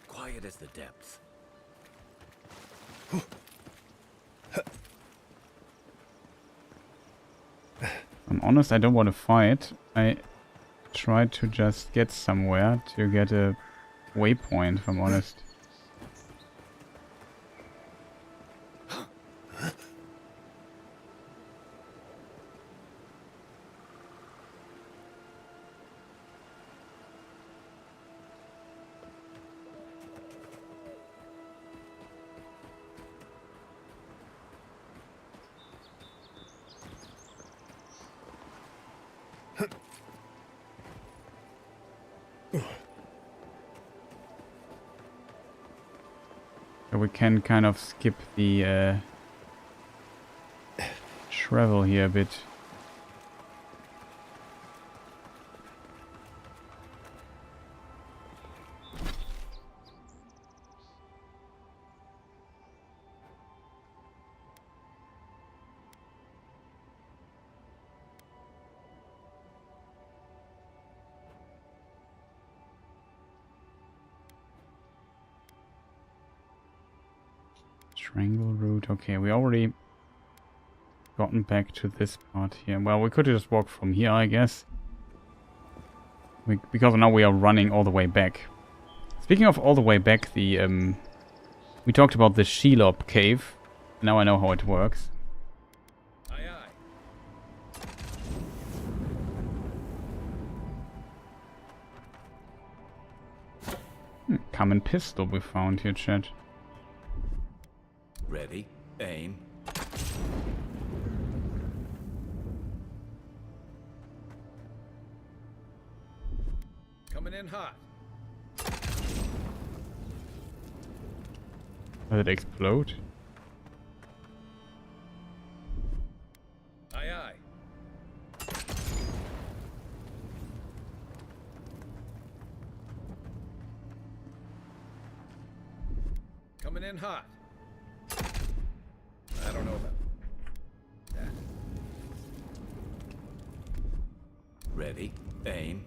Quiet as the depths. I'm honest, I don't want to fight. I try to just get somewhere to get a waypoint, if I'm honest. So we can kind of skip the travel here a bit. Strangle route. Okay, we already gotten back to this part here. Well, we could just walk from here, I guess. Because now we are running all the way back. Speaking of all the way back, the we talked about the Shelob cave. Now I know how it works. Aye, aye. Common pistol we found here, chat. Ready, aim. Coming in hot. Does it explode? Aye, aye. Coming in hot. I don't know about that. Ready, aim.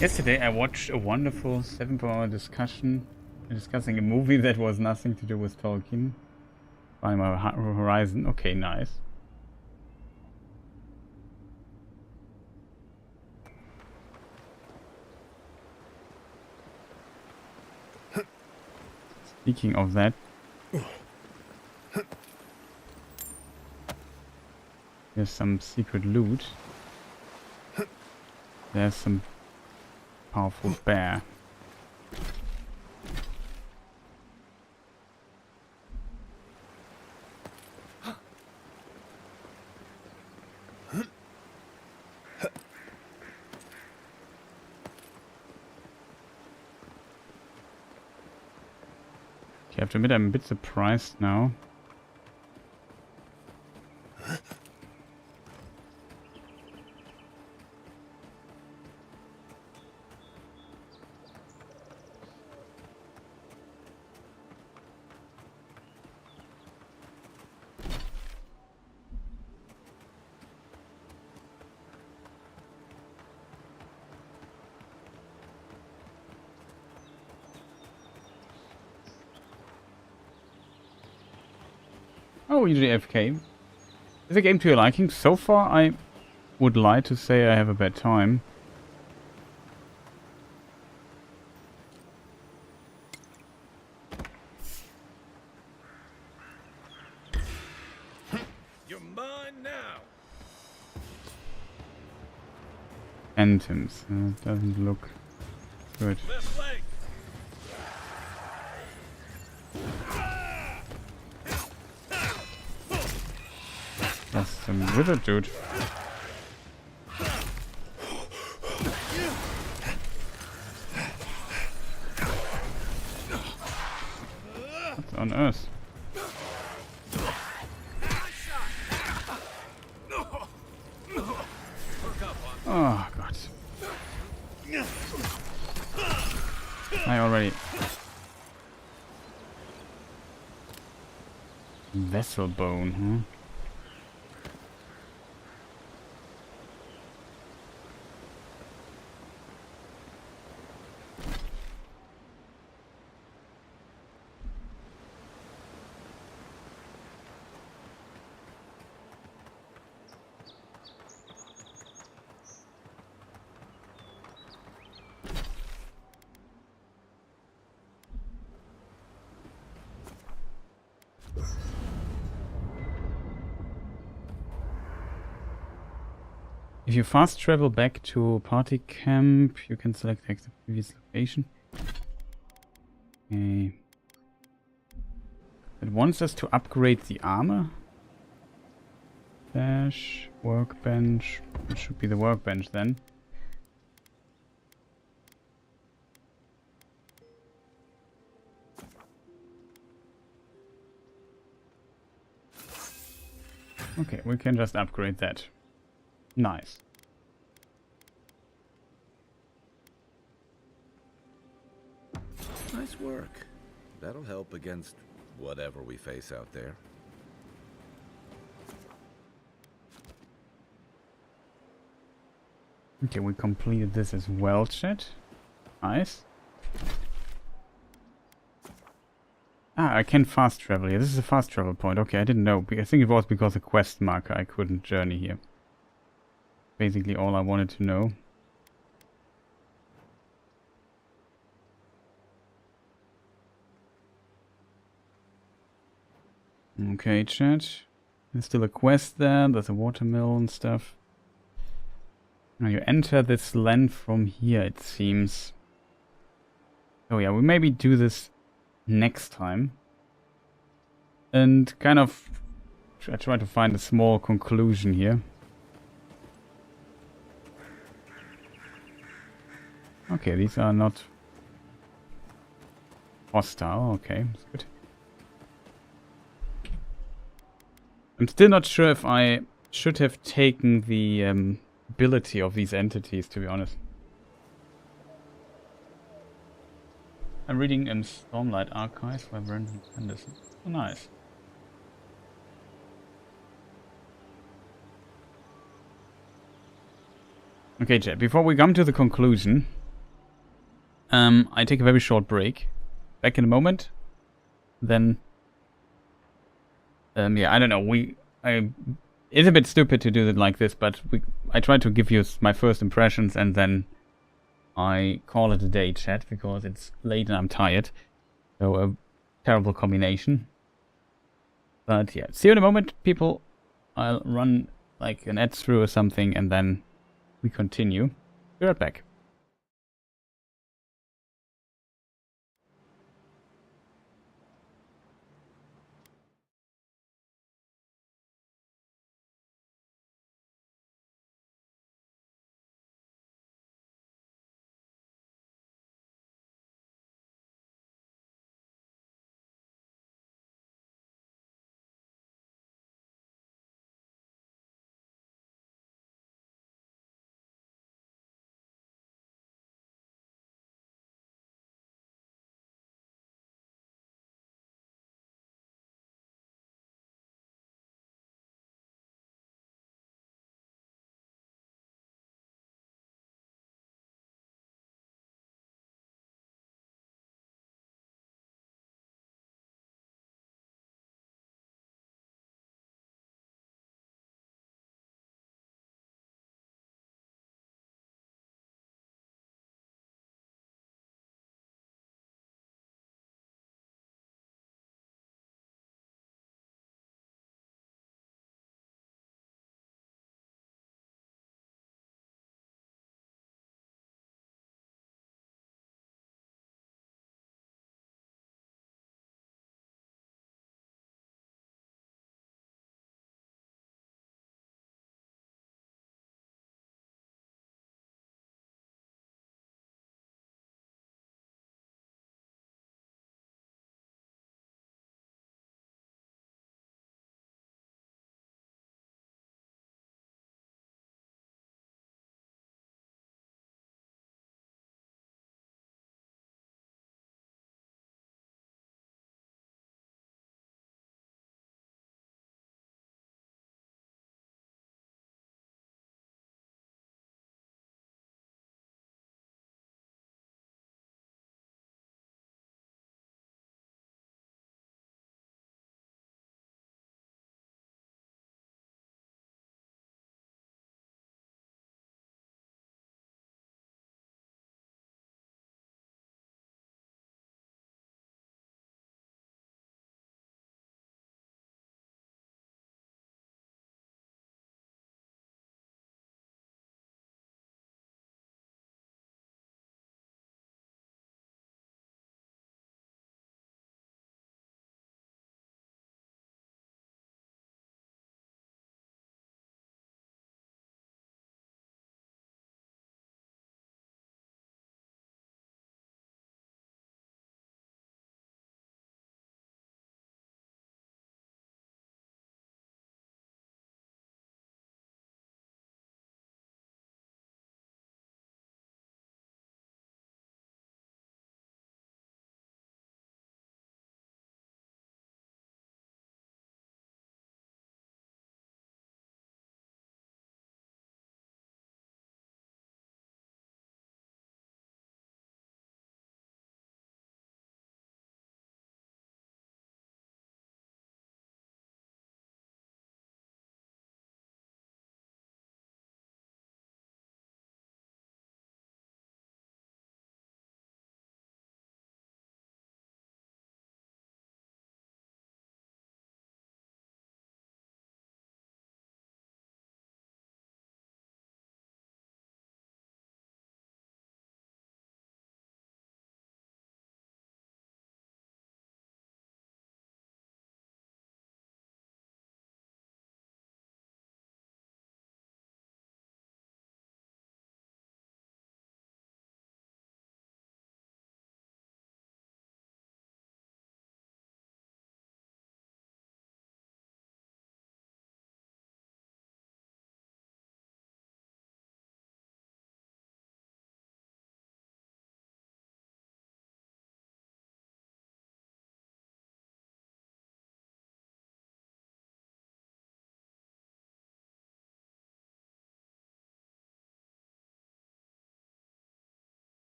Yesterday I watched a wonderful 7-hour discussion discussing a movie that was nothing to do with Tolkien. By my Horizon. Okay, nice. Speaking of that, there's some secret loot. There's some powerful bear. I have to admit I'm a bit surprised now. Oh, usually AFK. Is the game to your liking? So far, I would lie to say I have a bad time. You're mine now. Phantoms. Doesn't look good. Left leg. That's some wizard dude. What's on earth? Oh god. I already... Vessel bone, huh? If you fast travel back to party camp, you can select the previous location. Okay. It wants us to upgrade the armor. Dash, workbench. It should be the workbench then. Okay, we can just upgrade that. Nice. Nice work. That'll help against whatever we face out there. Okay, we completed this as well, chat. Nice. I can fast travel here. This is a fast travel point. Okay, I didn't know. I think it was because of quest marker I couldn't journey here. Basically all I wanted to know. Okay, chat. There's still a quest there. There's a watermill and stuff. Now you enter this land from here, it seems. Oh yeah, we maybe do this next time. And kind of I try to find a small conclusion here. Okay, these are not hostile. Okay, that's good. I'm still not sure if I should have taken the ability of these entities, to be honest. I'm reading Stormlight Archives by Brendan Sanderson. Oh, nice. Okay, chat, before we come to the conclusion, I take a very short break. Back in a moment. Then, yeah, I don't know. It's a bit stupid to do it like this, but I try to give you my first impressions and then I call it a day, chat, because it's late and I'm tired. So a terrible combination. But yeah, see you in a moment, people. I'll run like an ad through or something and then we continue. Be right back.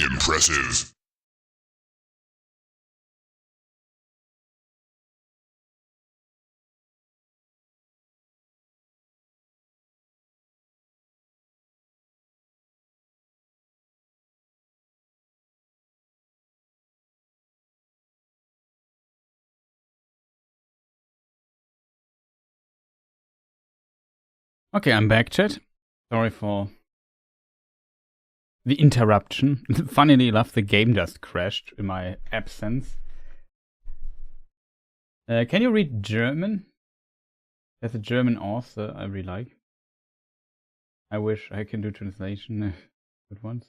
Impressive. Okay, I'm back, chat. Sorry for the interruption. Funnily enough, the game just crashed in my absence. Can you read German? There's a German author I really like. I wish I can do translation at once.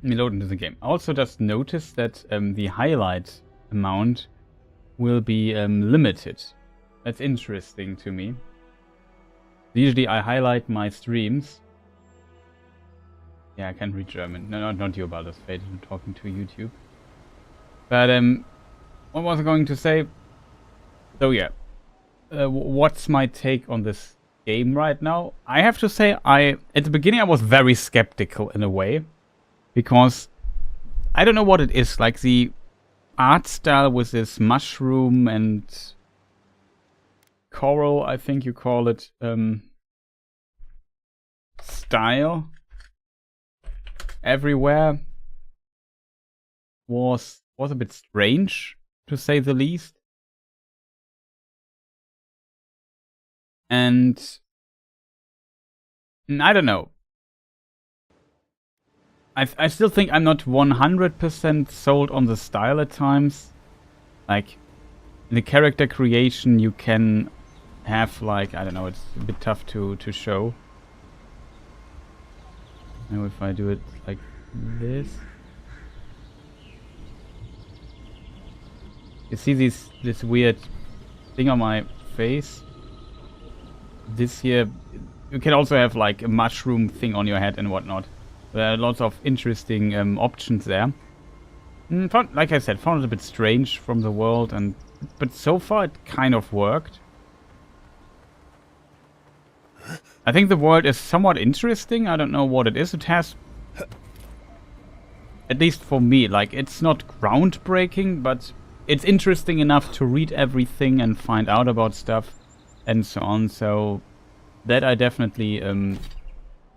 Let me load into the game. I also just noticed that the highlight amount will be limited. That's interesting to me. Usually I highlight my streams. Yeah, I can read German. No, not you, Baldur's Fate. I'm talking to YouTube. But what was I going to say? So yeah, what's my take on this game right now? I have to say, at the beginning I was very skeptical in a way, because I don't know what it is. Like the art style with this mushroom and coral, I think you call it, style everywhere was a bit strange, to say the least. And I don't know. I still think I'm not 100% sold on the style at times. Like, in the character creation you can have, like, I don't know, it's a bit tough to show. Now if I do it like this. You see this weird thing on my face? This here, you can also have like a mushroom thing on your head and whatnot. There are lots of interesting options there. Like I said, found it a bit strange from the world, but so far it kind of worked. I think the world is somewhat interesting. I don't know what it is. It has, at least for me, like, it's not groundbreaking, but it's interesting enough to read everything and find out about stuff and so on. So that I definitely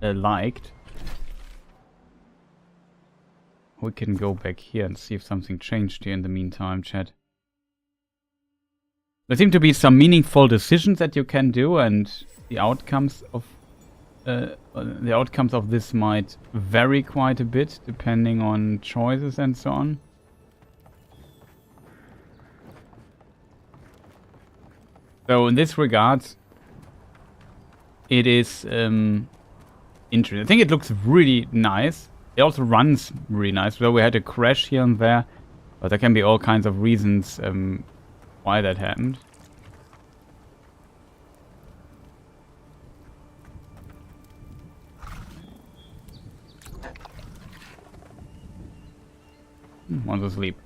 liked. We can go back here and see if something changed here in the meantime, chat. There seem to be some meaningful decisions that you can do, and the outcomes of this might vary quite a bit depending on choices and so on. So in this regard, it is interesting. I think it looks really nice. It also runs really nice. So we had a crash here and there, but there can be all kinds of reasons why that happened. Want to sleep.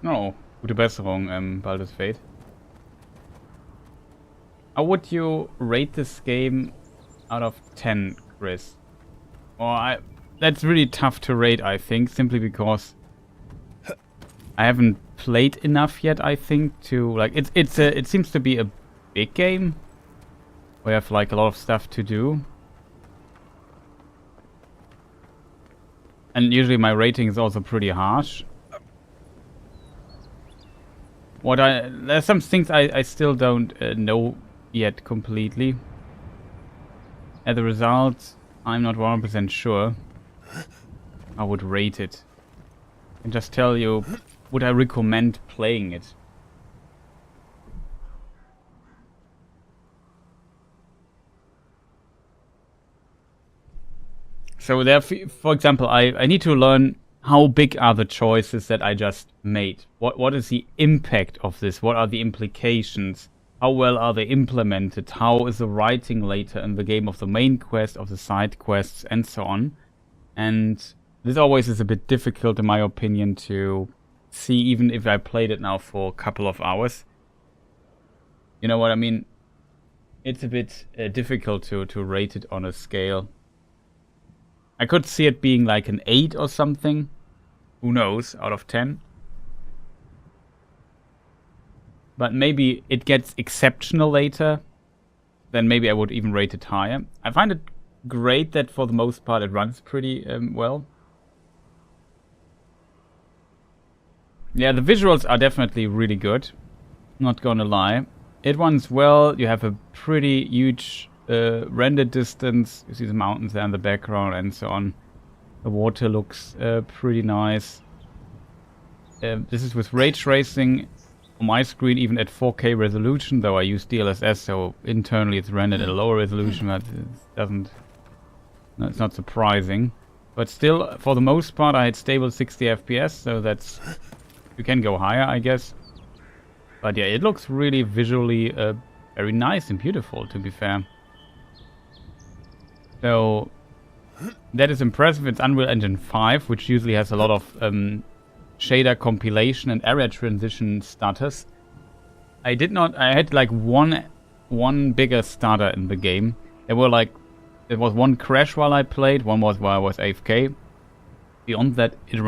No, gute Besserung, Baldur's Fate. How would you rate this game out of 10, Chris? Well, that's really tough to rate, I think, simply because I haven't played enough yet, I think, to, like, it seems to be a big game. We have, like, a lot of stuff to do. And usually my rating is also pretty harsh. There's some things I still don't know yet completely. As a result, I'm not 100% sure I would rate it. I can just tell you, would I recommend playing it? So there, for example, I need to learn how big are the choices that I just made. What is the impact of this? What are the implications? How well are they implemented? How is the writing later in the game of the main quest, of the side quests, and so on? And this always is a bit difficult, in my opinion, to see, even if I played it now for a couple of hours. You know what I mean? It's a bit difficult to rate it on a scale. I could see it being like an 8 or something. Who knows, out of 10. But maybe it gets exceptional later. Then maybe I would even rate it higher. I find it great that for the most part it runs pretty well. Yeah, the visuals are definitely really good. Not gonna lie. It runs well. You have a pretty huge render distance. You see the mountains there in the background and so on. The water looks pretty nice. This is with ray tracing on my screen, even at 4K resolution, though I use DLSS, so internally it's rendered at a lower resolution, but it's not surprising. But still, for the most part, I had stable 60 FPS, so that's... You can go higher, I guess. But yeah, it looks really visually very nice and beautiful, to be fair. So, that is impressive. It's Unreal Engine 5, which usually has a lot of shader compilation and area transition stutters. I had like one bigger stutter in the game. There was one crash while I played, one was while I was AFK. Beyond that, it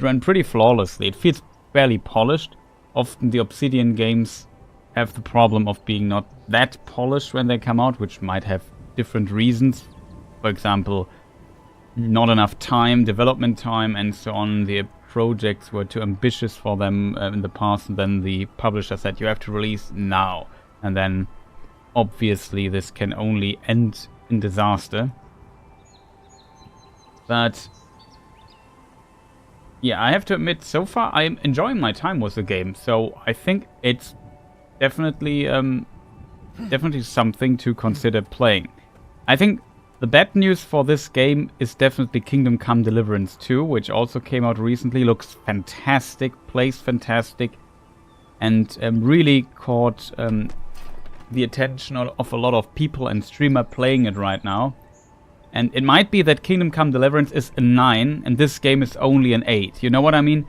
ran pretty flawlessly. It feels fairly polished. Often the Obsidian games have the problem of being not that polished when they come out, which might have different reasons. For example, not enough time, development time, and so on. The projects were too ambitious for them in the past, and then the publisher said you have to release now. And then obviously this can only end in disaster. But yeah, I have to admit, so far I'm enjoying my time with the game. So I think it's definitely definitely something to consider playing. I think the bad news for this game is definitely Kingdom Come Deliverance 2, which also came out recently. Looks fantastic, plays fantastic, and really caught the attention of a lot of people and streamer playing it right now. And it might be that Kingdom Come Deliverance is a 9, and this game is only an 8. You know what I mean?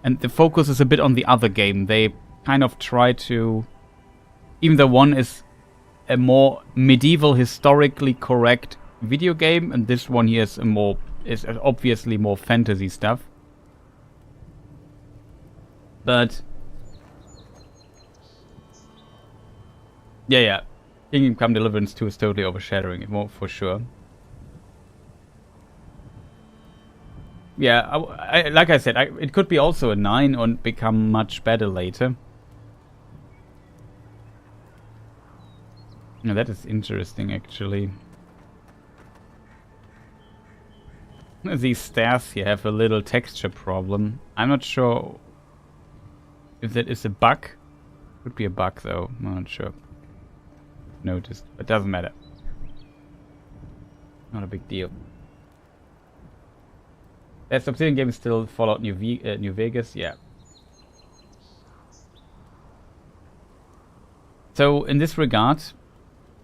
And the focus is a bit on the other game. They kind of try to... Even though one is a more medieval, historically correct video game, and this one here is obviously more fantasy stuff. But yeah, Kingdom Come Deliverance 2 is totally overshadowing it, more for sure. Yeah, I like I said, it could be also a 9 and become much better later. Now that is interesting, actually. These stairs here have a little texture problem. I'm not sure if that is a bug. Could be a bug though, I'm not sure. Noticed, but doesn't matter. Not a big deal. Best Obsidian game is still Fallout New Vegas, yeah. So in this regard,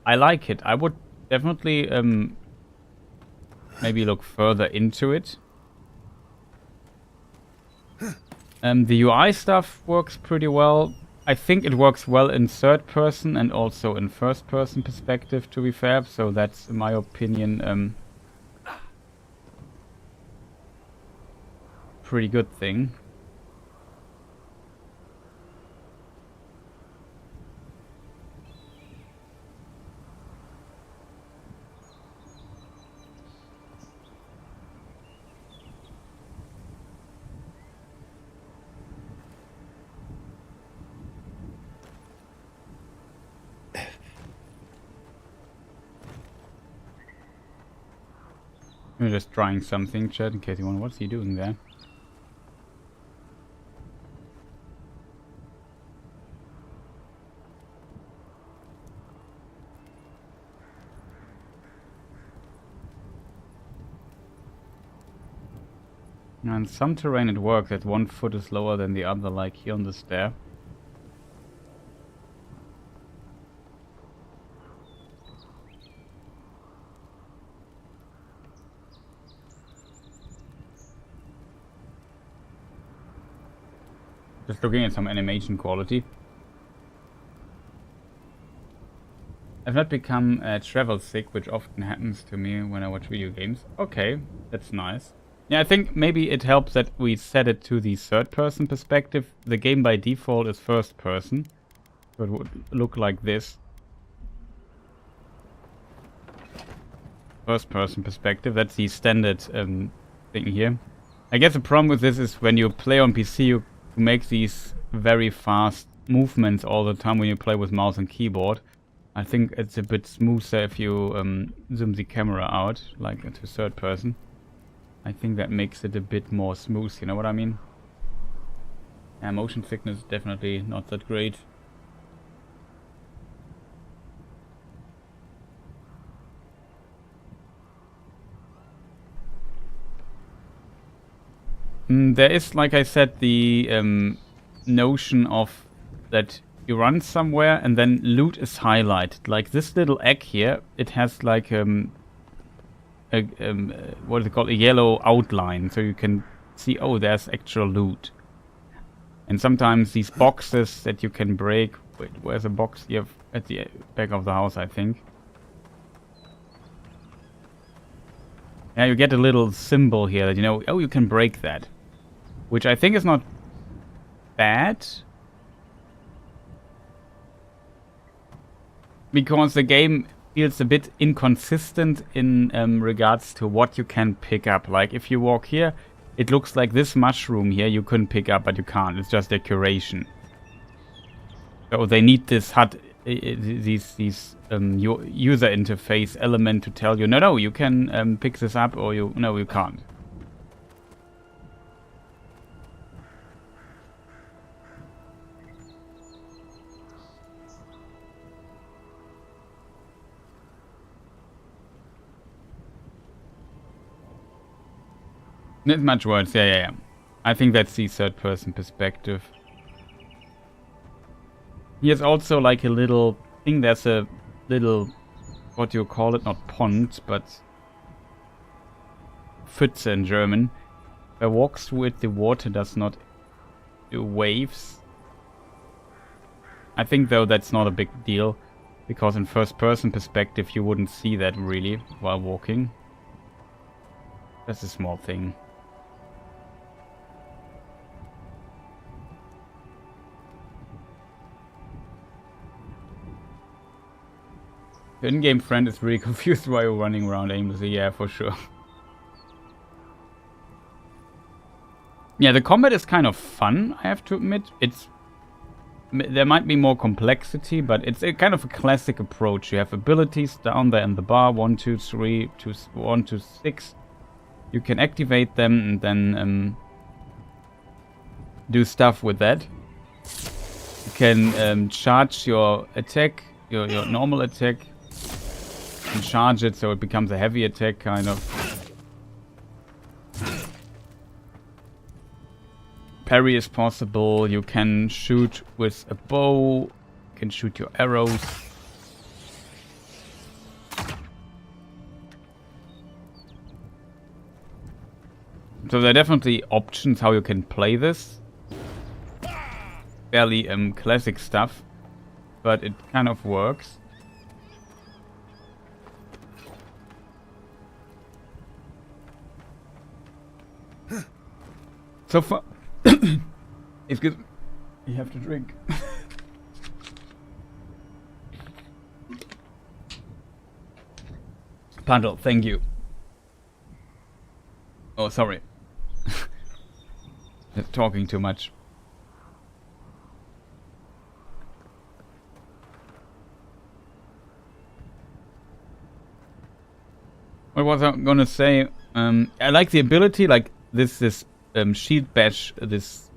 I like it. I would definitely maybe look further into it. The UI stuff works pretty well. I think it works well in third person and also in first person perspective, to be fair. So that's, in my opinion, pretty good thing. I'm just trying something, chat, in case you wonder what's he doing there. Now in some terrain it works that one foot is lower than the other, like here on the stair. Just looking at some animation quality. I've not become travel sick, which often happens to me when I watch video games. Okay, that's nice. Yeah, I think maybe it helps that we set it to the third-person perspective. The game by default is first-person, so it would look like this. First-person perspective, that's the standard thing here. I guess the problem with this is when you play on PC, you make these very fast movements all the time when you play with mouse and keyboard. I think it's a bit smoother if you zoom the camera out, like to third person. I think that makes it a bit more smooth, you know what I mean? Yeah, motion sickness is definitely not that great. There is, like I said, the notion of that you run somewhere and then loot is highlighted. Like this little egg here, it has like what is it called? A yellow outline, so you can see, oh, there's actual loot. And sometimes these boxes that you can break. Wait, where's a box? You have at the back of the house, I think. Yeah, you get a little symbol here that you know, oh, you can break that. Which I think is not bad. Because the game feels a bit inconsistent in regards to what you can pick up. Like if you walk here, it looks like this mushroom here you couldn't pick up, but you can't. It's just decoration. So they need this HUD, these user interface element to tell you, no, you can pick this up, or no, you can't. Not much words, yeah. I think that's the third-person perspective. Here's also like a little thing. There's a little, what do you call it? Not pond, but Pfütze in German. Where walks through it, the water does not do waves. I think though that's not a big deal, because in first-person perspective you wouldn't see that really while walking. That's a small thing. Your in-game friend is really confused why you're running around aimlessly. Yeah, for sure. Yeah, the combat is kind of fun, I have to admit. There might be more complexity, but it's a kind of a classic approach. You have abilities down there in the bar, 1, 2, 3, 1 to 6. You can activate them and then do stuff with that. You can charge your attack, your normal attack, and charge it so it becomes a heavy attack, kind of. Parry is possible. You can shoot with a bow. You can shoot your arrows. So there are definitely options how you can play this. Fairly classic stuff, but it kind of works. So far, excuse me, you have to drink. Pandal, thank you. Oh, sorry. Talking too much. What was I gonna say? I like the ability, like this shield bash, this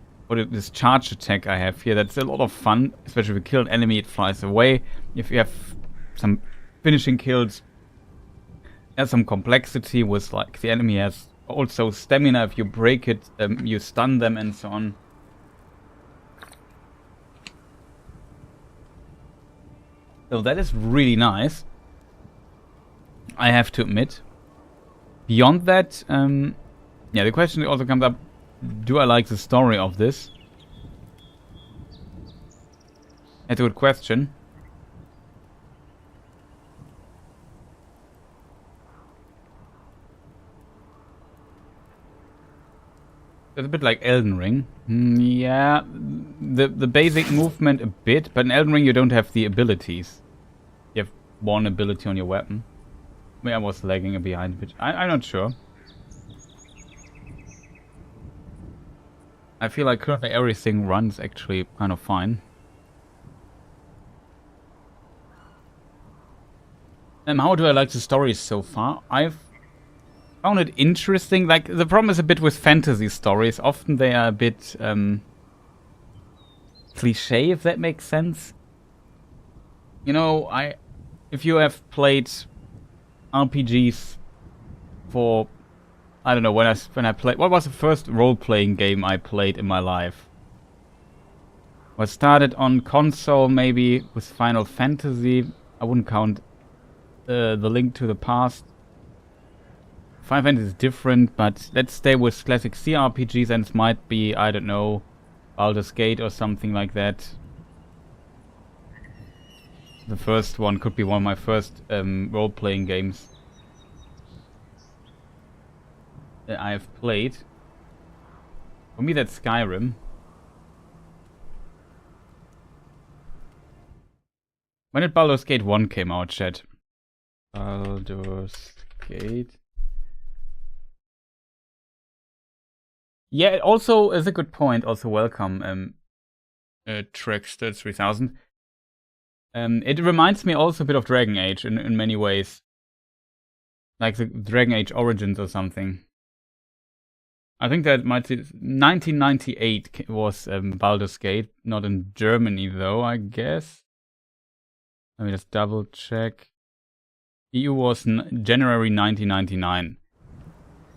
charge attack I have here. That's a lot of fun, especially if you kill an enemy, it flies away. If you have some finishing kills, there's some complexity with, like, the enemy has also stamina. If you break it, you stun them and so on. So that is really nice, I have to admit. Beyond that, yeah, the question also comes up, do I like the story of this? That's a good question. It's a bit like Elden Ring. Yeah, the basic movement a bit, but in Elden Ring you don't have the abilities. You have one ability on your weapon. Maybe I was lagging behind a bit. I'm not sure. I feel like currently everything runs actually kind of fine. How do I like the stories so far? I've found it interesting. Like, the problem is a bit with fantasy stories. Often they are a bit cliche, if that makes sense. You know, if you have played RPGs for, I don't know, when I played, what was the first role-playing game I played in my life? I started on console maybe with Final Fantasy. I wouldn't count The Link to the Past. Final Fantasy is different, but let's stay with classic CRPGs, and it might be, I don't know, Baldur's Gate or something like that. The first one could be one of my first role-playing games that I have played. For me, that's Skyrim. When did Baldur's Gate 1 came out, chat? Baldur's Gate. Yeah, it also is a good point. Also, welcome, Trexter 3000. It reminds me also a bit of Dragon Age in many ways. Like the Dragon Age Origins or something. I think that might be 1998 was Baldur's Gate. Not in Germany though, I guess. Let me just double check. EU was January 1999.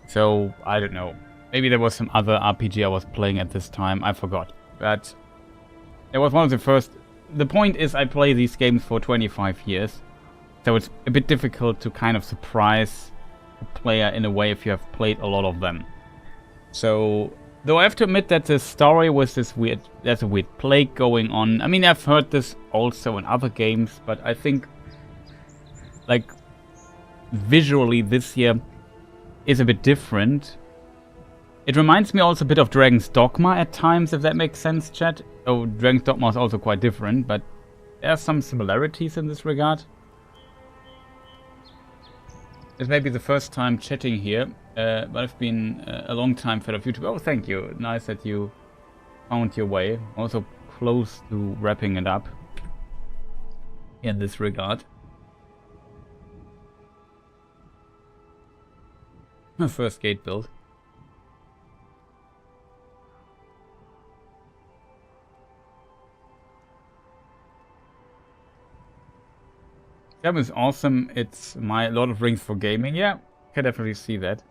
So, I don't know. Maybe there was some other RPG I was playing at this time. I forgot. But it was one of the first. The point is I play these games for 25 years. So it's a bit difficult to kind of surprise a player in a way if you have played a lot of them. So, though I have to admit that the story was this weird, there's a weird plague going on. I mean, I've heard this also in other games, but I think, like, visually this year is a bit different. It reminds me also a bit of Dragon's Dogma at times, if that makes sense, chat. Oh, Dragon's Dogma is also quite different, but there are some similarities in this regard. It's maybe the first time chatting here, but I've been a long time fan of YouTube. Oh, thank you. Nice that you found your way. Also close to wrapping it up in this regard. My first gate build. That is awesome. It's my Lord of Rings for gaming. Yeah, can definitely see that.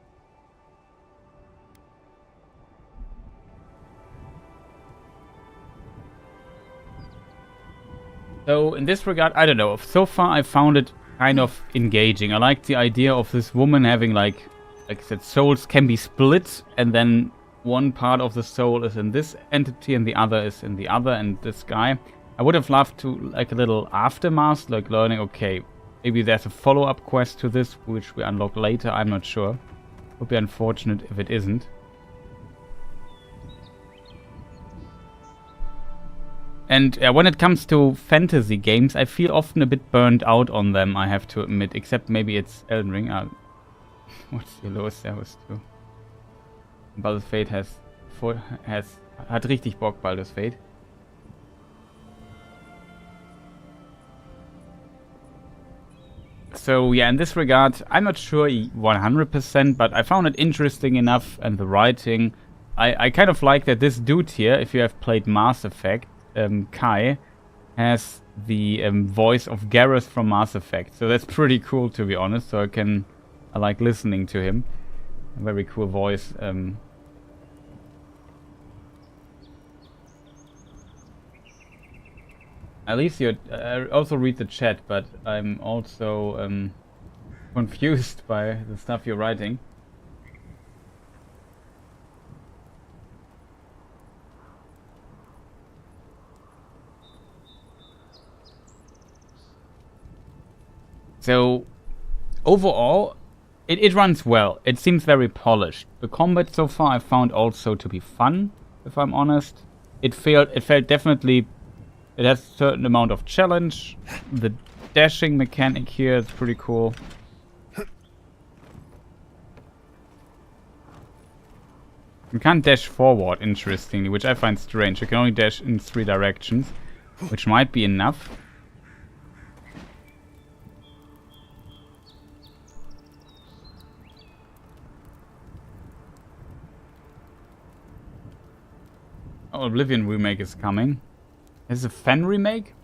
So in this regard, I don't know. So far, I found it kind of engaging. I like the idea of this woman having like I said, souls can be split, and then one part of the soul is in this entity and the other is in the other, and this guy. I would have loved to, like, a little aftermath, like learning, okay, maybe there's a follow-up quest to this, which we unlock later, I'm not sure. Would be unfortunate if it isn't. And when it comes to fantasy games, I feel often a bit burned out on them, I have to admit, except maybe it's Elden Ring. What's your lowest service too? Baldur's Fate hat richtig Bock, Baldur's Fate. So yeah, in this regard, I'm not sure 100%, but I found it interesting enough, and the writing. I kind of like that this dude here, if you have played Mass Effect, Kai, has the voice of Gareth from Mass Effect. So that's pretty cool, to be honest. So I like listening to him. A very cool voice. At least I also read the chat, but I'm also confused by the stuff you're writing. So, overall, it runs well. It seems very polished. The combat so far I found also to be fun, if I'm honest. It felt definitely... It has a certain amount of challenge. The dashing mechanic here is pretty cool. You can't dash forward, interestingly, which I find strange. You can only dash in 3 directions, which might be enough. Oh, Oblivion remake is coming. Is it a fan remake?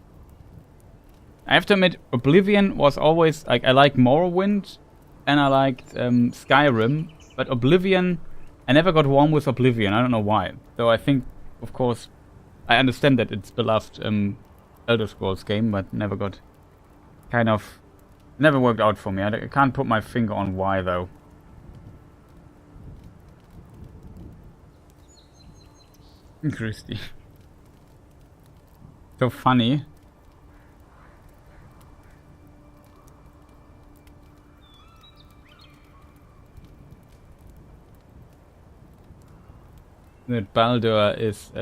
I have to admit, Oblivion was always... like, I like Morrowind and I liked Skyrim, but Oblivion... I never got warm with Oblivion, I don't know why. Though I think, of course, I understand that it's beloved Elder Scrolls game, but never got... kind of... never worked out for me. I can't put my finger on why, though. Christy. So funny. That Baldur is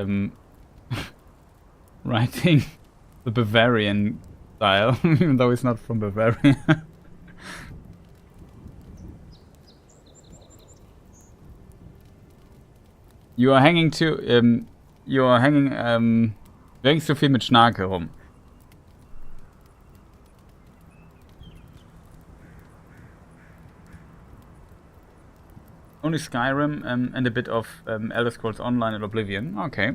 writing the Bavarian style, even though he's not from Bavaria. You are hanging to, you are hanging, du hängst so viel mit Schnake rum. Only Skyrim and a bit of Elder Scrolls Online and Oblivion. Okay.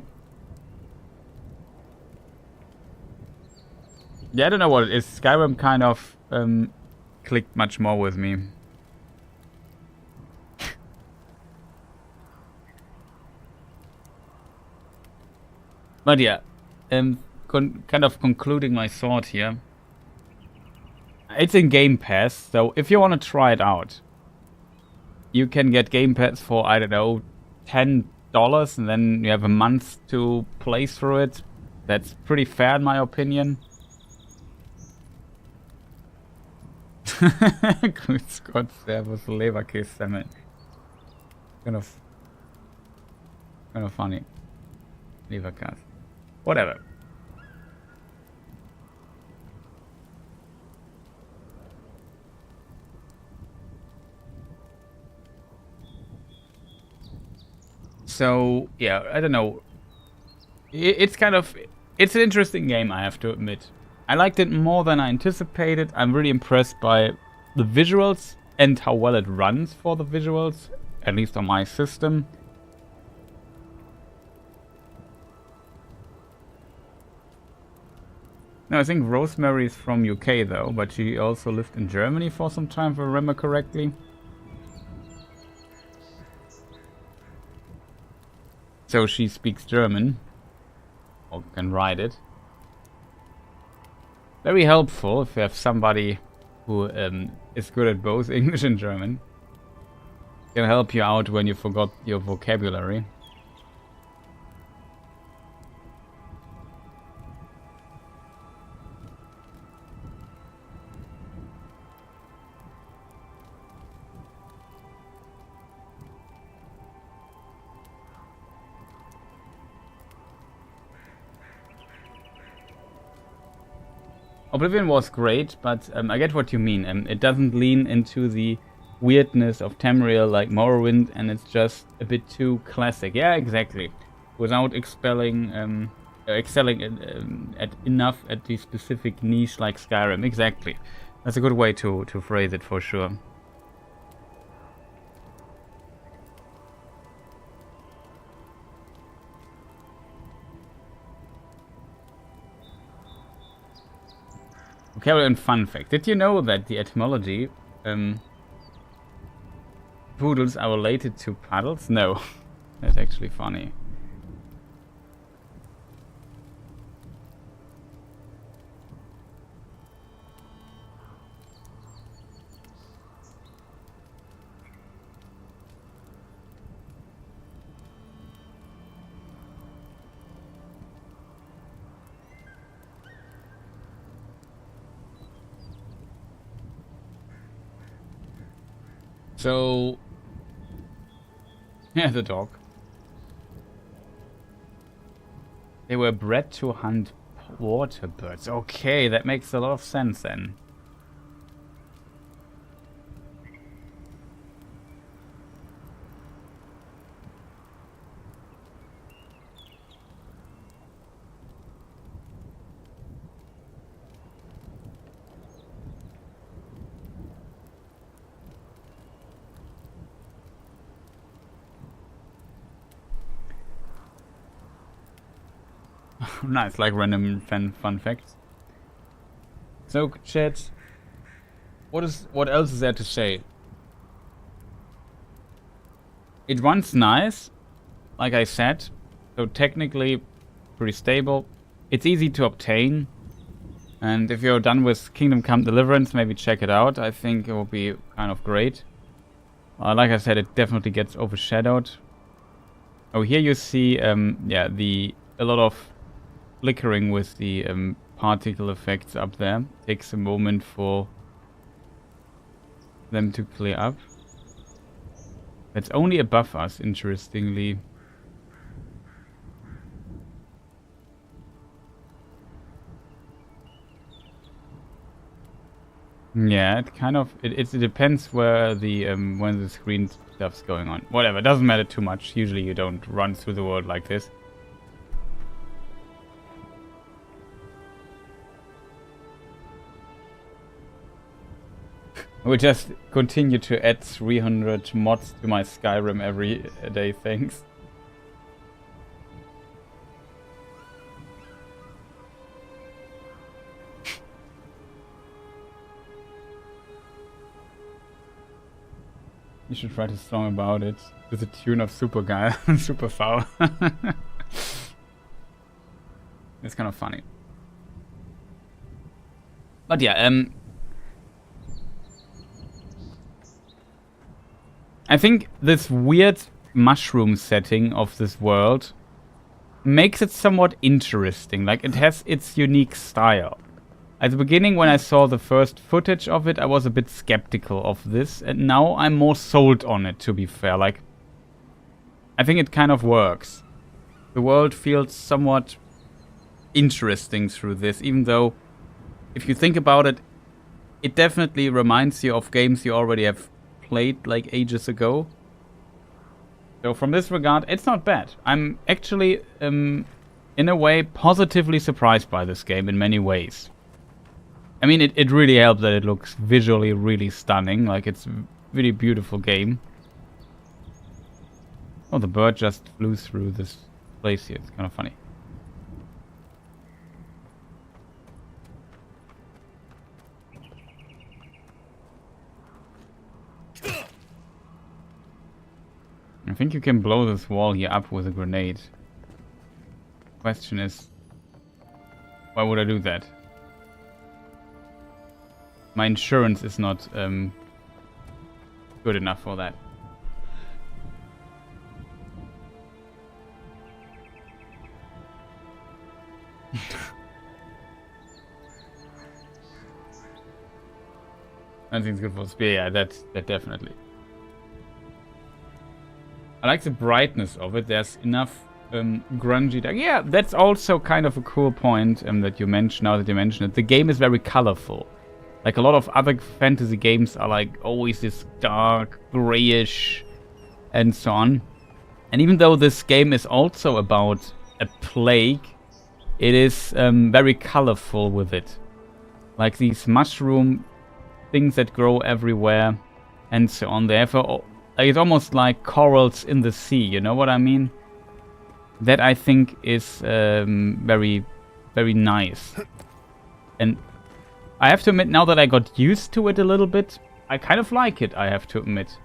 Yeah, I don't know what it is. Skyrim kind of clicked much more with me. But yeah, kind of concluding my thought here. It's in Game Pass, so if you want to try it out, you can get Game Pass for, I don't know, $10, and then you have a month to play through it. That's pretty fair in my opinion. Grüß Gott, servus, Leberkässemmel. Kind of funny. Leberkäse. Whatever. So, yeah, I don't know. It's kind of... it's an interesting game, I have to admit. I liked it more than I anticipated. I'm really impressed by the visuals and how well it runs for the visuals, at least on my system. No, I think Rosemary is from UK though, but she also lived in Germany for some time, if I remember correctly. So she speaks German, or can write it. Very helpful if you have somebody who is good at both English and German. Can help you out when you forgot your vocabulary. Oblivion was great, but I get what you mean. It doesn't lean into the weirdness of Tamriel like Morrowind, and it's just a bit too classic. Yeah, exactly. Without excelling at enough at the specific niche like Skyrim. Exactly. That's a good way to phrase it for sure. Okay, well, and fun fact. Did you know that the etymology poodles are related to puddles? No. That's actually funny. So, yeah, the dog. They were bred to hunt water birds. Okay, that makes a lot of sense then. Nice, like random fun facts. So, chat, what else is there to say? It runs nice, like I said, so technically pretty stable. It's easy to obtain, and if you're done with Kingdom Come Deliverance, maybe check it out. I think it will be kind of great. Like I said, it definitely gets overshadowed. Oh, here you see, yeah, a lot of flickering with the particle effects up there. Takes a moment for them to clear up. That's only above us, interestingly. Yeah, it kind of it depends where the when the screen stuff's going on. Whatever, doesn't matter too much. Usually you don't run through the world like this. We'll just continue to add 300 mods to my Skyrim every day, thanks. You should write a song about it with the tune of Super Guy, Super Foul. It's kind of funny. But yeah, I think this weird mushroom setting of this world makes it somewhat interesting. Like, it has its unique style. At the beginning, when I saw the first footage of it, I was a bit skeptical of this, and now I'm more sold on it, to be fair. Like, I think it kind of works. The world feels somewhat interesting through this, even though, if you think about it, it definitely reminds you of games you already have played like ages ago. So from this regard, it's not bad. I'm actually, in a way, positively surprised by this game in many ways. I mean, it really helps that it looks visually really stunning. Like, it's a really beautiful game. Oh, the bird just flew through this place here. It's kind of funny. I think you can blow this wall here up with a grenade. Question is, why would I do that? My insurance is not good enough for that. I think it's good for speed. Yeah, that definitely. I like the brightness of it. There's enough grungy. Yeah, that's also kind of a cool point that you mentioned. Now that you mention it, the game is very colorful. Like, a lot of other fantasy games are like always this dark, grayish, and so on. And even though this game is also about a plague, it is very colorful with it. Like these mushroom things that grow everywhere, and so on. Therefore, it's almost like corals in the sea. You know what I mean? That I think is very, very nice. And I have to admit, now that I got used to it a little bit, I kind of like it, I have to admit.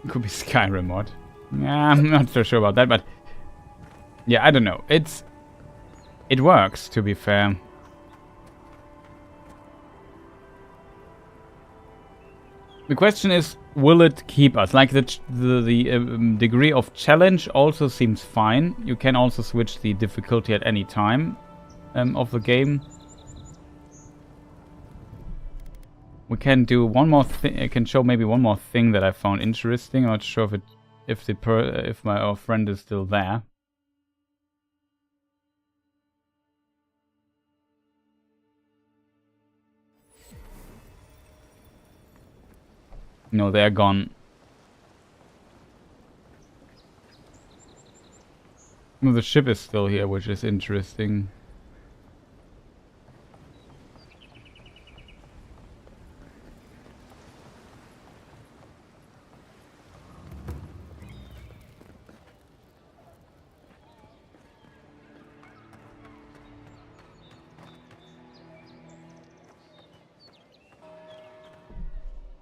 Could be Skyrim mod. Yeah, I'm not so sure about that, but yeah, I don't know. It works, to be fair. The question is, will it keep us? Like the degree of challenge also seems fine. You can also switch the difficulty at any time of the game. We can do one more thing. I can show maybe one more thing that I found interesting. I'm not sure if our friend is still there. No, they're gone. No, the ship is still here, which is interesting.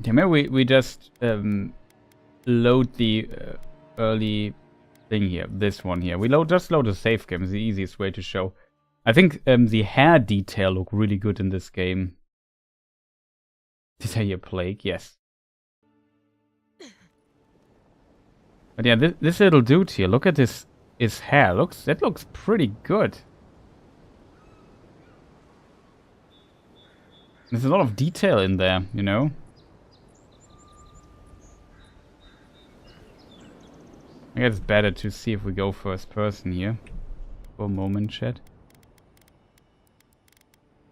Yeah, maybe we just load the early thing here, this one here. We just load a save game, is the easiest way to show. I think the hair detail look really good in this game. Did I hear plague? Yes. But yeah, this little dude here, look at his hair. That looks pretty good. There's a lot of detail in there, you know? I guess it's better to see if we go first person here for a moment, chat.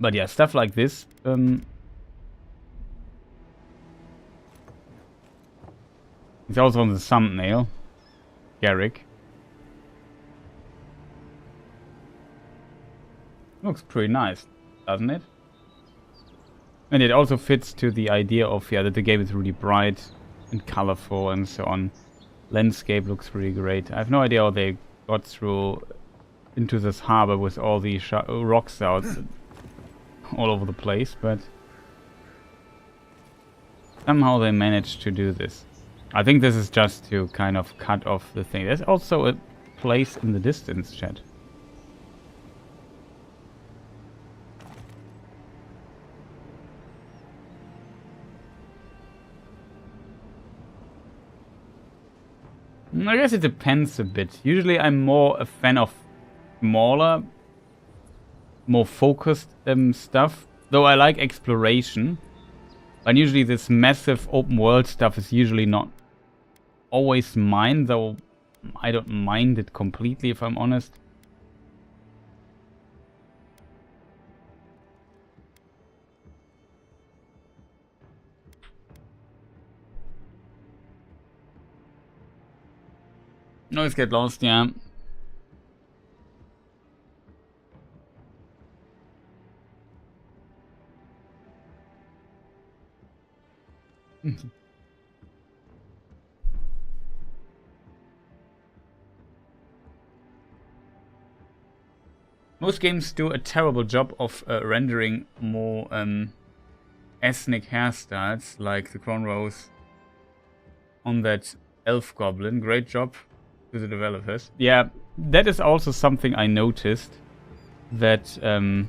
But yeah, stuff like this. It's also on the thumbnail. Garrick. Looks pretty nice, doesn't it? And it also fits to the idea of, yeah, that the game is really bright and colorful and so on. Landscape looks really great. I have no idea how they got through into this harbor with all the rocks out all over the place, but somehow they managed to do this. I think this is just to kind of cut off the thing. There's also a place in the distance, chat. I guess it depends a bit. Usually I'm more a fan of smaller, more focused stuff. Though I like exploration. And usually this massive open world stuff is usually not always mine. Though I don't mind it completely, if I'm honest. Always get lost, yeah. Most games do a terrible job of rendering more ethnic hairstyles, like the cornrows on that elf goblin. Great job to the developers. Yeah, that is also something I noticed, that some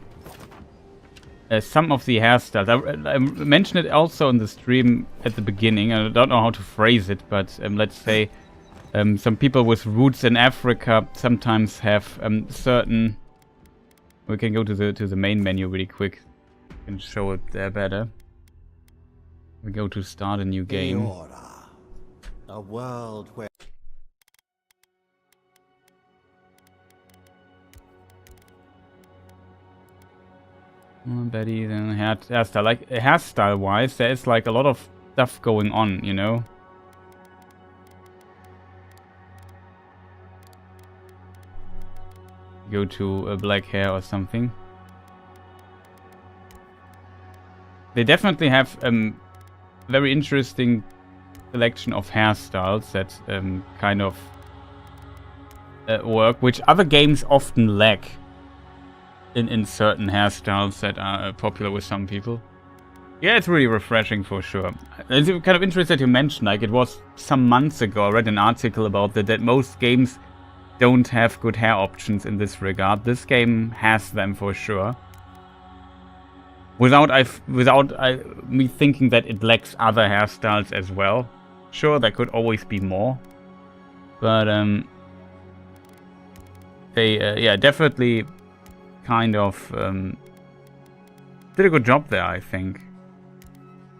of the hairstyles, I mentioned it also in the stream at the beginning. I don't know how to phrase it, but let's say some people with roots in Africa sometimes have certain. We can go to the main menu really quick and show it there better. We go to start a new game. A world where Betty, then hairstyle. Like hairstyle wise, there is like a lot of stuff going on, you know. Go to black hair or something. They definitely have very interesting selection of hairstyles that kind of work, which other games often lack in certain hairstyles that are popular with some people. Yeah, it's really refreshing for sure. It's kind of interesting that you mentioned, like it was some months ago, I read an article about that most games don't have good hair options in this regard. This game has them for sure. Without me thinking that it lacks other hairstyles as well. Sure, there could always be more, but they yeah, definitely kind of did a good job there, I think.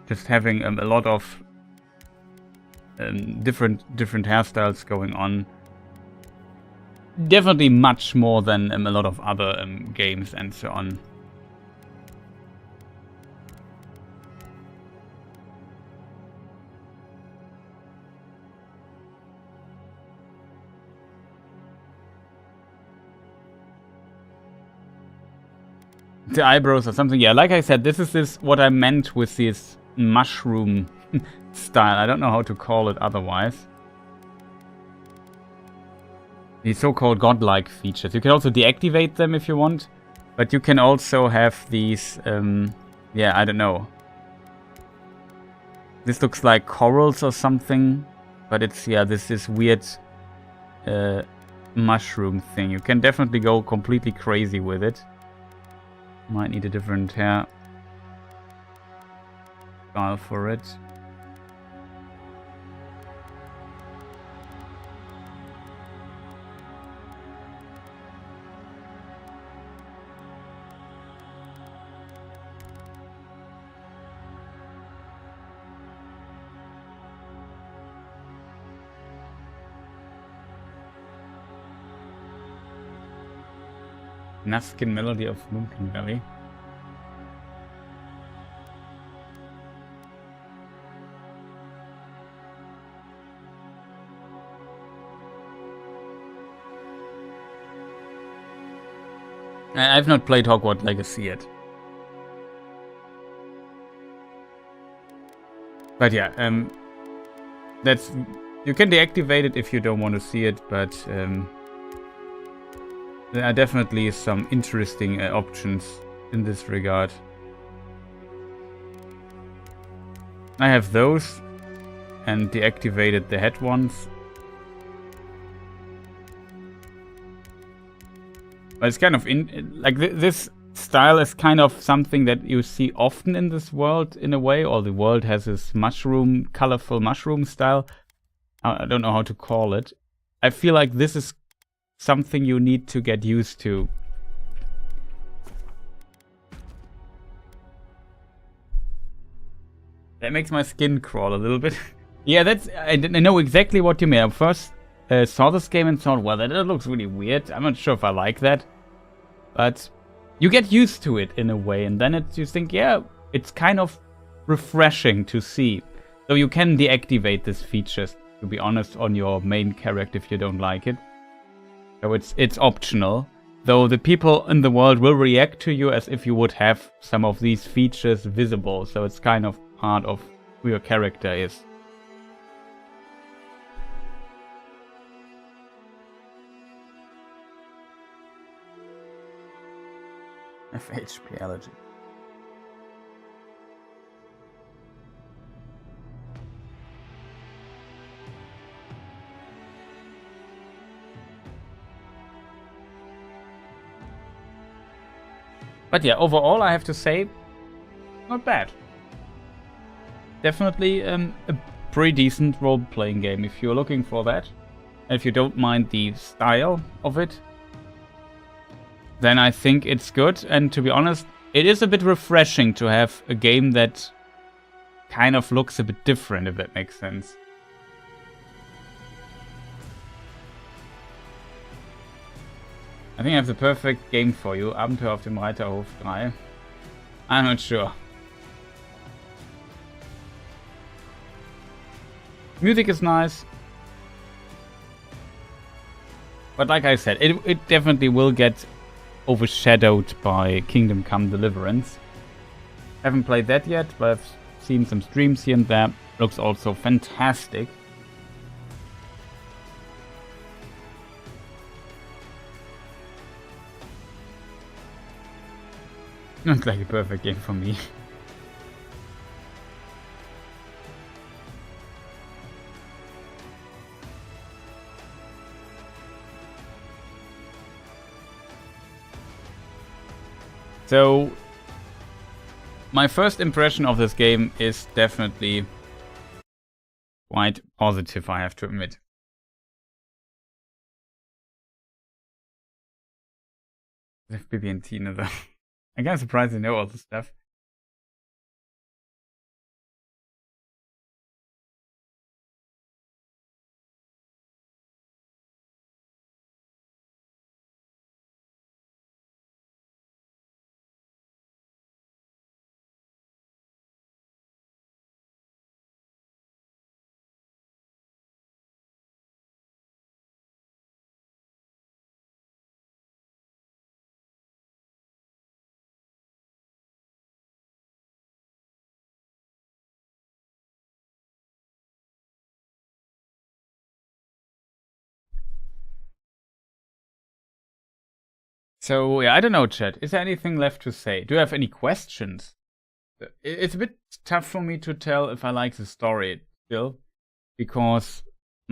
Just having a lot of different hairstyles going on. Definitely much more than a lot of other games and so on. The eyebrows or something. Yeah, like I said, this is what I meant with this mushroom style. I don't know how to call it otherwise. The so-called godlike features. You can also deactivate them if you want, but you can also have these, yeah, I don't know. This looks like corals or something, but it's, yeah, this weird mushroom thing. You can definitely go completely crazy with it. Might need a different hair style for it. Naskin Melody of Moonkin Valley. I've not played Hogwarts Legacy yet. But yeah, that's, you can deactivate it if you don't want to see it, but there are definitely some interesting options in this regard. I have those and deactivated the head ones. But it's kind of this style is kind of something that you see often in this world in a way, or the world has this colorful mushroom style. I don't know how to call it. I feel like this is something you need to get used to. That makes my skin crawl a little bit. Yeah, I know exactly what you mean. I first saw this game and thought, well, that looks really weird. I'm not sure if I like that. But you get used to it in a way, and then you think, yeah, it's kind of refreshing to see. So you can deactivate these features, to be honest, on your main character if you don't like it. So it's optional, though the people in the world will react to you as if you would have some of these features visible, so it's kind of part of who your character is. FHP allergy. But yeah, overall I have to say, not bad. Definitely a pretty decent role-playing game if you're looking for that. And if you don't mind the style of it, then I think it's good. And to be honest, it is a bit refreshing to have a game that kind of looks a bit different, if that makes sense. I think I have the perfect game for you. Abenteuer auf dem Reiterhof 3. I'm not sure. Music is nice. But like I said, it definitely will get overshadowed by Kingdom Come Deliverance. Haven't played that yet, but I've seen some streams here and there. Looks also fantastic. Not like a perfect game for me. So, my first impression of this game is definitely quite positive, I have to admit. FBB and Tina though. I'm kind of surprised they know all this stuff. So, yeah, I don't know, chat. Is there anything left to say? Do you have any questions? It's a bit tough for me to tell if I like the story still, because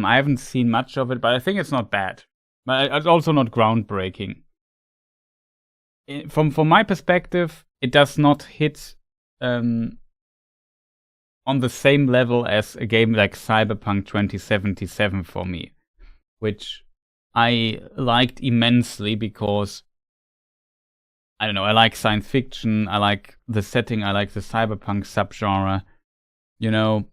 I haven't seen much of it, but I think it's not bad. But it's also not groundbreaking. From my perspective, it does not hit on the same level as a game like Cyberpunk 2077 for me, which I liked immensely because, I don't know, I like science fiction, I like the setting, I like the cyberpunk subgenre, you know.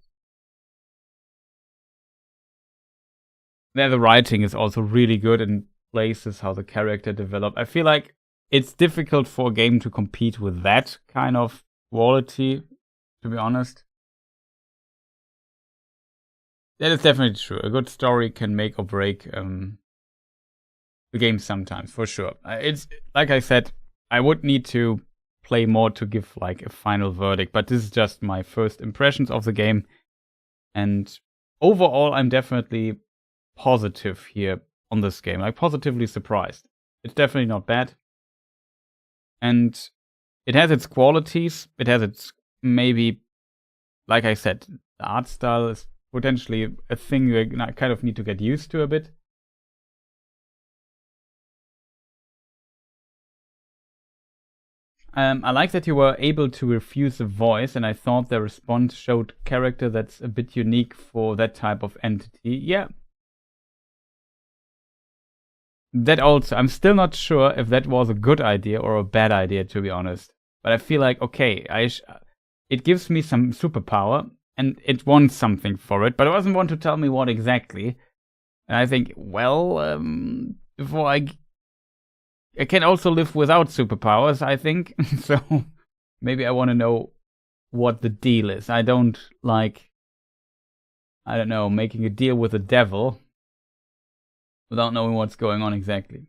There the writing is also really good in places, how the character develop. I feel like it's difficult for a game to compete with that kind of quality, to be honest. That is definitely true. A good story can make or break the game sometimes, for sure. It's, like I said, I would need to play more to give like a final verdict, but this is just my first impressions of the game. And overall, I'm definitely positive here on this game, like positively surprised. It's definitely not bad. And it has its qualities. It has its, maybe, like I said, the art style is potentially a thing you kind of need to get used to a bit. I like that you were able to refuse a voice, and I thought the response showed character that's a bit unique for that type of entity. Yeah. That also, I'm still not sure if that was a good idea or a bad idea, to be honest. But I feel like, okay, it gives me some superpower, and it wants something for it, but it doesn't want to tell me what exactly. And I think, well, before I can also live without superpowers, I think. So maybe I want to know what the deal is. I don't like, I don't know, making a deal with the devil without knowing what's going on exactly.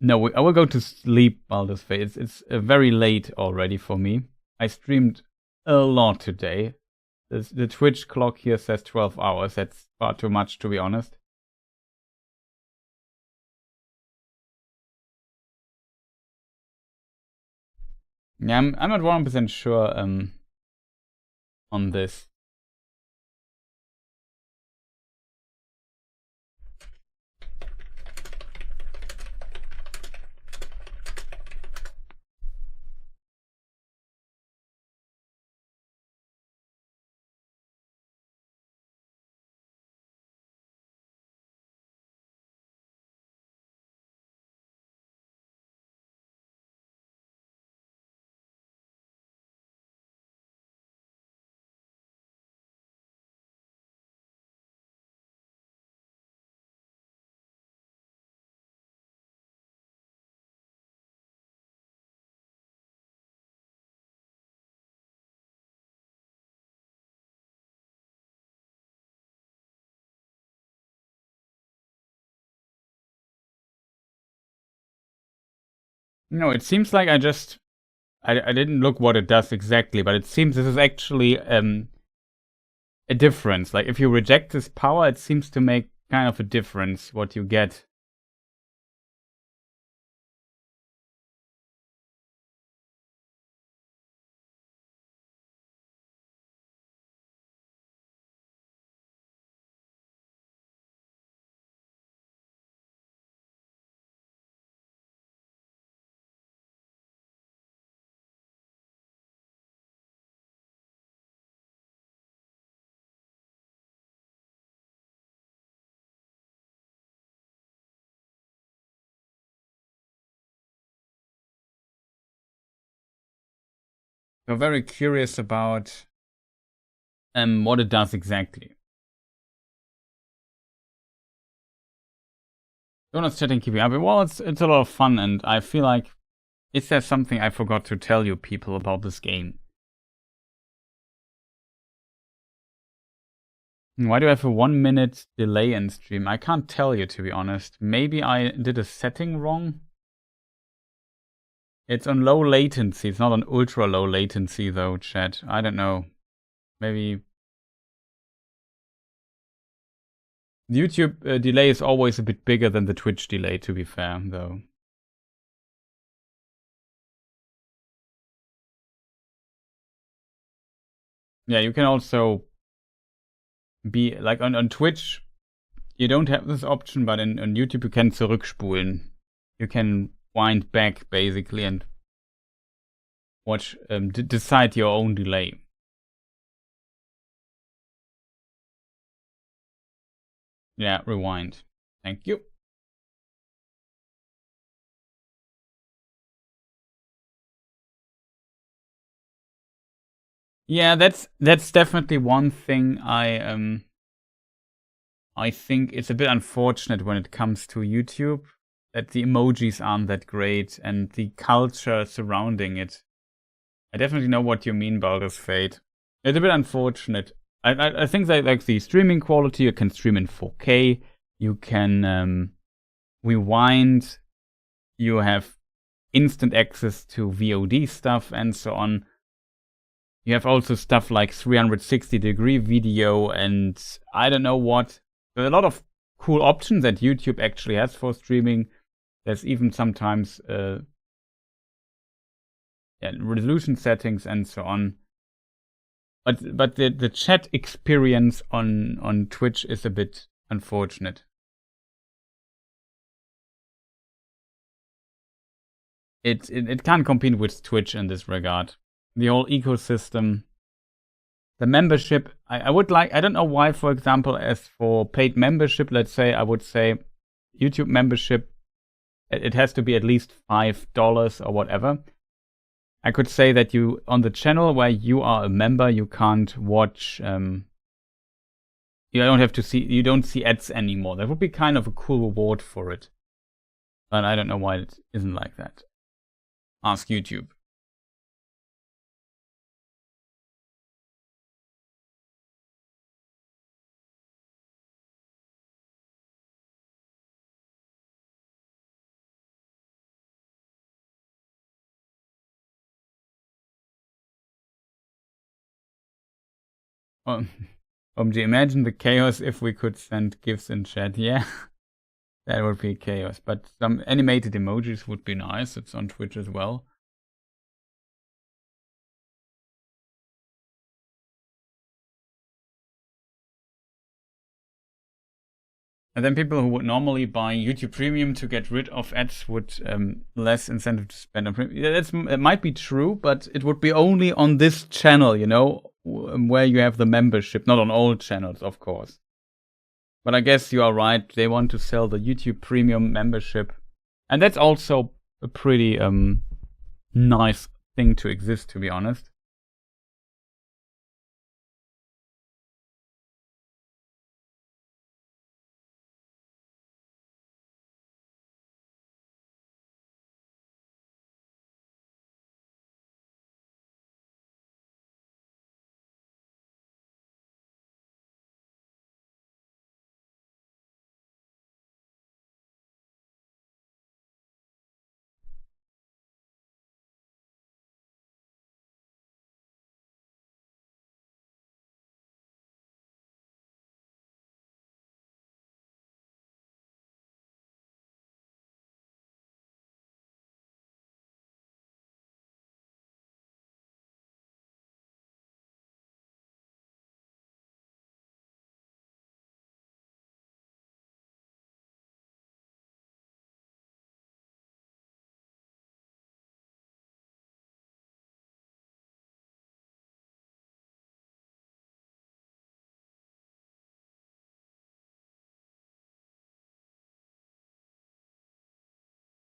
No, I will go to sleep while this fades. It's very late already for me. I streamed a lot today. The Twitch clock here says 12 hours. That's far too much, to be honest. Yeah, I'm not 100% sure on this. No, it seems like I didn't look what it does exactly, but it seems this is actually a difference. Like if you reject this power, it seems to make kind of a difference what you get. So very curious about what it does exactly. Jonas chatting, keeping up. Well, it's a lot of fun, and I feel like, is there something I forgot to tell you people about this game? Why do I have a 1 minute delay in stream? I can't tell you, to be honest. Maybe I did a setting wrong. It's on low latency. It's not on ultra low latency though, chat. I don't know. Maybe the YouTube delay is always a bit bigger than the Twitch delay, to be fair, though. Yeah, you can also be like on Twitch, you don't have this option, but on YouTube you can zurückspulen. You can wind back basically and watch, decide your own delay. Yeah, rewind. Thank you. Yeah, that's definitely one thing I think it's a bit unfortunate when it comes to YouTube, that the emojis aren't that great and the culture surrounding it. I definitely know what you mean, Baldur's Fate. It's a bit unfortunate. I think that like the streaming quality, you can stream in 4K, you can rewind, you have instant access to VOD stuff and so on. You have also stuff like 360-degree video and I don't know what. There are a lot of cool options that YouTube actually has for streaming. There's even sometimes resolution settings and so on. But the chat experience on Twitch is a bit unfortunate. It can't compete with Twitch in this regard. The whole ecosystem, the membership, I would like, I don't know why, for example, as for paid membership, let's say, I would say YouTube membership, it has to be at least $5 or whatever. I could say that you, on the channel where you are a member, you can't watch, you don't have to see, you don't see ads anymore. That would be kind of a cool reward for it. But I don't know why it isn't like that. Ask YouTube. OMG, imagine the chaos if we could send GIFs in chat. Yeah, that would be chaos. But some animated emojis would be nice. It's on Twitch as well. And then people who would normally buy YouTube Premium to get rid of ads would less incentive to spend on Premium. Yeah, it might be true, but it would be only on this channel, you know, where you have the membership, not on all channels, of course. But I guess you are right. They want to sell the YouTube Premium membership, and that's also a pretty nice thing to exist, to be honest.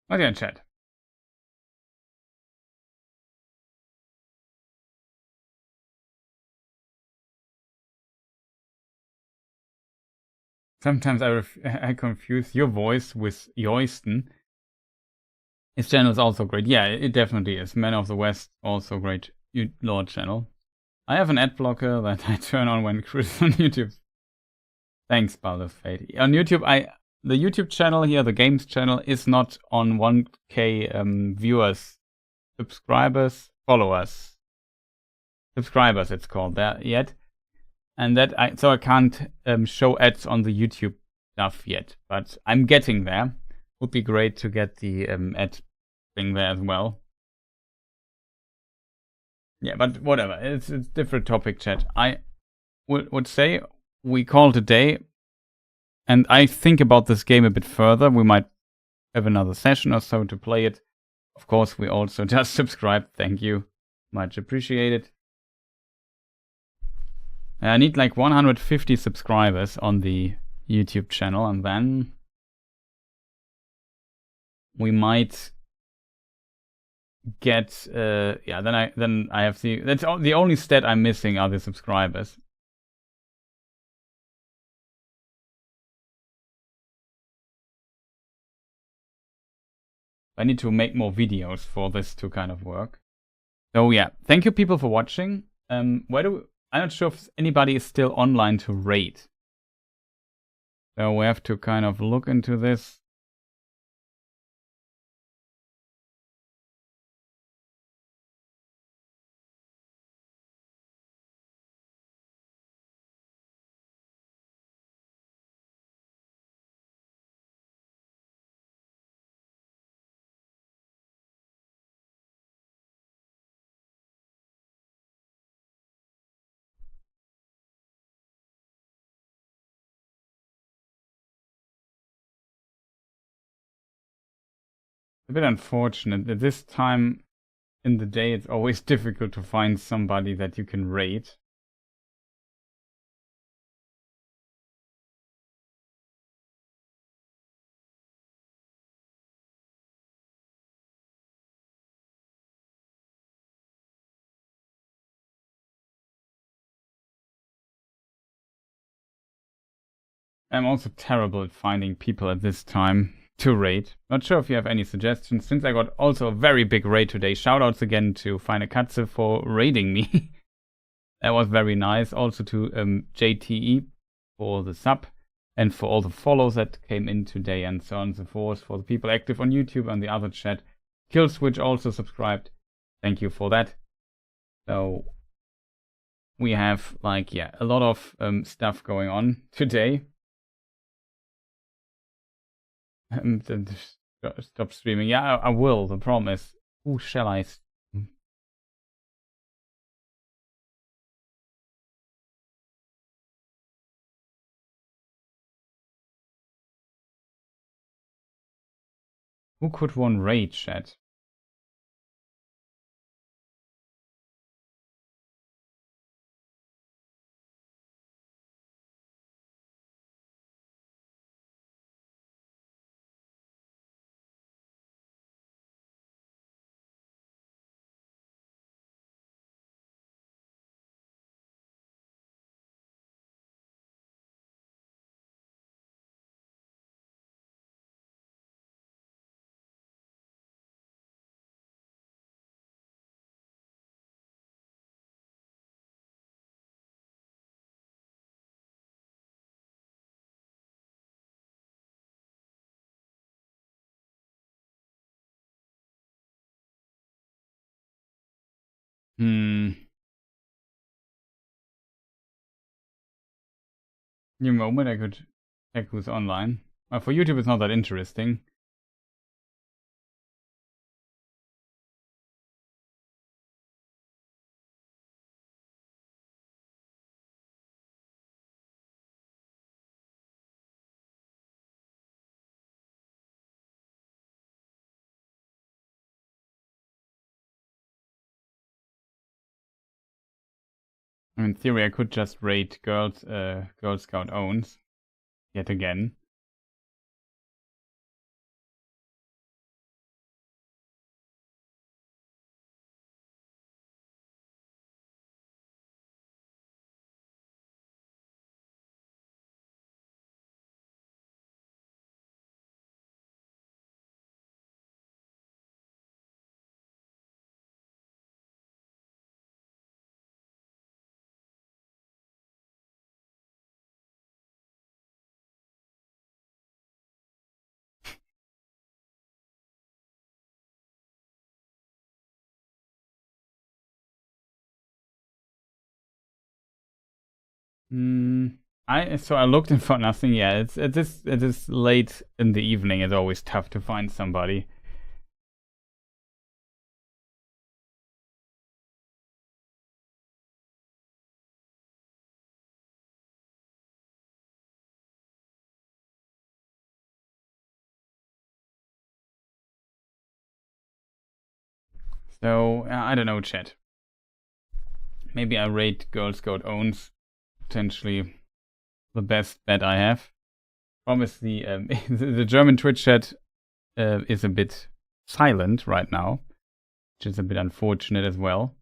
What's in chat? Sometimes I confuse your voice with Yoisten. His channel is also great. Yeah, it definitely is. Men of the West, also great Lord channel. I have an ad blocker that I turn on when Chris on YouTube. Thanks, Baldur's Fate. On YouTube, the YouTube channel here, the games channel, is not on 1K viewers, subscribers, followers. Subscribers, it's called that yet. And so I can't show ads on the YouTube stuff yet. But I'm getting there. Would be great to get the ad thing there as well. Yeah, but whatever. It's a different topic, chat. I would say we call it a day. And I think about this game a bit further. We might have another session or so to play it. Of course, we also just subscribed. Thank you. Much appreciated. I need like 150 subscribers on the YouTube channel, and then we might get yeah, then I have that's the only stat I'm missing are the subscribers. I need to make more videos for this to kind of work. So yeah, thank you people for watching. I'm not sure if anybody is still online to raid. So we have to kind of look into this. A bit unfortunate. At this time in the day, it's always difficult to find somebody that you can raid. I'm also terrible at finding people at this time to raid. Not sure if you have any suggestions, since I got also a very big raid today. Shoutouts again to Feine Katze for raiding me. That was very nice. Also to JTE for the sub and for all the follows that came in today and so on and so forth. For the people active on YouTube and the other chat. Killswitch also subscribed. Thank you for that. So we have like, yeah, a lot of stuff going on today. Stop streaming. Yeah, I will. The problem is, who shall I? Who could one raid, chat? New moment, I could check who's online. For YouTube, it's not that interesting. In theory, I could just raid Girl Scout owns yet again. So I looked and found nothing. Yeah, it is late in the evening. It's always tough to find somebody. So I don't know, chat. Maybe I rate Girl Scout owns. Potentially the best bet I have. Promise the the German Twitch chat is a bit silent right now, which is a bit unfortunate as well.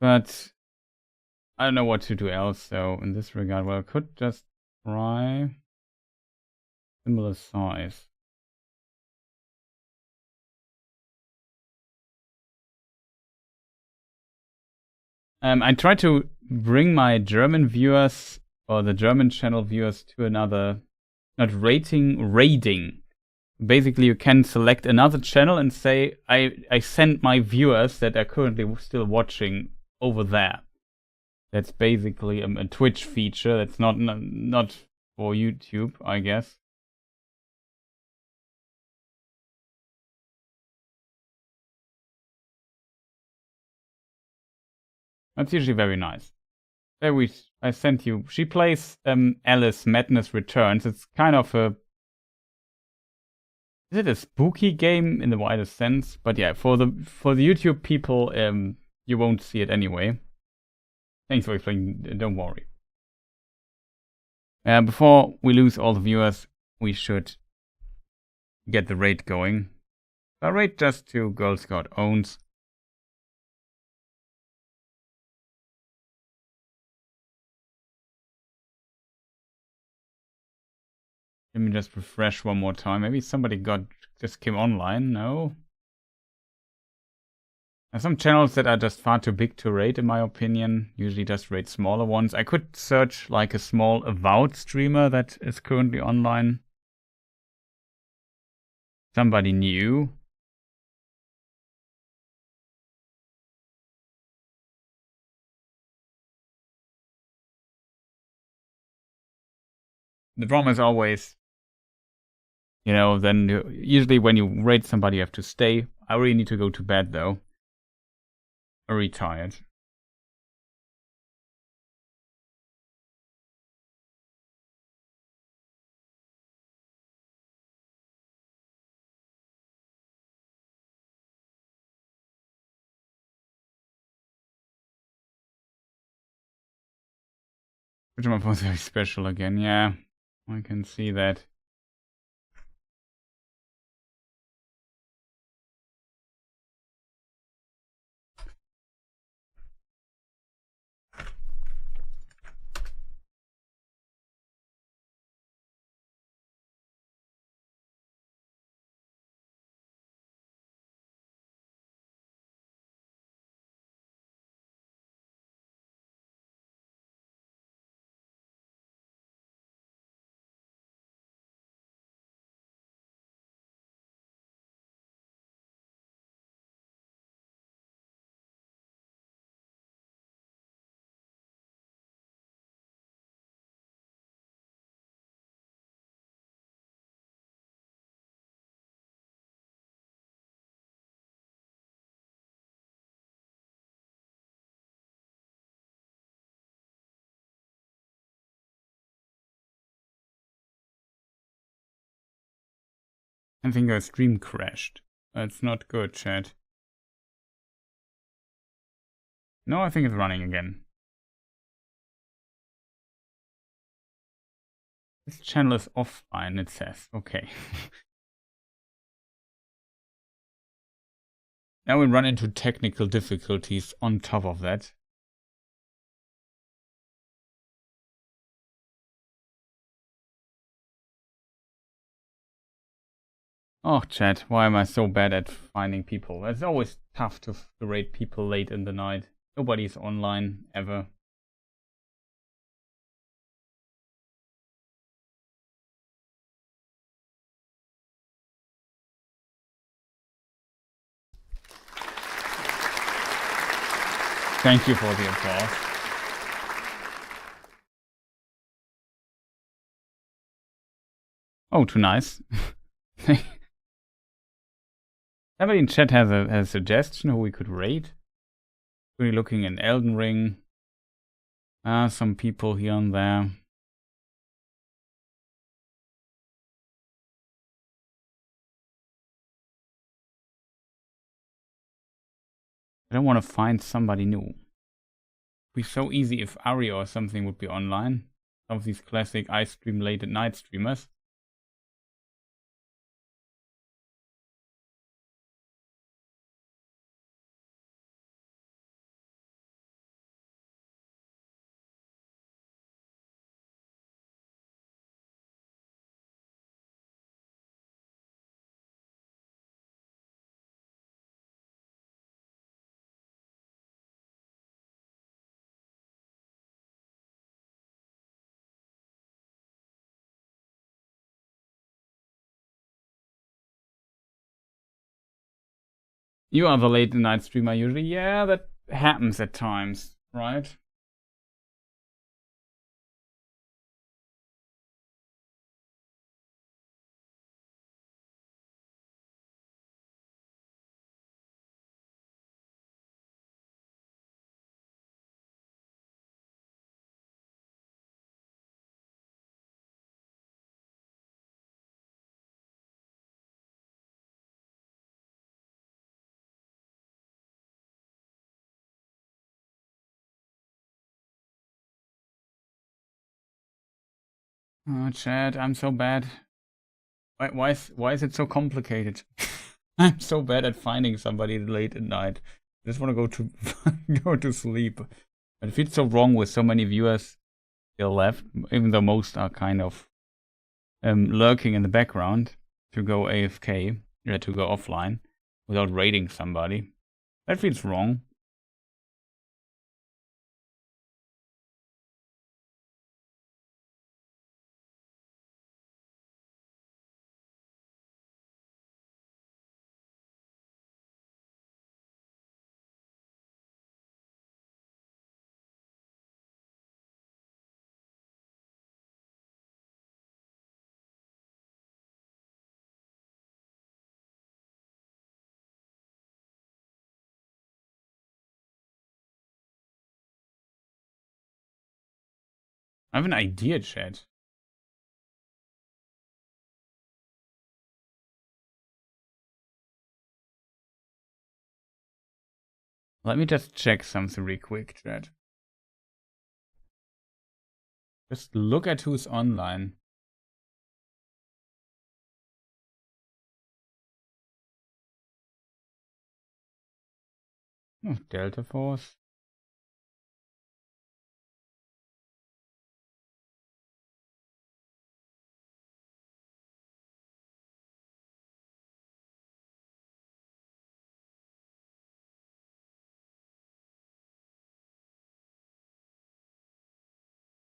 But I don't know what to do else. So in this regard, well, I could just try similar size. I try to bring my German viewers or the German channel viewers to another, not raiding. Basically, you can select another channel and say, I send my viewers that are currently still watching over there. That's basically a Twitch feature. That's not for YouTube, I guess. That's usually very nice. I sent you. She plays Alice Madness Returns. It's kind of a... Is it a spooky game in the widest sense? But yeah, for the YouTube people, you won't see it anyway. Thanks for explaining. Don't worry. Before we lose all the viewers, we should get the raid going. A raid just to Girl Scout owns. Let me just refresh one more time. Maybe somebody just came online. No. There's some channels that are just far too big to raid, in my opinion. Usually just raid smaller ones. I could search like a small Avowed streamer that is currently online. Somebody new. The problem is always, you know, then usually when you raid somebody, you have to stay. I really need to go to bed though. I'm really tired. Which one was very special again? Yeah, I can see that. I think our stream crashed. That's not good, chat. No, I think it's running again. This channel is offline, it says. Okay. Now we run into technical difficulties on top of that. Oh, chat, why am I so bad at finding people? It's always tough to raid people late in the night. Nobody's online, ever. Thank you for the applause. Oh, too nice. Somebody in chat has a suggestion who we could raid. We're looking in Elden Ring. Some people here and there. I don't want to find somebody new. It'd be so easy if Ari or something would be online. Some of these classic I stream late at night streamers. You are the late night streamer usually. Yeah, that happens at times, right? Oh, chat, I'm so bad. Why is it so complicated? I'm so bad at finding somebody late at night. I just want to go to go to sleep. But it feels so wrong with so many viewers still left, even though most are kind of lurking in the background, to go AFK, to go offline without raiding somebody. That feels wrong. I have an idea, chat. Let me just check something real quick, chat. Just look at who's online. Oh, Delta Force.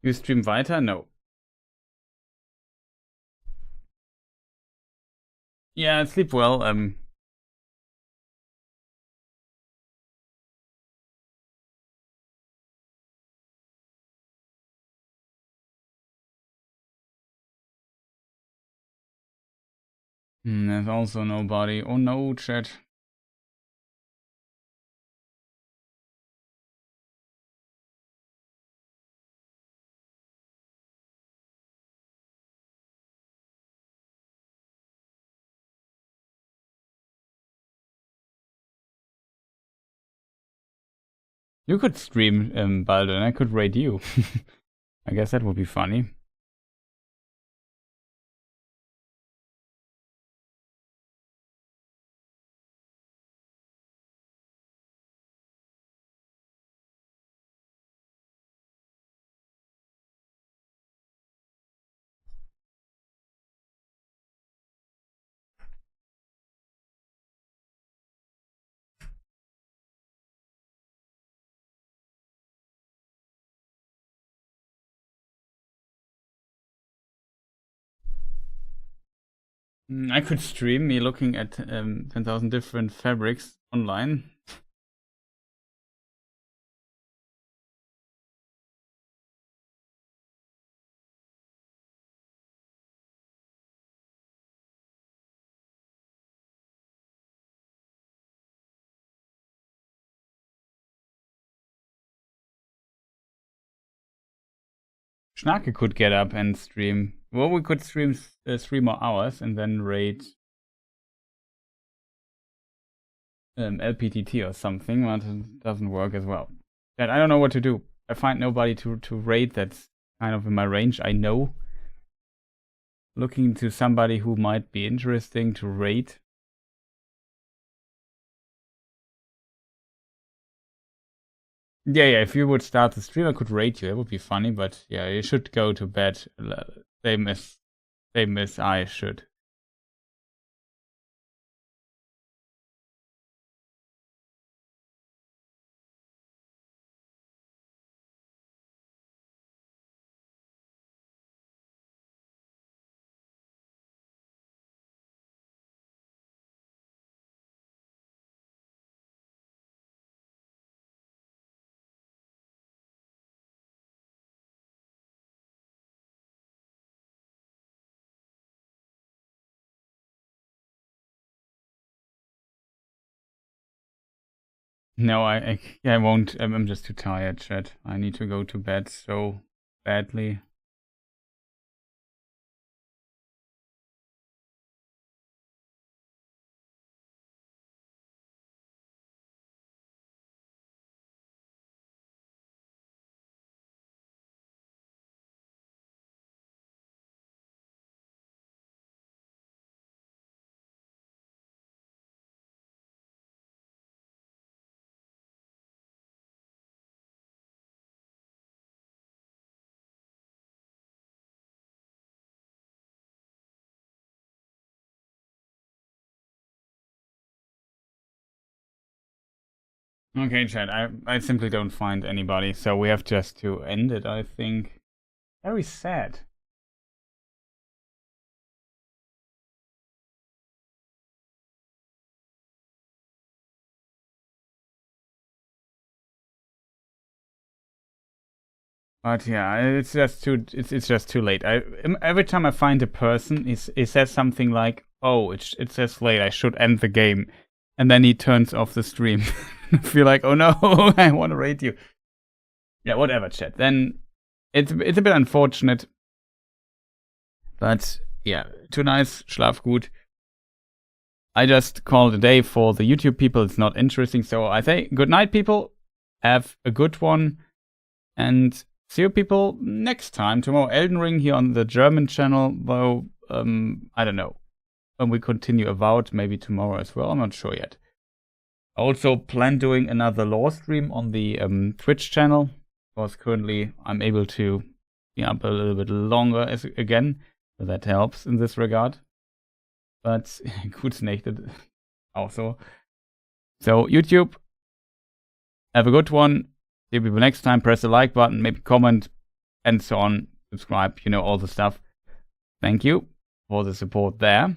You stream weiter? No. Yeah, sleep well. There's also nobody. Oh no, chat. You could stream, Baldur, and I could raid you. I guess that would be funny. I could stream me looking at 10,000 different fabrics online. Schnake could get up and stream. Well, we could stream 3 more hours and then raid LPTT or something, but it doesn't work as well. And I don't know what to do. I find nobody to raid that's kind of in my range. I know. Looking to somebody who might be interesting to raid. Yeah, if you would start the stream, I could raid you. It would be funny, but yeah, you should go to bed. Same as I should. No, I won't. I'm just too tired, chat. I need to go to bed so badly. Okay, chat, I simply don't find anybody, so we have just to end it, I think. Very sad. But yeah, it's just too late. Every time I find a person, it says something like, "Oh, it says late. I should end the game," and then he turns off the stream. I feel like, oh no, I want to raid you. Yeah, whatever, chat. Then it's a bit unfortunate, but yeah, too nice. Schlaf gut. I just called a day for the YouTube people. It's not interesting, so I say good night, people. Have a good one, and see you people next time. Tomorrow, Elden Ring here on the German channel. Though I don't know when we continue Avowed. Maybe tomorrow as well. I'm not sure yet. Also plan doing another lore stream on the Twitch channel, because currently I'm able to be up a little bit longer again, so that helps in this regard. But gut nächtet also. So YouTube, have a good one. See you people next time. Press the like button, maybe comment, and so on. Subscribe, all the stuff. Thank you for the support there.